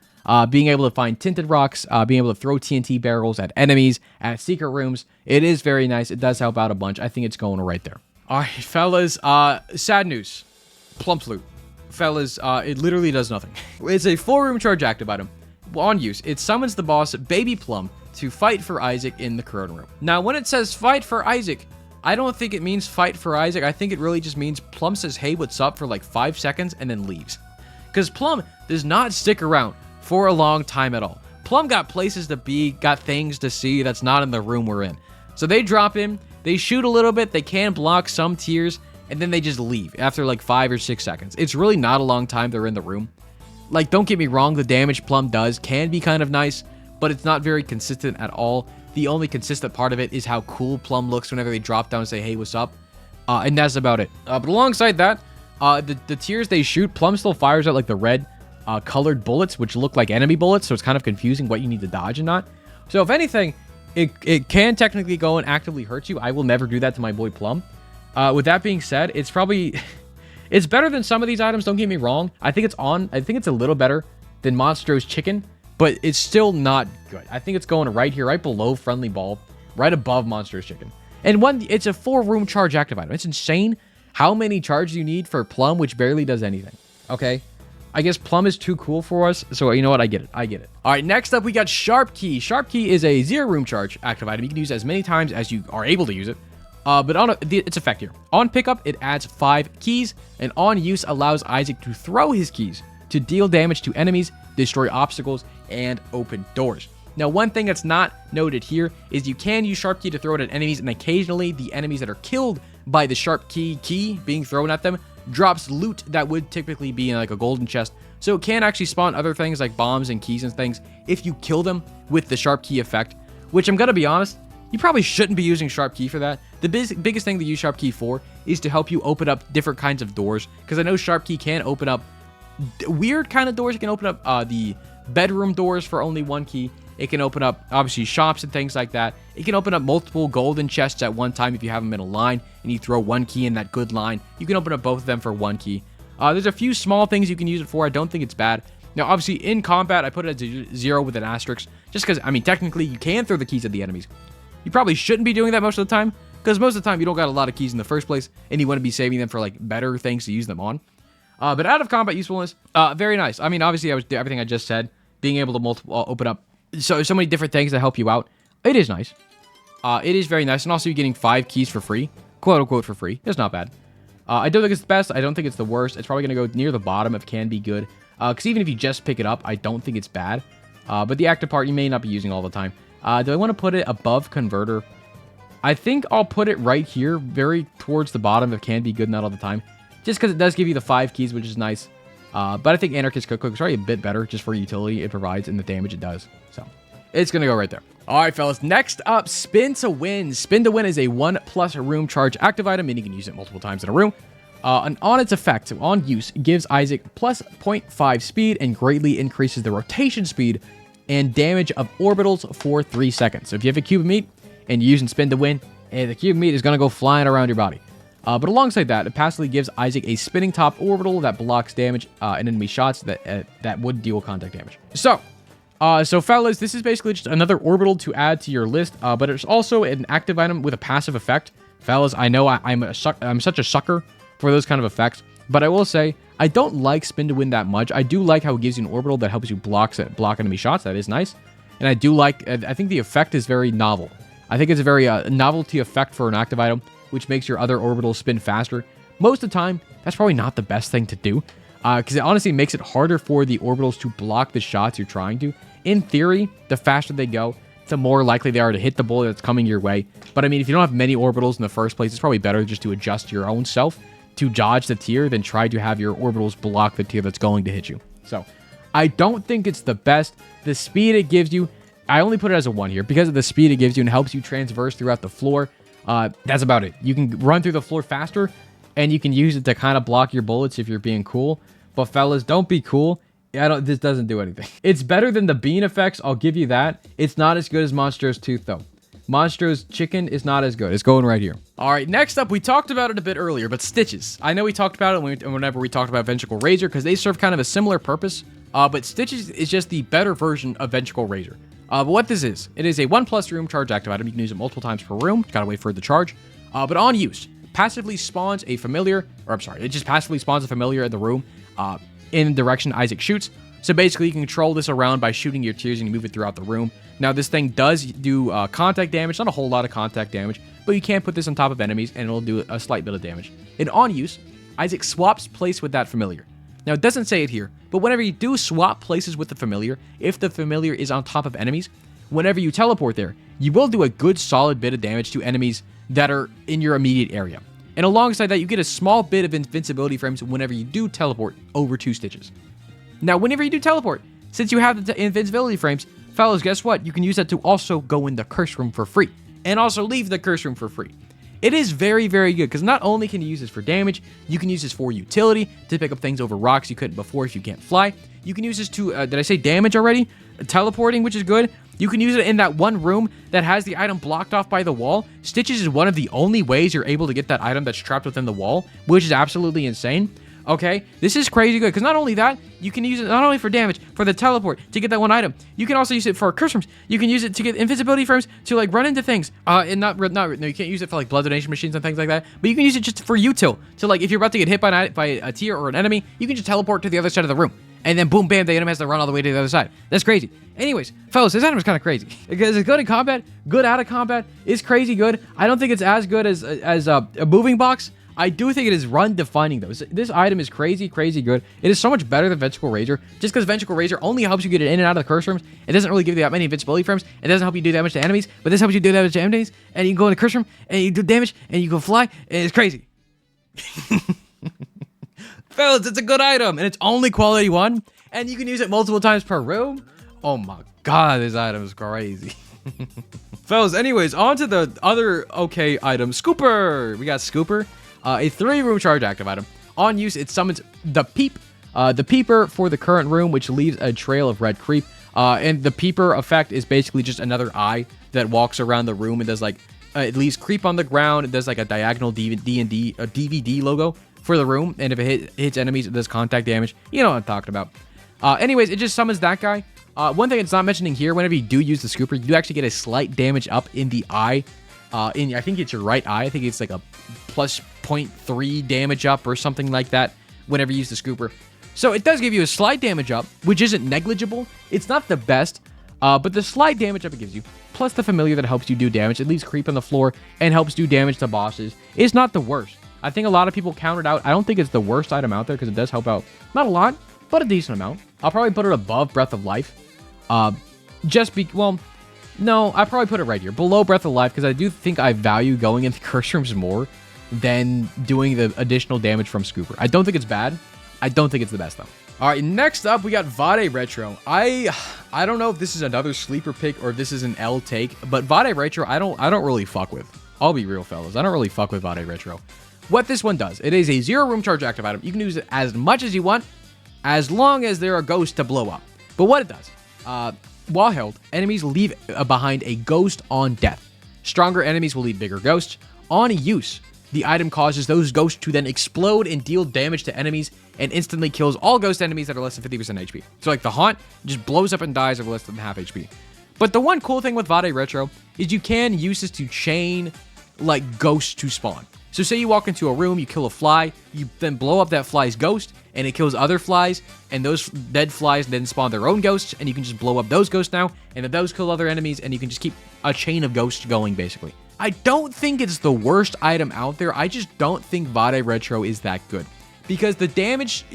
Being able to find tinted rocks, being able to throw TNT barrels at enemies, at secret rooms, it is very nice. It does help out a bunch. I think it's going right there. All right, fellas, sad news. Plum Flute. Fellas, it literally does nothing. It's a 4-room charge active item. On use, it summons the boss, Baby Plum, to fight for Isaac in the Corona Room. Now, when it says fight for Isaac, I don't think it means fight for Isaac. I think it really just means Plum says, hey, what's up, for like 5 seconds and then leaves. Because Plum does not stick around for a long time at all. Plum got places to be, got things to see that's not in the room we're in. So they drop in, they shoot a little bit, they can block some tiers, and then they just leave after like 5 or 6 seconds. It's really not a long time they're in the room. Like, don't get me wrong, the damage Plum does can be kind of nice, but it's not very consistent at all. The only consistent part of it is how cool Plum looks whenever they drop down and say, hey, what's up? And that's about it. But alongside that, the tiers they shoot, Plum still fires out like the red colored bullets, which look like enemy bullets, so it's kind of confusing what you need to dodge and not. So if anything, it can technically go and actively hurt you. I will never do that to my boy Plum. With that being said, it's probably... it's better than some of these items, don't get me wrong. I think it's a little better than Monstro's Chicken, but it's still not good. I think it's going right here, right below Friendly Ball, right above Monstro's Chicken. And it's a 4-room charge active item. It's insane how many charges you need for Plum, which barely does anything. Okay? I guess Plum is too cool for us. So you know what? I get it. All right, next up, we got Sharp Key. Sharp Key is a 0 room charge active item. You can use it as many times as you are able to use it. But on its effect here. On pickup, it adds 5 keys, and on use allows Isaac to throw his keys to deal damage to enemies, destroy obstacles, and open doors. Now, one thing that's not noted here is you can use Sharp Key to throw it at enemies, and occasionally the enemies that are killed by the Sharp Key being thrown at them drops loot that would typically be in like a golden chest. So it can actually spawn other things like bombs and keys and things if you kill them with the Sharp Key effect, which I'm going to be honest, you probably shouldn't be using Sharp Key for that. The biggest thing to use Sharp Key for is to help you open up different kinds of doors, because I know Sharp Key can open up weird kind of doors. It can open up the bedroom doors for only 1 key. It can open up, obviously, shops and things like that. It can open up multiple golden chests at one time if you have them in a line and you throw 1 key in that good line. You can open up both of them for 1 key. There's a few small things you can use it for. I don't think it's bad. Now, obviously, in combat, I put it at 0 with an asterisk, just because, I mean, technically, you can throw the keys at the enemies. You probably shouldn't be doing that most of the time, because most of the time, you don't got a lot of keys in the first place, and you want to be saving them for, like, better things to use them on. But out of combat usefulness, very nice. I mean, obviously, everything I just said, being able to open up so many different things that help you out. It is nice. It is very nice. And also, you're getting 5 keys for free. Quote, unquote, for free. It's not bad. I don't think it's the best. I don't think it's the worst. It's probably going to go near the bottom if it can be good. Because even if you just pick it up, I don't think it's bad. But the active part, you may not be using all the time. Do I want to put it above Converter? I think I'll put it right here, very towards the bottom if it can be good, not all the time. Just because it does give you the 5 keys, which is nice. But I think Anarchist Cookbook is probably a bit better just for utility it provides and the damage it does. So it's going to go right there. All right, fellas. Next up, Spin to Win. Spin to Win is a 1+ room charge active item, meaning you can use it multiple times in a room. And on its effect, on use, gives Isaac plus 0.5 speed and greatly increases the rotation speed and damage of orbitals for 3 seconds. So if you have a cube of meat and you're using Spin to Win, the cube of meat is going to go flying around your body. But alongside that, it passively gives Isaac a spinning top orbital that blocks damage and enemy shots that would deal contact damage. So fellas, this is basically just another orbital to add to your list, but it's also an active item with a passive effect. Fellas, I know I'm such a sucker for those kind of effects, but I will say, I don't like Spin to Win that much. I do like how it gives you an orbital that helps you block enemy shots. That is nice. And I think the effect is very novel. I think it's a very novelty effect for an active item, which makes your other orbitals spin faster. Most of the time, that's probably not the best thing to do, because it honestly makes it harder for the orbitals to block the shots you're trying to. In theory, the faster they go, the more likely they are to hit the bullet that's coming your way. But I mean, if you don't have many orbitals in the first place, it's probably better just to adjust your own self to dodge the tier than try to have your orbitals block the tier that's going to hit you. So, I don't think it's the best. The speed it gives you, I only put it as a 1 here because of the speed it gives you and helps you transverse throughout the floor. That's about it. You can run through the floor faster, and you can use it to kind of block your bullets if you're being cool. But fellas, don't be cool. This doesn't do anything. It's better than the bean effects, I'll give you that. It's not as good as Monstro's Tooth, though. Monstro's Chicken is not as good. It's going right here. All right, next up, we talked about it a bit earlier, but Stitches. I know we talked about it whenever we talked about Ventricle Razor, because they serve kind of a similar purpose, but Stitches is just the better version of Ventricle Razor. But what this is, it is a 1+ room charge active item. You can use it multiple times per room. Gotta wait for it to charge. But on use, passively spawns a familiar, it just passively spawns a familiar in the room in the direction Isaac shoots. So basically, you can control this around by shooting your tiers and you move it throughout the room. Now, this thing does do contact damage, not a whole lot of contact damage, but you can put this on top of enemies and it'll do a slight bit of damage. And on use, Isaac swaps place with that familiar. Now, it doesn't say it here, but whenever you do swap places with the familiar, if the familiar is on top of enemies, whenever you teleport there, you will do a good solid bit of damage to enemies that are in your immediate area. And alongside that, you get a small bit of invincibility frames whenever you do teleport over 2 Stitches. Now, whenever you do teleport, since you have the invincibility frames, fellas, guess what? You can use that to also go in the curse room for free, and also leave the curse room for free. It is very, very good, because not only can you use this for damage, you can use this for utility, to pick up things over rocks you couldn't before if you can't fly. You can use this to, did I say damage already? Teleporting, which is good. You can use it in that one room that has the item blocked off by the wall. Stitches is one of the only ways you're able to get that item that's trapped within the wall, which is absolutely insane. Okay, this is crazy good because not only that, you can use it not only for damage, for the teleport to get that one item. You can also use it for curse frames. You can use it to get invisibility frames to like run into things. And no, you can't use it for like blood donation machines and things like that. But you can use it just for util. To like if you're about to get hit by a tier or an enemy, you can just teleport to the other side of the room. And then boom, bam, the enemy has to run all the way to the other side. That's crazy. Anyways, fellas, this item is kind of crazy. Because it's good in combat, good out of combat. It's crazy good. I don't think it's as good as a moving box. I do think it is run defining though. This item is crazy good. It is so much better than Ventricle Razor. Just because Ventricle Razor only helps you get it in and out of the curse rooms. It doesn't really give you that many invincibility frames. It doesn't help you do damage to enemies. But this helps you do damage to enemies. And you can go in the curse room and you do damage and you can fly. And it's crazy. Fellas, it's a good item. And it's only quality 1. And you can use it multiple times per room. Oh my god, this item is crazy. Fellas, anyways, on to the other okay item. Scooper. We got Scooper. A 3-room charge active item. On use, it summons the Peep. The Peeper for the current room, which leaves a trail of red creep. And the Peeper effect is basically just another eye that walks around the room and does like, it leaves creep on the ground. It does like a diagonal DVD logo for the room. And if it hits enemies, it does contact damage. You know what I'm talking about. Anyways, it just summons that guy. One thing it's not mentioning here, whenever you do use the Scooper, you do actually get a slight damage up in the eye. I think it's your right eye. I think it's like a plus 0.3 damage up or something like that whenever you use the Scooper. So it does give you a slight damage up, which isn't negligible. It's not the best, but the slight damage up it gives you, plus the familiar that helps you do damage. It leaves creep on the floor and helps do damage to bosses. It's not the worst. I think a lot of people count it out. I don't think it's the worst item out there because it does help out. Not a lot, but a decent amount. I'll probably put it above Breath of Life. No, I probably put it right here, below Breath of Life, because I do think I value going into curse rooms more than doing the additional damage from Scooper. I don't think it's bad. I don't think it's the best, though. All right, next up, we got Vade Retro. I don't know if this is another sleeper pick or if this is an L take, but Vade Retro, I don't really fuck with. I'll be real, fellas. I don't really fuck with Vade Retro. What this one does, it is a 0-room charge active item. You can use it as much as you want, as long as there are ghosts to blow up. But what it does, while held, enemies leave behind a ghost on death. Stronger enemies will leave bigger ghosts. On use, the item causes those ghosts to then explode and deal damage to enemies and instantly kills all ghost enemies that are less than 50% HP. So like the Haunt just blows up and dies over less than half HP. But the one cool thing with Vade Retro is you can use this to chain like ghosts to spawn. So say you walk into a room, you kill a fly, you then blow up that fly's ghost, and it kills other flies, and those dead flies then spawn their own ghosts, and you can just blow up those ghosts now, and then those kill other enemies, and you can just keep a chain of ghosts going, basically. I don't think it's the worst item out there. I just don't think Vade Retro is that good. Because the damage,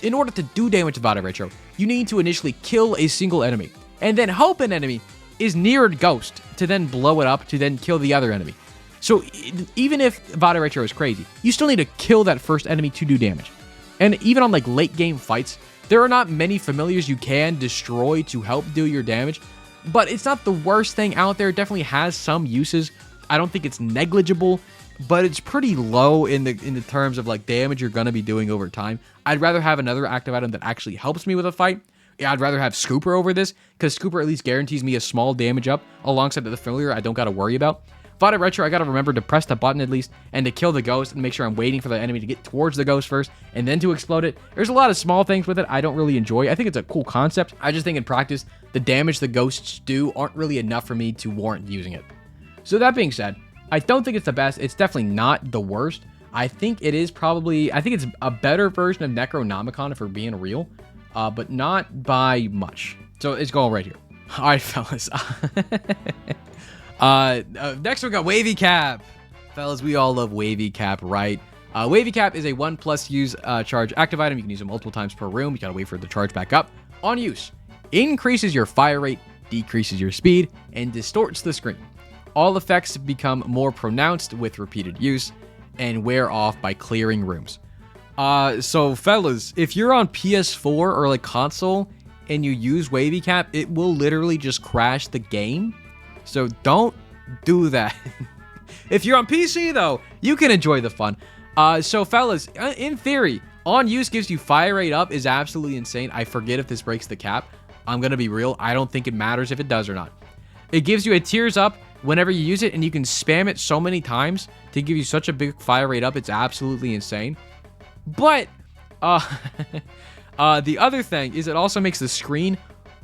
in order to do damage to Vade Retro, you need to initially kill a single enemy, and then hope an enemy is near a ghost to then blow it up to then kill the other enemy. So even if Vade Retro is crazy, you still need to kill that first enemy to do damage. And even on like late game fights, there are not many familiars you can destroy to help do your damage, but it's not the worst thing out there. It definitely has some uses. I don't think it's negligible, but it's pretty low in the terms of like damage you're going to be doing over time. I'd rather have another active item that actually helps me with a fight. Yeah, I'd rather have Scooper over this, because Scooper at least guarantees me a small damage up alongside the familiar I don't got to worry about. Vade Retro, I gotta remember to press the button at least and to kill the ghost and make sure I'm waiting for the enemy to get towards the ghost first and then to explode it. There's a lot of small things with it I don't really enjoy. I think it's a cool concept. I just think in practice, the damage the ghosts do aren't really enough for me to warrant using it. So that being said, I don't think it's the best. It's definitely not the worst. I think it's a better version of Necronomicon if we're being real, but not by much. So it's going right here. All right, fellas. Next we got Wavy Cap. Fellas, we all love Wavy Cap, right? Wavy Cap is a 1+ use charge active item. You can use it multiple times per room. You gotta wait for it to charge back up. On use, increases your fire rate, decreases your speed, and distorts the screen. All effects become more pronounced with repeated use and wear off by clearing rooms. So fellas, if you're on PS4 or like console and you use Wavy Cap, it will literally just crash the game. So don't do that. If you're on PC, though, you can enjoy the fun. So, fellas, in theory, on use gives you fire rate up is absolutely insane. I forget if this breaks the cap. I'm going to be real. I don't think it matters if it does or not. It gives you a tears up whenever you use it, and you can spam it so many times to give you such a big fire rate up. It's absolutely insane. But The other thing is it also makes the screen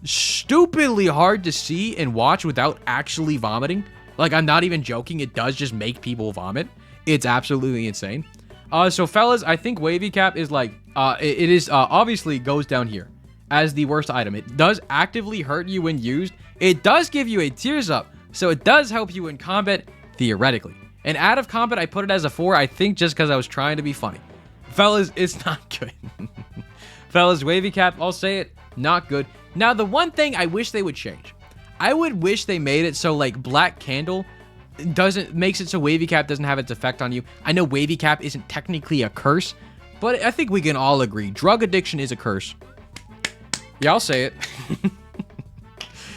stupidly hard to see and watch without actually vomiting. Like, I'm not even joking. It does just make people vomit. It's absolutely insane. So fellas, I think Wavy Cap is like, it is obviously goes down here as the worst item. It does actively hurt you when used. It does give you a tears up, so it does help you in combat, theoretically. And out of combat, I put it as a 4, I think just because I was trying to be funny. Fellas, it's not good. Fellas, Wavy Cap, I'll say it, not good. Now, the one thing I wish they would change, I would wish they made it so, like, Black Candle makes it so Wavy Cap doesn't have its effect on you. I know Wavy Cap isn't technically a curse, but I think we can all agree drug addiction is a curse. Yeah, I'll say it.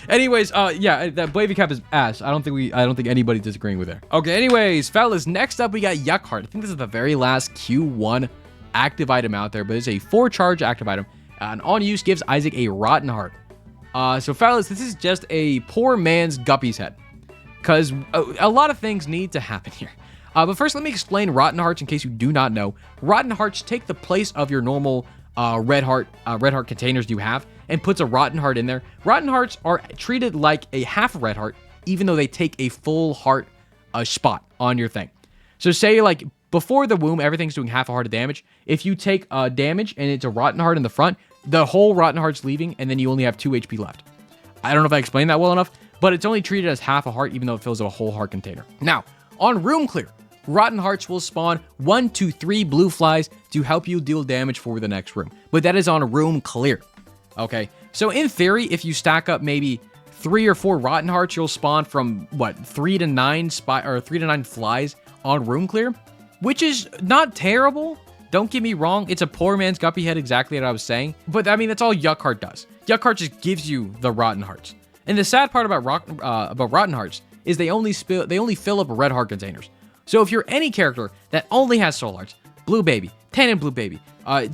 Anyways, yeah, that Wavy Cap is ass. I don't think anybody's disagreeing with there. Okay, anyways, fellas, next up we got Yuck Heart. I think this is the very last Q1 active item out there, but it's a 4-charge active item. And on use gives Isaac a rotten heart. So fellas, this is just a poor man's Guppy's head, because a lot of things need to happen here. But first, let me explain rotten hearts in case you do not know. Rotten hearts take the place of your normal red heart containers you have, and puts a rotten heart in there. Rotten hearts are treated like a half red heart, even though they take a full heart spot on your thing. So say like before the womb, everything's doing half a heart of damage. If you take damage and it's a rotten heart in the front, the whole rotten heart's leaving, and then you only have 2 HP left. I don't know if I explained that well enough, but it's only treated as half a heart, even though it fills up a whole heart container. Now, on room clear, rotten hearts will spawn 1 to 3 blue flies to help you deal damage for the next room, but that is on a room clear. Okay, so in theory, if you stack up maybe 3 or 4 rotten hearts, you'll spawn from what 3 to 9 flies on room clear, which is not terrible. Don't get me wrong, it's a poor man's Guppy head, exactly what I was saying. But I mean, that's all Yuck Heart does. Yuck Heart just gives you the rotten hearts. And the sad part about rotten hearts is they only fill up red heart containers. So if you're any character that only has soul hearts, Blue Baby, Tan and Blue Baby,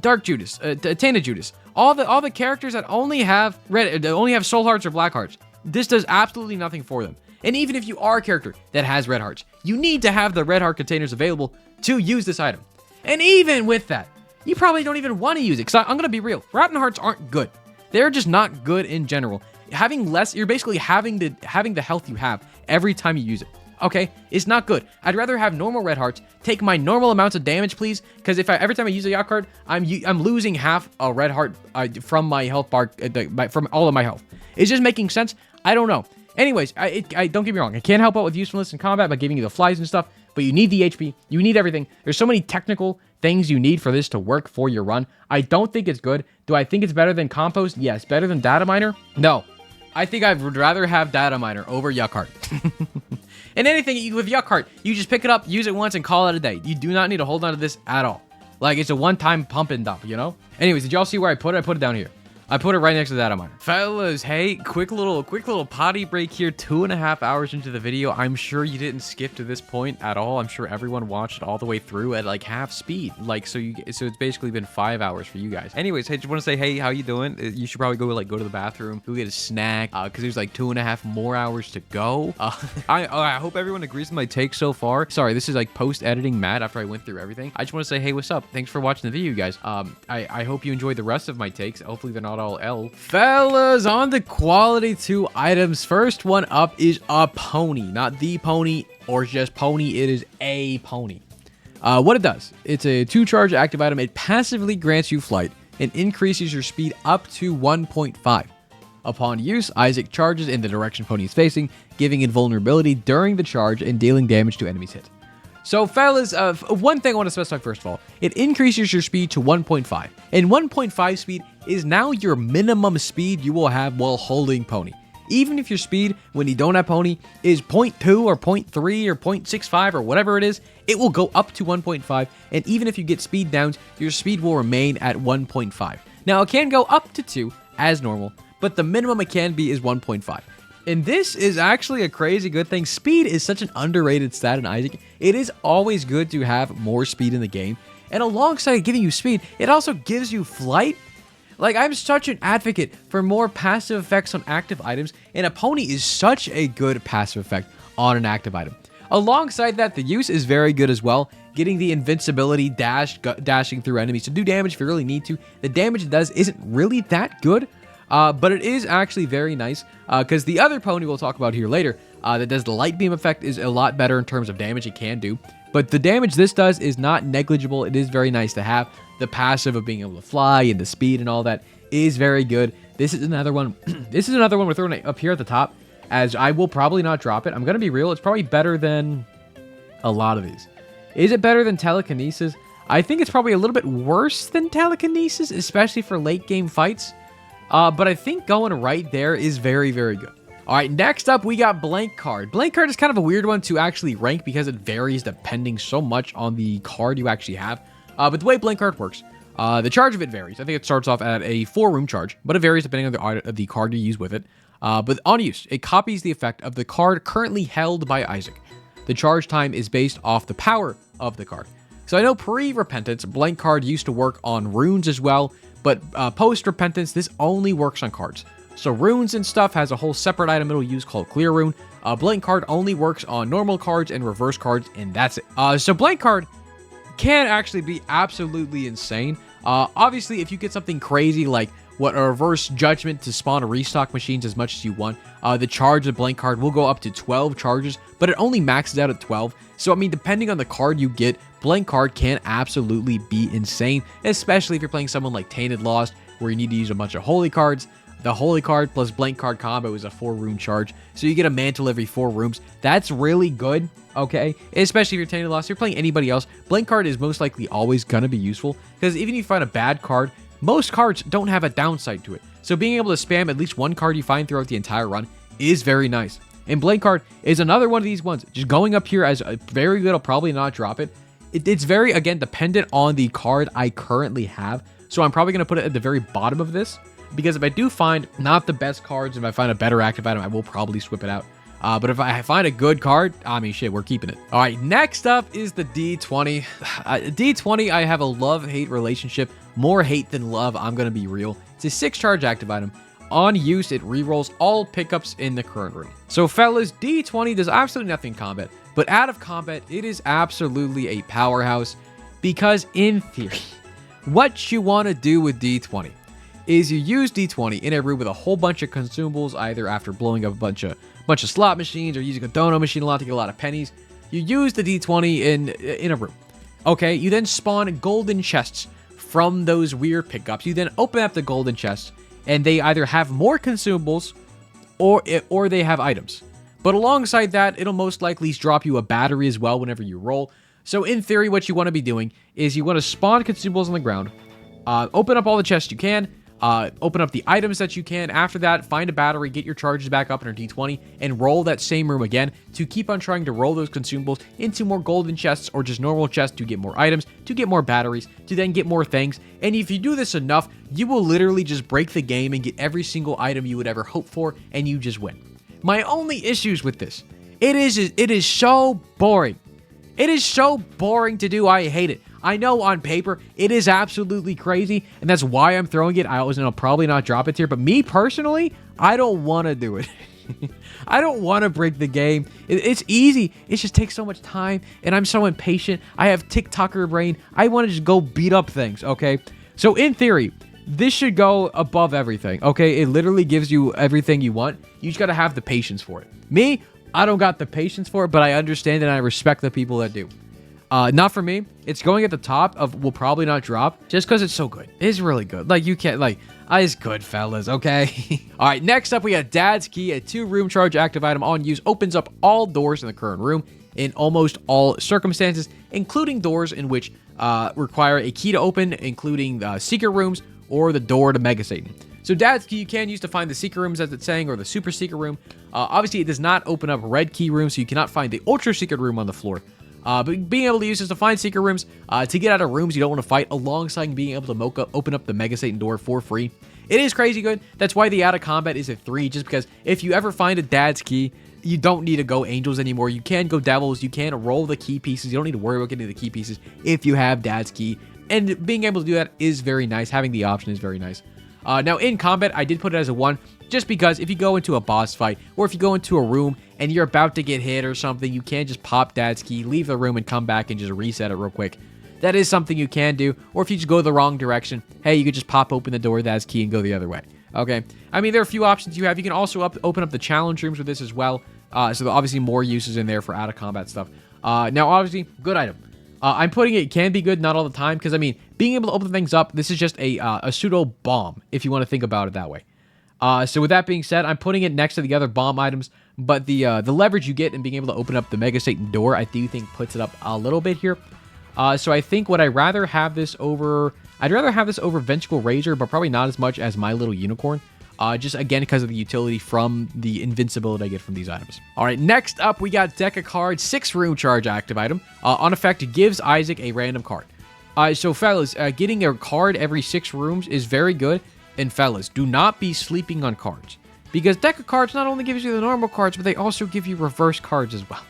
Dark Judas, Tana Judas, all the characters that only have soul hearts or black hearts, this does absolutely nothing for them. And even if you are a character that has red hearts, you need to have the red heart containers available to use this item. And even with that, you probably don't even want to use it, because I'm going to be real. Rotten hearts aren't good. They're just not good in general. Having less, you're basically having the health you have every time you use it. Okay, it's not good. I'd rather have normal red hearts, take my normal amounts of damage, please, because if every time I use a Yuck Heart, I'm losing half a red heart from my health bar, from all of my health. Is this making sense? I don't know. Anyways, I don't get me wrong. I can't help out with usefulness in combat by giving you the flies and stuff, but you need the HP. You need everything. There's so many technical things you need for this to work for your run. I don't think it's good. Do I think it's better than Compost? Yes. Better than Data Miner? No. I think I would rather have Data Miner over Yuck Heart. And anything with Yuck Heart, you just pick it up, use it once, and call it a day. You do not need to hold on to this at all. Like, it's a one-time pump and dump, you know? Anyways, did y'all see where I put it? I put it down here. I put it right next to that miner. Fellas, hey, quick little potty break here. 2.5 hours into the video. I'm sure you didn't skip to this point at all. I'm sure everyone watched it all the way through at like half speed. Like, so it's basically been 5 hours for you guys. Anyways, hey, just want to say, hey, how you doing? You should probably go to the bathroom, go get a snack, because there's like 2.5 more hours to go. I hope everyone agrees with my take so far. Sorry, this is like post-editing Matt after I went through everything. I just want to say, hey, what's up? Thanks for watching the video, guys. I hope you enjoyed the rest of my takes. Hopefully they're not all L. Fellas, on the quality 2 items. First one up is a pony. Not the pony or just pony. It is a pony. What it does, it's a 2-charge active item. It passively grants you flight and increases your speed up to 1.5. Upon use, Isaac charges in the direction pony is facing, giving invulnerability during the charge and dealing damage to enemies hit. So, fellas, one thing I want to specify first of all, it increases your speed to 1.5. And 1.5 speed is now your minimum speed you will have while holding pony. Even if your speed, when you don't have pony, is 0.2 or 0.3 or 0.65 or whatever it is, it will go up to 1.5. And even if you get speed downs, your speed will remain at 1.5. Now, it can go up to 2 as normal, but the minimum it can be is 1.5. And this is actually a crazy good thing. Speed is such an underrated stat in Isaac. It is always good to have more speed in the game. And alongside giving you speed, it also gives you flight. Like, I'm such an advocate for more passive effects on active items, and a pony is such a good passive effect on an active item. Alongside that, the use is very good as well. getting the invincibility, dashing through enemies to do damage if you really need to. The damage it does isn't really that good, but it is actually very nice, because the other pony we'll talk about here later, that does the light beam effect, is a lot better in terms of damage it can do. But the damage this does is not negligible. It is very nice to have. The passive of being able to fly and the speed and all that is very good. This is another one. This is another one we're throwing up here at the top, as I will probably not drop it. I'm going to be real. It's probably better than a lot of these. Is it better than telekinesis? I think it's probably a little bit worse than telekinesis, especially for late game fights. But I think going right there is very, very good. All right, next up, we got Blank Card. Blank Card is kind of a weird one to actually rank because it varies depending so much on the card you actually have. But the way Blank Card works, the charge of it varies. I think it starts off at a 4-room charge, but it varies depending on the card you use with it. But on use, it copies the effect of the card currently held by Isaac. The charge time is based off the power of the card. So I know pre-Repentance, Blank Card used to work on runes as well, but post-Repentance, this only works on cards. So runes and stuff has a whole separate item it'll use called Clear Rune. Blank Card only works on normal cards and reverse cards, and that's it. So Blank Card can actually be absolutely insane. Obviously, if you get something crazy like a reverse judgment to spawn a restock machines as much as you want, the charge of Blank Card will go up to 12 charges, but it only maxes out at 12. So, I mean, depending on the card you get, Blank Card can absolutely be insane, especially if you're playing someone like Tainted Lost, where you need to use a bunch of holy cards. The holy card plus Blank Card combo is a 4-rune charge, so you get a mantle every 4 rooms. That's really good, okay? Especially if you're Tainted Lost. If you're playing anybody else, Blank Card is most likely always going to be useful, because even if you find a bad card, most cards don't have a downside to it. So being able to spam at least one card you find throughout the entire run is very nice. And Blank Card is another one of these ones. Just going up here as a very good, I'll probably not drop it. It's very, again, dependent on the card I currently have. So I'm probably going to put it at the very bottom of this, because if I do find not the best cards, if I find a better active item, I will probably swip it out. But if I find a good card, I mean, shit, we're keeping it. All right, next up is the D20. D20, I have a love-hate relationship. More hate than love, I'm going to be real. It's a 6-charge active item. On use, it rerolls all pickups in the current room. So, fellas, D20 does absolutely nothing in combat. But out of combat, it is absolutely a powerhouse. Because, in theory, what you want to do with D20 is you use D20 in a room with a whole bunch of consumables, either after blowing up a bunch of slot machines or using a dono machine a lot to get a lot of pennies. You use the D20 in a room. Okay, you then spawn golden chests from those weird pickups. You then open up the golden chests, and they either have more consumables or they have items. But alongside that, it'll most likely drop you a battery as well whenever you roll. So in theory, what you want to be doing is you want to spawn consumables on the ground, open up all the chests you can, open up the items that you can. After that, find a battery, get your charges back up in your D20, and roll that same room again to keep on trying to roll those consumables into more golden chests or just normal chests to get more items, to get more batteries, to then get more things. And if you do this enough, you will literally just break the game and get every single item you would ever hope for, and you just win. My only issues with this, it is so boring. It is so boring to do. I hate it. I know on paper it is absolutely crazy, and that's why I'm throwing it. I'll probably not drop it here, but me personally, I don't want to do it. I don't want to break the game. It's easy. It just takes so much time, and I'm so impatient. I have TikToker brain. I want to just go beat up things, okay? So in theory, this should go above everything, okay? It literally gives you everything you want. You just got to have the patience for it. Me, I don't got the patience for it, but I understand and I respect the people that do. Not for me. It's going at the top of will probably not drop just because it's so good. It's really good. Like, you can't, like, it's good, fellas, okay? All right, next up, we got Dad's Key, a 2-room charge active item on use. Opens up all doors in the current room in almost all circumstances, including doors in which require a key to open, including secret rooms or the door to Mega Satan. So Dad's Key you can use to find the secret rooms, as it's saying, or the super secret room. Obviously, it does not open up red key rooms, so you cannot find the ultra secret room on the floor. But being able to use this to find secret rooms, to get out of rooms you don't want to fight, alongside being able to open up the Mega Satan door for free. It is crazy good. That's why the out of combat is a 3, just because if you ever find a Dad's Key, you don't need to go angels anymore. You can go devils. You can roll the key pieces. You don't need to worry about getting the key pieces if you have Dad's Key. And being able to do that is very nice. Having the option is very nice. Now, in combat, I did put it as a 1, just because if you go into a boss fight, or if you go into a room and you're about to get hit or something, you can't just pop dad's key, leave the room, and come back and just reset it real quick. That is something you can do. Or if you just go the wrong direction, hey, you could just pop open the door with dad's key and go the other way. Okay, I mean, there are a few options you have. You can also open up the challenge rooms with this as well. So there are obviously more uses in there for out-of-combat stuff. Now, obviously, good item. I'm putting it can be good, not all the time, because, I mean, being able to open things up, this is just a pseudo-bomb, if you want to think about it that way. So with that being said, I'm putting it next to the other bomb items, but the leverage you get in being able to open up the Mega Satan door, I do think puts it up a little bit here. So I think I'd rather have this over Vengeful Razor, but probably not as much as My Little Unicorn. Just again because of the utility from the invincibility I get from these items. Alright, next up we got Deck of Cards, 6 Room Charge active item. On effect, it gives Isaac a random card. So fellas, getting a card every 6 rooms is very good. And fellas, do not be sleeping on cards. Because Deck of Cards not only gives you the normal cards, but they also give you reverse cards as well.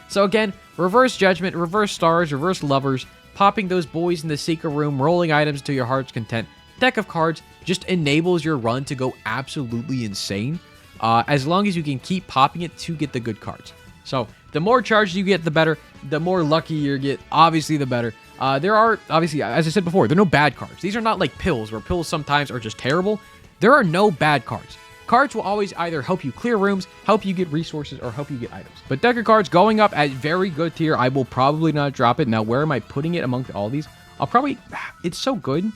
So again, Reverse Judgment, Reverse Stars, Reverse Lovers, popping those boys in the secret room, rolling items to your heart's content. Deck of Cards just enables your run to go absolutely insane, as long as you can keep popping it to get the good cards. So the more charges you get, the better. The more lucky you get, obviously the better. There are, obviously, as I said before, there are no bad cards. These are not like pills, where pills sometimes are just terrible. There are no bad cards. Cards will always either help you clear rooms, help you get resources, or help you get items. But Deck of Cards going up at very good tier. I will probably not drop it. Now, where am I putting it amongst all these? It's so good.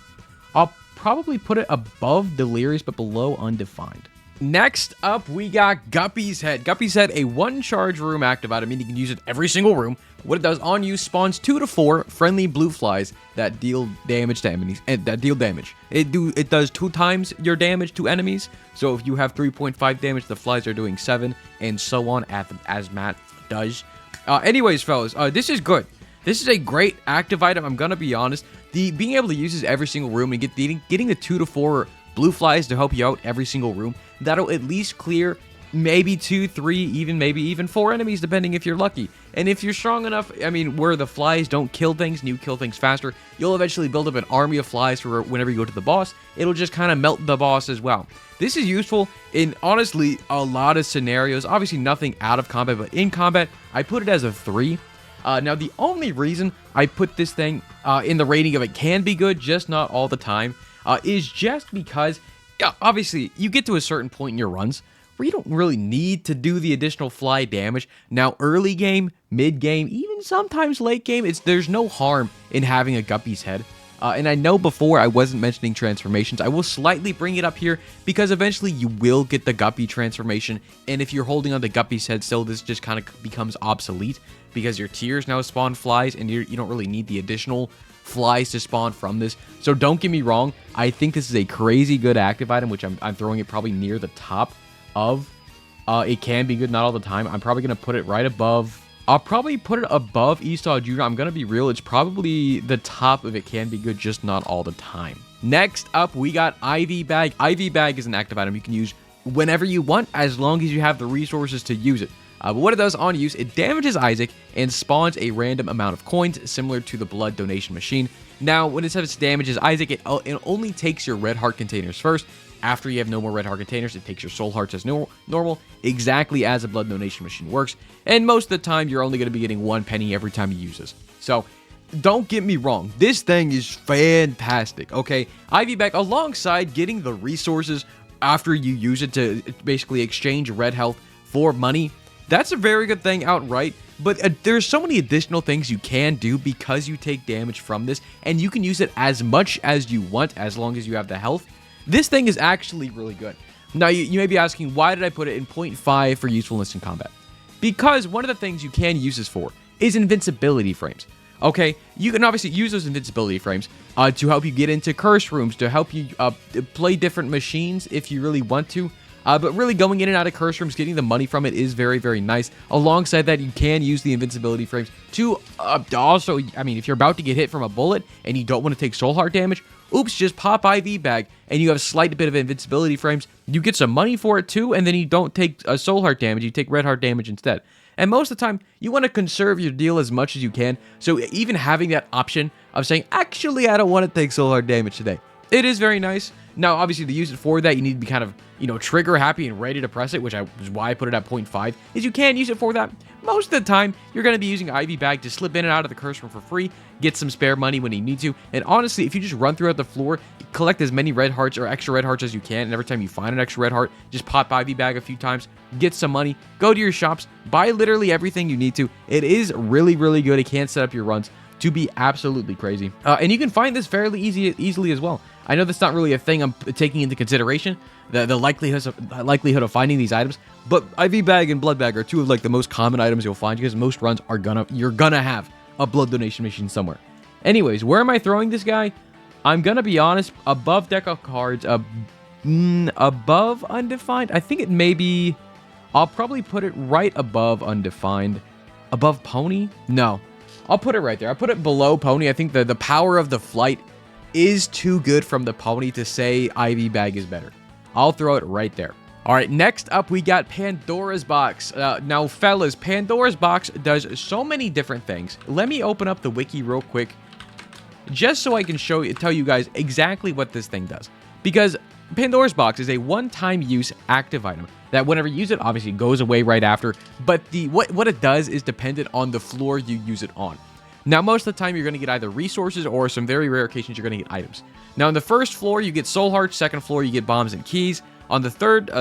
I'll probably put it above Delirious, but below Undefined. Next up, we got Guppy's Head. Guppy's Head, a 1-charge room active item, meaning you can use it every single room. What it does on you spawns 2 to 4 friendly blue flies that deal damage to enemies. It does 2 times your damage to enemies. So if you have 3.5 damage, the flies are doing 7, and so on, as Matt does. Anyways, fellas, this is good. This is a great active item. I'm gonna be honest. Being able to use this every single room and getting the 2 to 4 blue flies to help you out every single room, that'll at least clear maybe 2, 3, maybe even 4 enemies, depending if you're lucky. And if you're strong enough, I mean, where the flies don't kill things and you kill things faster, you'll eventually build up an army of flies for whenever you go to the boss. It'll just kind of melt the boss as well. This is useful in, honestly, a lot of scenarios. Obviously, nothing out of combat, but in combat, I put it as a 3. Now, the only reason I put this thing in the rating of it can be good, just not all the time, is just because, obviously, you get to a certain point in your runs where you don't really need to do the additional fly damage. Now, early game, mid game, even sometimes late game, there's no harm in having a Guppy's Head. And I know before I wasn't mentioning transformations. I will slightly bring it up here because eventually you will get the Guppy transformation. And if you're holding on to Guppy's Head still, this just kind of becomes obsolete because your tiers now spawn flies and you don't really need the additional flies to spawn from this. So don't get me wrong. I think this is a crazy good active item, which I'm throwing it probably near the top of. It can be good, not all the time. I'm probably going to put it right above. I'll probably put it above Esau Jr. I'm going to be real. It's probably the top of it can be good, just not all the time. Next up, we got Ivy Bag. Ivy Bag is an active item you can use whenever you want, as long as you have the resources to use it. But what it does on use, it damages Isaac and spawns a random amount of coins, similar to the blood donation machine. Now, when it says it damages Isaac, it only takes your red heart containers first. After you have no more red heart containers, it takes your soul hearts as normal, exactly as a blood donation machine works. And most of the time, you're only going to be getting 1 penny every time you use this. So, don't get me wrong. This thing is fantastic, okay? Ivy Bag, alongside getting the resources after you use it to basically exchange red health for money, that's a very good thing outright. But there's so many additional things you can do because you take damage from this, and you can use it as much as you want as long as you have the health. This thing is actually really good. Now, you may be asking, why did I put it in 0.5 for usefulness in combat? Because one of the things you can use this for is invincibility frames. Okay, you can obviously use those invincibility frames to help you get into curse rooms, to help you play different machines if you really want to. But really going in and out of curse rooms, getting the money from it is very, very nice. Alongside that, you can use the invincibility frames to also, I mean, if you're about to get hit from a bullet and you don't want to take soul heart damage, oops, just pop IV Bag and you have a slight bit of invincibility frames. You get some money for it too, and then you don't take soul heart damage, you take red heart damage instead. And most of the time, you want to conserve your deal as much as you can. So even having that option of saying, actually, I don't want to take soul heart damage today, It is very nice. Now, obviously, to use it for that, you need to be kind of, trigger happy and ready to press it, which is why I put it at 0.5, is you can use it for that. Most of the time, you're going to be using Ivy Bag to slip in and out of the curse room for free, get some spare money when you need to, and honestly, if you just run throughout the floor, collect as many red hearts or extra red hearts as you can, and every time you find an extra red heart, just pop Ivy Bag a few times, get some money, go to your shops, buy literally everything you need to. It is really, really good. It can set up your runs to be absolutely crazy. And you can find this fairly easily as well. I know that's not really a thing I'm taking into consideration, the likelihood of finding these items, but IV Bag and Blood Bag are two of like the most common items you'll find because most runs are you're gonna have a blood donation machine somewhere. Anyways, where am I throwing this guy? I'm gonna be honest, above deck of cards, above Undefined. I think it may be, I'll probably put it right above Undefined. Above Pony? No. I'll put it right there. I'll put it below Pony. I think the power of the flight is too good from the Pony to say IV Bag is better. I'll throw it right there. All right, next up, we got Pandora's Box. Now, fellas, Pandora's Box does so many different things. Let me open up the wiki real quick, just so I can tell you guys exactly what this thing does. Because Pandora's Box is a one-time use active item that whenever you use it, obviously goes away right after, but what it does is dependent on the floor you use it on. Now, most of the time, you're going to get either resources or some very rare occasions, you're going to get items. Now, on the first floor, you get soul hearts. Second floor, you get bombs and keys. On the third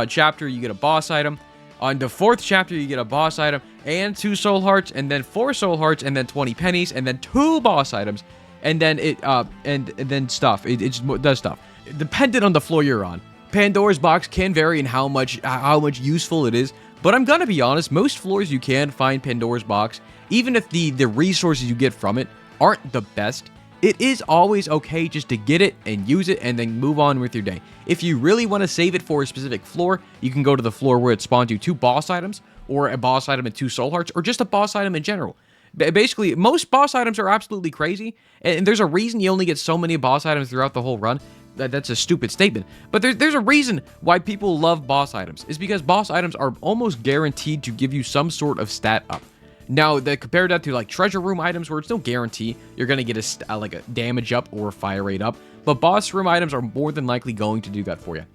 chapter, you get a boss item. On the fourth chapter, you get a boss item and 2 soul hearts, and then 4 soul hearts, and then 20 pennies, and then 2 boss items, and then then stuff. It just does stuff. Dependent on the floor you're on. Pandora's Box can vary in how much useful it is, but I'm gonna be honest, most floors you can find Pandora's Box, even if the resources you get from it aren't the best, it is always okay just to get it and use it and then move on with your day. If you really want to save it for a specific floor, you can go to the floor where it spawns you 2 boss items, or a boss item and 2 soul hearts, or just a boss item in general. Basically, most boss items are absolutely crazy, and there's a reason you only get so many boss items throughout the whole run. That's a stupid statement, but there's a reason why people love boss items. It's because boss items are almost guaranteed to give you some sort of stat up. Now, compare that to like treasure room items where it's no guarantee you're going to get a damage up or a fire rate up, but boss room items are more than likely going to do that for you.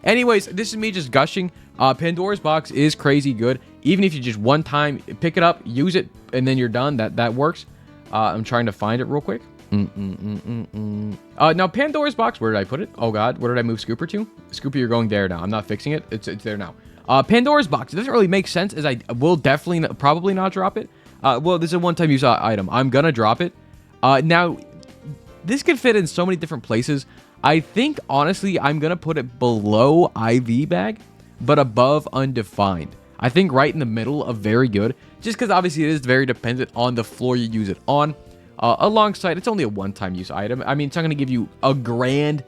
Anyways, this is me just gushing. Pandora's Box is crazy good. Even if you just one time pick it up, use it, and then you're done, that works. I'm trying to find it real quick. Now, Pandora's Box, where did I put it? Oh god, where did I move Scooper to? Scooper, you're going there now. I'm not fixing it. It's there now. Pandora's Box, it doesn't really make sense, as I will probably not drop it. Well, this is a one-time use item. I'm gonna drop it. Now, this could fit in so many different places. I think, honestly, I'm gonna put it below IV Bag, but above Undefined. I think right in the middle of very good, just because obviously it is very dependent on the floor you use it on. Alongside, it's only a one-time use item. I mean, it's not going to give you a grand,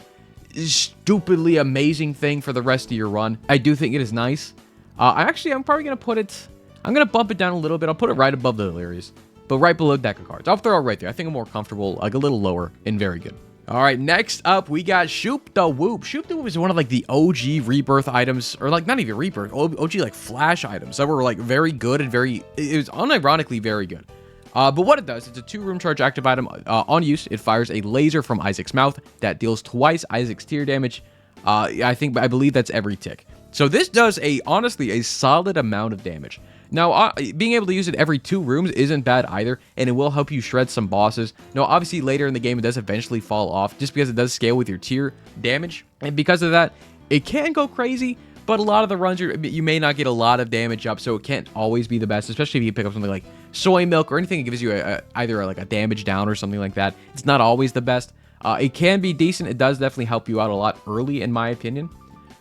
stupidly amazing thing for the rest of your run. I do think it is nice. I'm probably going to put it, I'm going to bump it down a little bit. I'll put it right above the areas, but right below deck of cards. I'll throw it right there. I think I'm more comfortable, like a little lower, and very good. All right, next up, we got Shoop the Whoop. Shoop the Whoop is one of like the OG Rebirth items, or like not even Rebirth, OG like Flash items that were like very good and it was unironically very good. But what it does, it's a 2-room charge active item. On use, it fires a laser from Isaac's mouth that deals twice Isaac's tear damage. I believe that's every tick. So this does honestly a solid amount of damage. Now, being able to use it every 2 rooms isn't bad either, and it will help you shred some bosses. Now, obviously, later in the game, it does eventually fall off, just because it does scale with your tier damage. And because of that, it can go crazy, but a lot of the runs, you may not get a lot of damage up, so it can't always be the best, especially if you pick up something like soy milk or anything that gives you either like a damage down or something like that. It's not always the best. It can be decent. It does definitely help you out a lot early, in my opinion.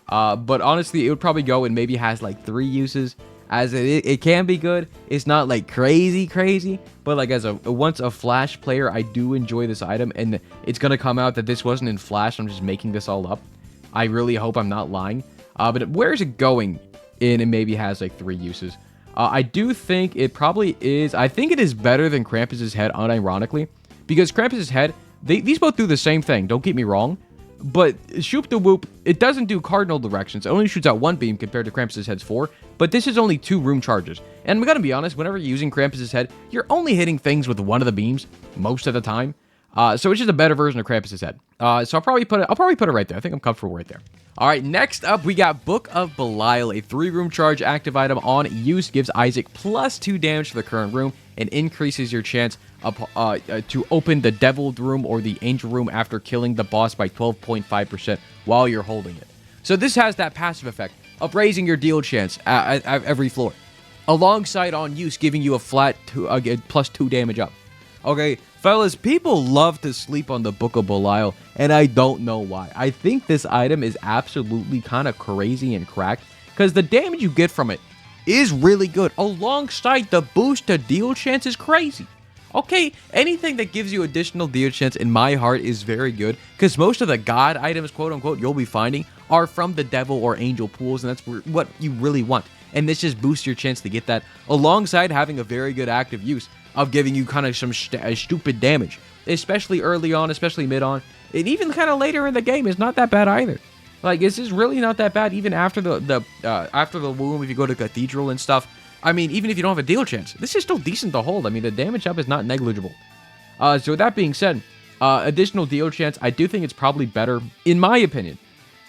But honestly, it would probably go and maybe has like 3 uses. As it can be good. It's not like crazy, but like as once a Flash player, I do enjoy this item, and it's gonna come out that this wasn't in Flash. I'm just making this all up. I really hope I'm not lying. But where is it going in? It maybe has like 3 uses. I do think it probably is. I think it is better than Krampus's head, unironically, because Krampus's head, these both do the same thing. Don't get me wrong. But Shoop the Whoop, it doesn't do cardinal directions. It only shoots out 1 beam compared to Krampus's head's 4. But this is only 2 room charges. And I'm gonna be honest, whenever you're using Krampus's head, you're only hitting things with 1 of the beams most of the time. So it's just a better version of Krampus's head. So I'll probably put it right there. I think I'm comfortable right there. All right, next up, we got Book of Belial, a 3-room charge active item on use, gives Isaac +2 damage to the current room, and increases your chance to open the Deviled Room or the Angel Room after killing the boss by 12.5% while you're holding it. So this has that passive effect of raising your deal chance at every floor, alongside on use giving you a flat +2 damage up. Okay, fellas, people love to sleep on the Book of Belial, and I don't know why. I think this item is absolutely kind of crazy and cracked, because the damage you get from it is really good, alongside the boost to deal chance is crazy. Okay, anything that gives you additional deal chance in my heart is very good, because most of the god items, quote-unquote, you'll be finding are from the devil or angel pools, and that's what you really want. And this just boosts your chance to get that, alongside having a very good active use of giving you kind of some stupid damage, especially early on, especially mid-on, and even kind of later in the game is not that bad either. Like, this is really not that bad, even after the womb, if you go to Cathedral and stuff. I mean, even if you don't have a deal chance, this is still decent to hold. I mean, the damage up is not negligible. So with that being said, additional deal chance, I do think it's probably better, in my opinion.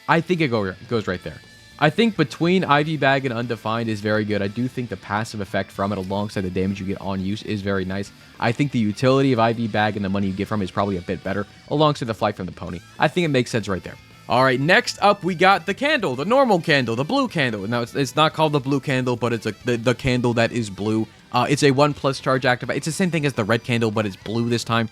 I think it goes right there. I think between Ivy Bag and Undefined is very good. I do think the passive effect from it alongside the damage you get on use is very nice. I think the utility of Ivy Bag and the money you get from it is probably a bit better, alongside the Flight from the Pony. I think it makes sense right there. All right, next up, we got the candle, the normal candle, the blue candle. Now, it's not called the blue candle, but it's the candle that is blue. It's a 1+ charge active. It's the same thing as the red candle, but it's blue this time.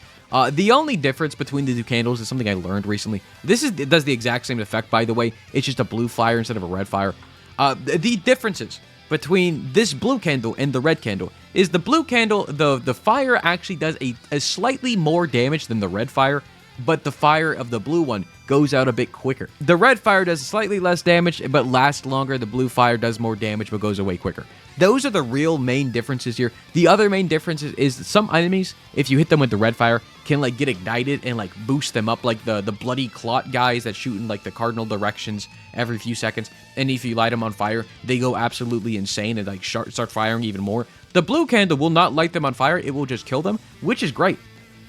The only difference between the two candles is something I learned recently. It does the exact same effect, by the way. It's just a blue fire instead of a red fire. The differences between this blue candle and the red candle is the blue candle, the fire actually does a slightly more damage than the red fire, but the fire of the blue one goes out a bit quicker. The red fire does slightly less damage, but lasts longer. The blue fire does more damage, but goes away quicker. Those are the real main differences here. The other main difference is some enemies, if you hit them with the red fire, can like get ignited and like boost them up, like the bloody clot guys that shoot in like the cardinal directions every few seconds. And if you light them on fire, they go absolutely insane and like start firing even more. The blue candle will not light them on fire. It will just kill them, which is great.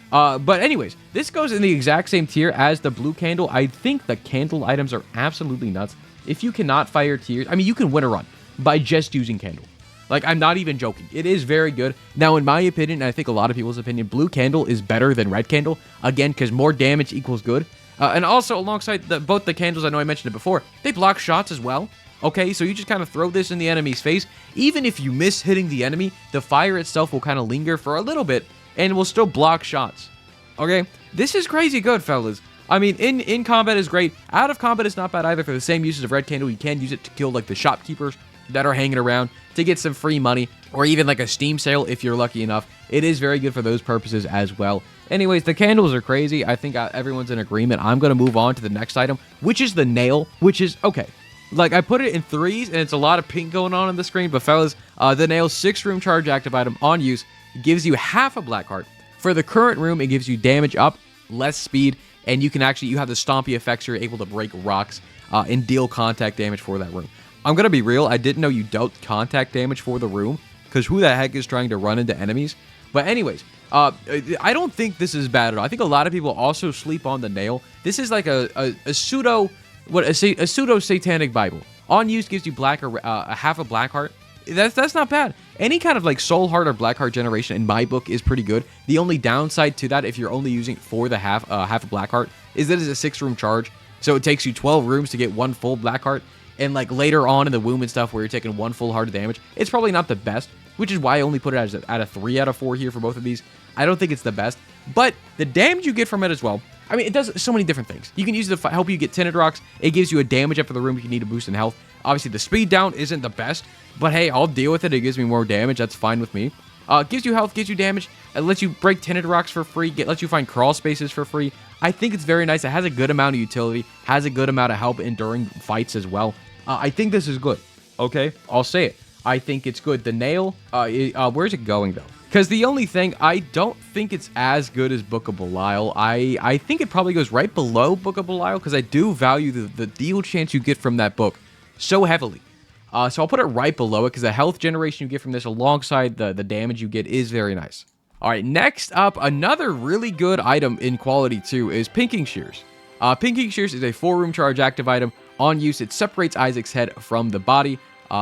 But anyways, this goes in the exact same tier as the blue candle. I think the candle items are absolutely nuts. If you cannot fire tiers, I mean, you can win a run by just using candle. Like, I'm not even joking. It is very good. Now, in my opinion, and I think a lot of people's opinion, blue candle is better than red candle. Again, because more damage equals good. And also, alongside both the candles, I know I mentioned it before, they block shots as well. Okay, so you just kind of throw this in the enemy's face. Even if you miss hitting the enemy, the fire itself will kind of linger for a little bit and will still block shots. Okay, this is crazy good, fellas. I mean, in combat is great. Out of combat is not bad either. For the same uses of red candle, you can use it to kill like the shopkeepers that are hanging around to get some free money, or even like a Steam sale if you're lucky enough. It is very good for those purposes as well. Anyways, the candles are crazy. I think everyone's in agreement. I'm going to move on to the next item, which is the nail, which is, okay, like I put it in threes, and it's a lot of pink going on the screen, but fellas, the nail 6-room charge active item on use gives you half a black heart. For the current room, it gives you damage up, less speed, and you have the stompy effects. You're able to break rocks and deal contact damage for that room. I'm going to be real, I didn't know you dealt contact damage for the room, because who the heck is trying to run into enemies? But anyways, I don't think this is bad at all. I think a lot of people also sleep on the nail. This is like a pseudo satanic Bible. On use gives you a half a black heart. That's not bad. Any kind of like soul heart or black heart generation in my book is pretty good. The only downside to that, if you're only using it for the half a black heart, is that it's a 6-room charge. So it takes you 12 rooms to get one full black heart. And like later on in the womb and stuff where you're taking one full heart of damage, it's probably not the best, which is why I only put it at a 3 out of 4 here for both of these. I don't think it's the best, but the damage you get from it as well, I mean, it does so many different things. You can use it to help you get tinted rocks. It gives you a damage up for the room if you need a boost in health. Obviously, the speed down isn't the best, but hey, I'll deal with it. It gives me more damage. That's fine with me. Gives you health, gives you damage. It lets you break tinted rocks for free. Lets you find crawl spaces for free. I think it's very nice. It has a good amount of utility. Has a good amount of help enduring fights as well. I think this is good. Okay, I'll say it. I think it's good. The nail, where's it going though? Because the only thing, I don't think it's as good as Book of Belial. I think it probably goes right below Book of Belial because I do value the deal chance you get from that book so heavily. So I'll put it right below it because the health generation you get from this alongside the damage you get is very nice. All right, next up, another really good item in quality 2 is Pinking Shears. Pinking Shears is a 4-room charge active item. On use, it separates Isaac's head from the body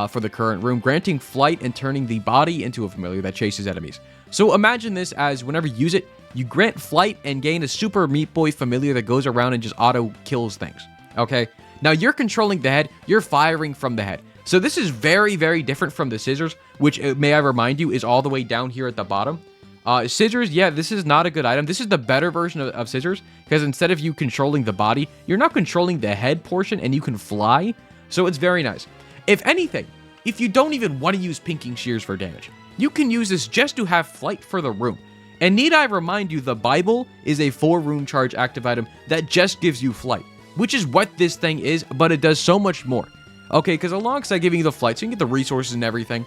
for the current room, granting flight and turning the body into a familiar that chases enemies. So imagine this as whenever you use it, you grant flight and gain a super Meat Boy familiar that goes around and just auto kills things. Okay? Now you're controlling the head, you're firing from the head. So this is very, very different from the scissors, which, may I remind you, is all the way down here at the bottom. Scissors, yeah, this is not a good item. This is the better version of scissors, because instead of you controlling the body, you're now controlling the head portion, and you can fly. So it's very nice. If anything, if you don't even want to use Pinking Shears for damage, you can use this just to have flight for the room. And need I remind you, the Bible is a 4-room charge active item that just gives you flight, which is what this thing is, but it does so much more. Okay, because alongside giving you the flight, so you can get the resources and everything,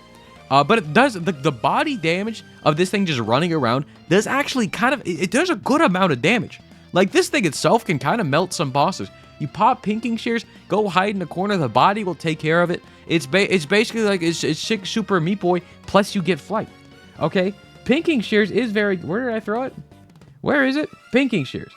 but it does, the body damage of this thing just running around does actually it does a good amount of damage. Like, this thing itself can kind of melt some bosses. You pop Pinking Shears, go hide in the corner, the body will take care of it. It's basically like, it's sick Super Meat Boy, plus you get flight. Okay, Pinking Shears is very, where did I throw it? Where is it? Pinking Shears.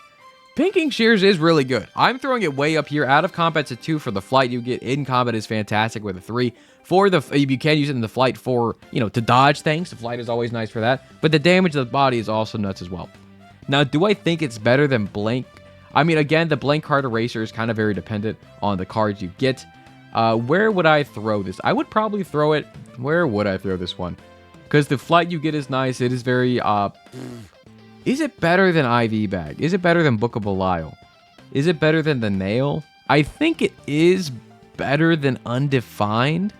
Pinking Shears is really good. I'm throwing it way up here. Out of combat's a 2 for the flight you get. In combat is fantastic with a 3. For the, you can use it in the flight for, to dodge things. The flight is always nice for that. But the damage to the body is also nuts as well. Now, do I think it's better than blank? I mean, again, the blank card eraser is kind of very dependent on the cards you get. Where would I throw this? I would probably throw it, where would I throw this one? Because the flight you get is nice. It is very, is it better than IV Bag? Is it better than Book of Belial? Is it better than the Nail? I think it is better than Undefined.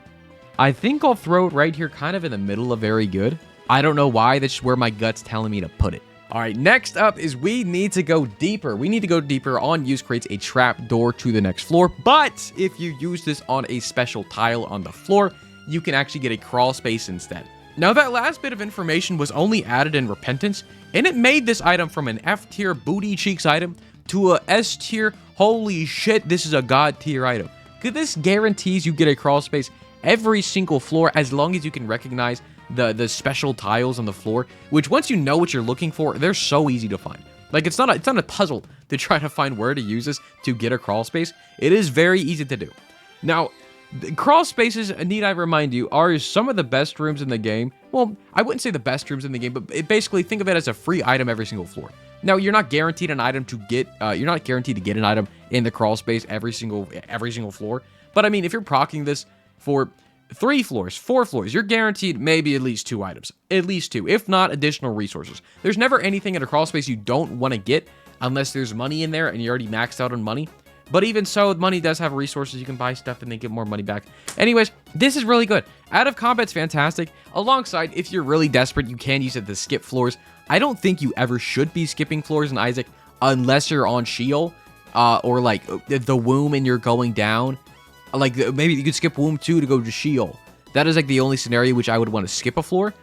I think I'll throw it right here kind of in the middle of very good. I don't know why. That's just where my gut's telling me to put it. All right, next up is we need to go deeper. We need to go deeper. On use creates a trap door to the next floor. But if you use this on a special tile on the floor, you can actually get a crawl space instead. Now, that last bit of information was only added in Repentance, and it made this item from an F tier booty cheeks item to a S tier, holy shit, this is a god tier item. Because this guarantees you get a crawl space every single floor as long as you can recognize the special tiles on the floor, which once you know what you're looking for, they're so easy to find. Like, it's not a puzzle to try to find where to use this to get a crawl space. It is very easy to do. Now, the crawl spaces, need I remind you, are some of the best rooms in the game. Well, I wouldn't say the best rooms in the game, but basically think of it as a free item every single floor. Now, you're not guaranteed an item to get, you're not guaranteed to get an item in the crawl space every single floor. But I mean, if you're proccing this for 3 floors, 4 floors, you're guaranteed maybe at least 2 items. At least 2, if not additional resources. There's never anything in a crawl space you don't want to get unless there's money in there and you're already maxed out on money. But even so, money does have resources. You can buy stuff and then get more money back. Anyways, this is really good. Out of combat's fantastic. Alongside, if you're really desperate, you can use it to skip floors. I don't think you ever should be skipping floors in Isaac unless you're on Sheol or like the womb and you're going down. Like maybe you could skip womb 2 to go to Sheol. That is like the only scenario which I would want to skip a floor.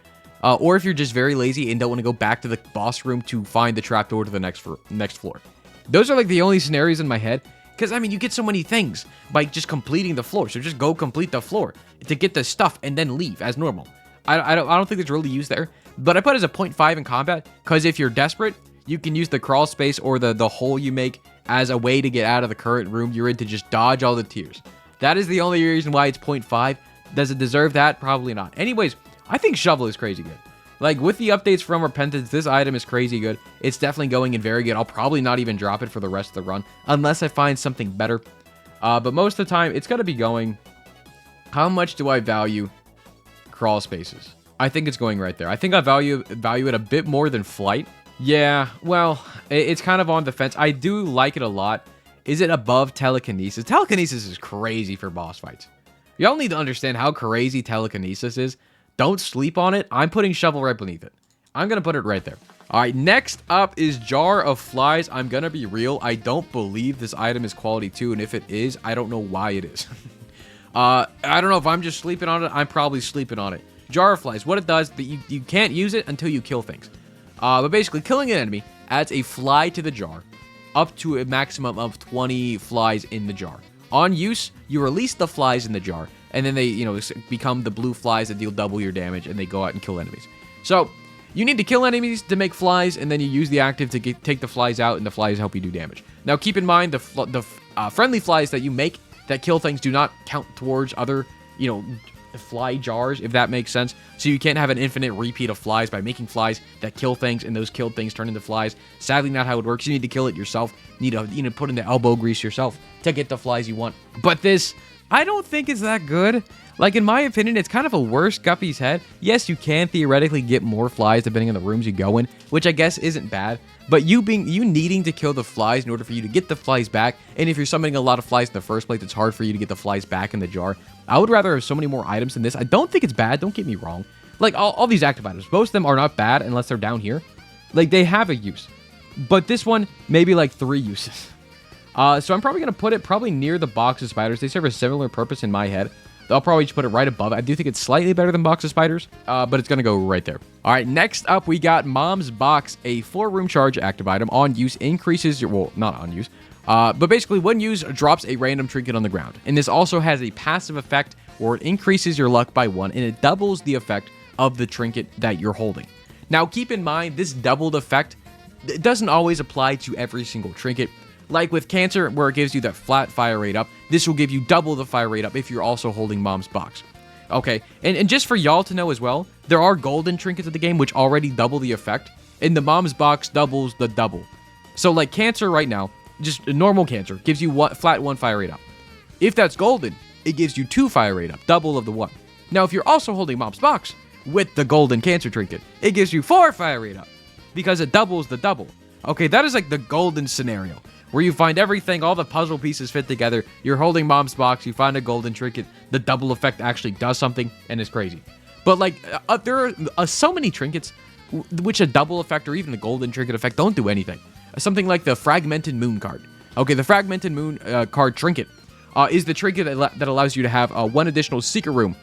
Or if you're just very lazy and don't want to go back to the boss room to find the trapdoor to the next floor. Those are like the only scenarios in my head. Because, I mean, you get so many things by just completing the floor. So just go complete the floor to get the stuff and then leave as normal. I don't think there's really use there. But I put it as a 0.5 in combat. Because if you're desperate, you can use the crawl space or the hole you make as a way to get out of the current room you're in to just dodge all the tiers. That is the only reason why it's 0.5. Does it deserve that? Probably not. Anyways, I think Shovel is crazy good. Like, with the updates from Repentance, this item is crazy good. It's definitely going in very good. I'll probably not even drop it for the rest of the run, unless I find something better. But most of the time, it's going to be going... How much do I value crawl spaces? I think it's going right there. I think I value it a bit more than flight. Yeah, well, it's kind of on the fence. I do like it a lot. Is it above telekinesis? Telekinesis is crazy for boss fights. Y'all need to understand how crazy telekinesis is. Don't sleep on it. I'm putting Shovel right beneath it. I'm going to put it right there. All right, next up is Jar of Flies. I'm going to be real. I don't believe this item is quality 2, and if it is, I don't know why it is. I don't know if I'm just sleeping on it. I'm probably sleeping on it. Jar of Flies. What it does, you can't use it until you kill things. But basically, killing an enemy adds a fly to the jar, up to a maximum of 20 flies in the jar. On use, you release the flies in the jar, and then they, become the blue flies that deal double your damage, and they go out and kill enemies. So, You need to kill enemies to make flies, and then you use the active to take the flies out, and the flies help you do damage. Now, keep in mind, the friendly flies that you make that kill things do not count towards other, fly jars, if that makes sense. So you can't have an infinite repeat of flies by making flies that kill things, and those killed things turn into flies. Sadly, not how it works. You need to kill it yourself. You need to put in the elbow grease yourself to get the flies you want. But this, I don't think it's that good. Like, in my opinion, it's kind of a worse Guppy's Head. Yes, you can theoretically get more flies depending on the rooms you go in, which I guess isn't bad. But you needing to kill the flies in order for you to get the flies back, and if you're summoning a lot of flies in the first place, it's hard for you to get the flies back in the jar. I would rather have so many more items than this. I don't think it's bad, don't get me wrong. Like, all these active items, most of them are not bad unless they're down here. Like, they have a use. But this one, maybe like 3 uses. So I'm probably going to put it probably near the box of spiders. They serve a similar purpose in my head. I'll probably just put it right above it. I do think it's slightly better than Box of Spiders, but it's going to go right there. All right, next up, we got Mom's Box, a 4-room charge active item. On use, increases your... Well, not on use. But basically, when used, drops a random trinket on the ground. And this also has a passive effect where it increases your luck by 1, and it doubles the effect of the trinket that you're holding. Now, keep in mind, this doubled effect doesn't always apply to every single trinket. Like with Cancer, where it gives you that flat fire rate up, this will give you double the fire rate up if you're also holding Mom's Box. Okay, and just for y'all to know as well, there are golden trinkets in the game which already double the effect, and the Mom's Box doubles the double. So like Cancer right now, just normal Cancer, gives you flat 1 fire rate up. If that's golden, it gives you 2 fire rate up, double of the 1. Now if you're also holding Mom's Box with the golden Cancer trinket, it gives you 4 fire rate up, because it doubles the double. Okay, that is like the golden scenario, where you find everything, all the puzzle pieces fit together, you're holding Mom's Box, you find a golden trinket, the double effect actually does something, and it's crazy. But like, there are so many trinkets which a double effect or even the golden trinket effect don't do anything. Something like the Fragmented Moon card. Okay, the Fragmented Moon card trinket is the trinket that allows you to have 1 additional secret room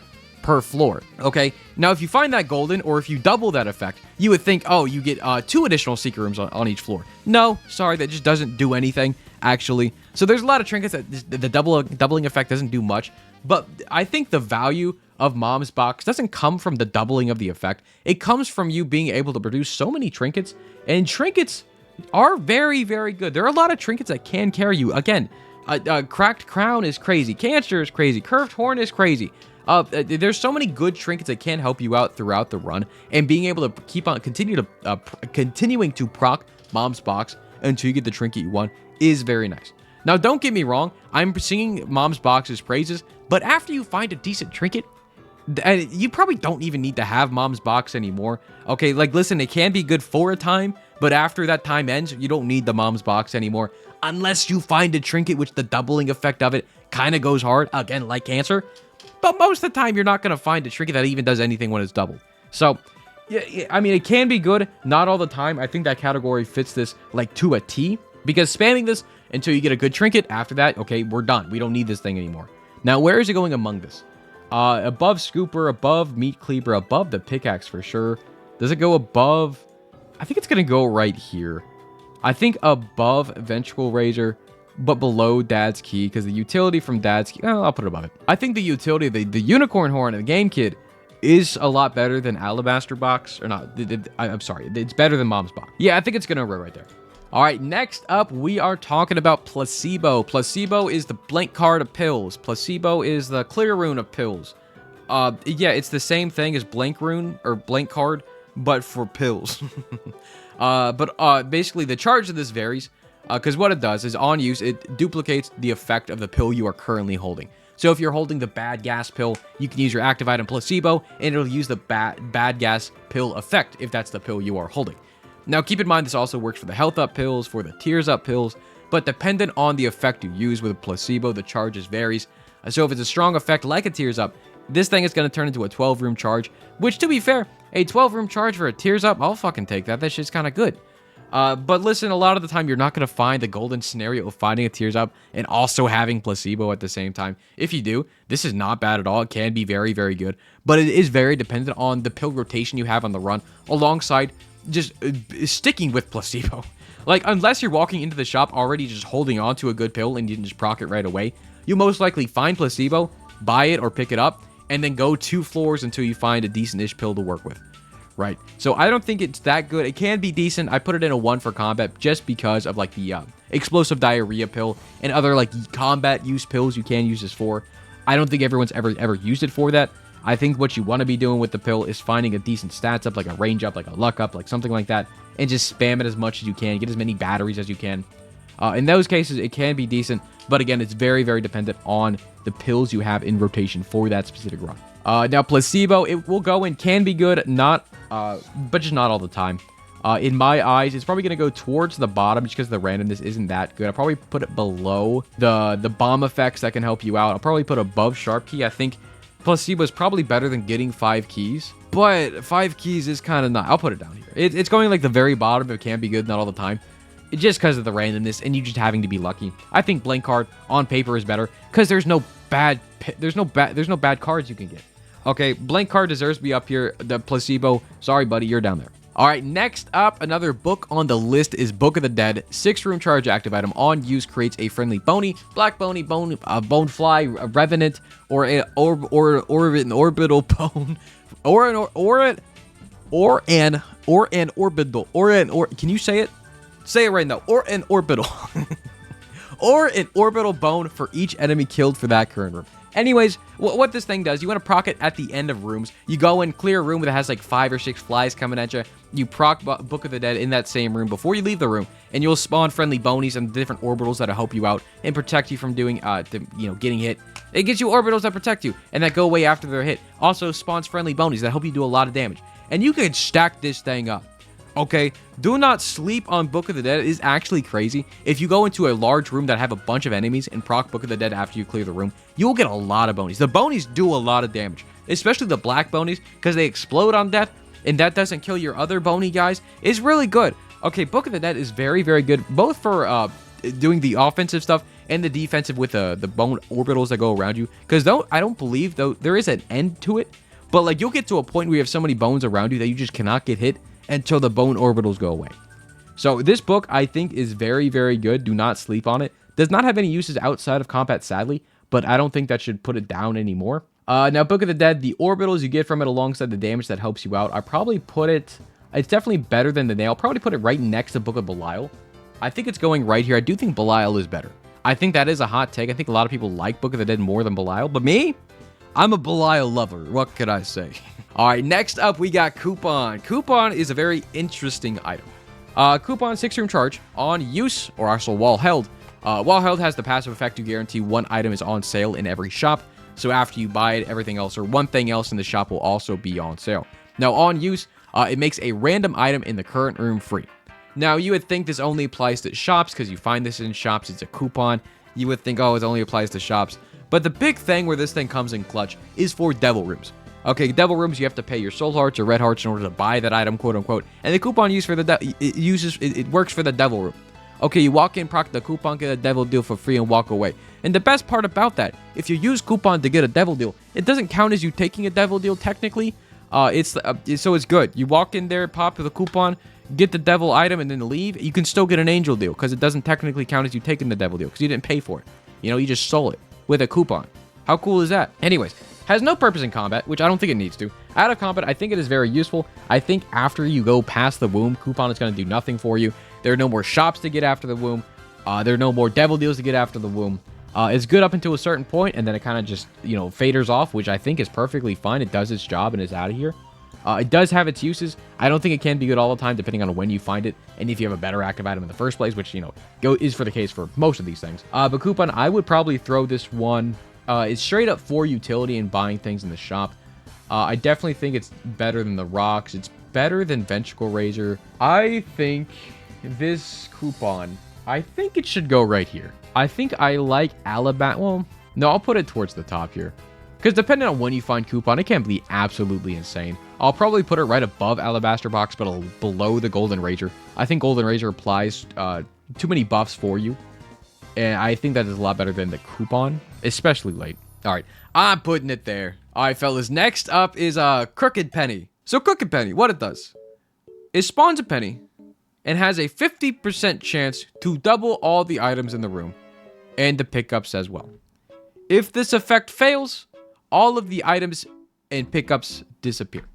per floor. Okay, now if you find that golden, or if you double that effect, you would think, oh, you get 2 additional secret rooms on each floor. No, sorry, that just doesn't do anything, actually. So there's a lot of trinkets that the doubling effect doesn't do much, but I think the value of Mom's Box doesn't come from the doubling of the effect. It comes from you being able to produce so many trinkets, and trinkets are very, very good. There are a lot of trinkets that can carry you. Again, Cracked Crown is crazy, Cancer is crazy, Curved Horn is crazy. There's so many good trinkets that can help you out throughout the run, and being able to keep on continuing to proc Mom's Box until you get the trinket you want is very nice. Now, don't get me wrong, I'm singing Mom's Box's praises, but after you find a decent trinket, you probably don't even need to have Mom's Box anymore. Okay, like, listen, it can be good for a time, but after that time ends, you don't need the Mom's Box anymore, unless you find a trinket which the doubling effect of it kind of goes hard, again, like Cancer. But most of the time, you're not going to find a trinket that even does anything when it's doubled. So, yeah, I mean, it can be good, not all the time. I think that category fits this, like, to a T. Because spamming this until you get a good trinket, after that, okay, we're done. We don't need this thing anymore. Now, where is it going among this? Above Scooper, above Meat Cleaver, above the Pickaxe for sure. Does it go above? I think it's going to go right here. I think above Vengeful Razor, but below Dad's Key, because the utility from Dad's Key, I'll put it above it. I think the utility of the Unicorn Horn and the Game Kid is a lot better than Alabaster Box, or not, I'm sorry, it's better than Mom's Box. Yeah, I think it's gonna go right there. All right, next up, we are talking about Placebo. Placebo is the blank card of pills. Placebo is the clear rune of pills. Yeah, it's the same thing as blank rune, or blank card, but for pills. But basically, the charge of this varies. Because what it does is, on use, it duplicates the effect of the pill you are currently holding. So if you're holding the Bad Gas pill, you can use your active item Placebo, and it'll use the Bad Gas pill effect if that's the pill you are holding. Now, keep in mind, this also works for the Health Up pills, for the Tears Up pills, but dependent on the effect you use with Placebo, the charges varies. So if it's a strong effect like a Tears Up, this thing is going to turn into a 12-room charge, which, to be fair, a 12-room charge for a Tears Up, I'll fucking take that. That shit's kind of good. But listen, a lot of the time, you're not going to find the golden scenario of finding a Tears Up and also having Placebo at the same time. If you do, this is not bad at all. It can be very, very good. But it is very dependent on the pill rotation you have on the run, alongside just sticking with Placebo. Like, unless you're walking into the shop already just holding on to a good pill and you can just proc it right away, you'll most likely find Placebo, buy it or pick it up, and then go 2 floors until you find a decent-ish pill to work with. right? So I don't think it's that good. It can be decent. I put it in a 1 for combat just because of like the explosive diarrhea pill and other like combat use pills you can use this for. I don't think everyone's ever used it for that. I think what you want to be doing with the pill is finding a decent stats up, like a range up, like a luck up, like something like that, and just spam it as much as you can. Get as many batteries as you can. In those cases, it can be decent, but again, it's very, very dependent on the pills you have in rotation for that specific run. Now, placebo, it will go and can be good, but just not all the time. In my eyes, it's probably going to go towards the bottom just because the randomness isn't that good. I'll probably put it below the bomb effects that can help you out. I'll probably put above sharp key. I think placebo is probably better than getting 5 keys, but 5 keys is kind of not. I'll put it down here. It's going like the very bottom. It can be good, not all the time. Just because of the randomness and you just having to be lucky. I think blank card on paper is better because there's no bad cards you can get. Okay, blank card deserves to be up here. The placebo, sorry buddy, you're down there. All right, next up, another book on the list is Book of the Dead. 6-room charge active item on use creates a friendly bony, black bony, bone fly, a revenant, or an orbital bone, can you say it? Say it right now. Or an orbital. Or an orbital bone for each enemy killed for that current room. Anyways, what this thing does, you want to proc it at the end of rooms. You go in, clear a room that has like 5 or 6 flies coming at you. You proc Book of the Dead in that same room before you leave the room, and you'll spawn friendly bonies and different orbitals that'll help you out and protect you from doing, getting hit. It gives you orbitals that protect you and that go away after they're hit. Also spawns friendly bonies that help you do a lot of damage. And you can stack this thing up. Okay, do not sleep on Book of the Dead. It is actually crazy. If you go into a large room that have a bunch of enemies and proc Book of the Dead after you clear the room, you will get a lot of bonies. The bonies do a lot of damage, especially the black bonies, because they explode on death, and that doesn't kill your other bony guys. It's really good. Okay, Book of the Dead is very, very good, both for doing the offensive stuff and the defensive with the bone orbitals that go around you. Because I don't believe, though, there is an end to it, but like you'll get to a point where you have so many bones around you that you just cannot get hit until the bone orbitals go away. So this book, I think, is very, very good. Do not sleep on it. Does not have any uses outside of combat, sadly, but I don't think that should put it down anymore. Now, Book of the Dead, the orbitals you get from it alongside the damage that helps you out, I probably put it... It's definitely better than the nail. I'll probably put it right next to Book of Belial. I think it's going right here. I do think Belial is better. I think that is a hot take. I think a lot of people like Book of the Dead more than Belial, but me? I'm a Belial lover. What could I say? All right, next up, we got Coupon. Coupon is a very interesting item. Coupon, 6-room charge on use, or also while held. While held has the passive effect to guarantee one item is on sale in every shop. So after you buy it, everything else or one thing else in the shop will also be on sale. Now, on use, it makes a random item in the current room free. Now, you would think this only applies to shops because you find this in shops. It's a coupon. You would think, oh, it only applies to shops. But the big thing where this thing comes in clutch is for devil rooms. Okay, devil rooms, you have to pay your soul hearts or red hearts in order to buy that item, quote unquote. And the coupon used for it works for the devil room. Okay, you walk in, proc the coupon, get a devil deal for free, and walk away. And the best part about that, if you use coupon to get a devil deal, it doesn't count as you taking a devil deal technically. So it's good. You walk in there, pop the coupon, get the devil item, and then leave. You can still get an angel deal because it doesn't technically count as you taking the devil deal because you didn't pay for it. You just stole it with a coupon. How cool is that? Anyways, has no purpose in combat, which I don't think it needs to. Out of combat, I think it is very useful. I think after you go past the womb, coupon is going to do nothing for you. There are no more shops to get after the womb. There are no more devil deals to get after the womb. It's good up until a certain point, and then it kind of just, faders off, which I think is perfectly fine. It does its job and is out of here. It does have its uses. I don't think it can be good all the time, depending on when you find it, and if you have a better active item in the first place, which, is for the case for most of these things. But coupon, I would probably throw this one. It's straight up for utility and buying things in the shop. I definitely think it's better than the rocks. It's better than Ventricle Razor. I think this coupon, I think it should go right here. I think I like Alabaster. Well, no, I'll put it towards the top here. Because depending on when you find coupon, it can be absolutely insane. I'll probably put it right above Alabaster Box, but below the Golden Razor. I think Golden Razor applies too many buffs for you. And I think that is a lot better than the coupon, especially late. All right, I'm putting it there. All right, fellas, next up is Crooked Penny. So Crooked Penny, what it does, it spawns a penny and has a 50% chance to double all the items in the room and the pickups as well. If this effect fails, all of the items and pickups disappear.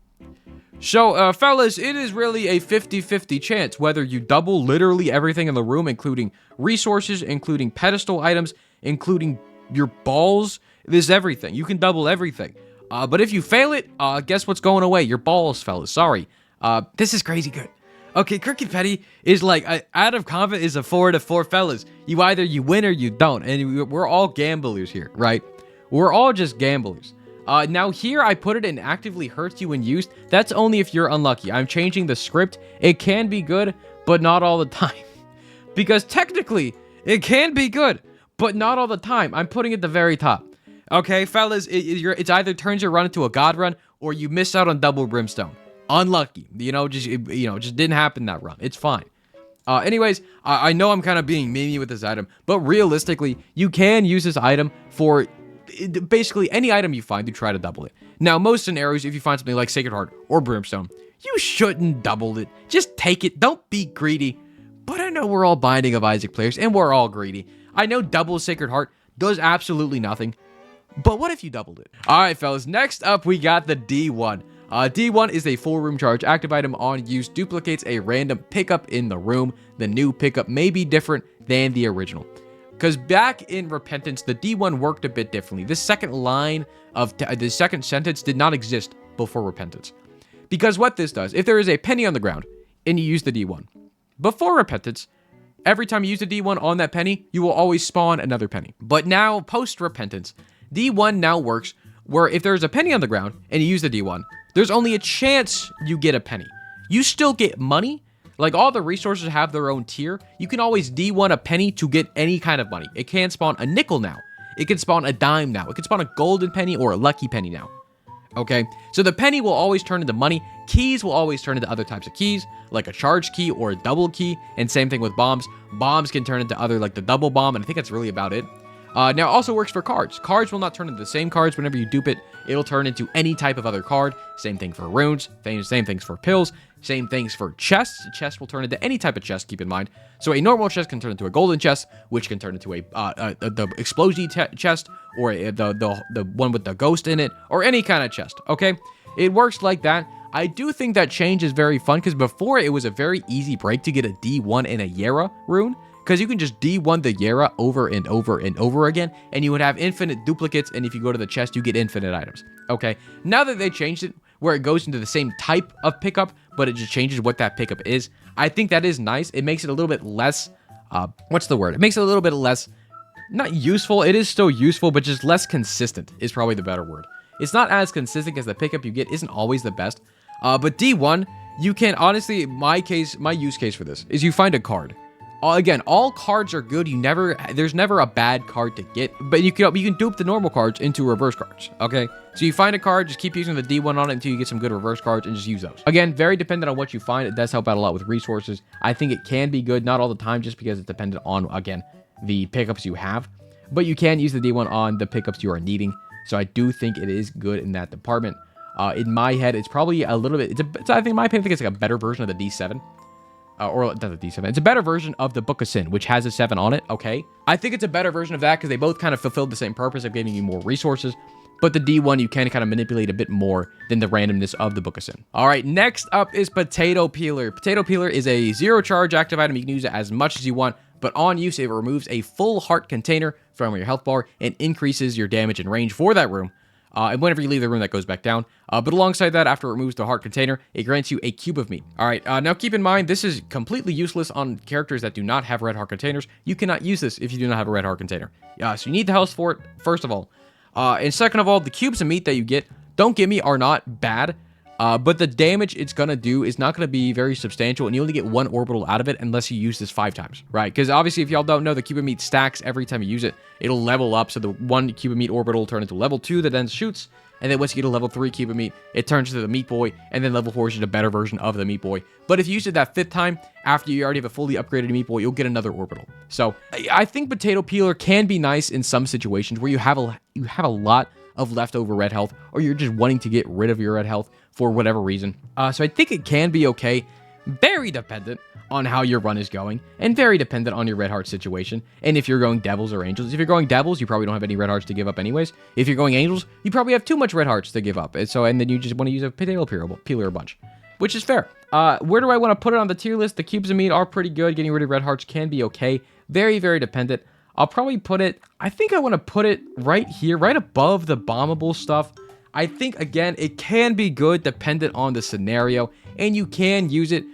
So, fellas, it is really a 50-50 chance whether you double literally everything in the room, including resources, including pedestal items, including your balls. This is everything. You can double everything. But if you fail it, guess what's going away? Your balls, fellas. Sorry. This is crazy good. Okay, Crooked Petty is like, out of combat is a 4-4, fellas. Either you win or you don't. And we're all gamblers here, right? We're all just gamblers. Now here I put it in actively hurts you when used. That's only if you're unlucky. I'm changing the script. It can be good, but not all the time. Because technically, it can be good, but not all the time. I'm putting it at the very top. Okay, fellas, it's either turns your run into a god run, or you miss out on double Brimstone. Unlucky. Just didn't happen that run. It's fine. Anyways, I know I'm kind of being memey with this item, but realistically, you can use this item for basically any item you find to try to double it. Now, most scenarios, if you find something like Sacred Heart or Brimstone, you shouldn't double it. Just take it. Don't be greedy. But I know we're all Binding of Isaac players, and we're all greedy. I know double Sacred Heart does absolutely nothing, but what if you doubled it? All right, fellas, next up, we got the D1. D1 is a full room charge. Active item on use duplicates a random pickup in the room. The new pickup may be different than the original. Because back in Repentance, the D1 worked a bit differently. This second line of the second sentence did not exist before Repentance. Because what this does, if there is a penny on the ground and you use the D1, before Repentance, every time you use the D1 on that penny, you will always spawn another penny. But now, post-Repentance, D1 now works where if there's a penny on the ground and you use the D1, there's only a chance you get a penny. You still get money. Like, all the resources have their own tier. You can always D1 a penny to get any kind of money. It can spawn a nickel now. It can spawn a dime now. It can spawn a golden penny or a lucky penny now. Okay? So the penny will always turn into money. Keys will always turn into other types of keys, like a charge key or a double key. And same thing with bombs. Bombs can turn into other, like the double bomb, and I think that's really about it. Now, it also works for cards. Cards will not turn into the same cards. Whenever you dupe it, it'll turn into any type of other card. Same thing for runes. Same things for pills. Same things for chests. Chests will turn into any type of chest, keep in mind. So a normal chest can turn into a golden chest, which can turn into the explosion chest, or the one with the ghost in it, or any kind of chest, okay? It works like that. I do think that change is very fun, because before it was a very easy break to get a D1 in a Yera rune, because you can just D1 the Yera over and over and over again, and you would have infinite duplicates, and if you go to the chest, you get infinite items. Okay, now that they changed it, where it goes into the same type of pickup, but it just changes what that pickup is, I think that is nice. It makes it a little bit less, what's the word? It makes it a little bit less, not useful, it is still useful, but just less consistent is probably the better word. It's not as consistent, as the pickup you get isn't always the best, but D1, you can, honestly, my use case for this is you find a card. Again, all cards are good. There's never a bad card to get, but you can dupe the normal cards into reverse cards, okay? So you find a card, just keep using the D1 on it until you get some good reverse cards and just use those. Again, very dependent on what you find. It does help out a lot with resources. I think it can be good, not all the time, just because it's dependent on, again, the pickups you have, but you can use the D1 on the pickups you are needing. So I do think it is good in that department. In my head, it's probably a little bit, I think in my opinion, I think it's like a better version of the D7. Or not the D7. It's a better version of the Book of Sin, which has a 7 on it, okay? I think it's a better version of that because they both kind of fulfilled the same purpose of giving you more resources. But the D1, you can kind of manipulate a bit more than the randomness of the Book of Sin. All right, next up is Potato Peeler. Potato Peeler is a 0 charge active item. You can use it as much as you want, but on use, it removes a full heart container from your health bar and increases your damage and range for that room. And whenever you leave the room, that goes back down. But alongside that, after it removes the heart container, it grants you a cube of meat. All right, now keep in mind, this is completely useless on characters that do not have red heart containers. You cannot use this if you do not have a red heart container. So you need the health for it, first of all. And second of all, the cubes of meat that you get, don't get me, are not bad. But the damage it's going to do is not going to be very substantial, and you only get 1 orbital out of it unless you use this 5 times, right? Because obviously, if y'all don't know, the cube of meat stacks every time you use it. It'll level up, so the 1 cube of meat orbital will turn into level 2 that then shoots, and then once you get a level 3 cube of meat, it turns into the Meat Boy, and then level 4 is just a better version of the Meat Boy. But if you use it that 5th time, after you already have a fully upgraded Meat Boy, you'll get another orbital. So, I think Potato Peeler can be nice in some situations where you have a lot of leftover red health, or you're just wanting to get rid of your red health for whatever reason. So I think it can be okay, Very dependent on how your run is going, and very dependent on your red heart situation, and if you're going devils or angels. If you're going devils, you probably don't have any red hearts to give up anyways. If you're going angels, you probably have too much red hearts to give up, and then you just want to use a potato peeler a bunch, which is fair. Where do I want to put it on the tier list? The cubes of meat are pretty good. Getting rid of red hearts can be okay. Very, very dependent. I'll probably put it, I think I want to put it right here, right above the bombable stuff. I think, again, it can be good dependent on the scenario, and you can use it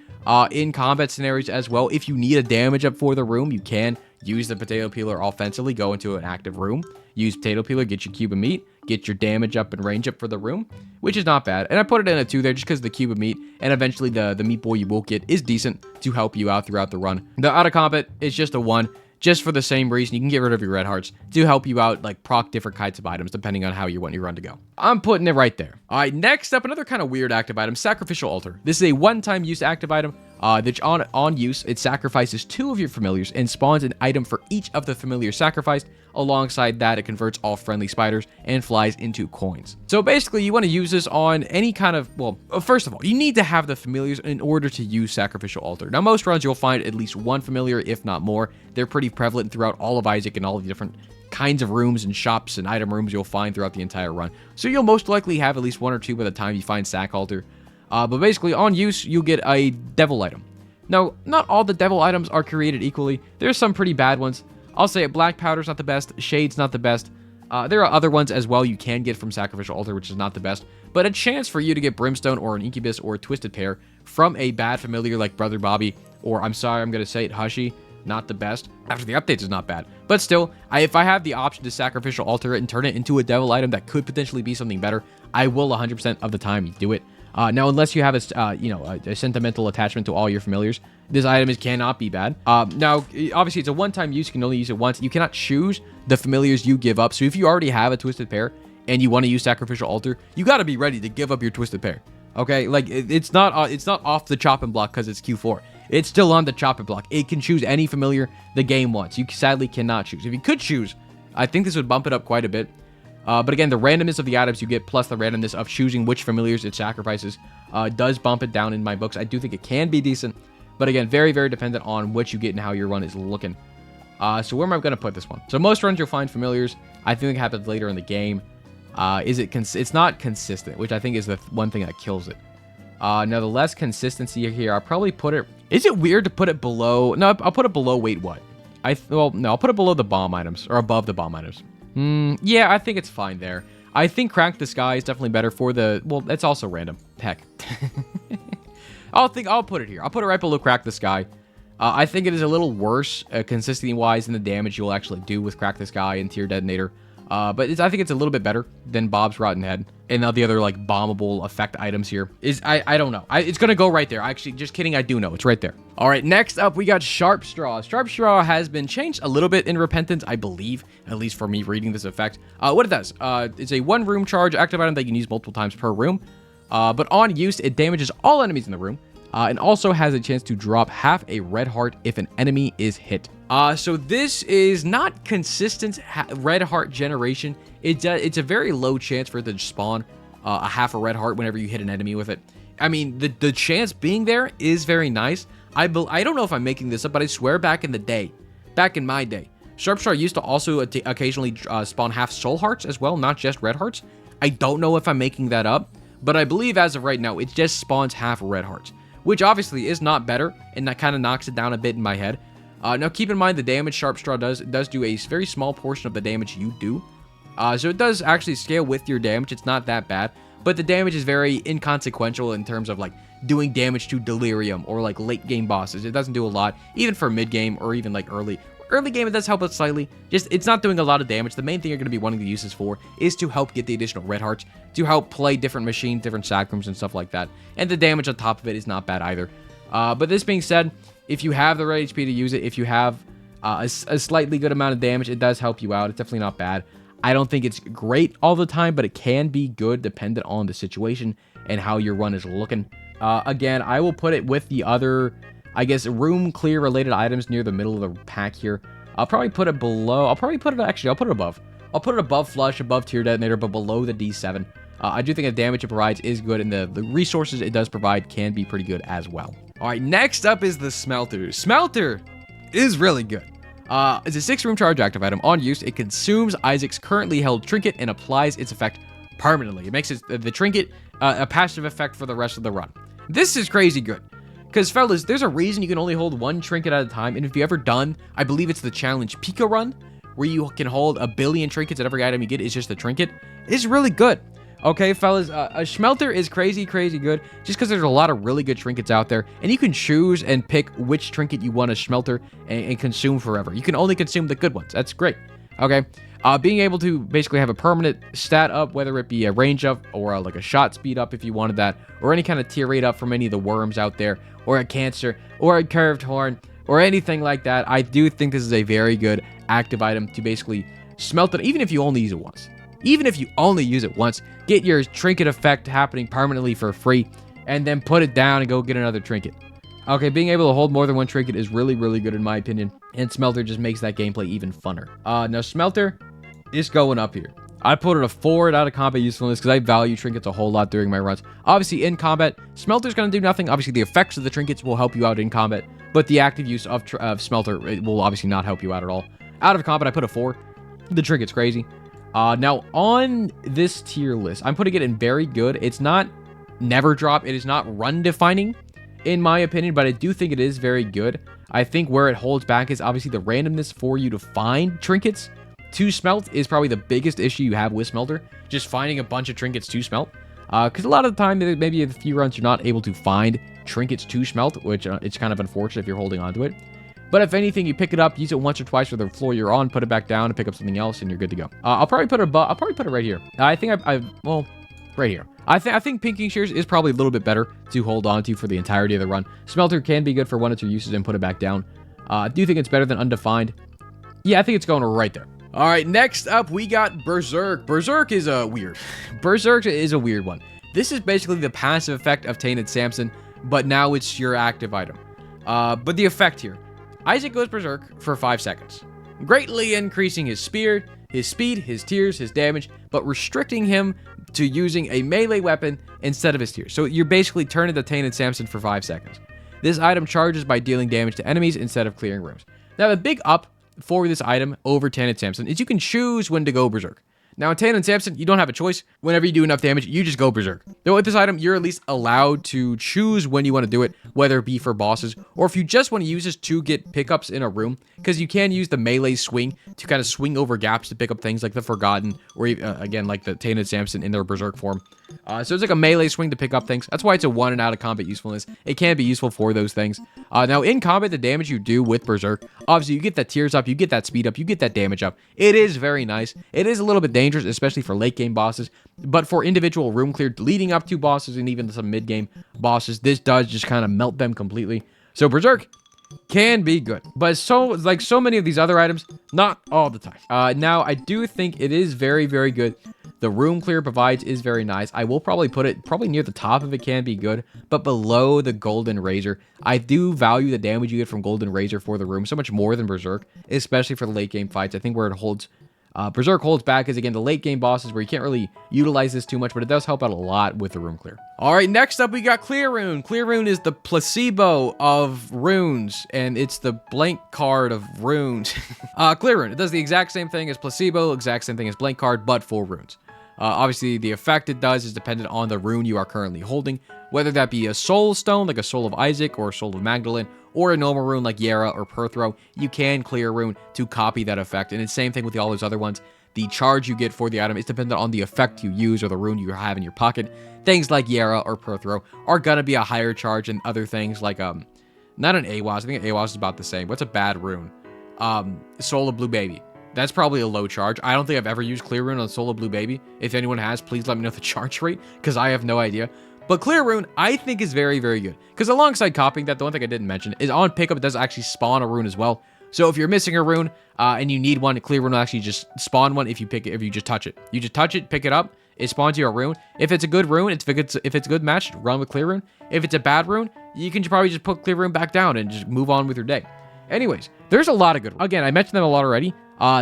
in combat scenarios as well. If you need a damage up for the room, you can use the potato peeler offensively, go into an active room, use potato peeler, get your cube of meat, get your damage up and range up for the room, which is not bad. And I put it in a 2 there just because the cube of meat, and eventually the meat boy you will get is decent to help you out throughout the run. The out of combat is just a 1. Just for the same reason, you can get rid of your red hearts to help you out, like proc different kinds of items depending on how you want your run to go. I'm putting it right there. All right, next up, another kind of weird active item, Sacrificial Altar. This is a one-time use active item. That on use, it sacrifices 2 of your familiars and spawns an item for each of the familiars sacrificed. Alongside that, it converts all friendly spiders and flies into coins. So basically, you want to use this on any kind of, well, first of all, you need to have the familiars in order to use Sacrificial Altar. Now, most runs, you'll find at least 1 familiar, if not more. They're pretty prevalent throughout all of Isaac and all of the different kinds of rooms and shops and item rooms you'll find throughout the entire run. So you'll most likely have at least 1 or 2 by the time you find Sac Altar. But basically, on use, you'll get a devil item. Now, not all the devil items are created equally. There's some pretty bad ones. I'll say it, Black Powder's not the best, Shade's not the best. There are other ones as well you can get from Sacrificial Altar, which is not the best. But a chance for you to get Brimstone or an Incubus or a Twisted Pair from a bad familiar like Brother Bobby, or I'm sorry, I'm going to say it, Hushy, not the best. After the updates is not bad. But still, if I have the option to Sacrificial Altar it and turn it into a devil item that could potentially be something better, I will 100% of the time do it. Now, unless you have a sentimental attachment to all your familiars, this item cannot be bad. Now, obviously, it's a one-time use. You can only use it once. You cannot choose the familiars you give up. So if you already have a Twisted Pair and you want to use Sacrificial Altar, you got to be ready to give up your Twisted Pair. Okay, like it's not off the chopping block because it's Q4. It's still on the chopping block. It can choose any familiar the game wants. You sadly cannot choose. If you could choose, I think this would bump it up quite a bit. But again, the randomness of the items you get, plus the randomness of choosing which familiars it sacrifices, does bump it down in my books. I do think it can be decent, but again, very, very dependent on what you get and how your run is looking. So where am I going to put this one? So most runs you'll find familiars. I think it happens later in the game. It's not consistent, which I think is the one thing that kills it. Now, the less consistency here, I'll probably put it... Is it weird to put it below... No, I'll put it below... Wait, what? I'll put it below the bomb items, or above the bomb items. Yeah, I think it's fine there. I think Crack the Sky is definitely better for the... Well, it's also random. Heck. I'll put it here. I'll put it right below Crack the Sky. I think it is a little worse, consistency-wise, in the damage you'll actually do with Crack the Sky and Tear Detonator. But I think it's a little bit better than Bob's Rotten Head. And all the other, like, bombable effect items here. I don't know. It's gonna go right there. Actually, just kidding, I do know. It's right there. Alright, next up, we got Sharp Straw. Sharp Straw has been changed a little bit in Repentance, I believe. At least for me reading this effect. What it does, it's a 1-room charge active item that you can use multiple times per room. But on use, it damages all enemies in the room. And also has a chance to drop half a red heart if an enemy is hit. So this is not consistent red heart generation. It's a very low chance for it to spawn a half a red heart whenever you hit an enemy with it. I mean, the chance being there is very nice. I don't know if I'm making this up, but I swear back in my day, Sharp Straw used to also occasionally spawn half soul hearts as well, not just red hearts. I don't know if I'm making that up, but I believe as of right now, it just spawns half red hearts, which obviously is not better, and that kind of knocks it down a bit in my head. Now, keep in mind the damage Sharp Straw does. It does do a very small portion of the damage you do. So it does actually scale with your damage. It's not that bad, but the damage is very inconsequential in terms of, like, doing damage to Delirium or, like, late-game bosses. It doesn't do a lot, even for mid-game or even, like, early. Early game, it does help it slightly. Just, it's not doing a lot of damage. The main thing you're going to be wanting to use this for is to help get the additional red hearts, to help play different machines, different sacrams, and stuff like that. And the damage on top of it is not bad either. But this being said, if you have the right HP to use it, if you have a slightly good amount of damage, it does help you out. It's definitely not bad. I don't think it's great all the time, but it can be good dependent on the situation and how your run is looking. Again, I will put it with the other, I guess, room clear related items near the middle of the pack here. I'll probably put it below. I'll put it above. I'll put it above Flush, above Tear Detonator, but below the D7. I do think the damage it provides is good, and the resources it does provide can be pretty good as well. All right, next up is the Smelter. Smelter is really good. It's a 6-room charge active item. On use, it consumes Isaac's currently held trinket and applies its effect permanently. It makes the trinket a passive effect for the rest of the run. This is crazy good. Because, fellas, there's a reason you can only hold 1 trinket at a time. And if you've ever done, I believe it's the challenge Pika run, where you can hold 1 billion trinkets and every item you get is just a trinket. It's really good. Okay, fellas, a Smelter is crazy good, just because there's a lot of really good trinkets out there, and you can choose and pick which trinket you want to Smelter and consume forever. You can only consume the good ones. That's great. Okay, being able to basically have a permanent stat up, whether it be a range up or like a shot speed up if you wanted that, or any kind of tier rate up from any of the worms out there, or a cancer, or a curved horn, or anything like that, I do think this is a very good active item to basically Smelt it, even if you only use it once. Even if you only use it once, get your trinket effect happening permanently for free, and then put it down and go get another trinket. Okay, being able to hold more than 1 trinket is really good in my opinion, and Smelter just makes that gameplay even funner. Now Smelter is going up here. I put it a 4 out of combat usefulness because I value trinkets a whole lot during my runs. Obviously, in combat, Smelter's going to do nothing. Obviously, the effects of the trinkets will help you out in combat, but the active use of Smelter it will obviously not help you out at all. Out of combat, I put a 4. The trinket's crazy. Now, on this tier list, I'm putting it in very good. It's not never drop. It is not run defining, in my opinion, but I do think it is very good. I think where it holds back is obviously the randomness for you to find trinkets to smelt is probably the biggest issue you have with Smelter. Just finding a bunch of trinkets to smelt. Because a lot of the time, maybe a few runs you're not able to find trinkets to smelt, which it's kind of unfortunate if you're holding on to it. But if anything, you pick it up, use it once or twice for the floor you're on, put it back down, and pick up something else, and you're good to go. I'll probably put it right here. I think well, right here. I think Pinking Shears is probably a little bit better to hold on to for the entirety of the run. Smelter can be good for 1 or 2 uses and put it back down. I do think it's better than Undefined. Yeah, I think it's going right there. All right, next up, we got Berserk. Berserk is weird. Berserk is a weird one. This is basically the passive effect of Tainted Samson, but now it's your active item. But the effect here. Isaac goes Berserk for 5 seconds, greatly increasing his speed, his tears, his damage, but restricting him to using a melee weapon instead of his tears. So you're basically turning the Tainted Samson for 5 seconds. This item charges by dealing damage to enemies instead of clearing rooms. Now, the big up for this item over Tainted Samson is you can choose when to go Berserk. Now, in Tainted Samson, you don't have a choice. Whenever you do enough damage, you just go Berserk. Though with this item, you're at least allowed to choose when you want to do it, whether it be for bosses, or if you just want to use this to get pickups in a room, because you can use the melee swing to kind of swing over gaps to pick up things like the Forgotten, or again, like the Tainted Samson in their Berserk form. So it's like a melee swing to pick up things. That's why it's a 1 and out of combat usefulness. It can be useful for those things. Now, in combat, the damage you do with Berserk, obviously, you get that tears up, you get that speed up, you get that damage up. It is very nice. It is a little bit dangerous, especially for late game bosses, but for individual room clear leading up to bosses and even some mid game bosses, this does just kind of melt them completely. So Berserk can be good, but like so many of these other items, not all the time. Now, I do think it is very good. The room clear provides is very nice. I will probably put it near the top of it can be good, but below the Golden Razor. I do value the damage you get from Golden Razor for the room so much more than Berserk, especially for the late game fights. I think where it holds Berserk holds back is, again, the late game bosses where you can't really utilize this too much, but it does help out a lot with the room clear. All right, next up, we got Clear Rune. Clear Rune is the placebo of runes, and it's the blank card of runes. Clear Rune, it does the exact same thing as placebo, exact same thing as blank card, but for runes. Obviously, the effect it does is dependent on the rune you are currently holding, whether that be a soul stone, like a Soul of Isaac, or a Soul of Magdalene, or a normal rune like Yara or Perthro. You can clear rune to copy that effect, and it's the same thing with all those other ones. The charge you get for the item is dependent on the effect you use or the rune you have in your pocket. Things like Yara or Perthro are gonna be a higher charge than other things like, not an AWAS, I think AWAS is about the same. What's a bad rune? Soul of Blue Baby. That's probably a low charge. I don't think I've ever used Clear Rune on Soul of Blue Baby. If anyone has, please let me know the charge rate, because I have no idea. But Clear Rune, I think, is very good. Because alongside copying that, the one thing I didn't mention is on pickup, it does actually spawn a rune as well. So if you're missing a rune and you need one, Clear Rune will actually just spawn one if you just touch it. You just touch it, pick it up, it spawns you a rune. If it's a good rune, if it's a good match, run with Clear Rune. If it's a bad rune, you can probably just put Clear Rune back down and just move on with your day. Anyways, there's a lot of good ones. Again, I mentioned them a lot already.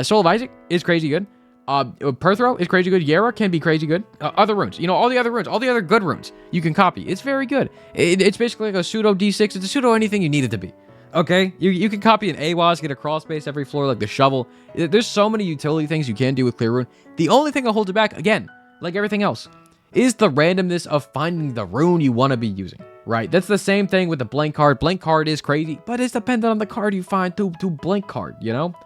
Soul of Isaac is crazy good. Perthro is crazy good. Yara can be crazy good. Other runes, all the other runes, all the other good runes you can copy. It's very good. It's basically like a pseudo D6. It's a pseudo anything you need it to be. Okay, you can copy an AWAS, get a crawl space every floor like the shovel. There's so many utility things you can do with Clear Rune. The only thing that holds it back, again, like everything else, is the randomness of finding the rune you want to be using, right? That's the same thing with the blank card. Blank card is crazy, but it's dependent on the card you find to blank card,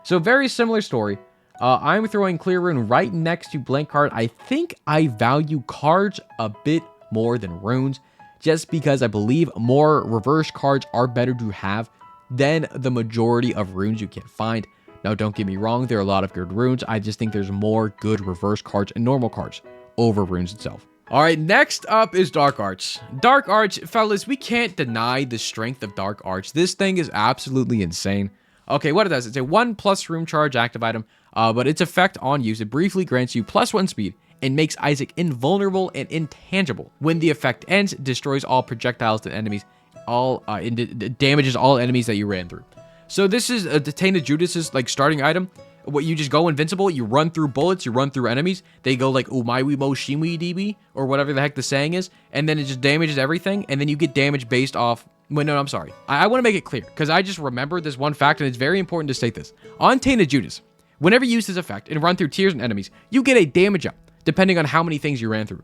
So very similar story. I'm throwing Clear Rune right next to blank card. I think I value cards a bit more than runes, just because I believe more reverse cards are better to have than the majority of runes you can find. Now, don't get me wrong, there are a lot of good runes. I just think there's more good reverse cards and normal cards over runes itself. All right, next up is Dark Arts. Dark Arts, fellas, we can't deny the strength of Dark Arts. This thing is absolutely insane. Okay, what it does, it's a 1+ room charge active item, but its effect on use, it briefly grants you +1 speed and makes Isaac invulnerable and intangible. When the effect ends, it destroys all projectiles and enemies, damages all enemies that you ran through. So this is a Tainted Judas's like starting item. What, you just go invincible, you run through bullets, you run through enemies, they go like Umaiwi Mo Shimui DB, or whatever the heck the saying is, and then it just damages everything, and then you get damage based off... Wait, no, I'm sorry. I want to make it clear, because I just remembered this one fact, and it's very important to state this. On Tainted Judas, whenever you use this effect and run through tiers and enemies, you get a damage up, depending on how many things you ran through.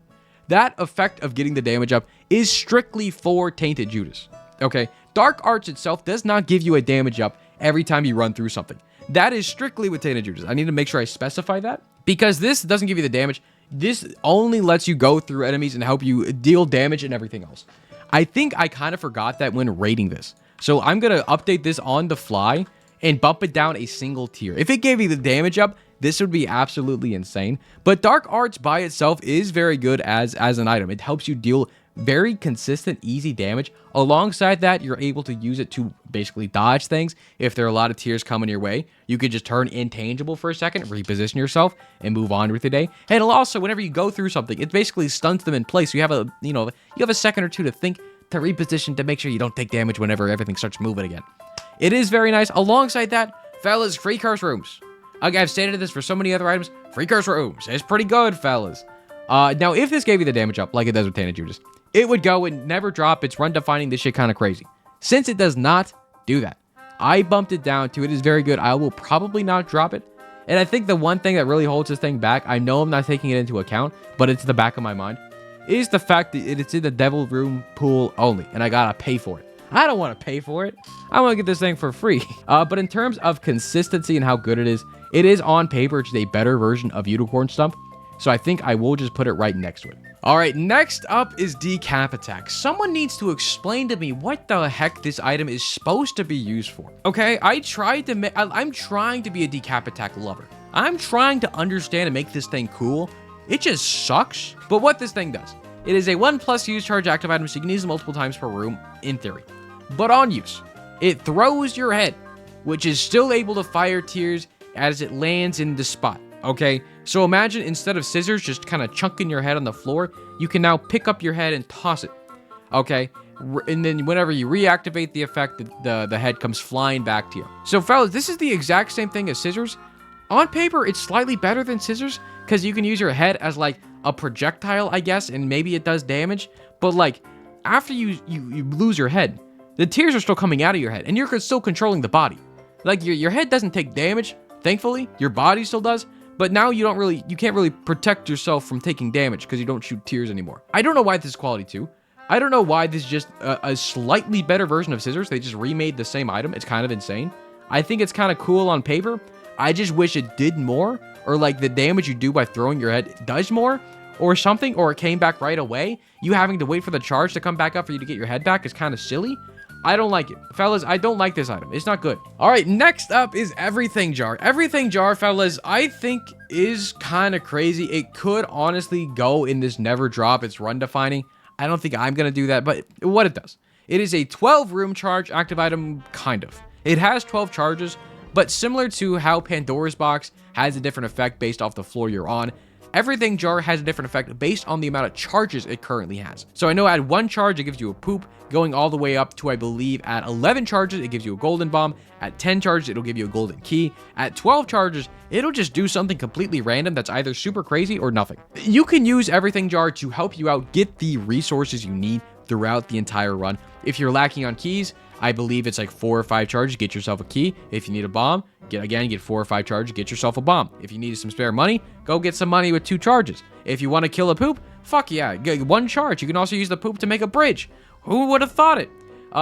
That effect of getting the damage up is strictly for Tainted Judas, okay? Dark Arts itself does not give you a damage up every time you run through something. That is strictly with Tainted Judas. I need to make sure I specify that, because this doesn't give you the damage. This only lets you go through enemies and help you deal damage and everything else. I think I kind of forgot that when rating this. So I'm going to update this on the fly and bump it down a single tier. If it gave you the damage up, this would be absolutely insane. But Dark Arts by itself is very good as an item. It helps you deal very consistent, easy damage. Alongside that, you're able to use it to basically dodge things. If there are a lot of tiers coming your way, you could just turn intangible for a second, reposition yourself, and move on with the day. And it'll also, whenever you go through something, it basically stuns them in place. So you have a second or two to think, to reposition, to make sure you don't take damage whenever everything starts moving again. It is very nice. Alongside that, fellas, free curse rooms. I've stated this for so many other items. Free curse rooms. It's pretty good, fellas. Now, if this gave you the damage up, like it does with Tainted Judas, it would go and never drop. It's run defining. This shit kind of crazy. Since it does not do that, I bumped it down to it is very good. I will probably not drop it. And I think the one thing that really holds this thing back, I know I'm not taking it into account, but it's the back of my mind, is the fact that it's in the Devil Room pool only, and I gotta pay for it. I don't want to pay for it. I want to get this thing for free. But in terms of consistency and how good it is on paper just a better version of Unicorn Stump. So I think I will just put it right next to it. All right, next up is Decap Attack. Someone needs to explain to me what the heck this item is supposed to be used for. Okay, I'm trying to be a Decap Attack lover. I'm trying to understand and make this thing cool. It just sucks. But what this thing does, it is a 1+ use charge active item, so you can use it multiple times per room, in theory. But on use, it throws your head, which is still able to fire tears as it lands in the spot. Okay, so imagine instead of scissors just kind of chunking your head on the floor, you can now pick up your head and toss it. Okay, and then whenever you reactivate the effect, the head comes flying back to you. So fellas, this is the exact same thing as scissors. On paper, it's slightly better than scissors because you can use your head as like a projectile, I guess, and maybe it does damage. But like after you lose your head, the tears are still coming out of your head and you're still controlling the body. Like your head doesn't take damage, thankfully. Your body still does. But now you can't really protect yourself from taking damage because you don't shoot tears anymore. I don't know why this is quality 2. I don't know why this is just a slightly better version of scissors. They just remade the same item. It's kind of insane. I think it's kind of cool on paper. I just wish it did more, or like the damage you do by throwing your head does more, or something, or it came back right away. You having to wait for the charge to come back up for you to get your head back is kind of silly. I don't like it. Fellas, I don't like this item. It's not good. All right, next up is Everything Jar. Everything Jar, fellas, I think is kind of crazy. It could honestly go in this never drop. It's run defining. I don't think I'm going to do that, but what it does, it is a 12 room charge active item, kind of. It has 12 charges, but similar to how Pandora's Box has a different effect based off the floor you're on, everything jar has a different effect based on the amount of charges it currently has. So I know at 1 charge, it gives you a poop, going all the way up to, I believe, at 11 charges, it gives you a golden bomb. At 10 charges, it'll give you a golden key. At 12 charges, it'll just do something completely random that's either super crazy or nothing. You can use everything jar to help you out get the resources you need throughout the entire run. If you're lacking on keys, I believe it's like 4 or 5 charges, get yourself a key. If you need a bomb, get 4 or 5 charges, get yourself a bomb. If you need some spare money, go get some money with 2 charges. If you want to kill a poop, fuck yeah, get 1 charge. You can also use the poop to make a bridge. Who would have thought it?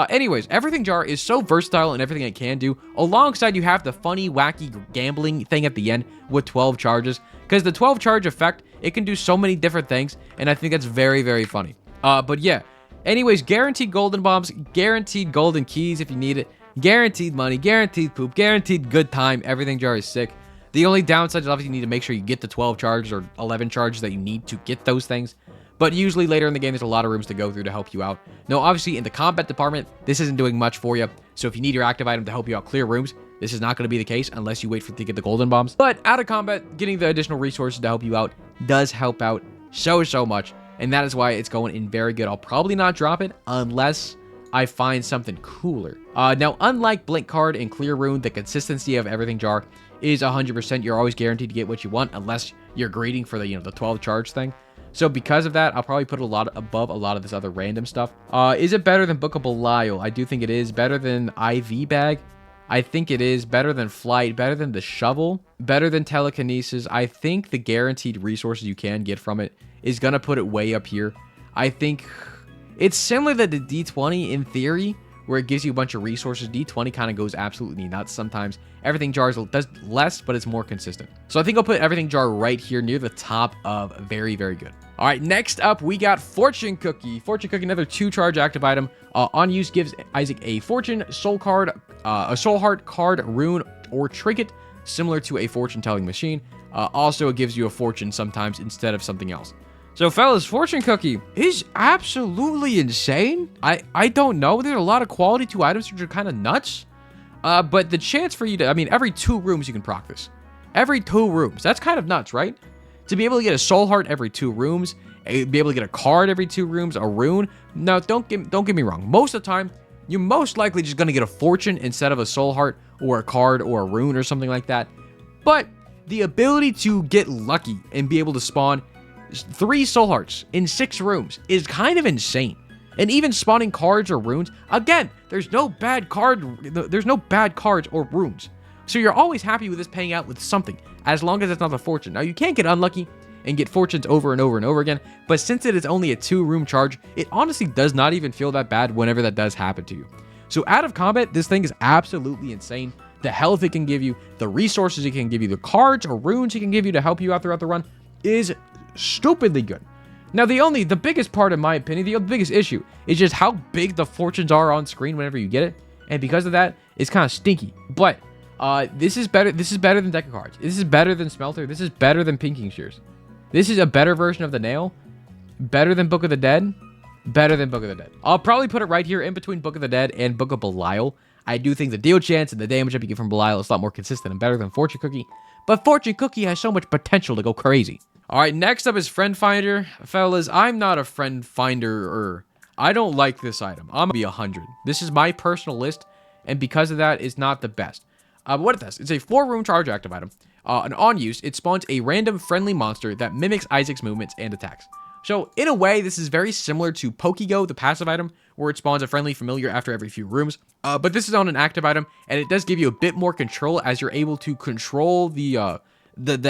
Anyways, everything jar is so versatile in everything it can do. Alongside, you have the funny, wacky gambling thing at the end with 12 charges. Because the 12 charge effect, it can do so many different things, and I think that's very, very funny. But yeah. Anyways, guaranteed golden bombs, guaranteed golden keys if you need it, guaranteed money, guaranteed poop, guaranteed good time. Everything jar is sick. The only downside is obviously you need to make sure you get the 12 charges or 11 charges that you need to get those things. But usually later in the game, there's a lot of rooms to go through to help you out. Now, obviously, in the combat department, this isn't doing much for you. So if you need your active item to help you out clear rooms, this is not going to be the case unless you wait to get the golden bombs. But out of combat, getting the additional resources to help you out does help out so much. And that is why it's going in very good. I'll probably not drop it unless I find something cooler. Now, unlike Blink Card and Clear Rune, the consistency of everything jar is 100%. You're always guaranteed to get what you want unless you're greeting for the, the 12 charge thing. So because of that, I'll probably put above a lot of this other random stuff. Is it better than Book of Belial? I do think it is. Better than IV Bag? I think it is. Better than Flight? Better than the Shovel? Better than Telekinesis? I think the guaranteed resources you can get from it is going to put it way up here. I think it's similar to the D20 in theory, where it gives you a bunch of resources. D20 kind of goes absolutely nuts sometimes. Everything Jar does less, but it's more consistent. So I think I'll put Everything Jar right here near the top of very, very good. All right, next up, we got Fortune Cookie. Fortune Cookie, another 2-charge active item. On use, gives Isaac a Fortune, Soul Card, a Soul Heart card, rune, or trinket, similar to a fortune-telling machine. Also, it gives you a fortune sometimes instead of something else. So, fellas, Fortune Cookie is absolutely insane. I don't know. There's a lot of quality 2 items which are kind of nuts. But the chance for you to, every 2 rooms you can proc this. Every 2 rooms. That's kind of nuts, right? To be able to get a Soul Heart every 2 rooms, be able to get a card every 2 rooms, a rune. Now, don't get me wrong. Most of the time, you're most likely just going to get a fortune instead of a Soul Heart or a card or a rune or something like that. But the ability to get lucky and be able to spawn 3 Soul Hearts in 6 rooms is kind of insane. And even spawning cards or runes, again, there's no bad cards or runes. So you're always happy with this paying out with something, as long as it's not a fortune. Now, you can't get unlucky and get fortunes over and over and over again, but since it is only a 2-room charge, it honestly does not even feel that bad whenever that does happen to you. So out of combat, this thing is absolutely insane. The health it can give you, the resources it can give you, the cards or runes it can give you to help you out throughout the run is stupidly good. Now, the biggest part, in my opinion, the biggest issue is just how big the fortunes are on screen whenever you get it, and because of that, it's kind of stinky. But this is better. This is better than Deck of Cards. This is better than Smelter. This is better than Pinking Shears. This is a better version of the Nail. Better than Book of the Dead. Better than Book of the Dead. I'll probably put it right here in between Book of the Dead and Book of Belial. I do think the deal chance and the damage up you get from Belial is a lot more consistent and better than Fortune Cookie. But Fortune Cookie has so much potential to go crazy. All right, next up is Friend Finder. Fellas, I'm not a Friend Finder-er. I don't like this item. I'm going to be 100. This is my personal list, and because of that, it's not the best. What it does, it's a 4-room charge active item. And on use, it spawns a random friendly monster that mimics Isaac's movements and attacks. So, in a way, this is very similar to Pokego, the passive item, where it spawns a friendly familiar after every few rooms. But this is on an active item, and it does give you a bit more control as you're able to control the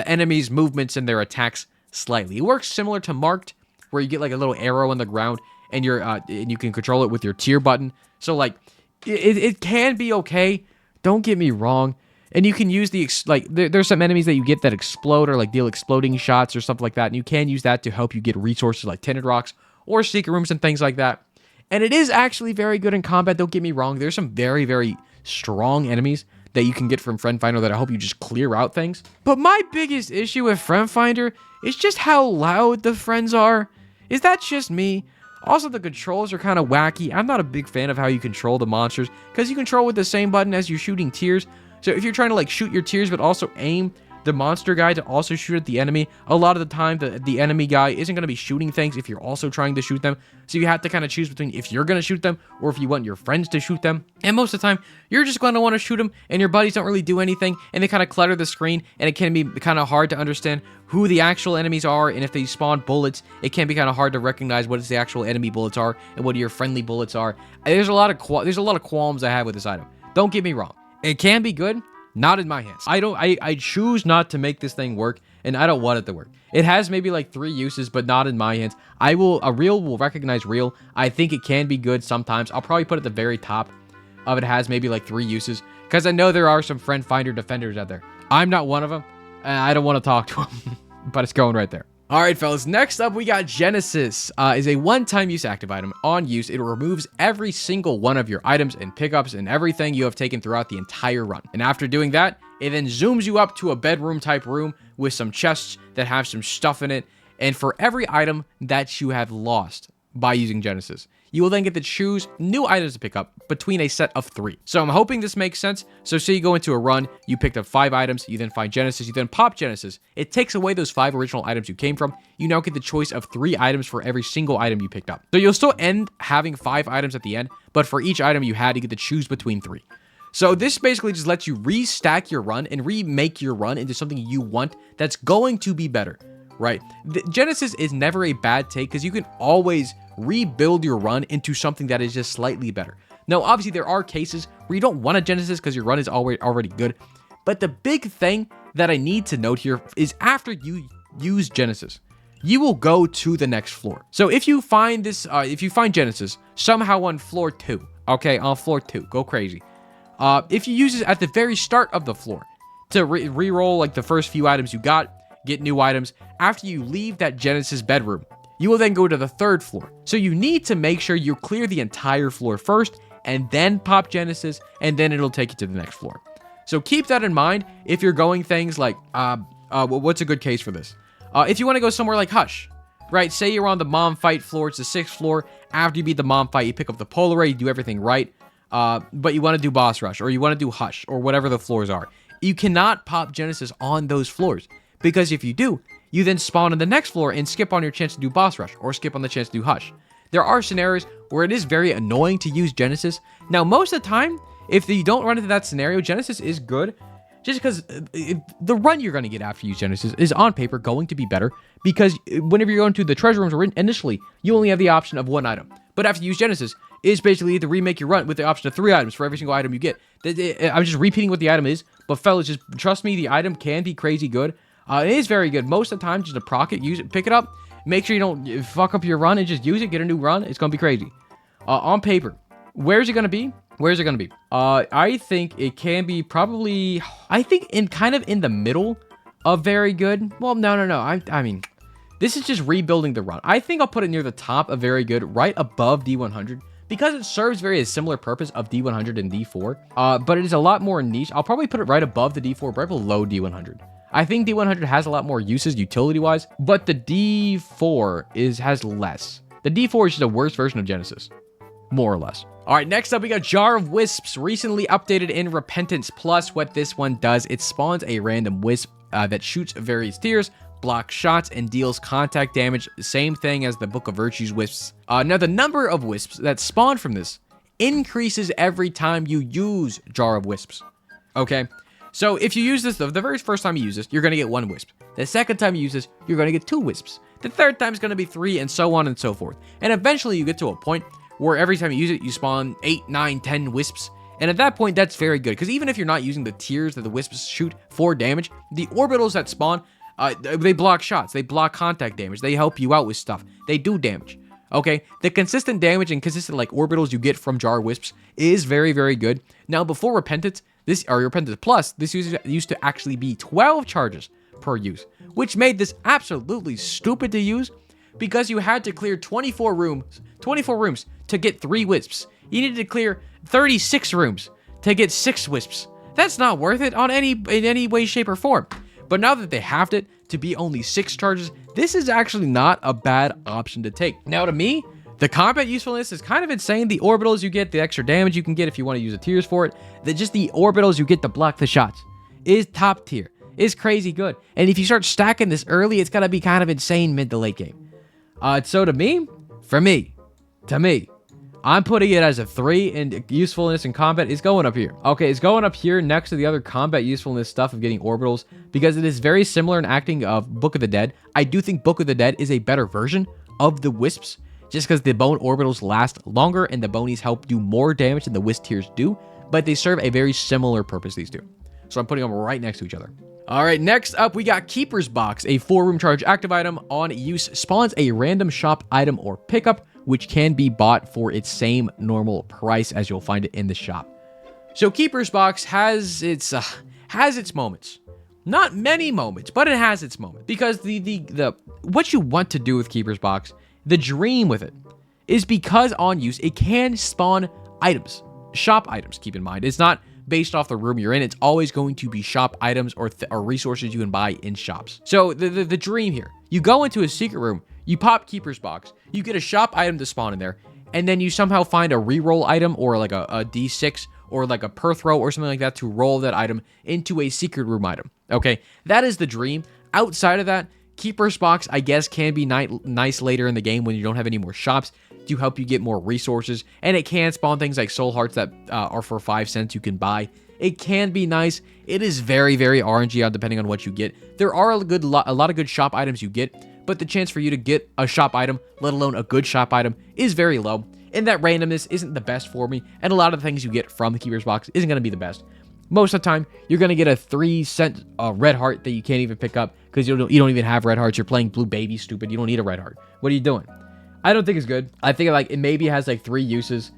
enemy's movements and their attacks slightly. It works similar to Marked, where you get like a little arrow on the ground, and you can control it with your tier button. So, like, it can be okay. Don't get me wrong. And you can use there's some enemies that you get that explode or like deal exploding shots or stuff like that. And you can use that to help you get resources like Tinted Rocks or Secret Rooms and things like that. And it is actually very good in combat. Don't get me wrong. There's some very, very strong enemies that you can get from Friend Finder that help you just clear out things. But my biggest issue with Friend Finder is just how loud the friends are. Is that just me? Also, the controls are kind of wacky. I'm not a big fan of how you control the monsters because you control with the same button as you're shooting tiers. So if you're trying to like shoot your tiers but also aim, the monster guy to also shoot at the enemy. A lot of the time, the enemy guy isn't going to be shooting things if you're also trying to shoot them. So you have to kind of choose between if you're going to shoot them or if you want your friends to shoot them. And most of the time, you're just going to want to shoot them and your buddies don't really do anything and they kind of clutter the screen, and it can be kind of hard to understand who the actual enemies are, and if they spawn bullets, it can be kind of hard to recognize what the actual enemy bullets are and what your friendly bullets are. There's a lot of qualms I have with this item. Don't get me wrong. It can be good. Not in my hands. I choose not to make this thing work, and I don't want it to work. It has maybe like 3 uses, but not in my hands. A reel will recognize reel. I think it can be good sometimes. I'll probably put it at the very top of it has maybe like 3 uses, because I know there are some friend finder defenders out there. I'm not one of them, and I don't want to talk to them, but it's going right there. All right, fellas, next up we got Genesis. Is a one-time use active item. On use, it removes every single one of your items and pickups and everything you have taken throughout the entire run. And after doing that, it then zooms you up to a bedroom type room with some chests that have some stuff in it. And for every item that you have lost by using Genesis, you will then get to choose new items to pick up between a set of 3. So I'm hoping this makes sense. So say you go into a run, you picked up 5 items, you then find Genesis, you then pop Genesis. It takes away those 5 original items you came from. You now get the choice of 3 items for every single item you picked up. So you'll still end having 5 items at the end, but for each item you had, you get to choose between 3. So this basically just lets you restack your run and remake your run into something you want that's going to be better, right? Genesis is never a bad take because you can always rebuild your run into something that is just slightly better. Now, obviously, there are cases where you don't want a Genesis because your run is already good. But the big thing that I need to note here is after you use Genesis, you will go to the next floor. So if you find this, if you find Genesis somehow on floor 2, okay, on floor 2, go crazy. If you use it at the very start of the floor to re-roll like the first few items you got, get new items, after you leave that Genesis bedroom, you will then go to the 3rd floor. So you need to make sure you clear the entire floor first and then pop Genesis, and then it'll take you to the next floor. So keep that in mind if you're going things like, what's a good case for this? If you want to go somewhere like Hush, right? Say you're on the mom fight floor, it's the 6th floor. After you beat the mom fight, you pick up the Polar, you do everything right. But you want to do boss rush, or you want to do Hush, or whatever the floors are. You cannot pop Genesis on those floors, because if you do, you then spawn on the next floor and skip on your chance to do boss rush, or skip on the chance to do Hush. There are scenarios where it is very annoying to use Genesis. Now, most of the time, if you don't run into that scenario, Genesis is good, just because the run you're going to get after you use Genesis is on paper going to be better, because whenever you're going to the treasure rooms, initially, you only have the option of 1 item. But after you use Genesis, it's basically to remake your run with the option of 3 items for every single item you get. I'm just repeating what the item is, but fellas, just trust me, the item can be crazy good. It is very good. Most of the time, just to proc it, use it, pick it up. Make sure you don't fuck up your run and just use it. Get a new run. It's going to be crazy. On paper, where's it going to be? Where's it going to be? I think it can be probably, I think kind of in the middle of very good. Well, no. I mean, this is just rebuilding the run. I think I'll put it near the top of very good, right above D100. Because it serves very similar purpose of D100 and D4, but it is a lot more niche. I'll probably put it right above the D4, right below D100. I think D100 has a lot more uses utility-wise, but the D4 has less. The D4 is just a worse version of Genesis, more or less. All right, next up, we got Jar of Wisps, recently updated in Repentance Plus. What this one does, it spawns a random wisp that shoots various tiers, blocks shots, and deals contact damage. Same thing as the Book of Virtues wisps. Now, the number of wisps that spawn from this increases every time you use Jar of Wisps. Okay? So, if you use this, the very first time you use this, you're going to get 1 wisp. The second time you use this, you're going to get 2 wisps. The third time is going to be 3, and so on and so forth. And eventually, you get to a point where every time you use it, you spawn 8, 9, 10 wisps. And at that point, that's very good. Because even if you're not using the tiers that the wisps shoot for damage, the orbitals that spawn, they block shots. They block contact damage. They help you out with stuff. They do damage. Okay? The consistent damage and consistent like orbitals you get from Jar Wisps is very, very good. Now, before Repentance, Repentance Plus, this used to actually be 12 charges per use, which made this absolutely stupid to use because you had to clear 24 rooms to get 3 wisps. You needed to clear 36 rooms to get 6 wisps. That's not worth it in any way, shape, or form. But now that they halved it to be only 6 charges, this is actually not a bad option to take. Now, to me, the combat usefulness is kind of insane. The orbitals you get, the extra damage you can get if you want to use the tiers for it, just the orbitals you get to block the shots is top tier. is crazy good. And if you start stacking this early, it's going to be kind of insane mid to late game. So to me, I'm putting it as a 3, and usefulness in combat is going up here. Okay, it's going up here next to the other combat usefulness stuff of getting orbitals, because it is very similar in acting of Book of the Dead. I do think Book of the Dead is a better version of the Wisps, just because the bone orbitals last longer and the bonies help do more damage than the Wisp tiers do, but they serve a very similar purpose, these two. So I'm putting them right next to each other. All right, next up, we got Keeper's Box, a 4-room charge active item. On use, spawns a random shop item or pickup, which can be bought for its same normal price as you'll find it in the shop. So Keeper's Box has its moments. Not many moments, but it has its moments. Because the what you want to do with Keeper's Box, the dream with it, is because on use, it can spawn items. Shop items, keep in mind. It's not based off the room you're in. It's always going to be shop items or resources you can buy in shops. So the dream here, you go into a secret room, you pop Keeper's Box, you get a shop item to spawn in there, and then you somehow find a reroll item or like a D6 or like a per throw or something like that to roll that item into a secret room item. Okay, that is the dream. Outside of that, Keeper's Box, I guess, can be nice later in the game when you don't have any more shops to help you get more resources, and it can spawn things like soul hearts that are for 5 cents you can buy. It can be nice. It is very, very RNG out depending on what you get. There are a lot of good shop items you get, but the chance for you to get a shop item, let alone a good shop item, is very low. And that randomness isn't the best for me, and a lot of the things you get from the Keeper's Box isn't going to be the best. Most of the time, you're going to get a 3-cent red heart that you can't even pick up because you don't even have red hearts. You're playing Blue Baby, stupid. You don't need a red heart. What are you doing? I don't think it's good. I think like it maybe has like 3 uses.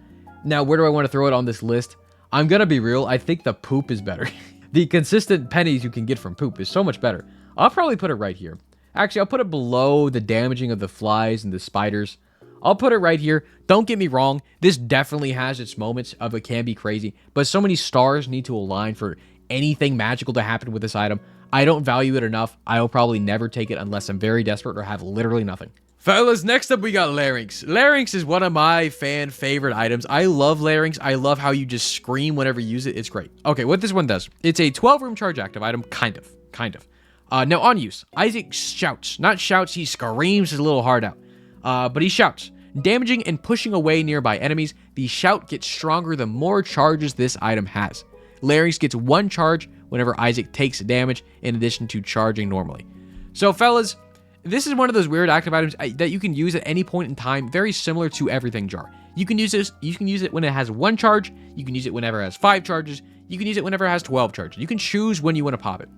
Now, where do I want to throw it on this list? I'm going to be real. I think the poop is better. The consistent pennies you can get from poop is so much better. I'll probably put it right here. Actually, I'll put it below the damaging of the flies and the spiders. I'll put it right here. Don't get me wrong. This definitely has its moments of it can be crazy, but so many stars need to align for anything magical to happen with this item. I don't value it enough. I'll probably never take it unless I'm very desperate or have literally nothing. Fellas, next up we got Larynx. Larynx is one of my favorite items. I love Larynx. I love how you just scream whenever you use it. It's great. Okay, what this one does, it's a 12-room charge active item, kind of. Now on use, Isaac shouts. Not shouts, he screams his little heart out. But he shouts. Damaging and pushing away nearby enemies, the shout gets stronger the more charges this item has. Larynx gets 1 charge whenever Isaac takes damage, in addition to charging normally. So fellas, this is one of those weird active items that you can use at any point in time, very similar to Everything Jar. You can use this, you can use it when it has 1 charge, you can use it whenever it has 5 charges, you can use it whenever it has 12 charges. You can choose when you want to pop it.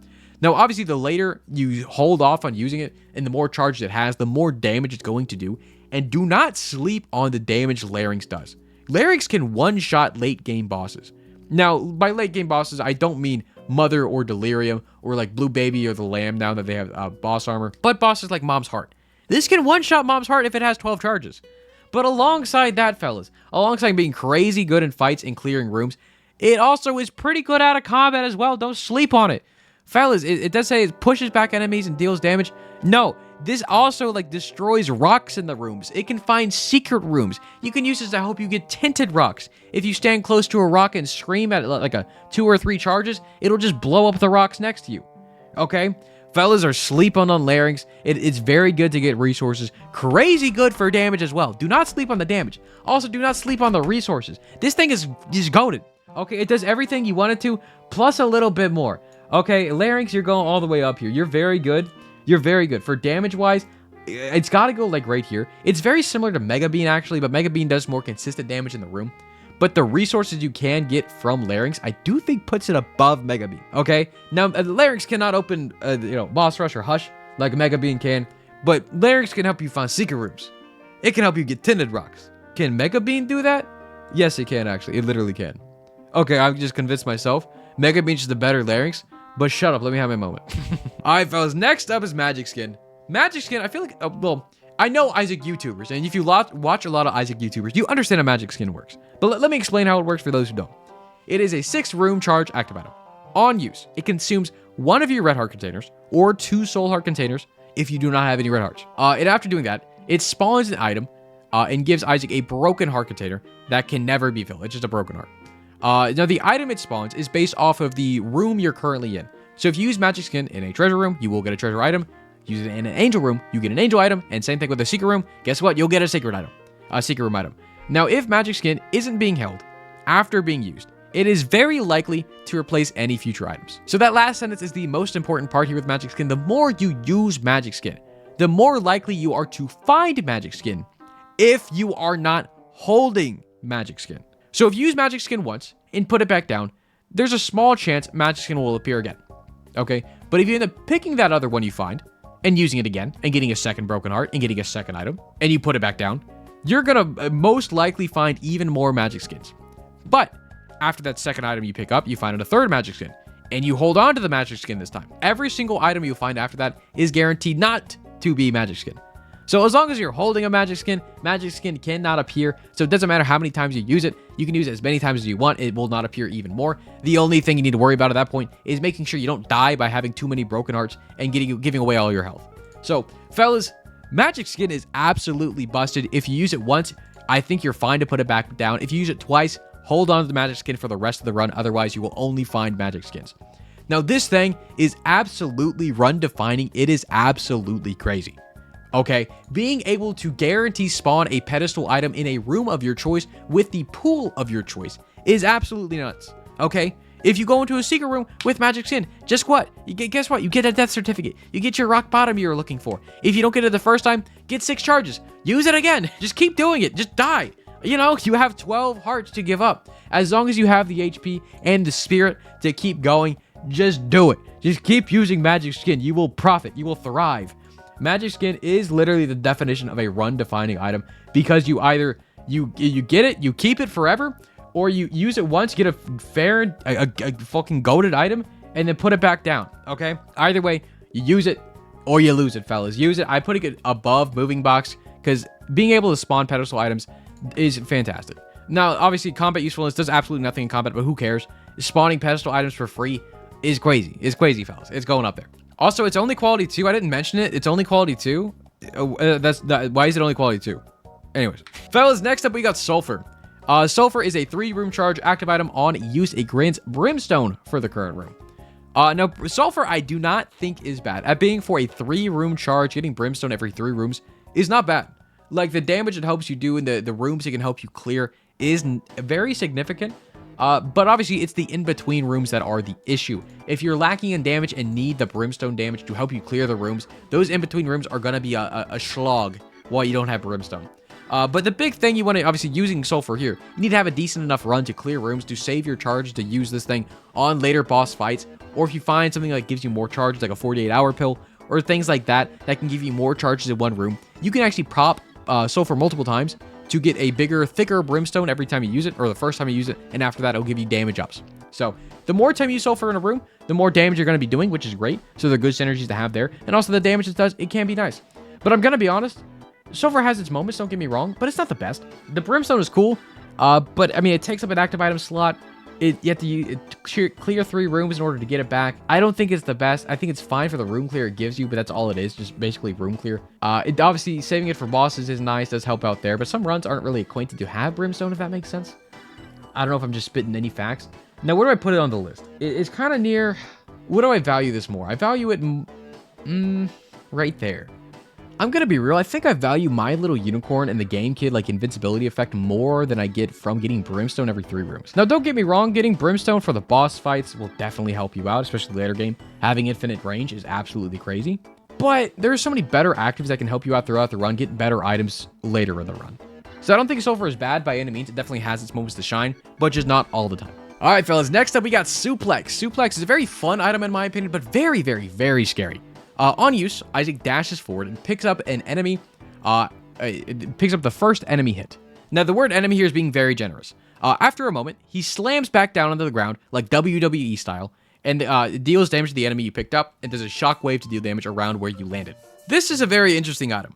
Now, obviously, the later you hold off on using it and the more charge it has, the more damage it's going to do. And do not sleep on the damage Larynx does. Larynx can one-shot late-game bosses. Now, by late-game bosses, I don't mean Mother or Delirium or like Blue Baby or the Lamb now that they have boss armor, but bosses like Mom's Heart. This can one-shot Mom's Heart if it has 12 charges. But alongside that, fellas, alongside being crazy good in fights and clearing rooms, it also is pretty good out of combat as well. Don't sleep on it. Fellas, it does say it pushes back enemies and deals damage. No, this also like destroys rocks in the rooms. It can find secret rooms. You can use this to help you get tinted rocks. If you stand close to a rock and scream at it like a 2 or 3 charges, it'll just blow up the rocks next to you. Okay? Fellas are sleeping on Larynx. It's very good to get resources. Crazy good for damage as well. Do not sleep on the damage. Also, do not sleep on the resources. This thing is goated. Okay, it does everything you want it to, plus a little bit more. Okay, Larynx, you're going all the way up here. You're very good. You're very good. For damage-wise, it's got to go, like, right here. It's very similar to Mega Bean, actually, but Mega Bean does more consistent damage in the room. But the resources you can get from Larynx, I do think puts it above Mega Bean, okay? Now, Larynx cannot open, Boss Rush or Hush like Mega Bean can, but Larynx can help you find secret rooms. It can help you get tinted rocks. Can Mega Bean do that? Yes, it can, actually. It literally can. Okay, I've just convinced myself. Mega Bean's just the better Larynx. But shut up, let me have my moment. Alright, fellas, next up is Magic Skin. Magic Skin, I feel like, I know Isaac YouTubers, and if you watch a lot of Isaac YouTubers, you understand how Magic Skin works. But let me explain how it works for those who don't. It is a 6-room charge active item. On use, it consumes 1 of your red heart containers, or 2 soul heart containers, if you do not have any red hearts. And after doing that, it spawns an item, and gives Isaac a broken heart container that can never be filled. It's just a broken heart. Now, the item it spawns is based off of the room you're currently in. So if you use magic skin in a treasure room, you will get a treasure item. Use it in an angel room, you get an angel item, and same thing with a secret room. Guess what? You'll get a secret room item. Now, if magic skin isn't being held after being used, it is very likely to replace any future items. So that last sentence is the most important part here with magic skin. The more you use magic skin, the more likely you are to find magic skin if you are not holding magic skin. So if you use magic skin once and put it back down, there's a small chance magic skin will appear again. Okay? But if you end up picking that other one you find and using it again and getting a second broken heart and getting a second item and you put it back down, you're gonna most likely find even more magic skins. But after that second item you pick up, you find a third magic skin and you hold on to the magic skin this time. Every single item you find after that is guaranteed not to be magic skin. So as long as you're holding a magic skin cannot appear. So it doesn't matter how many times you use it. You can use it as many times as you want. It will not appear even more. The only thing you need to worry about at that point is making sure you don't die by having too many broken hearts and giving away all your health. So, fellas, magic skin is absolutely busted. If you use it once, I think you're fine to put it back down. If you use it twice, hold on to the magic skin for the rest of the run. Otherwise, you will only find magic skins. Now, this thing is absolutely run defining. It is absolutely crazy. Okay, being able to guarantee spawn a pedestal item in a room of your choice with the pool of your choice is absolutely nuts. Okay, if you go into a secret room with magic skin, guess what? You get a death certificate. You get your rock bottom you're looking for. If you don't get it the first time, get 6 charges. Use it again. Just keep doing it. Just die. You know, you have 12 hearts to give up. As long as you have the HP and the spirit to keep going, just do it. Just keep using magic skin. You will profit. You will thrive. Magic skin is literally the definition of a run-defining item because you either you get it, you keep it forever, or you use it once, get a fucking goated item, and then put it back down. Okay, either way, you use it or you lose it, fellas. Use it. I put it above moving box because being able to spawn pedestal items is fantastic. Now, obviously, combat usefulness does absolutely nothing in combat, but who cares? Spawning pedestal items for free is crazy. It's crazy, fellas. It's going up there. Also, it's only quality 2. I didn't mention it. It's only quality 2. Why is it only quality 2? Anyways. Fellas, next up we got Sulfur. Sulfur is a 3-room charge active item on use. It grants Brimstone for the current room. Now, Sulfur I do not think is bad. At being for a 3-room charge, getting Brimstone every 3 rooms is not bad. Like, the damage it helps you do in the rooms it can help you clear is very significant. But obviously, it's the in-between rooms that are the issue. If you're lacking in damage and need the Brimstone damage to help you clear the rooms, those in-between rooms are going to be a slog while you don't have Brimstone. But the big thing you want to, obviously, using Sulfur here, you need to have a decent enough run to clear rooms to save your charge to use this thing on later boss fights. Or if you find something that gives you more charges, like a 48-hour pill, or things like that can give you more charges in one room, you can actually prop Sulfur multiple times to get a bigger, thicker Brimstone every time you use it, or the first time you use it, and after that, it'll give you damage ups. So, the more time you use Sulfur in a room, the more damage you're going to be doing, which is great. So, they're good synergies to have there. And also, the damage it does, it can be nice. But I'm going to be honest, Sulfur has its moments, don't get me wrong, but it's not the best. The Brimstone is cool, but, I mean, it takes up an active item slot. You have to clear 3 rooms in order to get it back. I don't think it's the best. I think it's fine for the room clear it gives you, but that's all it is, just basically room clear. Obviously, saving it for bosses is nice, does help out there, but some runs aren't really acquainted to have Brimstone, if that makes sense. I don't know if I'm just spitting any facts. Now, where do I put it on the list? It's kind of near... What do I value this more? I value it right there. I'm gonna be real, I think I value My Little Unicorn and the Game Kid, like, invincibility effect more than I get from getting Brimstone every 3 rooms. Now, don't get me wrong, getting Brimstone for the boss fights will definitely help you out, especially later game. Having infinite range is absolutely crazy. But there are so many better actives that can help you out throughout the run, get better items later in the run. So I don't think Sulfur is bad by any means. It definitely has its moments to shine, but just not all the time. All right, fellas, next up we got Suplex. Suplex is a very fun item in my opinion, but very, very, very scary. On use, Isaac dashes forward and picks up an enemy. It picks up the first enemy hit. Now, the word enemy here is being very generous. After a moment, he slams back down onto the ground, like WWE style, and deals damage to the enemy you picked up, and does a shockwave to deal damage around where you landed. This is a very interesting item,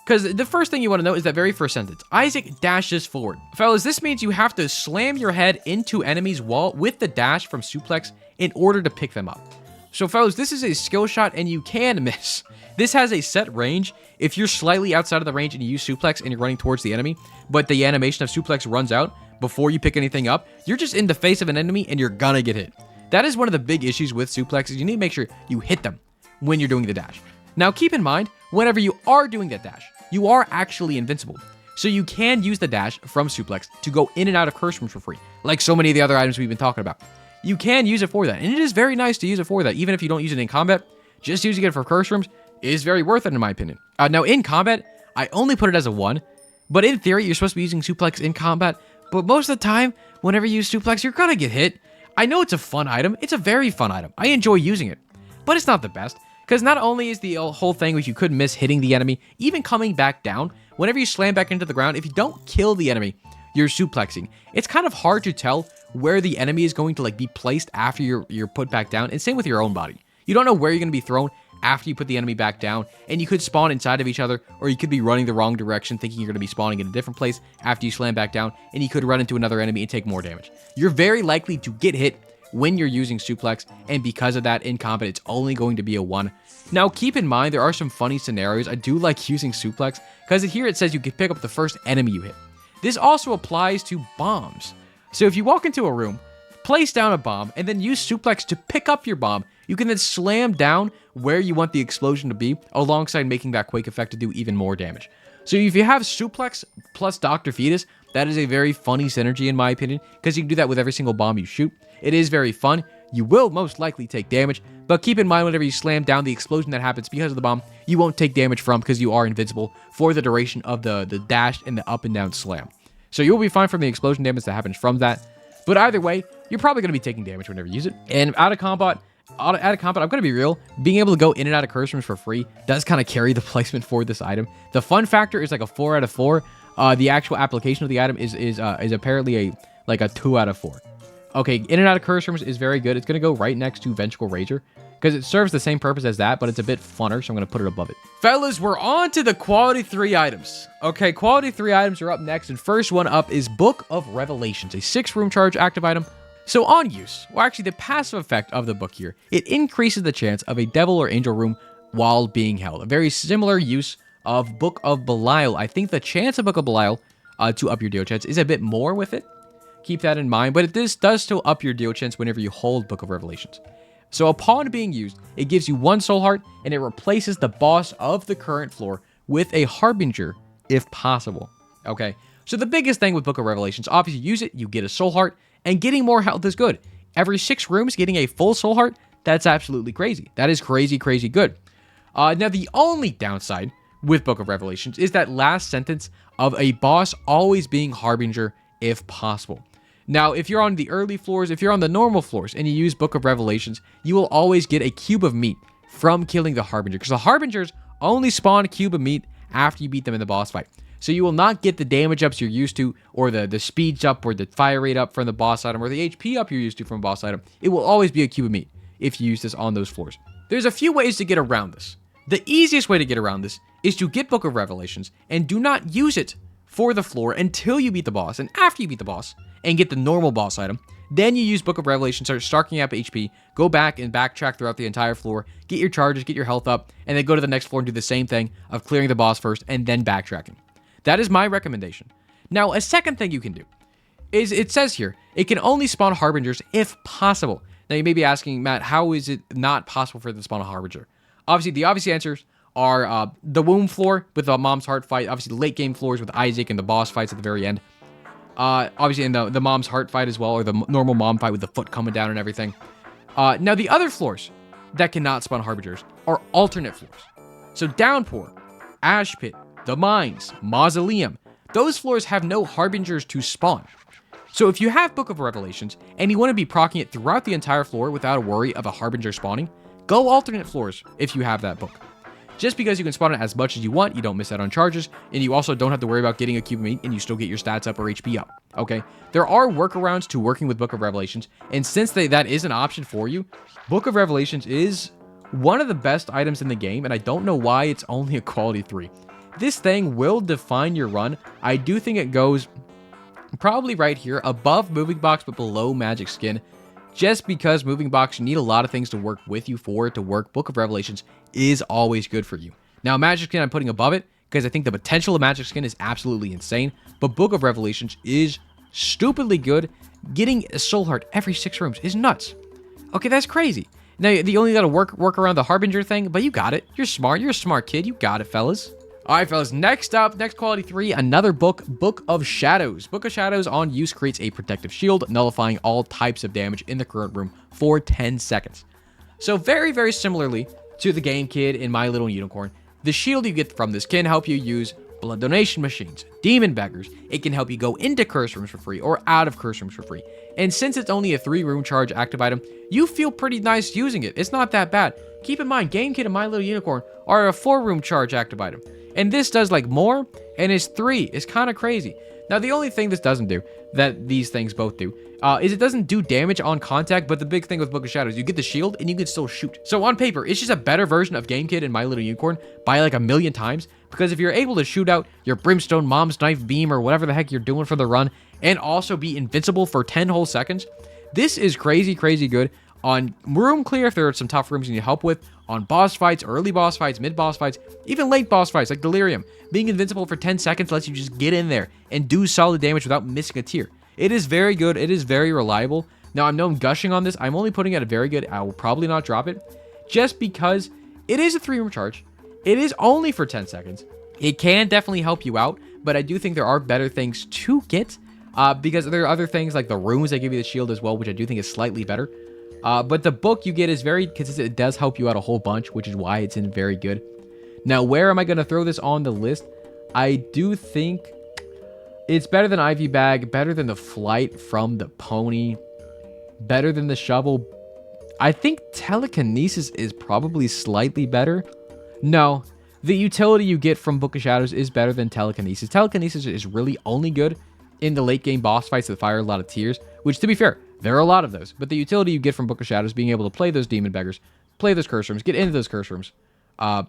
because the first thing you want to know is that very first sentence. Isaac dashes forward. Fellas, this means you have to slam your head into enemies' wall with the dash from Suplex in order to pick them up. So, fellas, this is a skill shot, and you can miss. This has a set range. If you're slightly outside of the range and you use Suplex and you're running towards the enemy, but the animation of Suplex runs out before you pick anything up, you're just in the face of an enemy and you're gonna get hit. That is one of the big issues with suplexes. You need to make sure you hit them when you're doing the dash. Now, keep in mind, whenever you are doing that dash, you are actually invincible. So you can use the dash from suplex to go in and out of curse rooms for free, like so many of the other items we've been talking about. You can use it for that, and it is very nice to use it for that, even if you don't use it in combat. Just using it for curse rooms is very worth it, in my opinion. Now, in combat, I only put it as a 1, but in theory, you're supposed to be using suplex in combat, but most of the time, whenever you use suplex, you're gonna get hit. I know it's a fun item. It's a very fun item. I enjoy using it, but it's not the best, because not only is the whole thing which you could miss hitting the enemy, even coming back down, whenever you slam back into the ground, if you don't kill the enemy, you're suplexing. It's kind of hard to tell where the enemy is going to be placed after you're put back down, and same with your own body. You don't know where you're going to be thrown after you put the enemy back down, and you could spawn inside of each other, or you could be running the wrong direction thinking you're going to be spawning in a different place after you slam back down, and you could run into another enemy and take more damage. You're very likely to get hit when you're using suplex, and because of that, in combat, it's only going to be a 1. Now, keep in mind, there are some funny scenarios. I do like using suplex, because here it says you can pick up the first enemy you hit. This also applies to bombs. So if you walk into a room, place down a bomb, and then use suplex to pick up your bomb, you can then slam down where you want the explosion to be, alongside making that quake effect to do even more damage. So if you have suplex plus Dr. Fetus, that is a very funny synergy in my opinion, because you can do that with every single bomb you shoot. It is very fun. You will most likely take damage, but keep in mind whenever you slam down, the explosion that happens because of the bomb, you won't take damage from, because you are invincible for the duration of the dash and the up and down slam. So you'll be fine from the explosion damage that happens from that. But either way, you're probably going to be taking damage whenever you use it. And out of combat, I'm going to be real, being able to go in and out of curse rooms for free does kind of carry the placement for this item. The fun factor is like a 4 out of 4. The actual application of the item is apparently a 2 out of 4. Okay, in and out of curse rooms is very good. It's going to go right next to Vengeful Rager, because it serves the same purpose as that, but it's a bit funner, so I'm going to put it above it. Fellas, we're on to the quality 3 items. Okay, quality 3 items are up next, and first one up is Book of Revelations, a 6-room charge active item. So on use, well actually the passive effect of the book here, it increases the chance of a devil or angel room while being held. A very similar use of Book of Belial. I think the chance of Book of Belial to up your deal chance is a bit more with it. Keep that in mind, but this does still up your deal chance whenever you hold Book of Revelations. So upon being used, it gives you 1 soul heart, and it replaces the boss of the current floor with a Harbinger, if possible. Okay, so the biggest thing with Book of Revelations, obviously you use it, you get a soul heart, and getting more health is good. Every 6 rooms, getting a full soul heart, that's absolutely crazy. That is crazy, crazy good. Now, the only downside with Book of Revelations is that last sentence of a boss always being Harbinger, if possible. Now, if you're on the early floors, if you're on the normal floors, and you use Book of Revelations, you will always get a cube of meat from killing the Harbinger, because the Harbingers only spawn a cube of meat after you beat them in the boss fight. So you will not get the damage ups you're used to, or the speed up, or the fire rate up from the boss item, or the HP up you're used to from a boss item. It will always be a cube of meat if you use this on those floors. There's a few ways to get around this. The easiest way to get around this is to get Book of Revelations, and do not use it for the floor until you beat the boss, and after you beat the boss, and get the normal boss item, then you use Book of Revelations, start stacking up HP, go back and backtrack throughout the entire floor, get your charges, get your health up, and then go to the next floor and do the same thing of clearing the boss first, and then backtracking. That is my recommendation. Now, a second thing you can do is, it says here, it can only spawn Harbingers if possible. Now, you may be asking, Matt, how is it not possible for it to spawn a Harbinger? Obviously, the obvious answers are the womb floor with the Mom's Heart fight, obviously the late game floors with Isaac and the boss fights at the very end. Obviously in the Mom's Heart fight as well, or the normal mom fight with the foot coming down and everything. Now, the other floors that cannot spawn Harbingers are alternate floors. So Downpour, Ash Pit, the Mines, Mausoleum, those floors have no Harbingers to spawn. So if you have Book of Revelations, and you want to be proccing it throughout the entire floor without a worry of a Harbinger spawning, go alternate floors if you have that book. Just because you can spawn it as much as you want, you don't miss out on charges, and you also don't have to worry about getting a cube of meat, and you still get your stats up or HP up, okay? There are workarounds to working with Book of Revelations, and since that is an option for you, Book of Revelations is one of the best items in the game, and I don't know why it's only a quality 3. This thing will define your run. I do think it goes probably right here, above Moving Box, but below Magic Skin, just because Moving Box, you need a lot of things to work with you for it to work. Book of Revelations is always good for you. Now, Magic Skin I'm putting above it, because I think the potential of Magic Skin is absolutely insane, but Book of Revelations is stupidly good. Getting a Soul Heart every 6 rooms is nuts. Okay, that's crazy. Now, you only got to work around the Harbinger thing, but you got it. You're smart. You're a smart kid. You got it, fellas. All right, fellas. Next up, next quality 3, another book, Book of Shadows. Book of Shadows on use creates a protective shield, nullifying all types of damage in the current room for 10 seconds. So very, very similarly to the Game Kid in My Little Unicorn, the shield you get from this can help you use blood donation machines, demon beggars. It can help you go into curse rooms for free or out of curse rooms for free. And since it's only a 3-room charge active item, you feel pretty nice using it. It's not that bad. Keep in mind, Game Kid and My Little Unicorn are a 4-room charge active item. And this does like more, and it's 3. It's kind of crazy. Now, the only thing this doesn't do, that these things both do, is it doesn't do damage on contact, but the big thing with Book of Shadows, you get the shield, and you can still shoot. So on paper, it's just a better version of Game Kid and My Little Unicorn by like 1,000,000 times, because if you're able to shoot out your Brimstone, Mom's Knife, Beam, or whatever the heck you're doing for the run, and also be invincible for 10 whole seconds, this is crazy, crazy good on room clear if there are some tough rooms you need help with, on boss fights, early boss fights, mid boss fights, even late boss fights like Delirium. Being invincible for 10 seconds lets you just get in there and do solid damage without missing a tier. It is very good. It is very reliable. Now, I know I'm gushing on this. I'm only putting it at a very good. I will probably not drop it just because it is a 3-room charge. It is only for 10 seconds. It can definitely help you out, but I do think there are better things to get because there are other things like the rooms that give you the shield as well, which I do think is slightly better. But the book you get is very consistent. It does help you out a whole bunch, which is why it's in very good. Now, where am I going to throw this on the list? I do think it's better than Ivy Bag, better than the Flight from the Pony, better than the Shovel. I think Telekinesis is probably slightly better. No, the utility you get from Book of Shadows is better than Telekinesis. Telekinesis is really only good in the late game boss fights that fire a lot of tiers, which, to be fair, there are a lot of those. But the utility you get from Book of Shadows, being able to play those demon beggars, play those curse rooms, get into those curse rooms,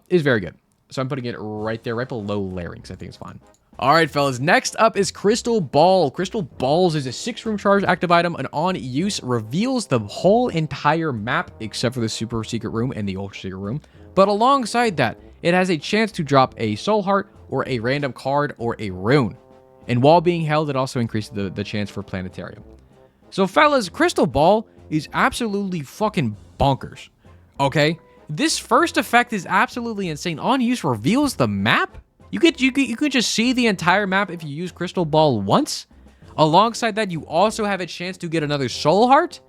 is very good. So I'm putting it right there, right below Larynx. I think it's fine. All right, fellas. Next up is Crystal Ball. Crystal Balls is a 6-room charge active item, and on use reveals the whole entire map except for the super secret room and the ultra secret room. But alongside that, it has a chance to drop a soul heart or a random card or a rune. And while being held, it also increases the chance for planetarium. So, fellas, Crystal Ball is absolutely fucking bonkers. Okay? This first effect is absolutely insane. On use reveals the map. You can just see the entire map if you use Crystal Ball once. Alongside that, you also have a chance to get another soul heart.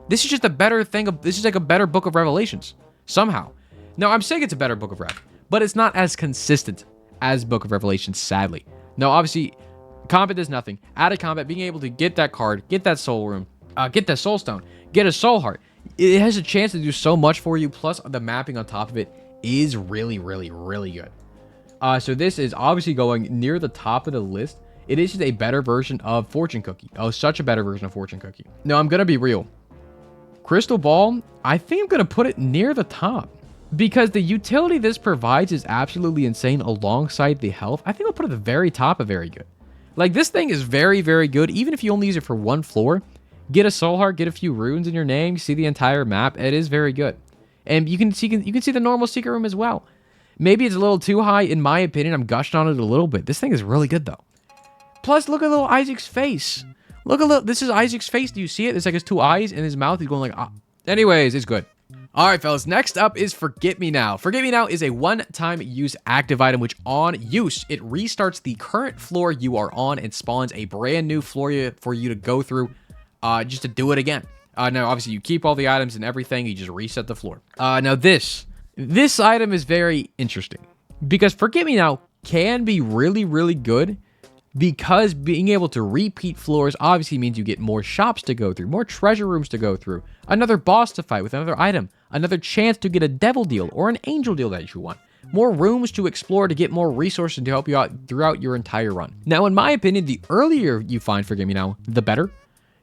This is just a better thing. This is like a better Book of Revelations somehow. Now, I'm saying it's a better Book of Rev, but it's not as consistent as Book of Revelations, sadly. Now, obviously, combat does nothing. Out of combat, being able to get that card, get that soul room, get that soul stone, get a soul heart. It has a chance to do so much for you, plus the mapping on top of it is really, really, really good. So this is obviously going near the top of the list. It is just a better version of Fortune Cookie. Oh, such a better version of Fortune Cookie. No, I'm going to be real. Crystal Ball, I think I'm going to put it near the top. Because the utility this provides is absolutely insane alongside the health. I think I'll put it at the very top of very good. Like, this thing is very, very good. Even if you only use it for one floor, get a soul heart, get a few runes in your name, see the entire map. It is very good. And you can see the normal secret room as well. Maybe it's a little too high, in my opinion. I'm gushing on it a little bit. This thing is really good, though. Plus, look at little Isaac's face. This is Isaac's face. Do you see it? It's like his 2 eyes and his mouth. He's going like, ah. Anyways, it's good. All right, fellas. Next up is Forget Me Now. Forget Me Now is a one-time use active item, which on use, it restarts the current floor you are on and spawns a brand new floor for you to go through just to do it again. Now, obviously, you keep all the items and everything. You just reset the floor. Now, this item is very interesting because Forget Me Now can be really, really good because being able to repeat floors obviously means you get more shops to go through, more treasure rooms to go through, another boss to fight with another item, another chance to get a devil deal or an angel deal that you want, more rooms to explore to get more resources to help you out throughout your entire run. Now, in my opinion, the earlier you find Forget Me Now, the better.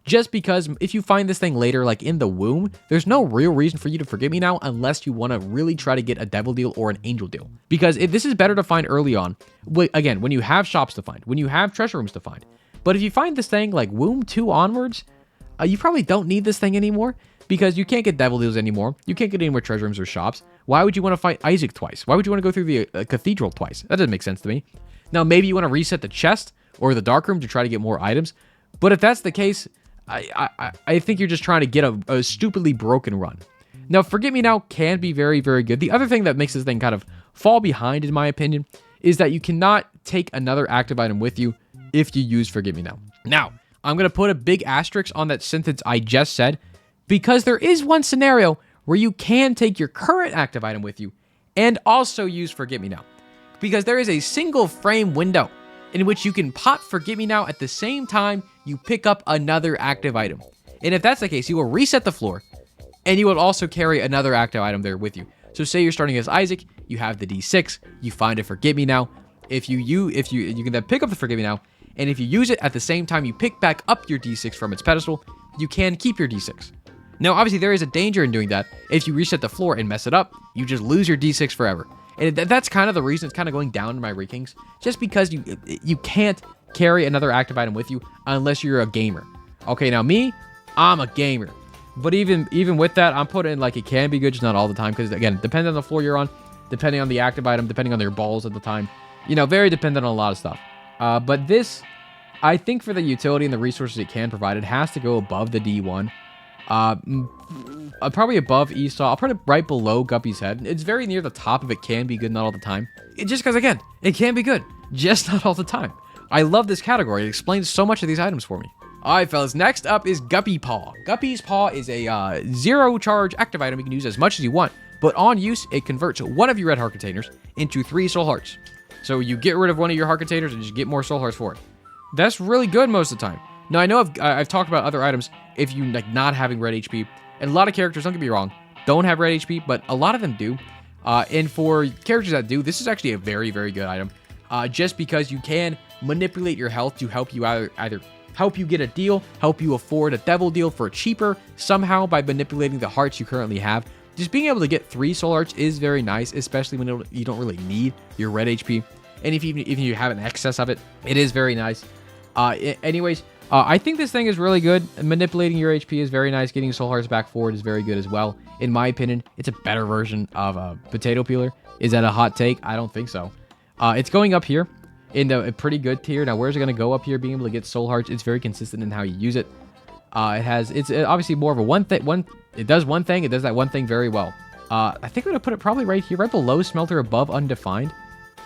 Just because if you find this thing later, like in the womb, there's no real reason for you to Forget Me Now unless you want to really try to get a devil deal or an angel deal. Because if this is better to find early on, again, when you have shops to find, when you have treasure rooms to find. But if you find this thing like womb 2 onwards, you probably don't need this thing anymore because you can't get devil deals anymore. You can't get any more treasure rooms or shops. Why would you want to fight Isaac twice? Why would you want to go through the cathedral twice? That doesn't make sense to me. Now, maybe you want to reset the chest or the dark room to try to get more items. But if that's the case, I think you're just trying to get a stupidly broken run. Now, Forget Me Now can be very, very good. The other thing that makes this thing kind of fall behind, in my opinion, is that you cannot take another active item with you if you use Forget Me Now. Now, I'm going to put a big asterisk on that sentence I just said, because there is one scenario where you can take your current active item with you and also use Forget Me Now. Because there is a single frame window in which you can pop Forget Me Now at the same time you pick up another active item. And if that's the case, you will reset the floor, and you will also carry another active item there with you. So say you're starting as Isaac, you have the D6, you find a Forget Me Now. You can then pick up the Forget Me Now, and if you use it at the same time you pick back up your D6 from its pedestal, you can keep your D6. Now, obviously, there is a danger in doing that. If you reset the floor and mess it up, you just lose your D6 forever. And that's kind of the reason it's kind of going down in my rankings, just because you can't carry another active item with you unless you're a gamer. Okay, now me, I'm a gamer. But even with that, I'm putting like it can be good, just not all the time, because again, depending on the floor you're on, depending on the active item, depending on their balls at the time, very dependent on a lot of stuff. But this, I think for the utility and the resources it can provide, it has to go above the D1. Probably above Esau. I'll put it right below Guppy's head. It's very near the top of it can be good, not all the time. Just because, again, it can be good, just not all the time. I love this category. It explains so much of these items for me. All right, fellas, next up is Guppy Paw. Guppy's Paw is a zero charge active item you can use as much as you want, but on use, it converts one of your red heart containers into 3 soul hearts. So you get rid of one of your heart containers and just get more soul hearts for it. That's really good most of the time. Now, I know I've talked about other items if you like not having red HP, and a lot of characters, don't get me wrong, don't have red HP, but a lot of them do. And for characters that do, this is actually a very, very good item, just because you can manipulate your health to help you either help you get a deal, help you afford a devil deal for cheaper somehow by manipulating the hearts you currently have. Just being able to get 3 soul hearts is very nice, especially when you don't really need your red HP. And if you have an excess of it, it is very nice. Anyways, I think this thing is really good. Manipulating your HP is very nice. Getting soul hearts back forward is very good as well. In my opinion, it's a better version of a potato peeler. Is that a hot take? I don't think so. It's going up here in a pretty good tier. Now, where's it going to go up here? Being able to get soul hearts, it's very consistent in how you use it. It's obviously more of a it does one thing. It does that one thing very well. I think I'm going to put it probably right here, right below Smelter, above Undefined.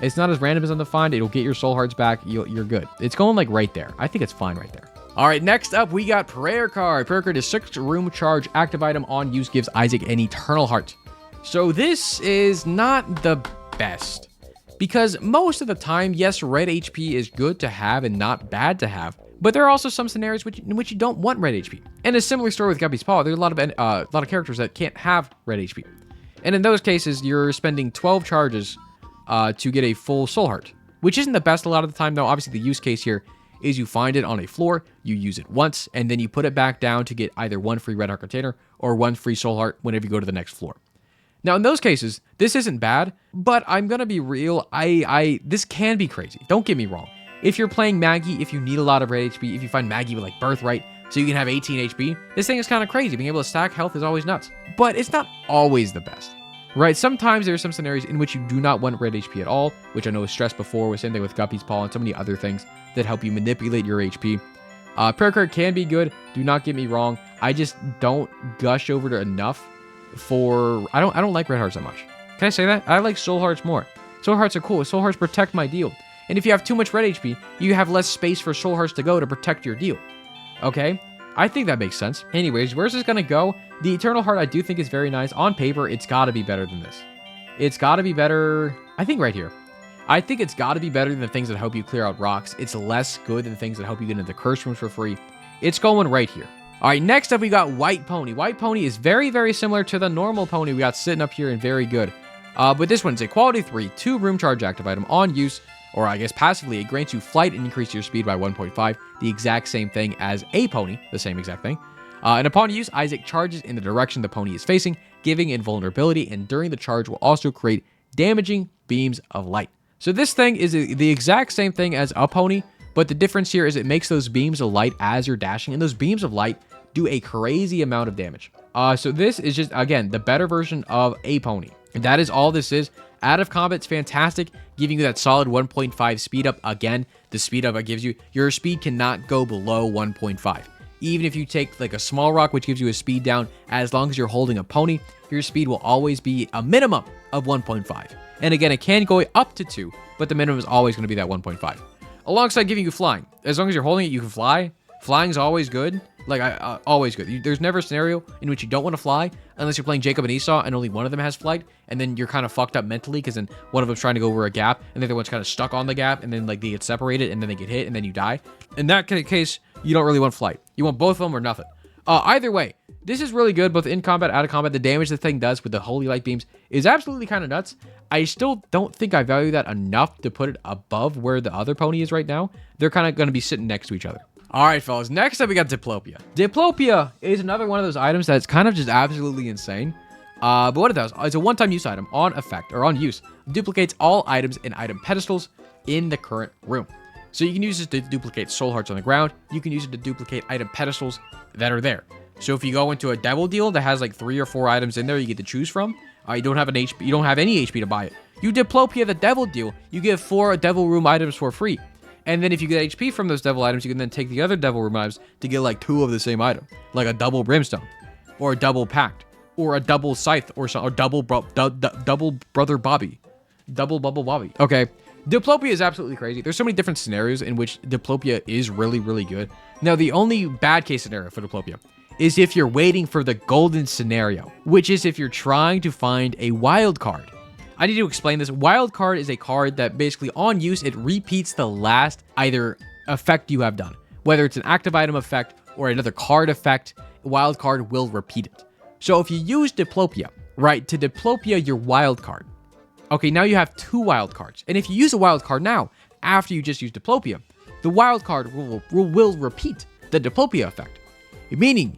It's not as random as Undefined. It'll get your soul hearts back. You're good. It's going like right there. I think it's fine right there. All right, next up, we got Prayer Card. Prayer Card is 6 room charge active item on use, gives Isaac an eternal heart. So this is not the best, because most of the time, yes, red HP is good to have and not bad to have, but there are also some scenarios in which you don't want red HP. And a similar story with Guppy's Paw, there's a lot of characters that can't have red HP. And in those cases, you're spending 12 charges to get a full soul heart, which isn't the best a lot of the time, though. Obviously, the use case here is you find it on a floor, you use it once, and then you put it back down to get either 1 free red heart container or 1 free soul heart whenever you go to the next floor. Now, in those cases, this isn't bad, but I'm gonna be real, this can be crazy. Don't get me wrong. If you're playing Maggie, if you need a lot of red HP, if you find Maggie with like Birthright, so you can have 18 HP, this thing is kind of crazy. Being able to stack health is always nuts, but it's not always the best. Right, sometimes there are some scenarios in which you do not want red HP at all, which I know was stressed before, with same thing with Guppy's Paw and so many other things that help you manipulate your HP. Prayer Card can be good, do not get me wrong. I just don't gush over it enough for, I don't like red hearts that much. Can I say that? I like soul hearts more. Soul hearts are cool. Soul hearts protect my deal. And if you have too much red HP, you have less space for soul hearts to go to protect your deal. Okay? I think that makes sense. Anyways, where's this gonna go? The Eternal Heart I do think is very nice. On paper, it's gotta be better than this. It's gotta be better, I think right here. I think it's gotta be better than the things that help you clear out rocks. It's less good than the things that help you get into the curse rooms for free. It's going right here. All right, next up we got White Pony. White Pony is very, very similar to the normal pony we got sitting up here and very good. But this one's a quality 3, 2 room charge active item on use, or I guess passively, it grants you flight and increase your speed by 1.5, the exact same thing as a pony, the same exact thing. And upon use, Isaac charges in the direction the pony is facing, giving invulnerability, and during the charge will also create damaging beams of light. So this thing is the exact same thing as a pony, but the difference here is it makes those beams of light as you're dashing, and those beams of light do a crazy amount of damage. So this is just, again, the better version of a pony. And that is all this is. Out of combat's fantastic, giving you that solid 1.5 speed up. Again, the speed up it gives you, your speed cannot go below 1.5. Even if you take like a small rock, which gives you a speed down, as long as you're holding a pony, your speed will always be a minimum of 1.5. And again, it can go up to 2, but the minimum is always going to be that 1.5. Alongside giving you flying. As long as you're holding it, you can fly. Flying's always good. Like, always good. There's never a scenario in which you don't want to fly, unless you're playing Jacob and Esau and only one of them has flight, and then you're kind of fucked up mentally, because then one of them's trying to go over a gap, and the other one's kind of stuck on the gap, and then, like, they get separated, and then they get hit, and then you die. In that case, you don't really want flight. You want both of them or nothing. Either way, this is really good, both in combat, out of combat. The damage the thing does with the Holy Light Beams is absolutely kind of nuts. I still don't think I value that enough to put it above where the other pony is right now. They're kind of going to be sitting next to each other. All right, fellas. Next up, we got Diplopia. Diplopia is another one of those items that's kind of just absolutely insane. But what it does, it's a one-time use item on effect, or on use. Duplicates all items and item pedestals in the current room. So you can use this to duplicate soul hearts on the ground. You can use it to duplicate item pedestals that are there. So if you go into a devil deal that has like 3 or 4 items in there you get to choose from, you don't have any HP to buy it. You Diplopia the devil deal, you get 4 devil room items for free. And then if you get HP from those devil items, you can then take the other devil room items to get like 2 of the same item. Like a double Brimstone, or a double Pact, or a double Scythe, or double Brother Bobby. Double Bubble Bobby. Okay. Diplopia is absolutely crazy. There's so many different scenarios in which Diplopia is really, really good. Now, the only bad case scenario for Diplopia is if you're waiting for the golden scenario, which is if you're trying to find a wild card. I need to explain this. Wild card is a card that basically on use, it repeats the last either effect you have done. Whether it's an active item effect or another card effect, wild card will repeat it. So if you use Diplopia, right, to Diplopia your wild card, okay, now you have 2 wild cards. And if you use a wild card now, after you just use Diplopia, the wild card will repeat the Diplopia effect. Meaning,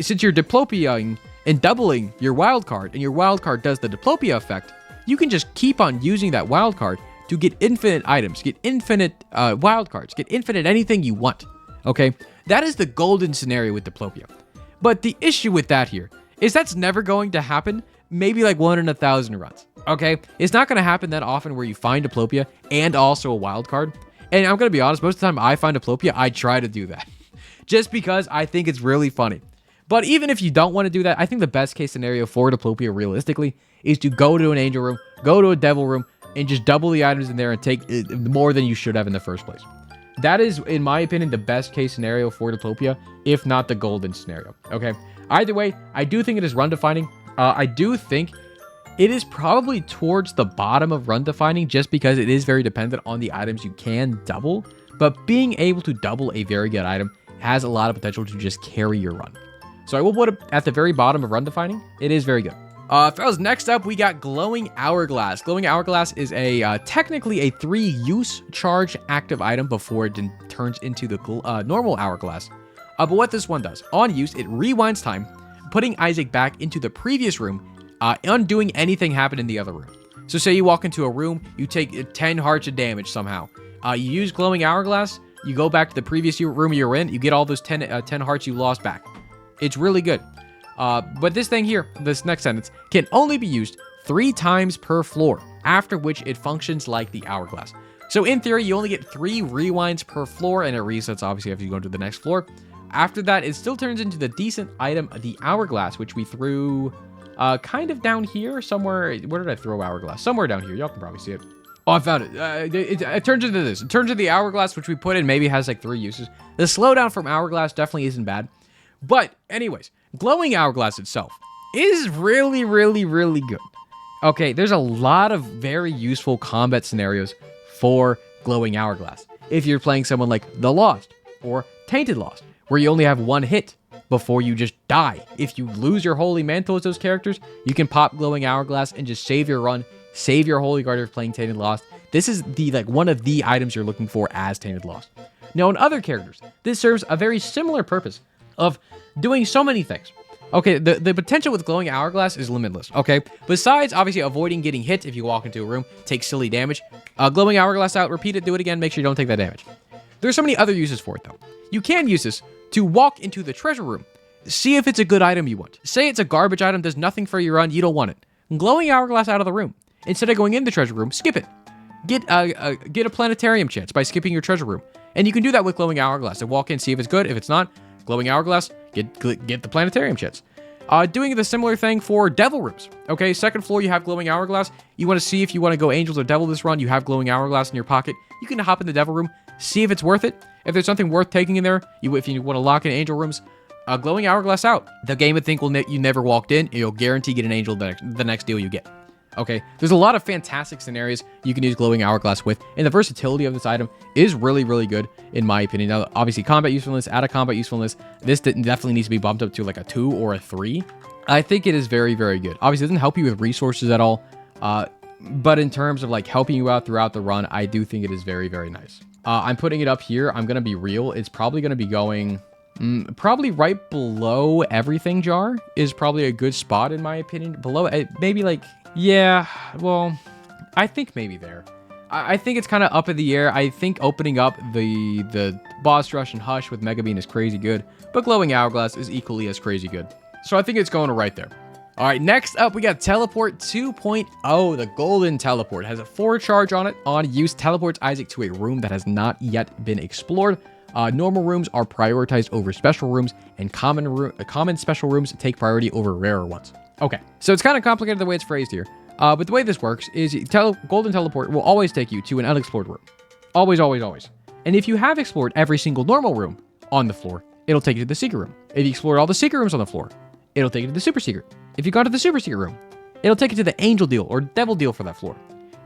since you're Diplopiaing and doubling your wild card, and your wild card does the Diplopia effect, you can just keep on using that wild card to get infinite items, get infinite wild cards, get infinite anything you want. Okay? That is the golden scenario with Diplopia. But the issue with that here is that's never going to happen, maybe like 1 in 1,000 runs. Okay? It's not going to happen that often where you find Diplopia and also a wild card. And I'm going to be honest, most of the time I find Diplopia, I try to do that. Just because I think it's really funny. But even if you don't want to do that, I think the best case scenario for Diplopia realistically is to go to an angel room, go to a devil room, and just double the items in there and take more than you should have in the first place. That is, in my opinion, the best case scenario for Diplopia, if not the golden scenario. Okay? Either way, I do think it is run defining. I do think it is probably towards the bottom of run defining just because it is very dependent on the items you can double. But being able to double a very good item has a lot of potential to just carry your run. So I will put it at the very bottom of run defining. It is very good. Fellas, next up, we got Glowing Hourglass. Glowing Hourglass is a technically a 3-use charge active item before it turns into the normal Hourglass. But what this one does, on use, it rewinds time, putting Isaac back into the previous room, undoing anything happened in the other room. So say you walk into a room, you take 10 hearts of damage somehow. You use Glowing Hourglass, you go back to the previous room you're in, you get all those 10 hearts you lost back. It's really good. But this thing here, this next sentence, can only be used 3 times per floor, after which it functions like the Hourglass. So in theory, you only get 3 rewinds per floor, and it resets obviously after you go to the next floor. After that, it still turns into the decent item, the Hourglass, which we threw kind of down here somewhere. Where did I throw Hourglass? Somewhere down here. Y'all can probably see it. Oh, I found it. It turns into this. It turns into the Hourglass, which we put in, maybe has like 3 uses. The slowdown from Hourglass definitely isn't bad. But anyways, Glowing Hourglass itself is really, really, really good. Okay, there's a lot of very useful combat scenarios for Glowing Hourglass. If you're playing someone like The Lost or Tainted Lost, where you only have 1 hit before you just die. If you lose your Holy Mantle as those characters, you can pop Glowing Hourglass and just save your run, save your Holy Guard if playing Tainted Lost. This is one of the items you're looking for as Tainted Lost. Now, in other characters, this serves a very similar purpose of doing so many things. Okay, the potential with Glowing Hourglass is limitless, okay? Besides, obviously, avoiding getting hit if you walk into a room, take silly damage. Glowing Hourglass out, repeat it, do it again, make sure you don't take that damage. There's so many other uses for it, though. You can use this to walk into the treasure room, see if it's a good item you want. Say it's a garbage item, does nothing for your run, you don't want it. Glowing Hourglass out of the room. Instead of going in the treasure room, skip it. Get a planetarium chance by skipping your treasure room. And you can do that with Glowing Hourglass. So walk in, see if it's good. If it's not, Glowing Hourglass, get the planetarium chits. Doing the similar thing for devil rooms. Okay, second floor, you have glowing hourglass. You want to see if you want to go angels or devil this run, you have glowing hourglass in your pocket. You can hop in the devil room, see if it's worth it. If there's something worth taking in there, if you want to lock in angel rooms, glowing hourglass out. The game would think you never walked in, and you'll guarantee get an angel the next deal you get. Okay, there's a lot of fantastic scenarios you can use glowing hourglass with, and the versatility of this item is really, really good, in my opinion. Now, obviously, combat usefulness, out of combat usefulness, this definitely needs to be bumped up to like a 2 or a 3. I think it is very, very good. Obviously, it doesn't help you with resources at all, but in terms of like helping you out throughout the run, I do think it is very, very nice. I'm putting it up here. I'm going to be real. It's probably going to be going... probably right below everything jar is probably a good spot, in my opinion. Below, maybe like... Yeah, well, I think maybe there. I think it's kind of up in the air. I think opening up the boss rush and hush with Mega Bean is crazy good, but glowing hourglass is equally as crazy good. So I think it's going right there. All right, next up, we got Teleport 2.0, the Golden Teleport. It has a 4 charge on it. On use, teleports Isaac to a room that has not yet been explored. Normal rooms are prioritized over special rooms, and common special rooms take priority over rarer ones. Okay, so it's kind of complicated the way it's phrased here. But the way this works is Golden Teleport will always take you to an unexplored room. Always, always, always. And if you have explored every single normal room on the floor, it'll take you to the secret room. If you explored all the secret rooms on the floor, it'll take you to the super secret. If you've gone to the super secret room, it'll take you to the angel deal or devil deal for that floor.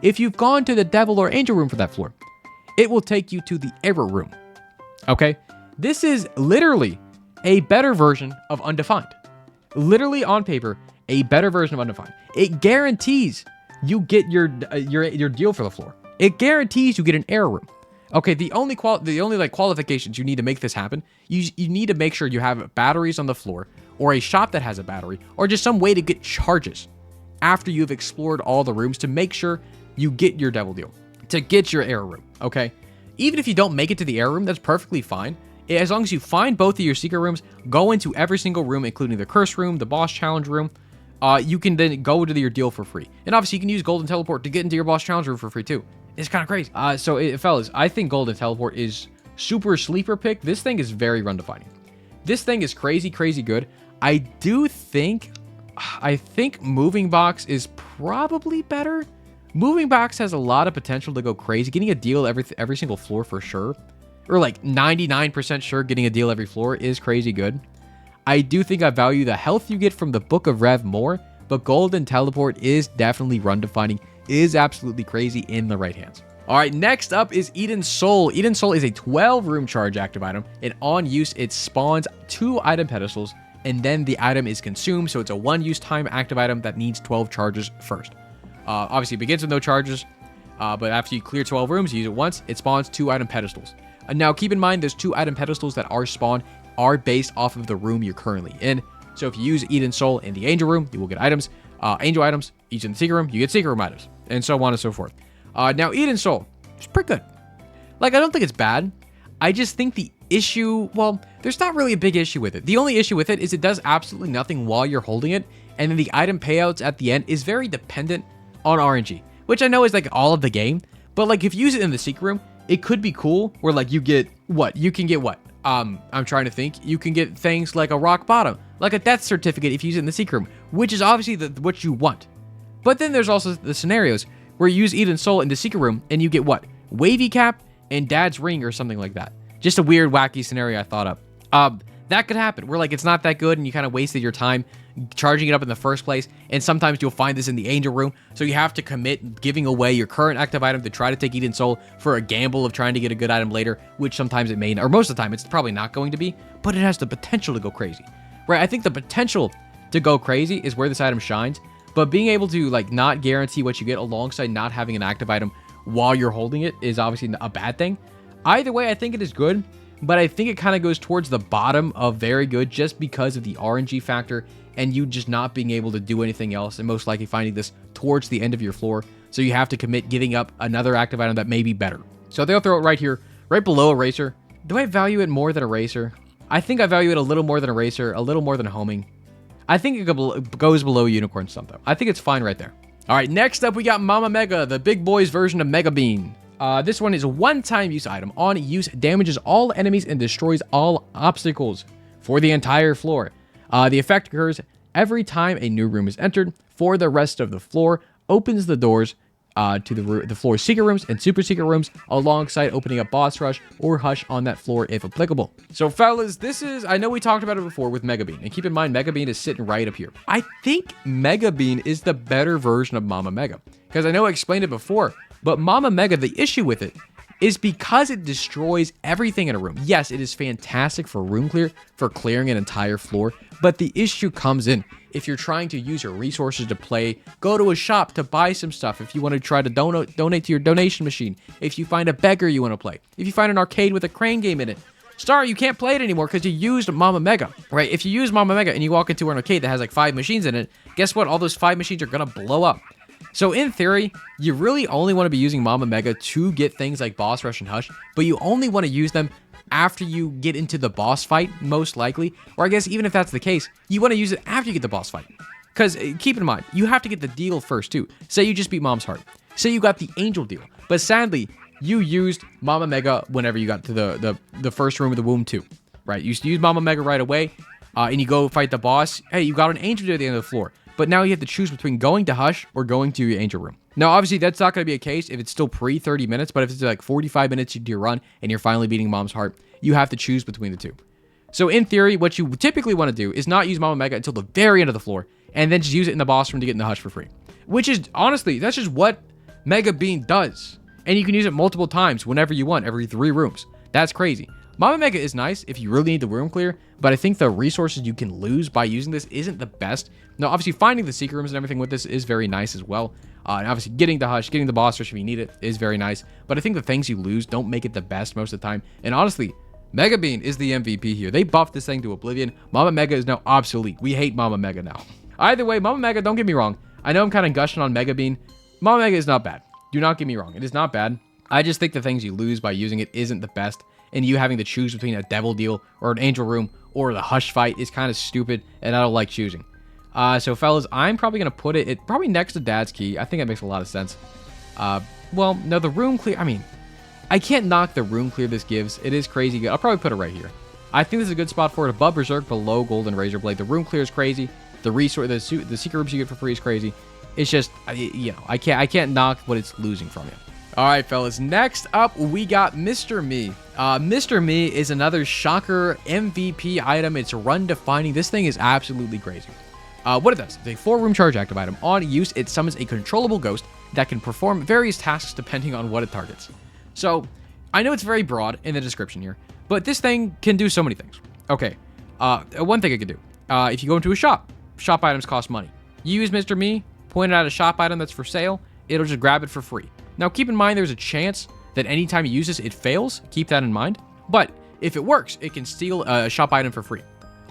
If you've gone to the devil or angel room for that floor, it will take you to the error room. Okay? This is literally a better version of Undefined. Literally on paper, a better version of Undefined. It guarantees you get your deal for the floor. It guarantees you get an error room. Okay, the only like qualifications you need to make this happen, you need to make sure you have batteries on the floor, or a shop that has a battery, or just some way to get charges after you've explored all the rooms to make sure you get your devil deal, to get your error room. Okay, even if you don't make it to the error room, that's perfectly fine. As long as you find both of your secret rooms, go into every single room, including the curse room, the boss challenge room. You can then go to your deal for free. And obviously, you can use Golden Teleport to get into your boss challenge room for free too. It's kind of crazy. Fellas, I think Golden Teleport is super sleeper pick. This thing is very run defining. This thing is crazy, crazy good. I think Moving Box is probably better. Moving Box has a lot of potential to go crazy. Getting a deal every single floor for sure. Or like 99% sure getting a deal every floor is crazy good. I do think I value the health you get from the Book of Rev more, but Golden Teleport is definitely run defining, is absolutely crazy in the right hands. All right, next up is Eden Soul. Eden Soul is a 12-room charge active item, and on use, it spawns 2 item pedestals, and then the item is consumed, so it's a 1-use time active item that needs 12 charges first. Obviously, it begins with no charges, but after you clear 12 rooms, you use it once, it spawns 2 item pedestals. Now, keep in mind, those 2 item pedestals that are spawned are based off of the room you're currently in. So if you use Eden Soul in the Angel Room, you will get items. Angel items, each in the Secret Room, you get Secret Room items, and so on and so forth. Now, Eden Soul is pretty good. Like, I don't think it's bad. I just think the issue, well, there's not really a big issue with it. The only issue with it is it does absolutely nothing while you're holding it, and then the item payouts at the end is very dependent on RNG, which I know is like all of the game, but like if you use it in the Secret Room, it could be cool where like you get what? You can get what? I'm trying to think. You can get things like a rock bottom, like a death certificate if you use it in the Secret Room, which is obviously what you want. But then there's also the scenarios where you use Eden Soul in the Secret Room and you get what? Wavy Cap and Dad's Ring or something like that. Just a weird, wacky scenario I thought up. That could happen where like it's not that good and you kind of wasted your time charging it up in the first place, and sometimes you'll find this in the Angel Room, so you have to commit giving away your current active item to try to take Eden Soul for a gamble of trying to get a good item later, which sometimes it may, or most of the time it's probably not going to be, but it has the potential to go crazy. Right, I think the potential to go crazy is where this item shines, but being able to like not guarantee what you get alongside not having an active item while you're holding it is obviously a bad thing. Either way, I think it is good, but I think it kind of goes towards the bottom of very good just because of the RNG factor and you just not being able to do anything else and most likely finding this towards the end of your floor. So you have to commit giving up another active item that may be better. So they'll throw it right here, right below Eraser. Do I value it more than Eraser? I think I value it a little more than Eraser, a little more than Homing. I think it goes below Unicorn Stump though. I think it's fine right there. All right, next up we got Mama Mega, the big boy's version of Mega Bean. This one is a one-time use item. On use, damages all enemies and destroys all obstacles. for the entire floor. The effect occurs every time a new room is entered. For the rest of the floor, opens the doors to the floor's secret rooms and super secret rooms, alongside opening up boss rush or hush on that floor if applicable. So fellas, this is, I know we talked about it before with Mega Bean, and keep in mind Mega Bean is sitting right up here. I think Mega Bean is the better version of Mama Mega, because I know I explained it before, but Mama Mega, the issue with it is because it destroys everything in a room. Yes, it is fantastic for room clear, for clearing an entire floor, but the issue comes in if you're trying to use your resources to play, go to a shop to buy some stuff, if you want to try to donate to your donation machine, if you find a beggar you want to play, if you find an arcade with a crane game in it. Sorry, you can't play it anymore because you used Mama Mega, right? If you use Mama Mega and you walk into an arcade that has like 5 machines in it, guess what? All those 5 machines are going to blow up. So in theory, you really only want to be using Mama Mega to get things like Boss Rush and Hush, but you only want to use them after you get into the boss fight, most likely. Or I guess even if that's the case, you want to use it after you get the boss fight. Because keep in mind, you have to get the deal first too. Say you just beat Mom's Heart. Say you got the Angel deal. But sadly, you used Mama Mega whenever you got to the first room of the womb too. Right? You use Mama Mega right away, and you go fight the boss. Hey, you got an Angel deal at the end of the floor. But now you have to choose between going to Hush or going to your Angel room. Now, obviously, that's not going to be a case if it's still pre-30 minutes, but if it's like 45 minutes into your run and you're finally beating Mom's Heart, you have to choose between the two. So in theory, what you typically want to do is not use Mama Mega until the very end of the floor, and then just use it in the boss room to get in the Hush for free. Which is, honestly, that's just what Mega Bean does. And you can use it multiple times whenever you want, every 3 rooms. That's crazy. Mama Mega is nice if you really need the room clear, but I think the resources you can lose by using this isn't the best. Now, obviously, finding the secret rooms and everything with this is very nice as well. And obviously, getting the Hush, getting the boss rush if you need it is very nice. But I think the things you lose don't make it the best most of the time. And honestly, Mega Bean is the MVP here. They buffed this thing to oblivion. Mama Mega is now obsolete. We hate Mama Mega now. Either way, Mama Mega, don't get me wrong. I know I'm kind of gushing on Mega Bean. Mama Mega is not bad. Do not get me wrong. It is not bad. I just think the things you lose by using it isn't the best. And you having to choose between a devil deal or an angel room or the Hush fight is kind of stupid, and I don't like choosing. So fellas, I'm probably going to put it probably next to Dad's Key. I think that makes a lot of sense. Well, no, the room clear, I mean, I can't knock the room clear this gives. It is crazy good. I'll probably put it right here. I think this is a good spot for it. Above Berserk, below Golden Razor Blade. The room clear is crazy. The secret rooms you get for free is crazy. It's just, you know, I can't knock what it's losing from you. All right, fellas. Next up, we got Mr. Me. Mr. Me is another shocker MVP item. It's run defining. This thing is absolutely crazy. What it does, it's a 4-room charge active item. On use, it summons a controllable ghost that can perform various tasks depending on what it targets. So, I know it's very broad in the description here, but this thing can do so many things. Okay, one thing it can do. If you go into a shop items cost money. You use Mr. Me, point out a shop item that's for sale, it'll just grab it for free. Now, keep in mind there's a chance that anytime you use this, it fails. Keep that in mind. But if it works, it can steal a shop item for free.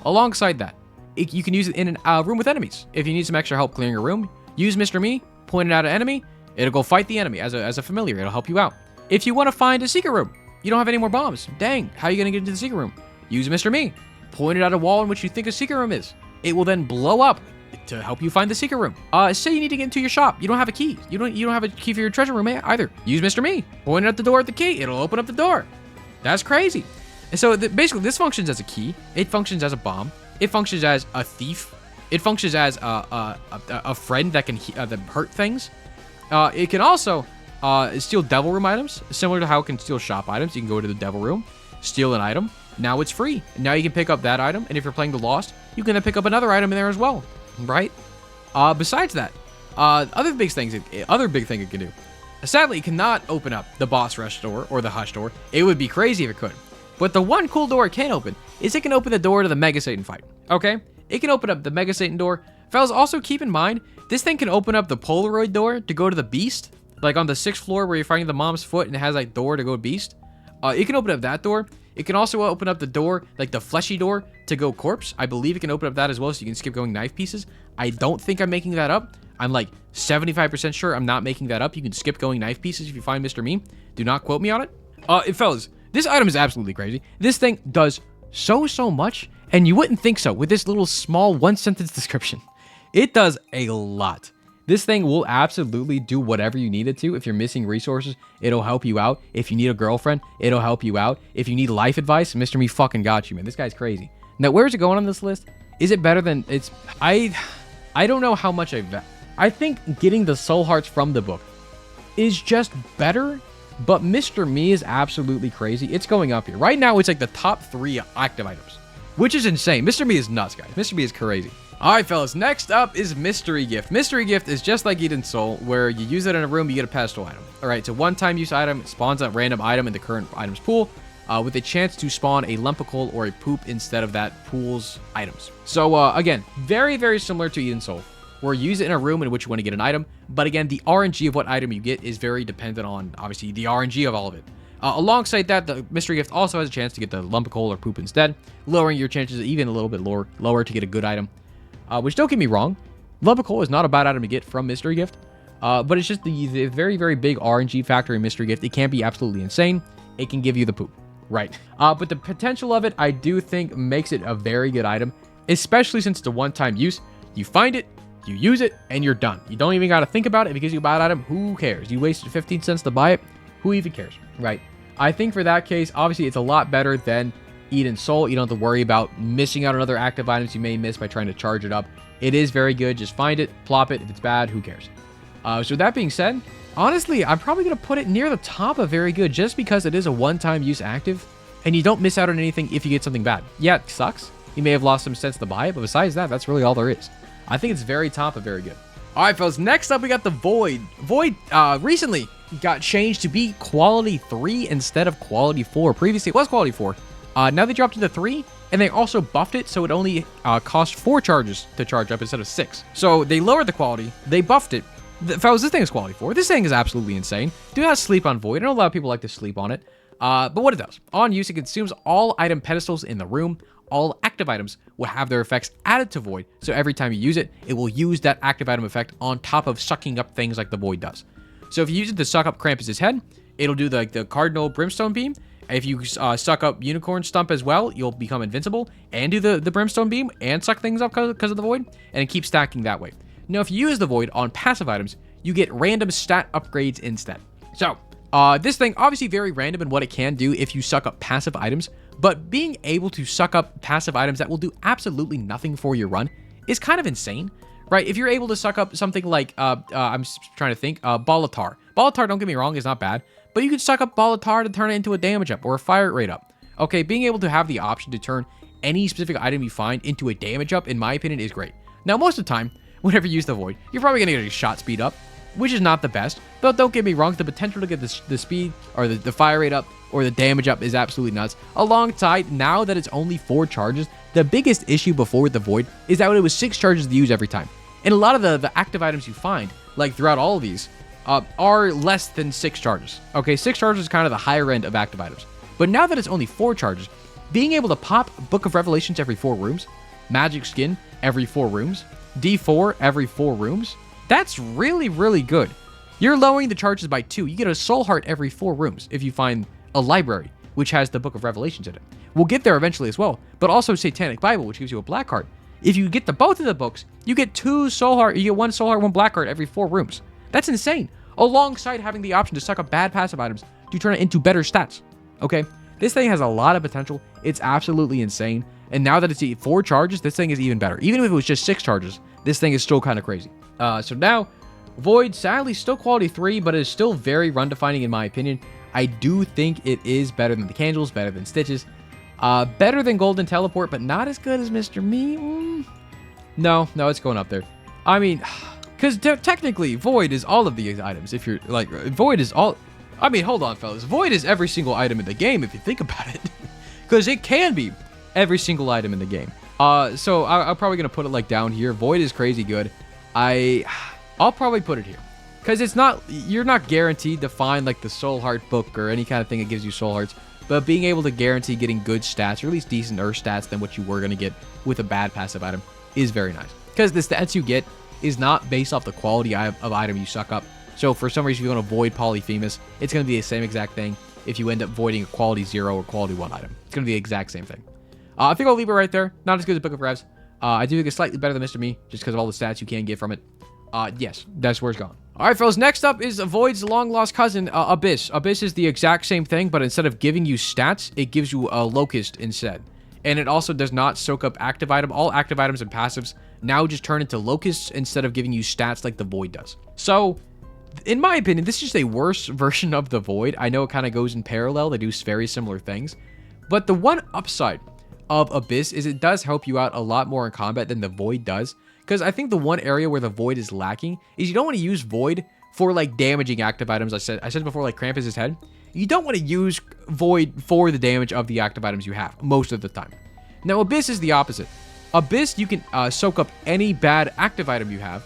Alongside that, you can use it in a room with enemies. If you need some extra help clearing a room, use Mr. Me, point it out an enemy, it'll go fight the enemy as a familiar. It'll help you out. If you want to find a secret room, you don't have any more bombs. Dang, how are you going to get into the secret room? Use Mr. Me, point it out a wall in which you think a secret room is. It will then blow up to help you find the secret room. Say you need to get into your shop. You don't have a key. You don't have a key for your treasure room either. Use Mr. Me. Point at the door at the key. It'll open up the door. That's crazy. And so basically, this functions as a key. It functions as a bomb. It functions as a thief. It functions as a friend that can that hurt things. It can also steal devil room items, similar to how it can steal shop items. You can go to the devil room, steal an item. Now it's free. Now you can pick up that item, and if you're playing the Lost, you can then pick up another item in there as well. Right? Besides that, other big thing it can do. Sadly, it cannot open up the boss rush door or the hush door. It would be crazy if it could. But the one cool door it can open is it can open the door to the Mega Satan fight. Okay? It can open up the Mega Satan door. Fellas, also keep in mind, this thing can open up the Polaroid door to go to the Beast. Like on the 6th floor where you're fighting the mom's foot and it has like door to go Beast. It can open up that door. It can also open up the door, like the fleshy door, to go corpse. I believe it can open up that as well, so you can skip going knife pieces. I don't think I'm making that up. I'm like 75% sure I'm not making that up. You can skip going knife pieces if you find Mr. Me. Do not quote me on it. Fellas, this item is absolutely crazy. This thing does so much, and you wouldn't think so with this little small 1-sentence description. It does a lot. This thing will absolutely do whatever you need it to. If you're missing resources, it'll help you out. If you need a girlfriend, it'll help you out. If you need life advice, Mr. Me fucking got you, man. This guy's crazy. Now, where's it going on this list? Is it better than it's... I don't know how much I think getting the soul hearts from the book is just better, but Mr. Me is absolutely crazy. It's going up here. Right now, it's like the top 3 active items, which is insane. Mr. Me is nuts, guys. Mr. Me is crazy. All right, fellas, next up is Mystery Gift. Mystery Gift is just like Eden Soul, where you use it in a room, you get a pedestal item. All right, it's a one-time use item. It spawns a random item in the current items pool with a chance to spawn a lump of coal or a poop instead of that pool's items. So, again, very, very similar to Eden Soul, where you use it in a room in which you want to get an item. But again, the RNG of what item you get is very dependent on, obviously, the RNG of all of it. Alongside that, the Mystery Gift also has a chance to get the lump of coal or poop instead, lowering your chances even a little bit lower to get a good item. Which, don't get me wrong, lump of coal is not a bad item to get from Mystery Gift, but it's just the very, very big RNG factor in Mystery Gift. It can be absolutely insane. It can give you the poop, right? But the potential of it, I do think, makes it a very good item, especially since it's a one-time use. You find it, you use it, and you're done. You don't even got to think about it because you buy an item. Who cares? You wasted 15 cents to buy it. Who even cares, right? I think for that case, obviously, it's a lot better than Eden Soul. You don't have to worry about missing out on other active items you may miss by trying to charge it up. It is very good. Just find it, plop it. If it's bad, who cares? So that being said, honestly, I'm probably going to put it near the top of very good just because it is a one-time use active and you don't miss out on anything if you get something bad. Yeah, it sucks. You may have lost some cents to buy it, but besides that, that's really all there is. I think it's very top of very good. All right, fellas, next up, we got the Void. Void recently got changed to be quality 3 instead of quality 4. Previously, it was quality 4. Now they dropped it to 3, and they also buffed it so it only cost 4 charges to charge up instead of 6. So they lowered the quality, they buffed it. Fellas, this thing is quality 4. This thing is absolutely insane. Do not sleep on Void. I know a lot of people like to sleep on it. But what it does, on use, it consumes all item pedestals in the room. All active items will have their effects added to Void, so every time you use it, it will use that active item effect on top of sucking up things like the Void does. So if you use it to suck up Krampus's head, it'll do the Cardinal Brimstone Beam. If you suck up Unicorn Stump as well, you'll become invincible and do the Brimstone Beam and suck things up because of the Void, and it keeps stacking that way. Now, if you use the Void on passive items, you get random stat upgrades instead. So, this thing, obviously very random in what it can do if you suck up passive items, but being able to suck up passive items that will do absolutely nothing for your run is kind of insane, right? If you're able to suck up something like, I'm trying to think, Bolitar. Bolitar, don't get me wrong, is not bad, but you could suck up Bolitar to turn it into a damage up or a fire rate up. Okay, being able to have the option to turn any specific item you find into a damage up, in my opinion, is great. Now, most of the time, whenever you use the Void, you're probably going to get a shot speed up, which is not the best, but don't get me wrong, the potential to get the speed or the fire rate up or the damage up is absolutely nuts. Alongside, now that it's only 4 charges, the biggest issue before with the Void is that it was 6 charges to use every time. And a lot of the active items you find, like throughout all of these, are less than 6 charges. Okay, 6 charges is kind of the higher end of active items. But now that it's only 4 charges, being able to pop Book of Revelations every 4 rooms, Magic Skin every 4 rooms, D4 every 4 rooms, that's really, really good. You're lowering the charges by 2. You get a Soul Heart every 4 rooms if you find a library, which has the Book of Revelations in it. We'll get there eventually as well, but also Satanic Bible, which gives you a black heart. If you get both of the books, you get 2 Soul Heart, you get 1 Soul Heart, 1 black heart every 4 rooms. That's insane. Alongside having the option to suck up bad passive items to turn it into better stats. Okay? This thing has a lot of potential. It's absolutely insane. And now that it's 4 charges, this thing is even better. Even if it was just 6 charges, this thing is still kind of crazy. So now, Void, sadly, still quality 3, but it is still very run-defining in my opinion. I do think it is better than the Candles, better than Stitches, better than Golden Teleport, but not as good as Mr. Me. No, it's going up there. I mean, because technically, Void is all of these items. If you're like, Void is all... I mean, hold on, fellas. Void is every single item in the game, if you think about it. Because it can be every single item in the game. So I'm probably going to put it like down here. Void is crazy good. I'll probably put it here. Because it's not... You're not guaranteed to find like the Soul Heart book or any kind of thing that gives you Soul Hearts. But being able to guarantee getting good stats, or at least decent stats than what you were going to get with a bad passive item, is very nice. Because the stats you get is not based off the quality of item you suck up. So for some reason, if you want to void polyphemous, it's going to be the same exact thing if you end up voiding a quality 0 or quality 1 item. It's going to be the exact same thing. I think I'll leave it right there. Not as good as Book of Revs. I do think it's slightly better than Mr. Me, just because of all the stats you can get from it. Yes, that's where it's going. All right, fellas, next up is Void's long-lost cousin, Abyss. Abyss is the exact same thing, but instead of giving you stats, it gives you a Locust instead. And it also does not soak up active item. All active items and passives now just turn into locusts instead of giving you stats like the Void does. So, in my opinion, this is just a worse version of the Void. I know it kind of goes in parallel. They do very similar things. But the one upside of Abyss is it does help you out a lot more in combat than the Void does. Because I think the one area where the Void is lacking is you don't want to use Void for like damaging active items. I said before, like Krampus's head. You don't want to use Void for the damage of the active items you have most of the time. Now, Abyss is the opposite. Abyss, you can soak up any bad active item you have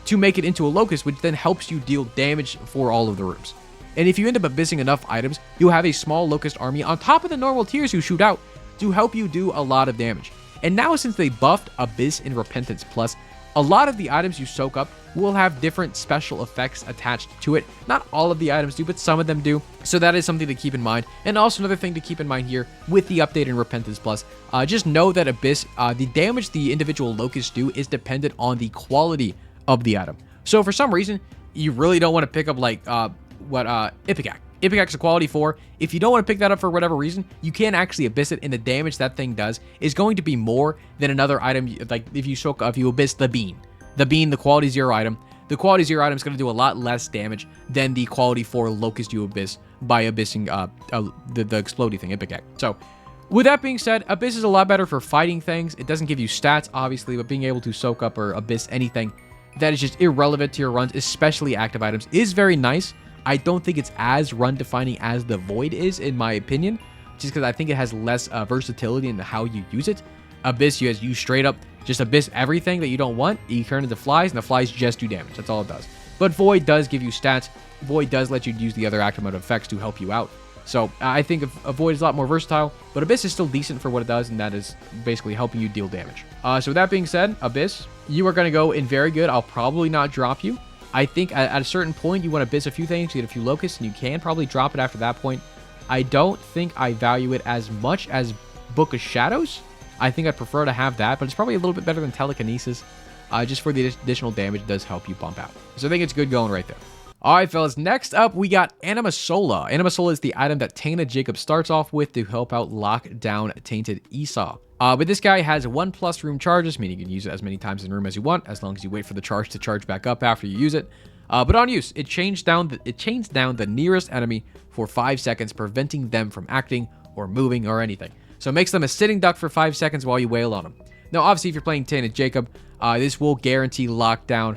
to make it into a locust, which then helps you deal damage for all of the rooms. And if you end up abyssing enough items, you'll have a small locust army on top of the normal tiers who shoot out to help you do a lot of damage. And now since they buffed Abyss and Repentance Plus, a lot of the items you soak up will have different special effects attached to it. Not all of the items do, but some of them do. So that is something to keep in mind. And also another thing to keep in mind here with the update in Repentance Plus, just know that Abyss, the damage the individual locusts do is dependent on the quality of the item. So for some reason, you really don't want to pick up like Ipecac. Ipecac's a quality 4. If you don't want to pick that up for whatever reason, you can actually abyss it, and the damage that thing does is going to be more than another item. Like if you abyss the bean, the quality 0 item, the quality 0 item is going to do a lot less damage than the quality 4 locust you abyss by abyssing the explodey thing, Ipecac. So with that being said, Abyss is a lot better for fighting things. It doesn't give you stats, obviously, but being able to soak up or abyss anything that is just irrelevant to your runs, especially active items, is very nice. I don't think it's as run-defining as the Void is, in my opinion, just because I think it has less versatility in how you use it. Abyss, you straight up just abyss everything that you don't want. You turn into flies, and the flies just do damage. That's all it does. But Void does give you stats. Void does let you use the other active mode effects to help you out. So I think a Void is a lot more versatile, but Abyss is still decent for what it does, and that is basically helping you deal damage. So with that being said, Abyss, you are going to go in very good. I'll probably not drop you. I think at a certain point, you want to abyss a few things, get a few locusts, and you can probably drop it after that point. I don't think I value it as much as Book of Shadows. I think I'd prefer to have that, but it's probably a little bit better than Telekinesis. Just for the additional damage, it does help you bump out. So I think it's good going right there. All right, fellas, next up, we got Anima Sola. Anima Sola is the item that Tainted Jacob starts off with to help out lock down Tainted Esau. But this guy has 1+ room charges, meaning you can use it as many times in room as you want, as long as you wait for the charge to charge back up after you use it. But on use, it chains down the nearest enemy for 5 seconds, preventing them from acting or moving or anything. So it makes them a sitting duck for 5 seconds while you wail on them. Now, obviously, if you're playing Tainted Jacob, this will guarantee lockdown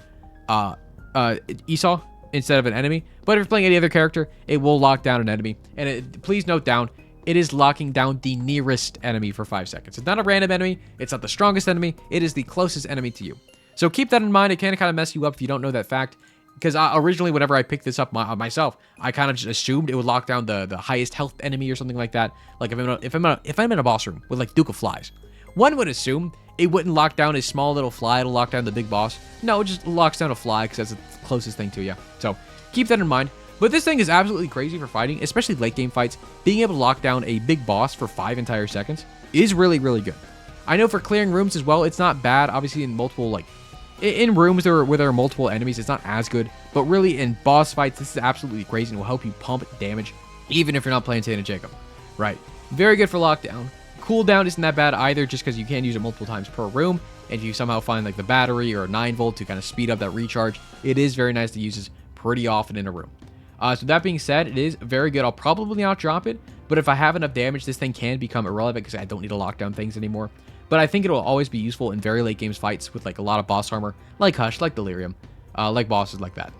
Esau instead of an enemy. But if you're playing any other character, it will lock down an enemy. And please note down, it is locking down the nearest enemy for 5 seconds. It's not a random enemy. It's not the strongest enemy. It is the closest enemy to you. So keep that in mind. It can kind of mess you up if you don't know that fact. Because originally, whenever I picked this up myself, I kind of just assumed it would lock down the highest health enemy or something like that. Like if I'm in a boss room with like Duke of Flies, one would assume it wouldn't lock down a small little fly. It'll lock down the big boss. No, it just locks down a fly because that's the closest thing to you. So keep that in mind. But this thing is absolutely crazy for fighting, especially late game fights. Being able to lock down a big boss for 5 entire seconds is really, really good. I know for clearing rooms as well, it's not bad. Obviously, in multiple, like, in rooms where there are multiple enemies, it's not as good. But really, in boss fights, this is absolutely crazy and will help you pump damage, even if you're not playing Tainted Jacob. Right. Very good for lockdown. Cooldown isn't that bad either, just because you can use it multiple times per room. And if you somehow find, like, the battery or a 9-volt to kind of speed up that recharge, it is very nice to use this pretty often in a room. So that being said, it is very good. I'll probably not drop it, but if I have enough damage, this thing can become irrelevant because I don't need to lock down things anymore. But I think it will always be useful in very late games fights with like a lot of boss armor, like Hush, like Delirium, like bosses like that.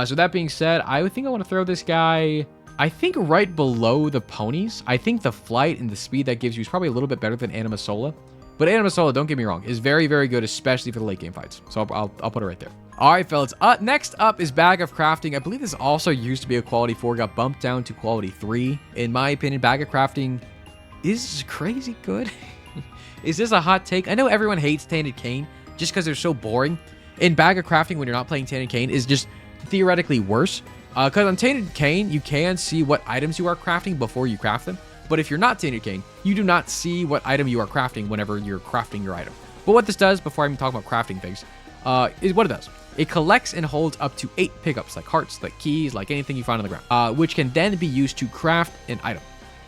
So that being said, I think I want to throw this guy, I think right below the ponies. I think the flight and the speed that gives you is probably a little bit better than Anima Sola. But Anima Sola, don't get me wrong, is very, very good, especially for the late game fights. So I'll put it right there. All right, fellas. Next up is Bag of Crafting. I believe this also used to be a quality 4, got bumped down to quality 3. In my opinion, Bag of Crafting is crazy good. Is this a hot take? I know everyone hates Tainted Cane just because they're so boring. In Bag of Crafting, when you're not playing Tainted Cane, is just theoretically worse. Because on Tainted Cane, you can see what items you are crafting before you craft them. But if you're not Tainted Cane, you do not see what item you are crafting whenever you're crafting your item. But what this does, before I even talk about crafting things, is what it does. It collects and holds up to 8 pickups, like hearts, like keys, like anything you find on the ground, which can then be used to craft an item.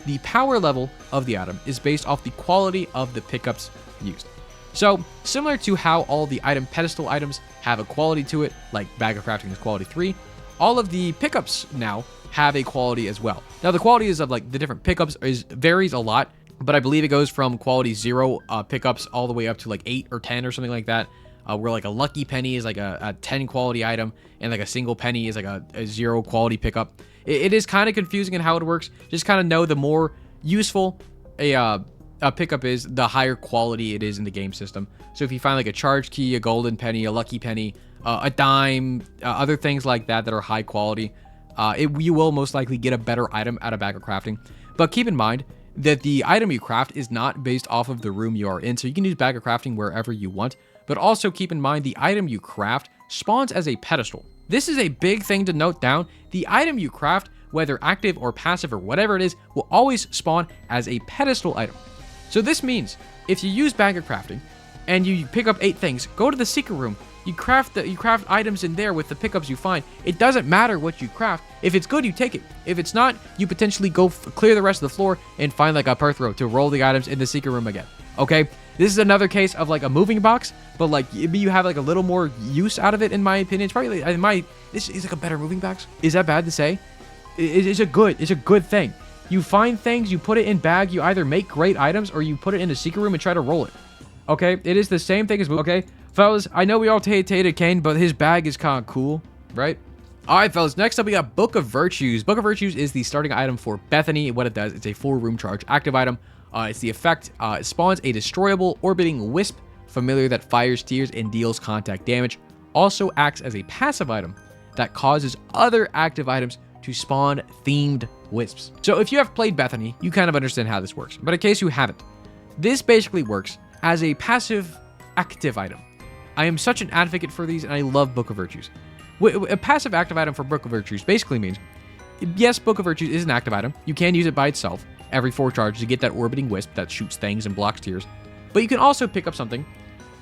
the power level of the item is based off the quality of the pickups used. So, similar to how all the item pedestal items have a quality to it, like Bag of Crafting is quality 3, all of the pickups now have a quality as well. Now, the qualities of like the different pickups varies a lot, but I believe it goes from quality 0 pickups all the way up to like 8 or 10 or something like that, where like a lucky penny is like a 10 quality item, and like a single penny is like a 0 quality pickup. It is kind of confusing in how it works. Just kind of know the more useful a pickup is, the higher quality it is in the game system. So if you find like a charge key, a golden penny, a lucky penny, a dime, other things like that that are high quality, you will most likely get a better item out of Bag of Crafting. But keep in mind that the item you craft is not based off of the room you are in, so you can use Bag of Crafting wherever you want. But also keep in mind the item you craft spawns as a pedestal. This is a big thing to note down. The item you craft, whether active or passive or whatever it is, will always spawn as a pedestal item. So this means if you use Bag of Crafting and you pick up 8 things, go to the secret room. You craft items in there with the pickups you find. It doesn't matter what you craft. If it's good, you take it. If it's not, you potentially go clear the rest of the floor and find like a perth row to roll the items in the secret room again. Okay, this is another case of like a moving box, but like you have like a little more use out of it, in my opinion. It's probably this is like a better moving box. Is that bad to say? It's a good thing. You find things, you put it in bag, you either make great items or you put it in a secret room and try to roll it. Okay, it is the same thing as, okay, fellas, I know we all hated Kane, but his bag is kind of cool, right? All right, fellas, next up we got Book of Virtues. Book of Virtues is the starting item for Bethany. What it does, it's a full room charge active item. It's the effect, it spawns a destroyable orbiting wisp familiar that fires tears and deals contact damage. Also acts as a passive item that causes other active items to spawn themed wisps. So if you have played Bethany, you kind of understand how this works. But in case you haven't, this basically works as a passive active item. I am such an advocate for these, and I love Book of Virtues. A passive active item for Book of Virtues basically means, yes, Book of Virtues is an active item. You can use it by itself every 4 charges to get that orbiting wisp that shoots things and blocks tears. But you can also pick up something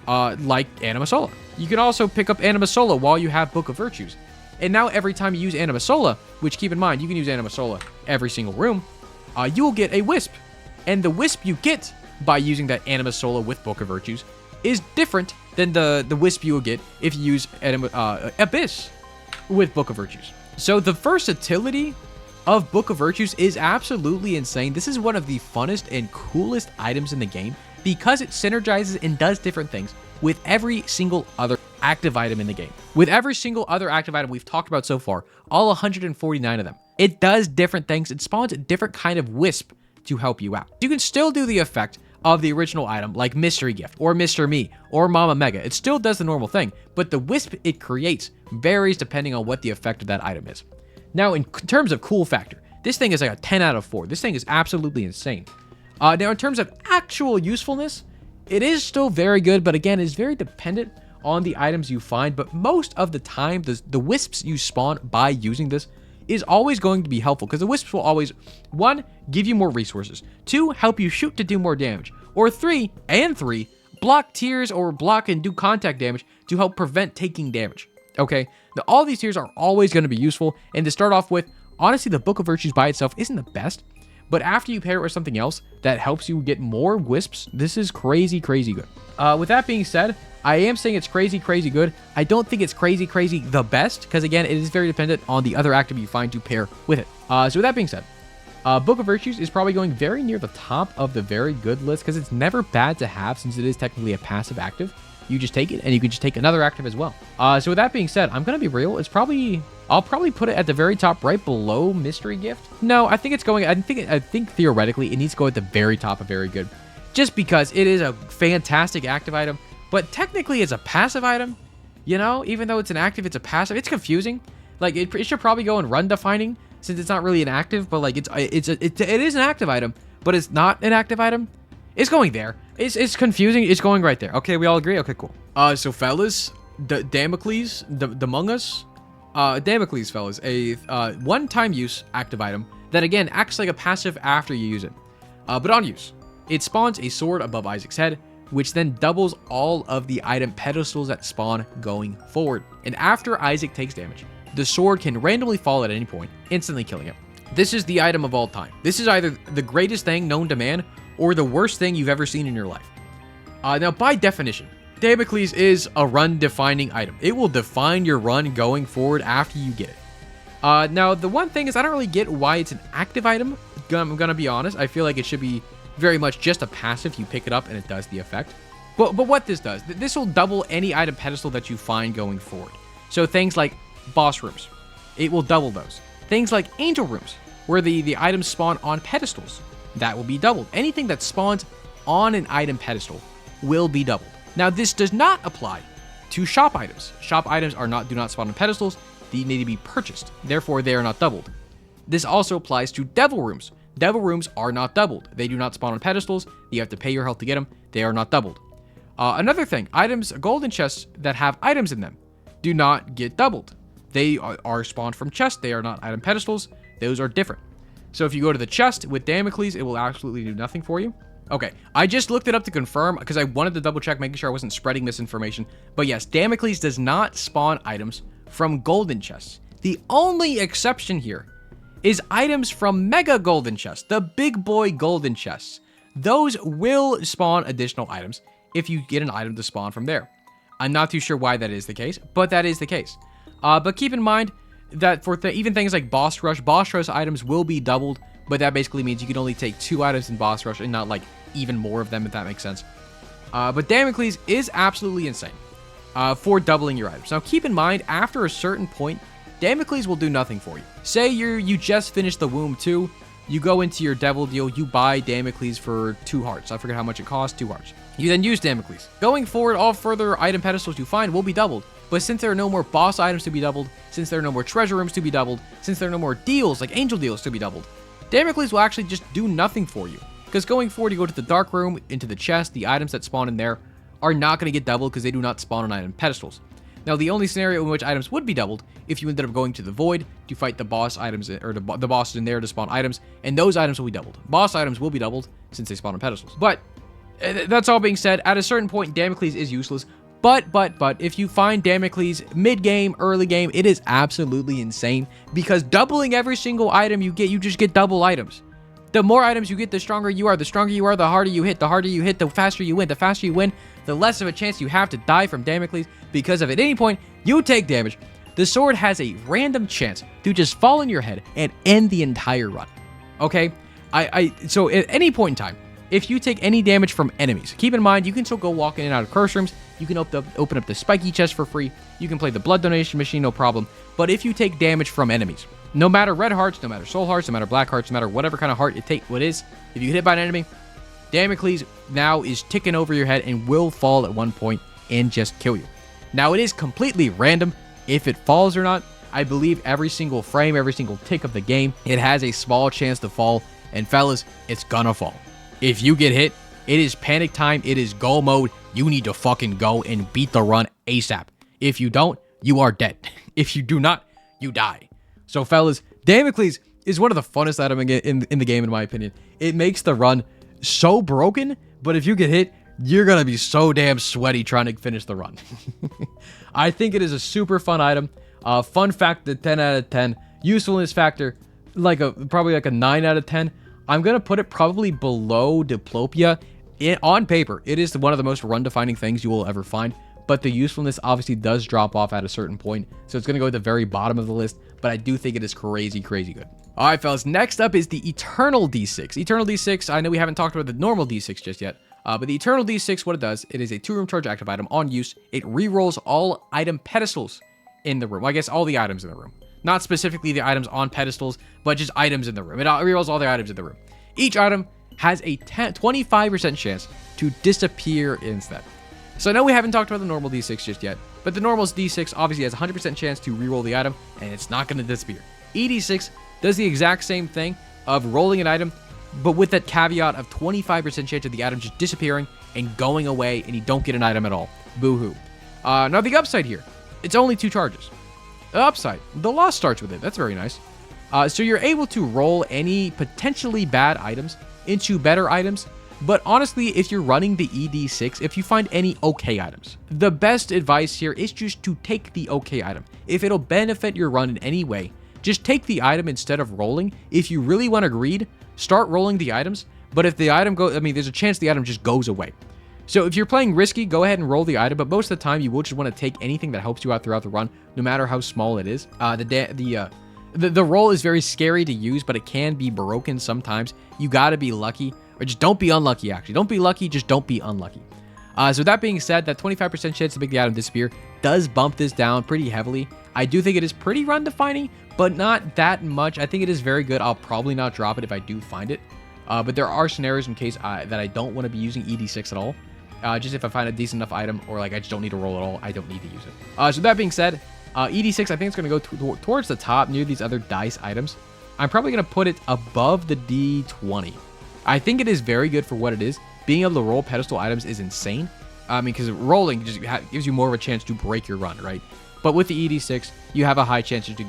like Anima Sola. You can also pick up Anima Sola while you have Book of Virtues. And now every time you use Anima Sola, which keep in mind, you can use Anima Sola every single room, you will get a wisp. And the wisp you get by using that Anima Sola with Book of Virtues is different than the wisp you will get if you use Abyss with Book of Virtues. So the versatility of Book of Virtues is absolutely insane. This is one of the funnest and coolest items in the game because it synergizes and does different things with every single other active item in the game. With every single other active item we've talked about so far, all 149 of them, it does different things. It spawns a different kind of wisp to help you out. You can still do the effect of the original item, like Mystery Gift, or Mr. Me, or Mama Mega. It still does the normal thing, but the wisp it creates varies depending on what the effect of that item is. Now, in terms of cool factor, this thing is like a 10 out of 4. This thing is absolutely insane. Now, in terms of actual usefulness, it is still very good, but again, it's very dependent on the items you find. But most of the time, the wisps you spawn by using this is always going to be helpful, because the wisps will always, 1, give you more resources, 2, help you shoot to do more damage, or 3, block tears or block and do contact damage to help prevent taking damage. Okay, now all these tiers are always going to be useful, and to start off with, honestly, the Book of Virtues by itself isn't the best, but after you pair it with something else that helps you get more wisps, this is crazy, crazy good. With that being said, I am saying it's crazy, crazy good. I don't think it's crazy, crazy the best, because again, it is very dependent on the other active you find to pair with it. So with that being said, Book of Virtues is probably going very near the top of the very good list, because it's never bad to have, since it is technically a passive active. You just take it, and you can just take another active as well. So with that being said, I'm gonna be real. I'll probably put it at the very top, right below Mystery Gift. No, I think it's going. I think theoretically it needs to go at the very top of very good, just because it is a fantastic active item. But technically, it's a passive item. You know, even though it's an active, it's a passive. It's confusing. Like it should probably go in run defining, since it's not really an active, but like it is an active item, but it's not an active item. It's going there. It's confusing. It's going right there. Okay, we all agree? Okay, cool. So fellas, Damocles, the Among Us, Damocles, fellas, a one-time use active item that again acts like a passive after you use it. But on use, it spawns a sword above Isaac's head, which then doubles all of the item pedestals that spawn going forward. And after Isaac takes damage, the sword can randomly fall at any point, instantly killing him. This is the item of all time. This is either the greatest thing known to man or the worst thing you've ever seen in your life. Now, by definition, Damocles is a run-defining item. It will define your run going forward after you get it. Now, the one thing is I don't really get why it's an active item. I'm going to be honest. I feel like it should be very much just a passive. You pick it up and it does the effect. But what this does, this will double any item pedestal that you find going forward. So things like boss rooms, it will double those. Things like angel rooms, where the items spawn on pedestals, that will be doubled. Anything that spawns on an item pedestal will be doubled. Now, this does not apply to shop items. Shop items do not spawn on pedestals. They need to be purchased. Therefore, they are not doubled. This also applies to devil rooms. Devil rooms are not doubled. They do not spawn on pedestals. You have to pay your health to get them. They are not doubled. Another thing, golden chests that have items in them do not get doubled. They are spawned from chests. They are not item pedestals. Those are different. So if you go to the chest with Damocles, it will absolutely do nothing for you. Okay, I just looked it up to confirm because I wanted to double check, making sure I wasn't spreading misinformation. But yes, Damocles does not spawn items from golden chests. The only exception here is items from mega golden chests, the big boy golden chests. Those will spawn additional items if you get an item to spawn from there. I'm not too sure why that is the case, but that is the case. But keep in mind that for even things like boss rush items will be doubled, but that basically means you can only take 2 items in boss rush and not like even more of them, if that makes sense. But Damocles is absolutely insane for doubling your items. Now keep in mind, after a certain point, Damocles will do nothing for you. Say you just finished the Womb 2, you go into your Devil deal, you buy Damocles for 2 hearts. I forget how much it costs, 2 hearts. You then use Damocles. Going forward, all further item pedestals you find will be doubled. But since there are no more boss items to be doubled, since there are no more treasure rooms to be doubled, since there are no more deals, like angel deals, to be doubled, Damocles will actually just do nothing for you. Because going forward, you go to the dark room, into the chest, the items that spawn in there are not going to get doubled because they do not spawn on item pedestals. Now, the only scenario in which items would be doubled if you ended up going to the Void to fight the boss items, or the bosses in there to spawn items, and those items will be doubled. Boss items will be doubled since they spawn on pedestals. But that's all being said, at a certain point, Damocles is useless. But if you find Damocles mid-game, early game, it is absolutely insane because doubling every single item you get, you just get double items. The more items you get, the stronger you are. The stronger you are, the harder you hit. The harder you hit, the faster you win. The faster you win, the less of a chance you have to die from Damocles because if at any point you take damage, the sword has a random chance to just fall in your head and end the entire run. Okay? So at any point in time, if you take any damage from enemies, keep in mind, you can still go walk in and out of curse rooms. You can open up the spiky chest for free. You can play the blood donation machine, no problem. But if you take damage from enemies, no matter red hearts, no matter soul hearts, no matter black hearts, no matter whatever kind of heart it is, if you get hit by an enemy, Damocles now is ticking over your head and will fall at one point and just kill you. Now, it is completely random if it falls or not. I believe every single frame, every single tick of the game, it has a small chance to fall. And fellas, it's gonna fall. If you get hit, it is panic time. It is go mode. You need to fucking go and beat the run ASAP. If you don't, you are dead. If you do not, you die. So fellas, Damocles is one of the funnest items in the game, in my opinion. It makes the run so broken, but if you get hit, you're going to be so damn sweaty trying to finish the run. I think it is a super fun item. Fun factor, 10 out of 10. Usefulness factor, probably like a 9 out of 10. I'm going to put it probably below Diplopia. On paper, it is one of the most run-defining things you will ever find, but the usefulness obviously does drop off at a certain point, so it's going to go at the very bottom of the list, but I do think it is crazy, crazy good. All right, fellas, next up is the Eternal D6. Eternal D6, I know we haven't talked about the normal D6 just yet, but the Eternal D6, what it does, it is a 2-room charge active item on use. It rerolls all item pedestals in the room. Well, I guess all the items in the room. Not specifically the items on pedestals, but just items in the room. It rerolls all the items in the room. Each item has a 25% chance to disappear instead. So I know we haven't talked about the normal D6 just yet, but the normal D6 obviously has a 100% chance to reroll the item, and it's not going to disappear. ED6 does the exact same thing of rolling an item, but with that caveat of 25% chance of the item just disappearing and going away, and you don't get an item at all. Boo-hoo. Now the upside here, it's only 2 charges. The upside, the loss starts with it. That's very nice. So you're able to roll any potentially bad items into better items. But honestly, if you're running the ED6, if you find any okay items, the best advice here is just to take the okay item. If it'll benefit your run in any way, just take the item instead of rolling. If you really want to greed, start rolling the items. But if the item goes, I mean, there's a chance the item just goes away. So if you're playing risky, go ahead and roll the item. But most of the time, you will just want to take anything that helps you out throughout the run, no matter how small it is. The roll is very scary to use, but it can be broken sometimes. You got to be lucky, or just don't be unlucky, actually. Don't be lucky, just don't be unlucky. So that being said, that 25% chance to make the item disappear does bump this down pretty heavily. I do think it is pretty run defining, but not that much. I think it is very good. I'll probably not drop it if I do find it. But there are scenarios in case that I don't want to be using ED6 at all. Just if I find a decent enough item, or like I just don't need to roll at all, I don't need to use it. So that being said, ED6, I think it's going to go towards the top near these other dice items. I'm probably going to put it above the D20. I think it is very good for what it is. Being able to roll pedestal items is insane. I mean, because rolling just gives you more of a chance to break your run, right? But with the ED6, you have a high chance to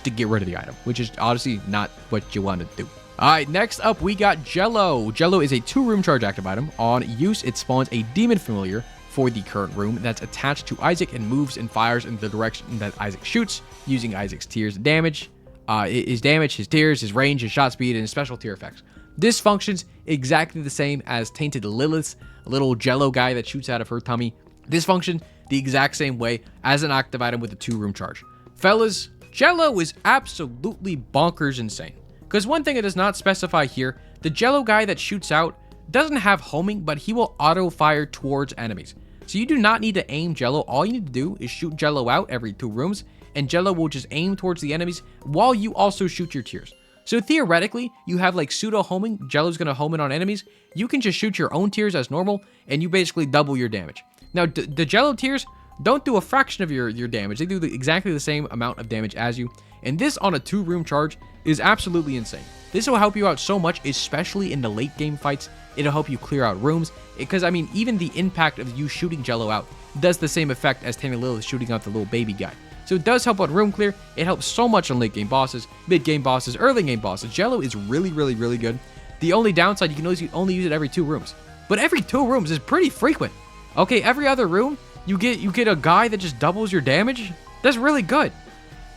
get rid of the item, which is honestly not what you want to do. All right, next up, we got Jello. Jello is a 2-room charge active item. On use, it spawns a demon familiar for the current room that's attached to Isaac and moves and fires in the direction that Isaac shoots, using Isaac's tears damage, his tears, his range, his shot speed, and his special tier effects. This functions exactly the same as Tainted Lilith, a little Jello guy that shoots out of her tummy. This functions the exact same way as an active item with a 2-room charge. Fellas, Jello is absolutely bonkers insane. Because one thing it does not specify here, the Jello guy that shoots out doesn't have homing, but he will auto-fire towards enemies. So you do not need to aim Jello. All you need to do is shoot Jello out every 2 rooms, and Jello will just aim towards the enemies while you also shoot your tears. So theoretically, you have like pseudo homing. Jello's going to home in on enemies. You can just shoot your own tears as normal, and you basically double your damage. Now, the Jello tears don't do a fraction of your damage. They do exactly the same amount of damage as you. And this on a 2-room charge is absolutely insane. This will help you out so much, especially in the late game fights. It'll help you clear out rooms. Because, I mean, even the impact of you shooting Jello out does the same effect as Tainted Lilith shooting out the little baby guy. So it does help on room clear. It helps so much on late game bosses, mid game bosses, early game bosses. Jello is really, really, really good. The only downside, you can only use it every 2 rooms. But every 2 rooms is pretty frequent. Okay, every other room, you get a guy that just doubles your damage. That's really good.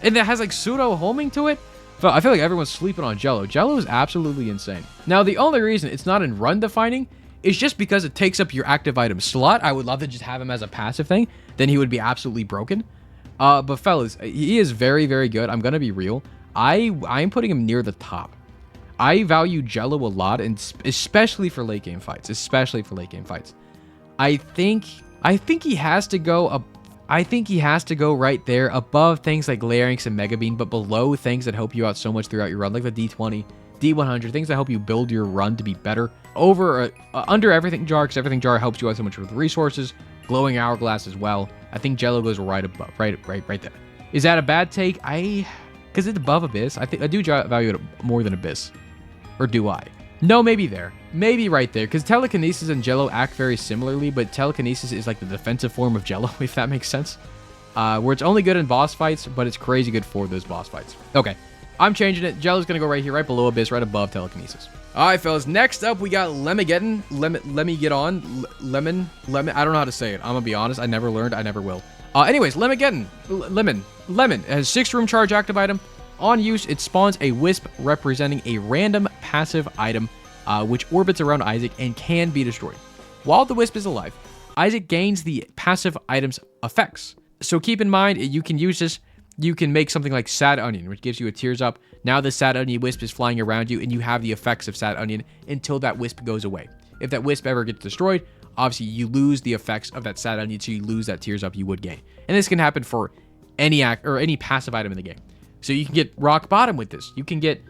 And that has like pseudo homing to it. But I feel like everyone's sleeping on Jello. Jello is absolutely insane. Now, the only reason it's not in run defining is just because it takes up your active item slot. I would love to just have him as a passive thing. Then he would be absolutely broken. But fellas, he is very, very good. I'm gonna be real. I'm putting him near the top. I value Jello a lot, and especially for late game fights. I think he has to go up. I think he has to go right there above things like Larynx and Mega Bean, but below things that help you out so much throughout your run, like the D20, D100, things that help you build your run to be better. Under Everything Jar, because Everything Jar helps you out so much with resources. Glowing Hourglass as well. I think Jello goes right above, right there. Is that a bad take? Because it's above Abyss. I do value it more than Abyss. Or do I? No, maybe there. Maybe right there. Because Telekinesis and Jello act very similarly, but Telekinesis is like the defensive form of Jello, if that makes sense. Where it's only good in boss fights, but it's crazy good for those boss fights. Okay, I'm changing it. Jello's going to go right here, right below Abyss, right above Telekinesis. All right, fellas. Next up, we got Lemageddon. Let me get on. Lemon. I don't know how to say it. I'm going to be honest. I never learned. I never will. Anyways, Lemageddon. Lemon. It has 6-room charge active item. On use, it spawns a wisp representing a random passive item, which orbits around Isaac and can be destroyed. While the wisp is alive, Isaac gains the passive item's effects. So keep in mind, you can use this. You can make something like Sad Onion, which gives you a tears up. Now the Sad Onion wisp is flying around you, and you have the effects of Sad Onion until that wisp goes away. If that wisp ever gets destroyed, obviously you lose the effects of that Sad Onion, so you lose that tears up you would gain. And this can happen for any any passive item in the game. So you can get Rock Bottom with this. You can get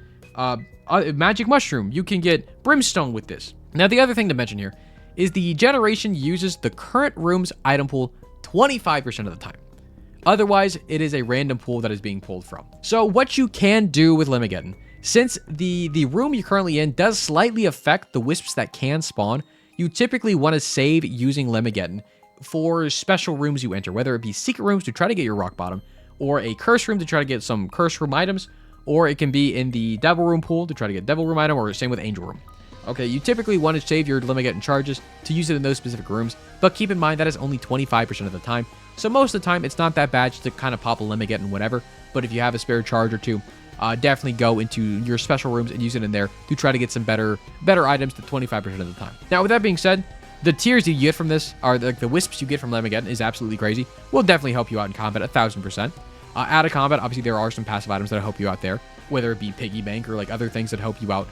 Magic Mushroom. You can get Brimstone with this. Now the other thing to mention here is the generation uses the current room's item pool 25% of the time. Otherwise, it is a random pool that is being pulled from. So what you can do with Lemageddon, since the room you're currently in does slightly affect the wisps that can spawn, you typically want to save using Lemageddon for special rooms you enter, whether it be secret rooms to try to get your Rock Bottom, or a curse room to try to get some curse room items, or it can be in the devil room pool to try to get devil room item, or same with angel room. Okay, you typically want to save your Lemageddon charges to use it in those specific rooms, but keep in mind that is only 25% of the time. So most of the time, it's not that bad just to kind of pop a Lemageddon whatever, but if you have a spare charge or two, definitely go into your special rooms and use it in there to try to get some better items to 25% of the time. Now, with that being said, the tiers you get from this are like the wisps you get from Lemageddon is absolutely crazy. Will definitely help you out in combat 1000%. Out of combat, obviously there are some passive items that help you out there, whether it be piggy bank or like other things that help you out.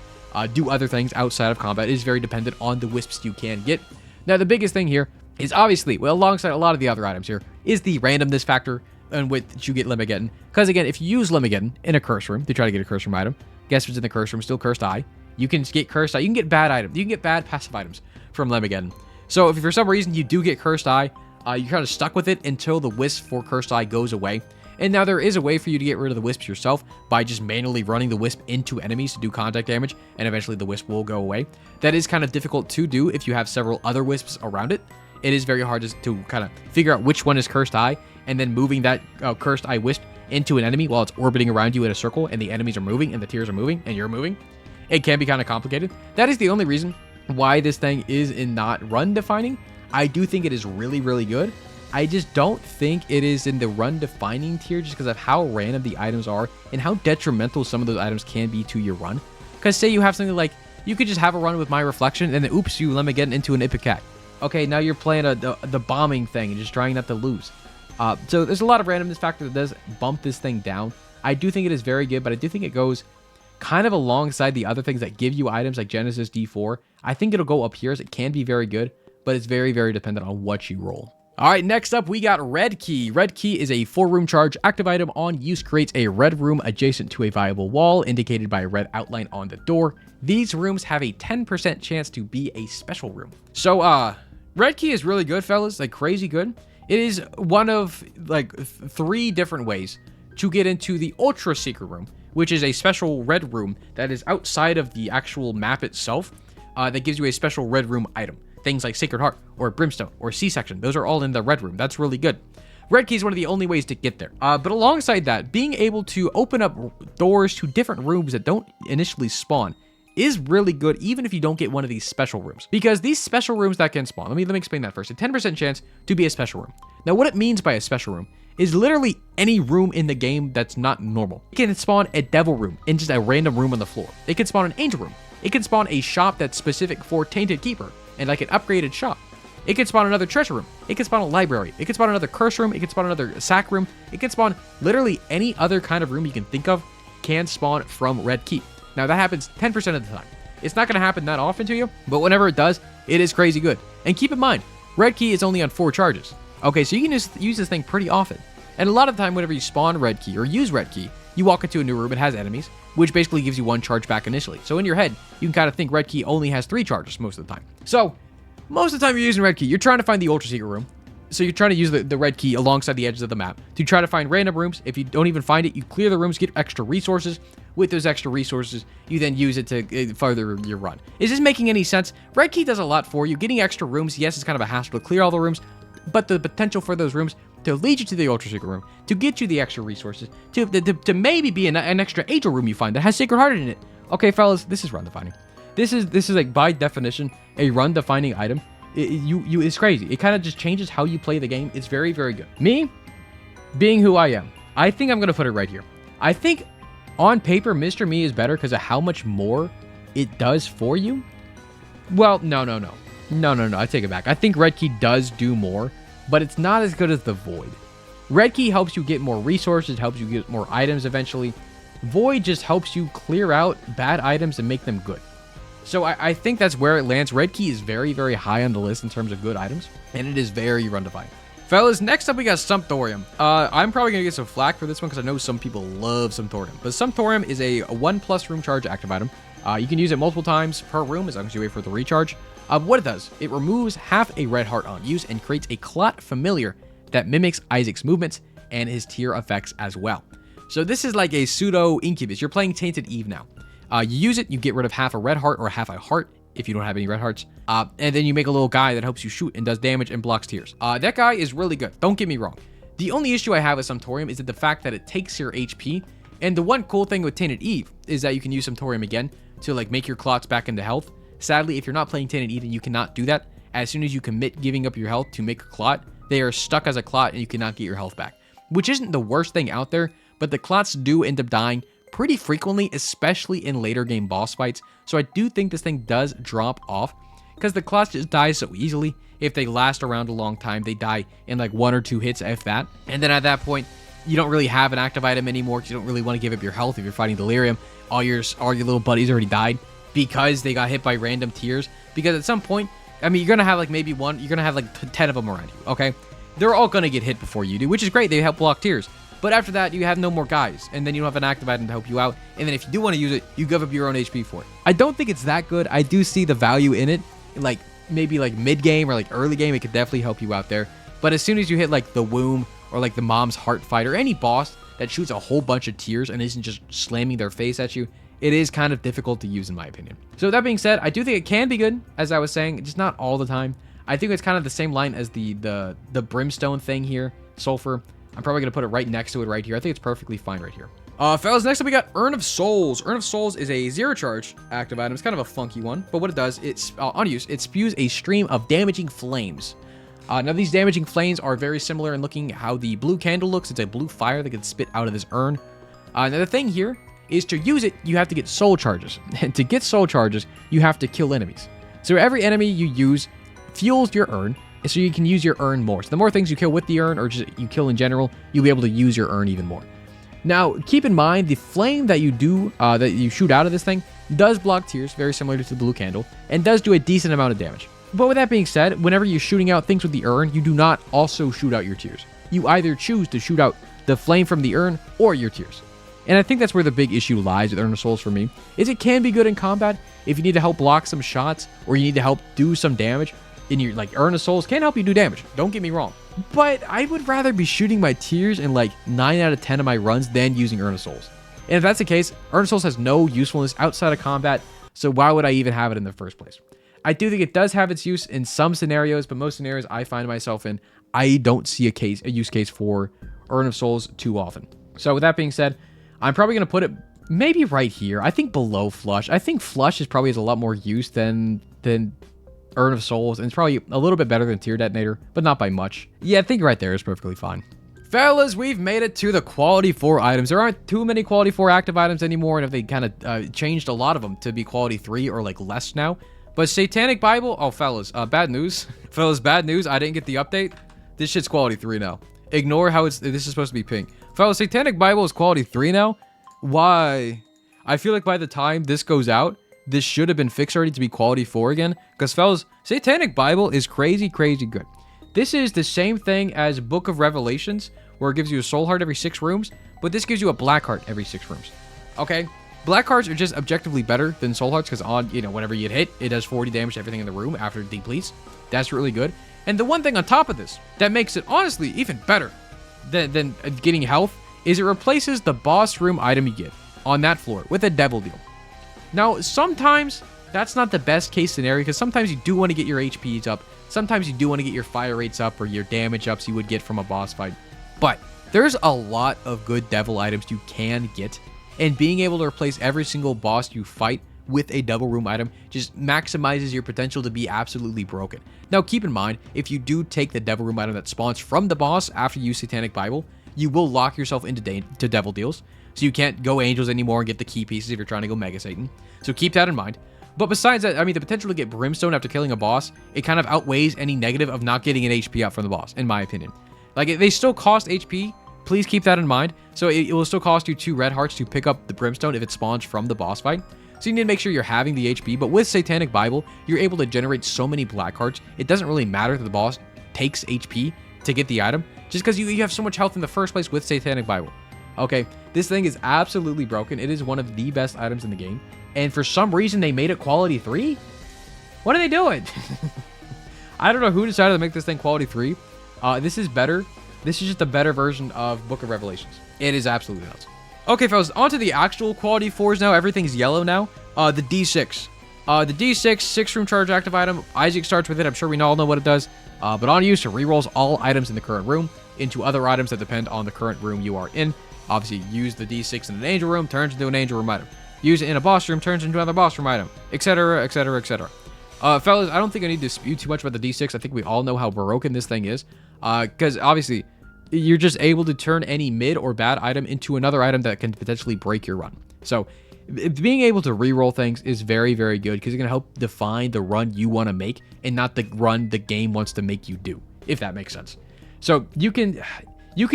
Do other things outside of combat. It is very dependent on the wisps you can get. Now, the biggest thing here is obviously, well, alongside a lot of the other items here, is the randomness factor in which you get Lemageddon. Because again, if you use Lemageddon in a curse room to try to get a curse room item, guess what's in the curse room? Still cursed eye. You can get cursed eye. You can get bad items. You can get bad passive items from Lemageddon. So if for some reason you do get cursed eye, you're kind of stuck with it until the wisp for cursed eye goes away. And now there is a way for you to get rid of the wisps yourself by just manually running the wisp into enemies to do contact damage, and eventually the wisp will go away. That is kind of difficult to do if you have several other wisps around it. It is very hard to kind of figure out which one is cursed eye, and then moving that cursed eye wisp into an enemy while it's orbiting around you in a circle, and the enemies are moving, and the tiers are moving, and you're moving. It can be kind of complicated. That is the only reason why this thing is in not run defining. I do think it is really, really good. I just don't think it is in the run defining tier just because of how random the items are and how detrimental some of those items can be to your run. Because say you have something like, you could just have a run with My Reflection and then oops, you let me get into an Ipecac. Okay, now you're playing the bombing thing and just trying not to lose. So there's a lot of randomness factor that does bump this thing down. I do think it is very good, but I do think it goes kind of alongside the other things that give you items like Genesis D4. I think it'll go up here as it can be very good, but it's very, very dependent on what you roll. All right, next up, we got Red Key. Red Key is a 4-room charge. Active item on use creates a red room adjacent to a viable wall, indicated by a red outline on the door. These rooms have a 10% chance to be a special room. So, Red Key is really good, fellas, like crazy good. It is one of like 3 different ways to get into the Ultra Secret Room, which is a special red room that is outside of the actual map itself, that gives you a special red room item. Things like Sacred Heart or Brimstone or C-Section. Those are all in the red room. That's really good. Red Key is one of the only ways to get there. But alongside that, being able to open up doors to different rooms that don't initially spawn is really good, even if you don't get one of these special rooms. Because these special rooms that can spawn, let me explain that first. A 10% chance to be a special room. Now, what it means by a special room is literally any room in the game that's not normal. It can spawn a devil room in just a random room on the floor. It can spawn an angel room. It can spawn a shop that's specific for Tainted Keeper and like an upgraded shop. It can spawn another treasure room. It can spawn a library. It can spawn another curse room. It can spawn another sack room. It can spawn literally any other kind of room you can think of can spawn from Red Key. Now that happens 10% of the time. It's not going to happen that often to you, but whenever it does, it is crazy good. And keep in mind, Red Key is only on 4 charges. Okay, so you can just use this thing pretty often. And a lot of the time, whenever you spawn Red Key or use Red Key, you walk into a new room, it has enemies, which basically gives you 1 charge back initially. So in your head, you can kind of think Red Key only has 3 charges most of the time. So most of the time you're using Red Key, you're trying to find the Ultra Secret Room. So you're trying to use the Red Key alongside the edges of the map to try to find random rooms. If you don't even find it, you clear the rooms, get extra resources. With those extra resources, you then use it to further your run. Is this making any sense? Red Key does a lot for you. Getting extra rooms, yes, it's kind of a hassle to clear all the rooms, but the potential for those rooms to lead you to the Ultra Secret Room, to get you the extra resources, to maybe be an extra angel room you find that has Sacred Heart in it. Okay, fellas, this is run defining. This is like by definition a run defining item. It's crazy. It kind of just changes how you play the game. It's very, very good. Me, being who I am, I think I'm gonna put it right here. I think on paper, Mr. Me is better because of how much more it does for you. Well, no. I take it back. I think Red Key does do more, but it's not as good as the Void. Red Key helps you get more resources, helps you get more items eventually. Void just helps you clear out bad items and make them good. So I think that's where it lands. Red Key is very, very high on the list in terms of good items, and it is very run defining. Fellas, next up we got Sumptorium. I'm probably gonna get some flack for this one because I know some people love Sumptorium. But Sumptorium is a 1+ room charge active item. You can use it multiple times per room as long as you wait for the recharge. What it does, it removes half a red heart on use and creates a Clot familiar that mimics Isaac's movements and his tier effects as well. So this is like a pseudo incubus. You're playing Tainted Eve now. You use it, you get rid of half a red heart or half a heart if you don't have any red hearts. And then you make a little guy that helps you shoot and does damage and blocks tiers. That guy is really good. Don't get me wrong. The only issue I have with Sumptorium is that the fact that it takes your HP. And the one cool thing with Tainted Eve is that you can use Sumptorium again to like make your clots back into health. Sadly, if you're not playing Tainted Eve, then you cannot do that. As soon as you commit giving up your health to make a clot, they are stuck as a clot and you cannot get your health back. Which isn't the worst thing out there, but the clots do end up dying pretty frequently, especially in later game boss fights. So I do think this thing does drop off because the class just dies so easily. If they last around a long time, they die in like 1 or 2 hits, if that. And then at that point, you don't really have an active item anymore because you don't really want to give up your health if you're fighting Delirium. All your little buddies already died because they got hit by random tiers. Because at some point, I mean, you're going to have like maybe one, you're going to have like 10 of them around you, okay? They're all going to get hit before you do, which is great. They help block tiers. But after that, you have no more guys, and then you don't have an active item to help you out. And then if you do want to use it, you give up your own HP for it. I don't think it's that good. I do see the value in it. Like, maybe like mid-game or like early game, it could definitely help you out there. But as soon as you hit like the womb or like the mom's heart fight or any boss that shoots a whole bunch of tiers and isn't just slamming their face at you, it is kind of difficult to use in my opinion. So that being said, I do think it can be good, as I was saying, just not all the time. I think it's kind of the same line as the Brimstone thing here, Sulfur. I'm probably going to put it right next to it right here. I think it's perfectly fine right here. Fellas, next up we got Urn of Souls. Urn of Souls is a 0 charge active item. It's kind of a funky one, but what it does, it's on use, it spews a stream of damaging flames. Now these damaging flames are very similar in looking how the blue candle looks. It's a blue fire that gets spit out of this urn. Now the thing here is to use it, you have to get soul charges. And to get soul charges, you have to kill enemies. So every enemy you use fuels your urn, so you can use your urn more. So the more things you kill with the urn, or just you kill in general, you'll be able to use your urn even more. Now, keep in mind, the flame that you shoot out of this thing does block tiers, very similar to the blue candle, and does do a decent amount of damage. But with that being said, whenever you're shooting out things with the urn, you do not also shoot out your tiers. You either choose to shoot out the flame from the urn or your tiers. And I think that's where the big issue lies with Urn of Souls for me, is it can be good in combat if you need to help block some shots, or you need to help do some damage. In your, like, Urn of Souls can help you do damage, don't get me wrong. But I would rather be shooting my tiers in like 9 out of 10 of my runs than using Urn of Souls. And if that's the case, Urn of Souls has no usefulness outside of combat, so why would I even have it in the first place? I do think it does have its use in some scenarios, but most scenarios I find myself in, I don't see a use case for Urn of Souls too often. So with that being said, I'm probably going to put it maybe right here. I think below Flush. I think Flush is probably has a lot more use than Urn of Souls, and it's probably a little bit better than Tier Detonator, but not by much. Yeah, I think right there is perfectly fine. Fellas, we've made it to the Quality 4 items. There aren't too many Quality 4 active items anymore, and if they kind of changed a lot of them to be Quality 3 or like less now. But Satanic Bible, oh fellas, bad news. Fellas, bad news, I didn't get the update. This shit's Quality 3 now. Ignore how this is supposed to be pink. Fellas, Satanic Bible is Quality 3 now? Why? I feel like by the time this goes out, this should have been fixed already to be Quality 4 again. Because, fellas, Satanic Bible is crazy, crazy good. This is the same thing as Book of Revelations, where it gives you a soul heart every 6 rooms, but this gives you a black heart every 6 rooms. Okay? Black hearts are just objectively better than soul hearts, because on, whenever you hit, it does 40 damage to everything in the room after it depletes. That's really good. And the one thing on top of this that makes it, honestly, even better than getting health is it replaces the boss room item you get on that floor with a devil deal. Now, sometimes that's not the best case scenario, because sometimes you do want to get your HPs up. Sometimes you do want to get your fire rates up or your damage ups you would get from a boss fight. But there's a lot of good devil items you can get, and being able to replace every single boss you fight with a devil room item just maximizes your potential to be absolutely broken. Now, keep in mind, if you do take the devil room item that spawns from the boss after you use Satanic Bible, you will lock yourself into devil deals. So you can't go angels anymore and get the key pieces if you're trying to go Mega Satan. So keep that in mind. But besides that, I mean, the potential to get Brimstone after killing a boss, it kind of outweighs any negative of not getting an HP up from the boss, in my opinion. Like, they still cost HP. Please keep that in mind. So it will still cost you 2 red hearts to pick up the Brimstone if it spawns from the boss fight. So you need to make sure you're having the HP. But with Satanic Bible, you're able to generate so many black hearts. It doesn't really matter that the boss takes HP to get the item, just because you have so much health in the first place with Satanic Bible. Okay, this thing is absolutely broken. It is one of the best items in the game. And for some reason, they made it Quality 3? What are they doing? I don't know who decided to make this thing Quality 3. This is better. This is just a better version of Book of Revelations. It is absolutely nuts. Okay, fellas, on to the actual Quality 4s now. Everything's yellow now. The D6. The D6, 6-room charge active item. Isaac starts with it. I'm sure we all know what it does. But on use, it rerolls all items in the current room into other items that depend on the current room you are in. Obviously, use the D6 in an angel room, turns into an angel room item. Use it in a boss room, turns into another boss room item, etc., etc., etc. Fellas, I don't think I need to spew too much about the D6. I think we all know how broken this thing is. Because, obviously, you're just able to turn any mid or bad item into another item that can potentially break your run. So being able to reroll things is very, very good because it's going to help define the run you want to make and not the run the game wants to make you do, if that makes sense. So you can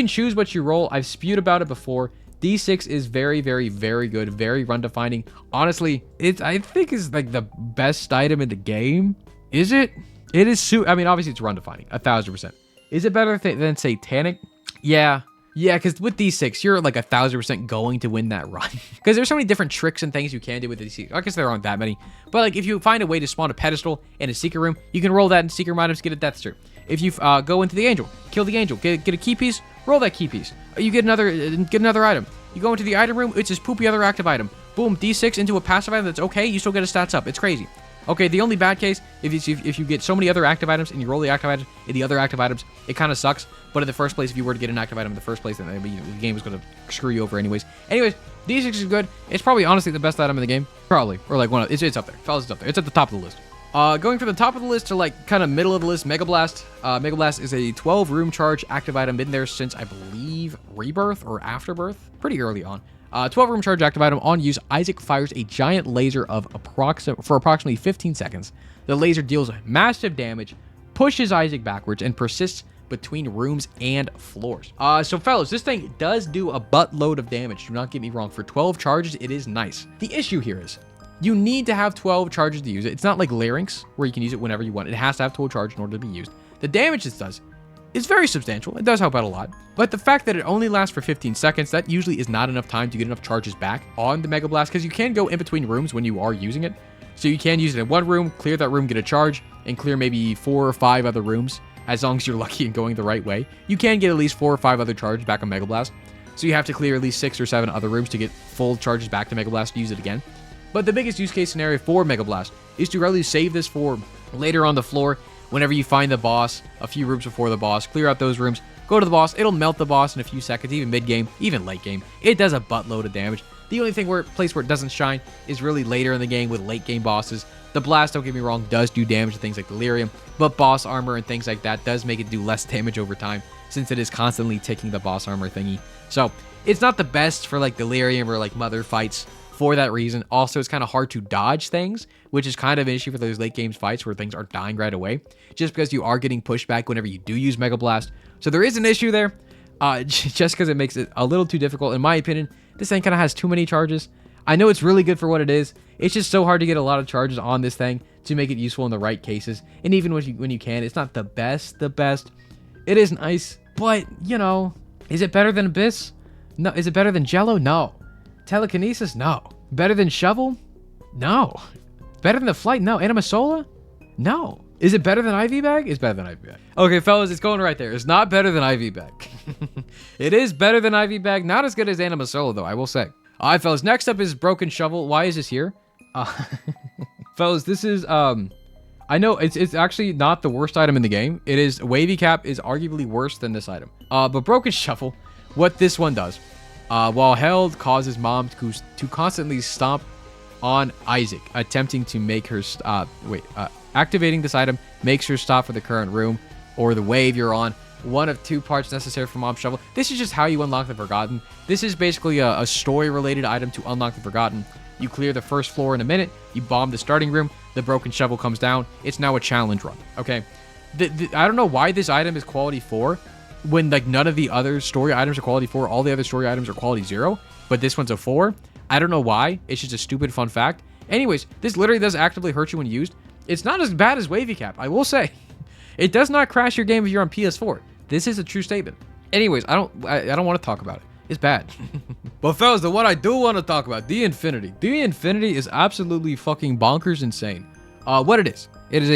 choose what you roll. I've spewed about it before. D6 is very, very, very good, very run defining. Honestly, I think is like the best item in the game. Is it? It is. I mean, obviously it's run defining, 1000%. Is it better than Satanic? Yeah. Yeah, because with D6, you're like 1000% going to win that run. Because there's so many different tricks and things you can do with D6. I guess there aren't that many. But like if you find a way to spawn a pedestal in a secret room, you can roll that in secret items to get a death strip. If you go into the angel, kill the angel, get a key piece, roll that key piece. You get another item. You go into the item room, it's this poopy other active item. Boom, D6 into a passive item that's okay, you still get a stats up. It's crazy. Okay, the only bad case, if you get so many other active items and you roll the active items in the other active items, it kind of sucks. But in the first place, if you were to get an active item in the first place, then the game was going to screw you over anyways. Anyways, D6 is good. It's probably honestly the best item in the game. Probably. Or like it's up there. Fellas, it's up there. It's at the top of the list. Going from the top of the list to like kind of middle of the list, Mega Blast. Mega Blast is a 12 room charge active item. Been there since I believe Rebirth or Afterbirth. Pretty early on. 12 room charge active item. On use, Isaac fires a giant laser for approximately 15 seconds. The laser deals massive damage, pushes Isaac backwards, and persists between rooms and floors. So fellas, this thing does do a buttload of damage. Do not get me wrong. For 12 charges, it is nice. The issue here is you need to have 12 charges to use it. It's not like Larynx, where you can use it whenever you want. It has to have 12 charges in order to be used. The damage this does is very substantial. It does help out a lot. But the fact that it only lasts for 15 seconds, that usually is not enough time to get enough charges back on the Mega Blast, because you can go in between rooms when you are using it. So you can use it in one room, clear that room, get a charge, and clear maybe 4 or 5 other rooms, as long as you're lucky and going the right way. You can get at least 4 or 5 other charges back on Mega Blast. So you have to clear at least 6 or 7 other rooms to get full charges back to Mega Blast to use it again. But the biggest use case scenario for Mega Blast is to really save this for later on the floor. Whenever you find the boss, a few rooms before the boss, clear out those rooms, go to the boss. It'll melt the boss in a few seconds, even mid-game, even late game. It does a buttload of damage. The only place where it doesn't shine is really later in the game with late game bosses. The blast, don't get me wrong, does do damage to things like delirium, but boss armor and things like that does make it do less damage over time, since it is constantly ticking the boss armor thingy. So it's not the best for like delirium or like mother fights for that reason. Also, it's kind of hard to dodge things, which is kind of an issue for those late game fights where things are dying right away, just because you are getting pushed back whenever you do use Mega Blast. So there is an issue there, just because it makes it a little too difficult. In my opinion, this thing kind of has too many charges. I know it's really good for what it is. It's just so hard to get a lot of charges on this thing to make it useful in the right cases. And even when you can, it's not the best. It is nice, but, you know, is it better than Abyss? No. Is it better than Jello? No. Telekinesis? No. Better than Shovel? No. Better than the Flight? No. Animasola? No. Is it better than IV Bag? It's better than IV Bag. Okay, fellas, it's going right there. It's not better than IV Bag. It is better than IV Bag. Not as good as Animasola, though, I will say. All right, fellas, next up is Broken Shovel. Why is this here? Fellas, this is, I know it's actually not the worst item in the game. It is, Wavy Cap is arguably worse than this item. But Broken Shovel, what this one does, while held, causes Mom to constantly stomp on Isaac, attempting to make her, activating this item makes her stop for the current room or the wave you're on. One of 2 parts necessary for Mom Shovel. This is just how you unlock the Forgotten. This is basically a story-related item to unlock the Forgotten. You clear the first floor in a minute, you bomb the starting room, the Broken Shovel comes down. It's now a challenge run, okay? I don't know why this item is quality 4 when like none of the other story items are quality 4. All the other story items are quality 0, but this one's a 4. I don't know why. It's just a stupid fun fact. Anyways, this literally does actively hurt you when used. It's not as bad as Wavy Cap, I will say. It does not crash your game if you're on PS4. This is a true statement. Anyways, I don't want to talk about it. It's bad. But fellas, the one I do want to talk about, the Infinity. The Infinity is absolutely fucking bonkers insane. What it is? It is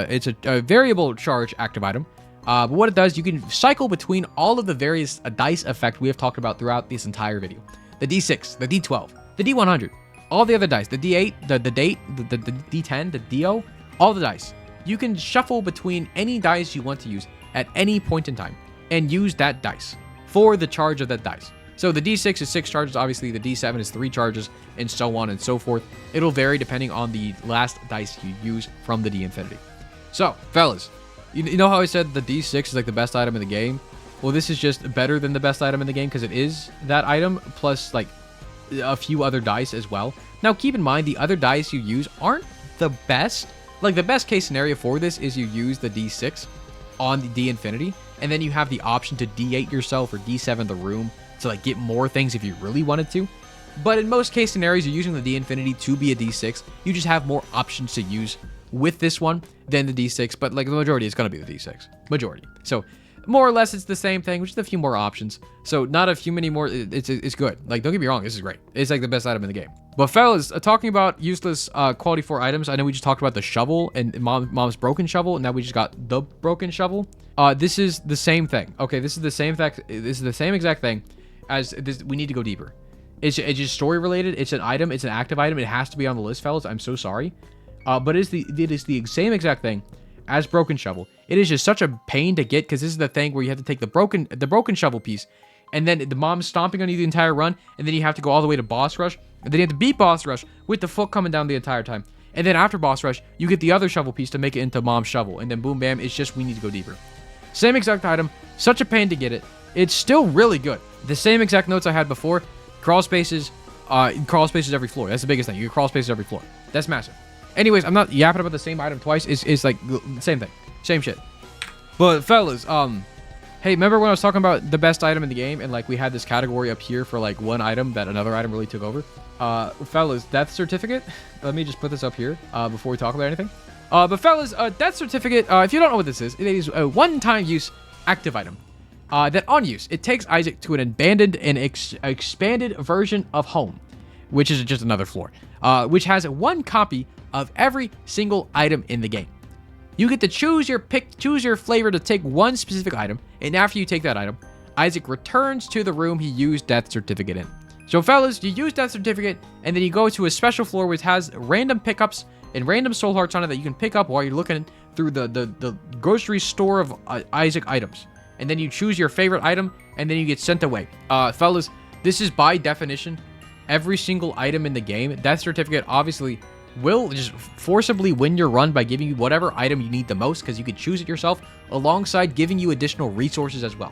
it's a variable charge active item. But what it does, you can cycle between all of the various dice effect we have talked about throughout this entire video. The D6, the D12, the D100, all the other dice, the D8, the date, the D10, the DO, all the dice. You can shuffle between any dice you want to use at any point in time and use that dice for the charge of that dice. So the D6 is 6 charges, obviously the D7 is 3 charges, and so on and so forth. It'll vary depending on the last dice you use from the D Infinity. So, fellas, you know how I said the D6 is like the best item in the game? well, this is just better than the best item in the game because it is that item plus like a few other dice as well. Now, keep in mind, the other dice you use aren't the best. Like, the best case scenario for this is you use the D6 on the D Infinity, and then you have the option to D8 yourself or D7 the room to, like, get more things if you really wanted to. But in most case scenarios, you're using the D Infinity to be a D6. You just have more options to use with this one than the D6, but, like, the majority is going to be the D6. Majority. So, more or less, it's the same thing, with just a few more options. So, not a few many more. It's good. Like, don't get me wrong, this is great. It's, like, the best item in the game. But, fellas, talking about useless quality 4 items, I know we just talked about the shovel and mom's broken shovel, and now we just got the broken shovel. This is the same thing. Okay, this is the same exact thing as this. We need to go deeper. It's just story related. It's an item. It's an active item. It has to be on the list, fellas. I'm so sorry. But it is the same exact thing as broken shovel. It is just such a pain to get because this is the thing where you have to take the broken shovel piece, and then the mom's stomping on you the entire run, and then you have to go all the way to boss rush, and then you have to beat boss rush with the foot coming down the entire time. And then after boss rush, you get the other shovel piece to make it into mom's shovel, and then boom bam, it's just we need to go deeper. Same exact item, such a pain to get it. It's still really good. The same exact notes I had before. Crawl spaces every floor. That's the biggest thing. You get crawl spaces every floor. That's massive. Anyways, I'm not yapping about the same item twice. It's like the same thing. Same shit. But fellas, hey, remember when I was talking about the best item in the game and like we had this category up here for like one item that another item really took over? Fellas, death certificate. Let me just put this up here before we talk about anything. But fellas, death certificate, if you don't know what this is, it is a one-time use active item. That on use, it takes Isaac to an abandoned and expanded version of home, which is just another floor, which has one copy of every single item in the game. You get to choose your flavor to take one specific item, and after you take that item, Isaac returns to the room he used death certificate in. So fellas, you use death certificate, and then you go to a special floor which has random pickups and random soul hearts on it that you can pick up while you're looking through the grocery store of Isaac items. And then you choose your favorite item, and then you get sent away. Fellas, this is by definition every single item in the game. Death certificate obviously will just forcibly win your run by giving you whatever item you need the most, because you can choose it yourself, alongside giving you additional resources as well.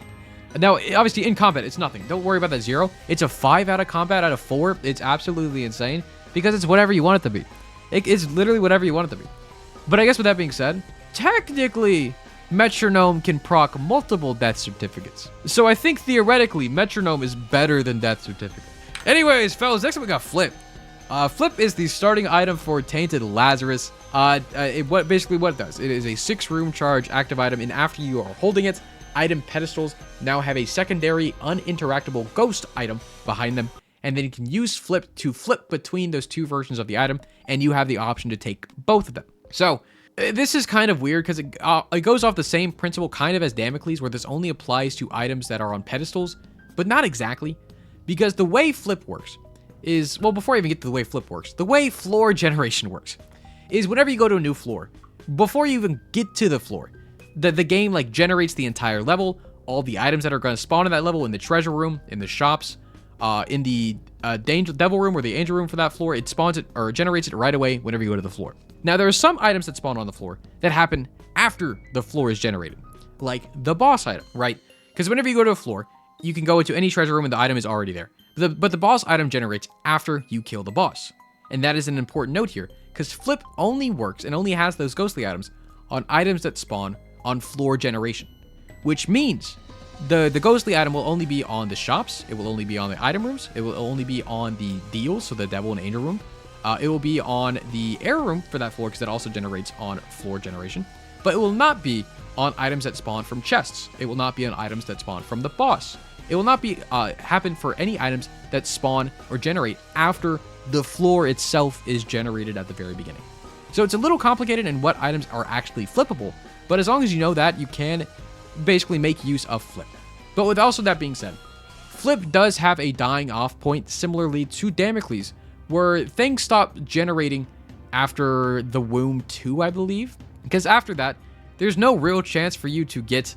Now, obviously, in combat, it's nothing. Don't worry about that 0. It's a 5 out of combat out of 4. It's absolutely insane, because it's whatever you want it to be. It's literally whatever you want it to be. But I guess with that being said, technically, Metronome can proc multiple death certificates. So I think theoretically, Metronome is better than death certificate. Anyways, fellas, next up we got Flip. Flip is the starting item for Tainted Lazarus. Basically what it does, it is a 6-room charge active item, and after you are holding it, item pedestals now have a secondary uninteractable ghost item behind them, and then you can use Flip to flip between those two versions of the item, and you have the option to take both of them. So this is kind of weird because it goes off the same principle kind of as Damocles, where this only applies to items that are on pedestals, but not exactly, because the way Flip works is, well, before I even get to the way Flip works, the way floor generation works is whenever you go to a new floor, before you even get to the floor, the game like generates the entire level, all the items that are going to spawn in that level, in the treasure room, in the shops, in the devil room or the angel room for that floor. It spawns it or generates it right away whenever you go to the floor. Now, there are some items that spawn on the floor that happen after the floor is generated, like the boss item, right? Because whenever you go to a floor, you can go into any treasure room and the item is already there. But the boss item generates after you kill the boss. And that is an important note here, because Flip only works and only has those ghostly items on items that spawn on floor generation, which means the ghostly item will only be on the shops, it will only be on the item rooms, it will only be on the deals, so the devil and angel room. It will be on the air room for that floor, because that also generates on floor generation. But it will not be on items that spawn from chests. It will not be on items that spawn from the boss. It will not be happen for any items that spawn or generate after the floor itself is generated at the very beginning. So it's a little complicated in what items are actually flippable, but as long as you know that, you can basically make use of Flip. But with also that being said, Flip does have a dying off point similarly to Damocles, where things stop generating after the Womb 2, I believe. Because after that, there's no real chance for you to get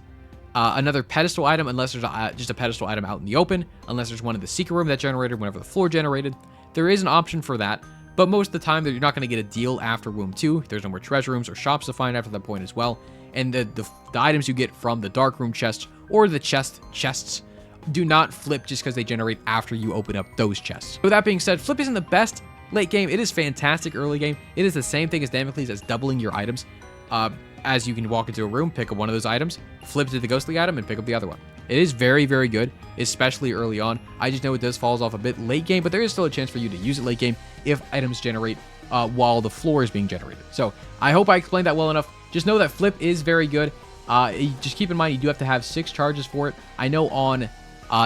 another pedestal item unless there's just a pedestal item out in the open, unless there's one in the secret room that generated whenever the floor generated. There is an option for that, but most of the time you're not going to get a deal after Womb 2. There's no more treasure rooms or shops to find after that point as well. and the items you get from the dark room chests or the chests do not flip just because they generate after you open up those chests. With that being said, flip isn't the best late game. It is fantastic early game. It is the same thing as Damocles, as doubling your items. As you can walk into a room, pick up one of those items, flip to the ghostly item, and pick up the other one. It is very, very good, especially early on. I just know it does falls off a bit late game, but there is still a chance for you to use it late game if items generate while the floor is being generated. So I hope I explained that well enough. Just know that flip is very good. Just keep in mind, you do have to have 6 charges for it. I know on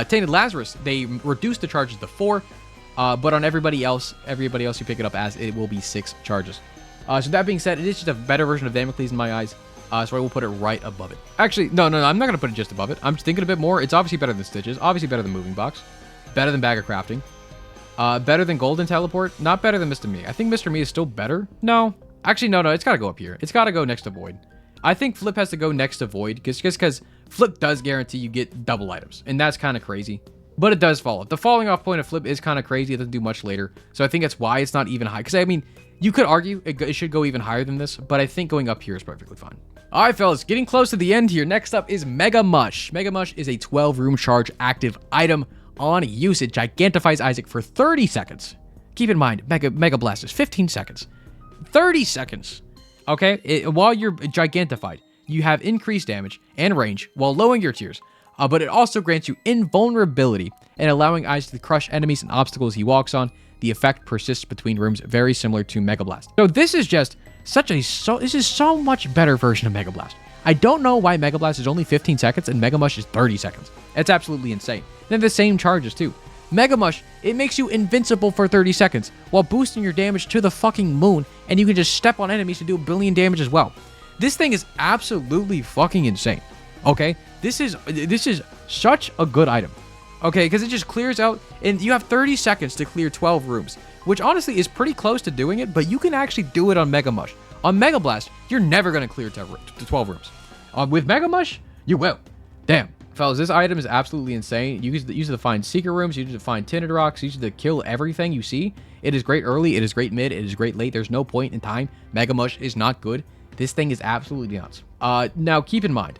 Tainted Lazarus, they reduced the charges to 4, but on everybody else you pick it up as, it will be 6 charges. So that being said, it is just a better version of Damocles in my eyes, so I will put it right above it. Actually, no, I'm not going to put it just above it. I'm just thinking a bit more. It's obviously better than Stitches, obviously better than Moving Box, better than Bag of Crafting, better than Golden Teleport, not better than Mr. Me. I think Mr. Me is still better. No. Actually, no, it's got to go up here. It's got to go next to Void. I think Flip has to go next to Void, just because Flip does guarantee you get double items, and that's kind of crazy. But it does fall off. The falling off point of Flip is kind of crazy. It doesn't do much later, so I think that's why it's not even high. Because, I mean, you could argue it should go even higher than this, but I think going up here is perfectly fine. All right, fellas, getting close to the end here. Next up is Mega Mush. Mega Mush is a 12-room charge active item. On use, it gigantifies Isaac for 30 seconds. Keep in mind, Mega Blast is 15 seconds. 30 seconds. Okay? While you're gigantified, you have increased damage and range while lowering your tiers. But it also grants you invulnerability and allowing Isaac to crush enemies and obstacles he walks on. The effect persists between rooms, very similar to Mega Blast. So this is just this is so much better version of Mega Blast. I don't know why Mega Blast is only 15 seconds and Mega Mush is 30 seconds. It's absolutely insane. They're the same charges too. Mega Mush, it makes you invincible for 30 seconds while boosting your damage to the fucking moon, and you can just step on enemies to do 1 billion damage as well. This thing is absolutely fucking insane. Okay? This is such a good item. Okay, because it just clears out, and you have 30 seconds to clear 12 rooms, which honestly is pretty close to doing it, but you can actually do it on Mega Mush. On Mega Blast, you're never going to clear 12 rooms. With Mega Mush, you will. Damn. Fellas, this item is absolutely insane. You use it to find secret rooms, you use it to find tinted rocks, you use it to kill everything you see. It is great early, it is great mid, it is great late. There's no point in time. Mega Mush is not good. This thing is absolutely nuts. Now, keep in mind,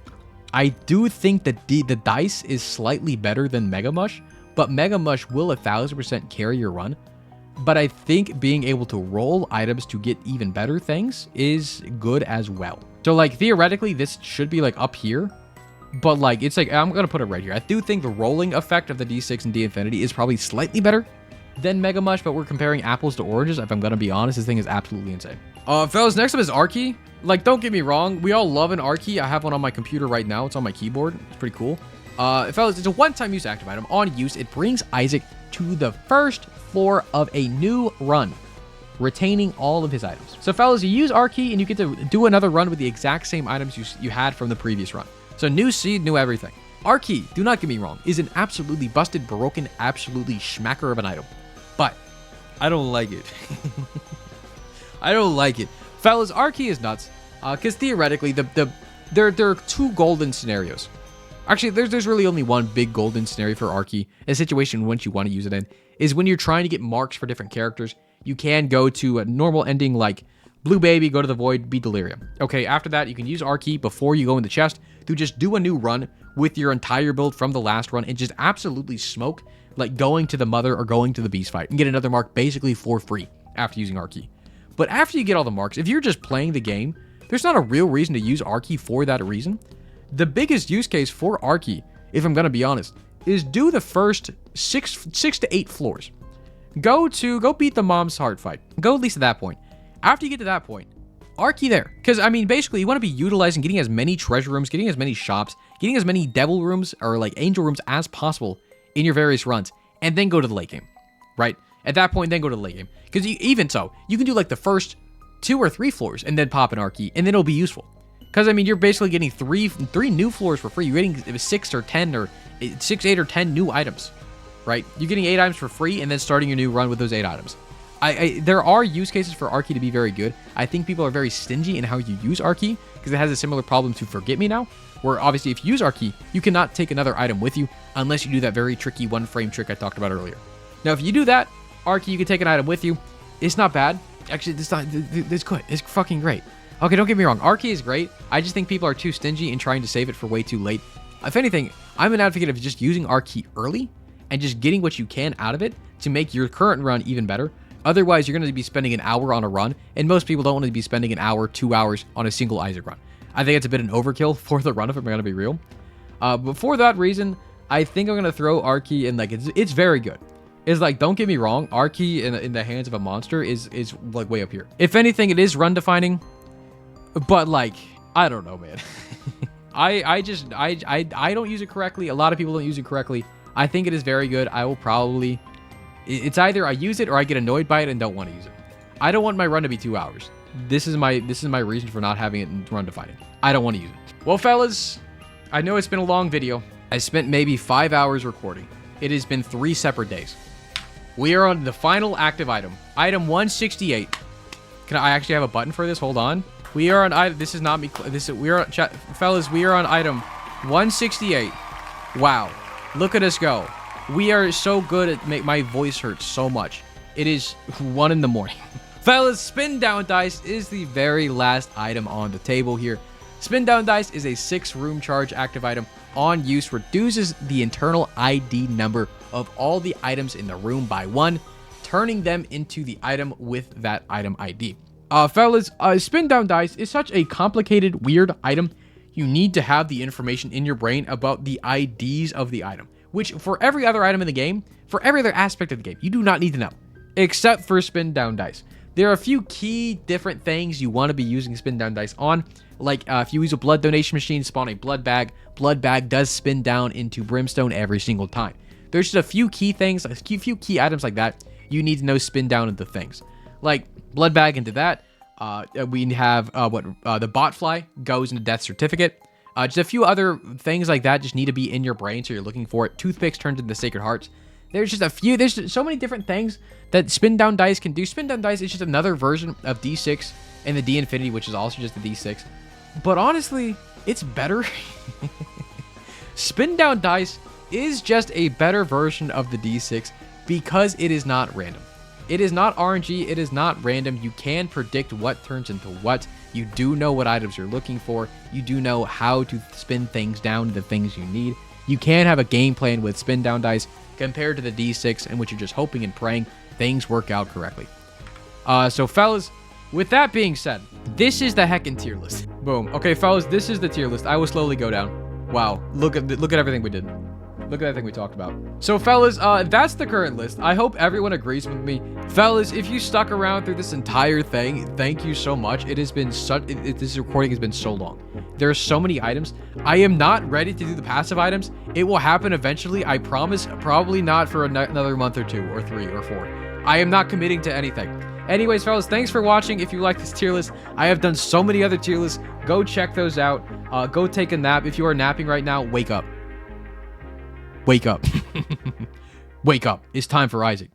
I do think that the dice is slightly better than Mega Mush, but Mega Mush will 1000% carry your run. But I think being able to roll items to get even better things is good as well. So, like, theoretically, this should be, like, up here. But, like, it's like, I'm going to put it right here. I do think the rolling effect of the D6 and D Infinity is probably slightly better than Mega Mush, but we're comparing apples to oranges. If I'm going to be honest, this thing is absolutely insane. Fellas, next up is Archie. Like, don't get me wrong. We all love an Archie. I have one on my computer right now. It's on my keyboard. It's pretty cool. Fellas, it's a one-time use active item. On use, it brings Isaac to the first floor of a new run, retaining all of his items. So, fellas, you use Archie, and you get to do another run with the exact same items you had from the previous run. So, new seed, new everything. Archie, do not get me wrong, is an absolutely busted, broken, absolutely schmacker of an item. But I don't like it. I don't like it. Fellas, Archie is nuts. Because theoretically, there are 2 golden scenarios. Actually, there's really only one big golden scenario for Archie. A situation in which you want to use it in is when you're trying to get marks for different characters. You can go to a normal ending like Blue Baby, go to the Void, beat Delirium. Okay, after that, you can use Archie before you go in the chest to just do a new run with your entire build from the last run and just absolutely smoke, like going to the Mother or going to the Beast fight and get another mark basically for free after using Archie. But after you get all the marks, if you're just playing the game, there's not a real reason to use Archie for that reason. The biggest use case for Archie, if I'm going to be honest, is do the first 6 to 8 floors. Go beat the Mom's Heart fight. Go at least to that point. After you get to that point, Archie there. Because, I mean, basically, you want to be utilizing getting as many treasure rooms, getting as many shops, getting as many devil rooms or, like, angel rooms as possible in your various runs, and then go to the late game, right? At that point, then go to the late game. Because even so, you can do, like, the first 2 or 3 floors and then pop an Archie, and then it'll be useful. Because, I mean, you're basically getting 3 new floors for free. You're getting 6 or 10 or 6, 8, or 10 new items, right? You're getting 8 items for free and then starting your new run with those 8 items. There are use cases for Archie to be very good. I think people are very stingy in how you use Archie because it has a similar problem to Forget Me Now, where obviously if you use Archie, you cannot take another item with you unless you do that very tricky 1-frame trick I talked about earlier. Now, if you do that, Archie, you can take an item with you. It's not bad. Actually, it's good. It's fucking great. Okay, don't get me wrong. Art key is great. I just think people are too stingy in trying to save it for way too late. If anything, I'm an advocate of just using Art key early and just getting what you can out of it to make your current run even better. Otherwise, you're going to be spending an hour on a run, and most people don't want to be spending an hour, 2 hours on a single Isaac run. I think it's a bit an overkill for the run, if I'm going to be real. But for that reason, I think I'm going to throw Art key in. Like, it's very good. It's like, don't get me wrong, Art key in the hands of a monster is like way up here. If anything, it is run defining, but like, I don't know, man. I don't use it correctly. A lot of people don't use it correctly. I think it is very good. I will probably, it's either I use it or I get annoyed by it and don't want to use it. I don't want my run to be 2 hours. This is my reason for not having it in run defining. I don't want to use it. Well, fellas, I know it's been a long video. I spent maybe 5 hours recording. It has been 3 separate days. We are on the final active item. Item 168. Can I actually have a button for this? Hold on. We are on item. This is not me. We are on, fellas. We are on item 168. Wow. Look at us go. We are so good at my voice hurts so much. It is 1 in the morning. Fellas, spin down dice is the very last item on the table here. Spin down dice is a 6 room charge active item. On use, reduces the internal ID number of all the items in the room by 1, turning them into the item with that item ID. Fellas, spin down dice is such a complicated, weird item. You need to have the information in your brain about the IDs of the item, which for every other item in the game, for every other aspect of the game, you do not need to know, except for spin down dice. There are a few key different things you want to be using spin down dice on, like if you use a blood donation machine, spawn a blood bag does spin down into Brimstone every single time. There's just a few key things, a few key items like that you need to know spin down into things. Like blood bag into that. We have the bot fly goes into death certificate. Just a few other things like that just need to be in your brain, so you're looking for it. Toothpicks turns into sacred hearts. There's just a few. There's so many different things that spin down dice can do. Spin down dice is just another version of D6 and the D Infinity, which is also just a D6. But honestly, it's better. Spin down dice is just a better version of the D6 because it is not random. It is not RNG. It is not random. You can predict what turns into what. You do know what items you're looking for. You do know how to spin things down to the things you need. You can have a game plan with spin down dice compared to the D6, in which you're just hoping and praying things work out correctly. So fellas, with that being said, this is the heckin' tier list. Boom. Okay, fellas, this is the tier list. I will slowly go down. Wow, look at everything we did. Look at everything we talked about. So fellas, that's the current list. I hope everyone agrees with me. Fellas, if you stuck around through this entire thing, thank you so much. It has been this recording has been so long. There are so many items. I am not ready to do the passive items. It will happen eventually, I promise. Probably not for another month or 2 or 3 or 4. I am not committing to anything. Anyways, fellas, thanks for watching. If you like this tier list, I have done so many other tier lists. Go check those out. Go take a nap. If you are napping right now, wake up. Wake up. Wake up. It's time for Isaac.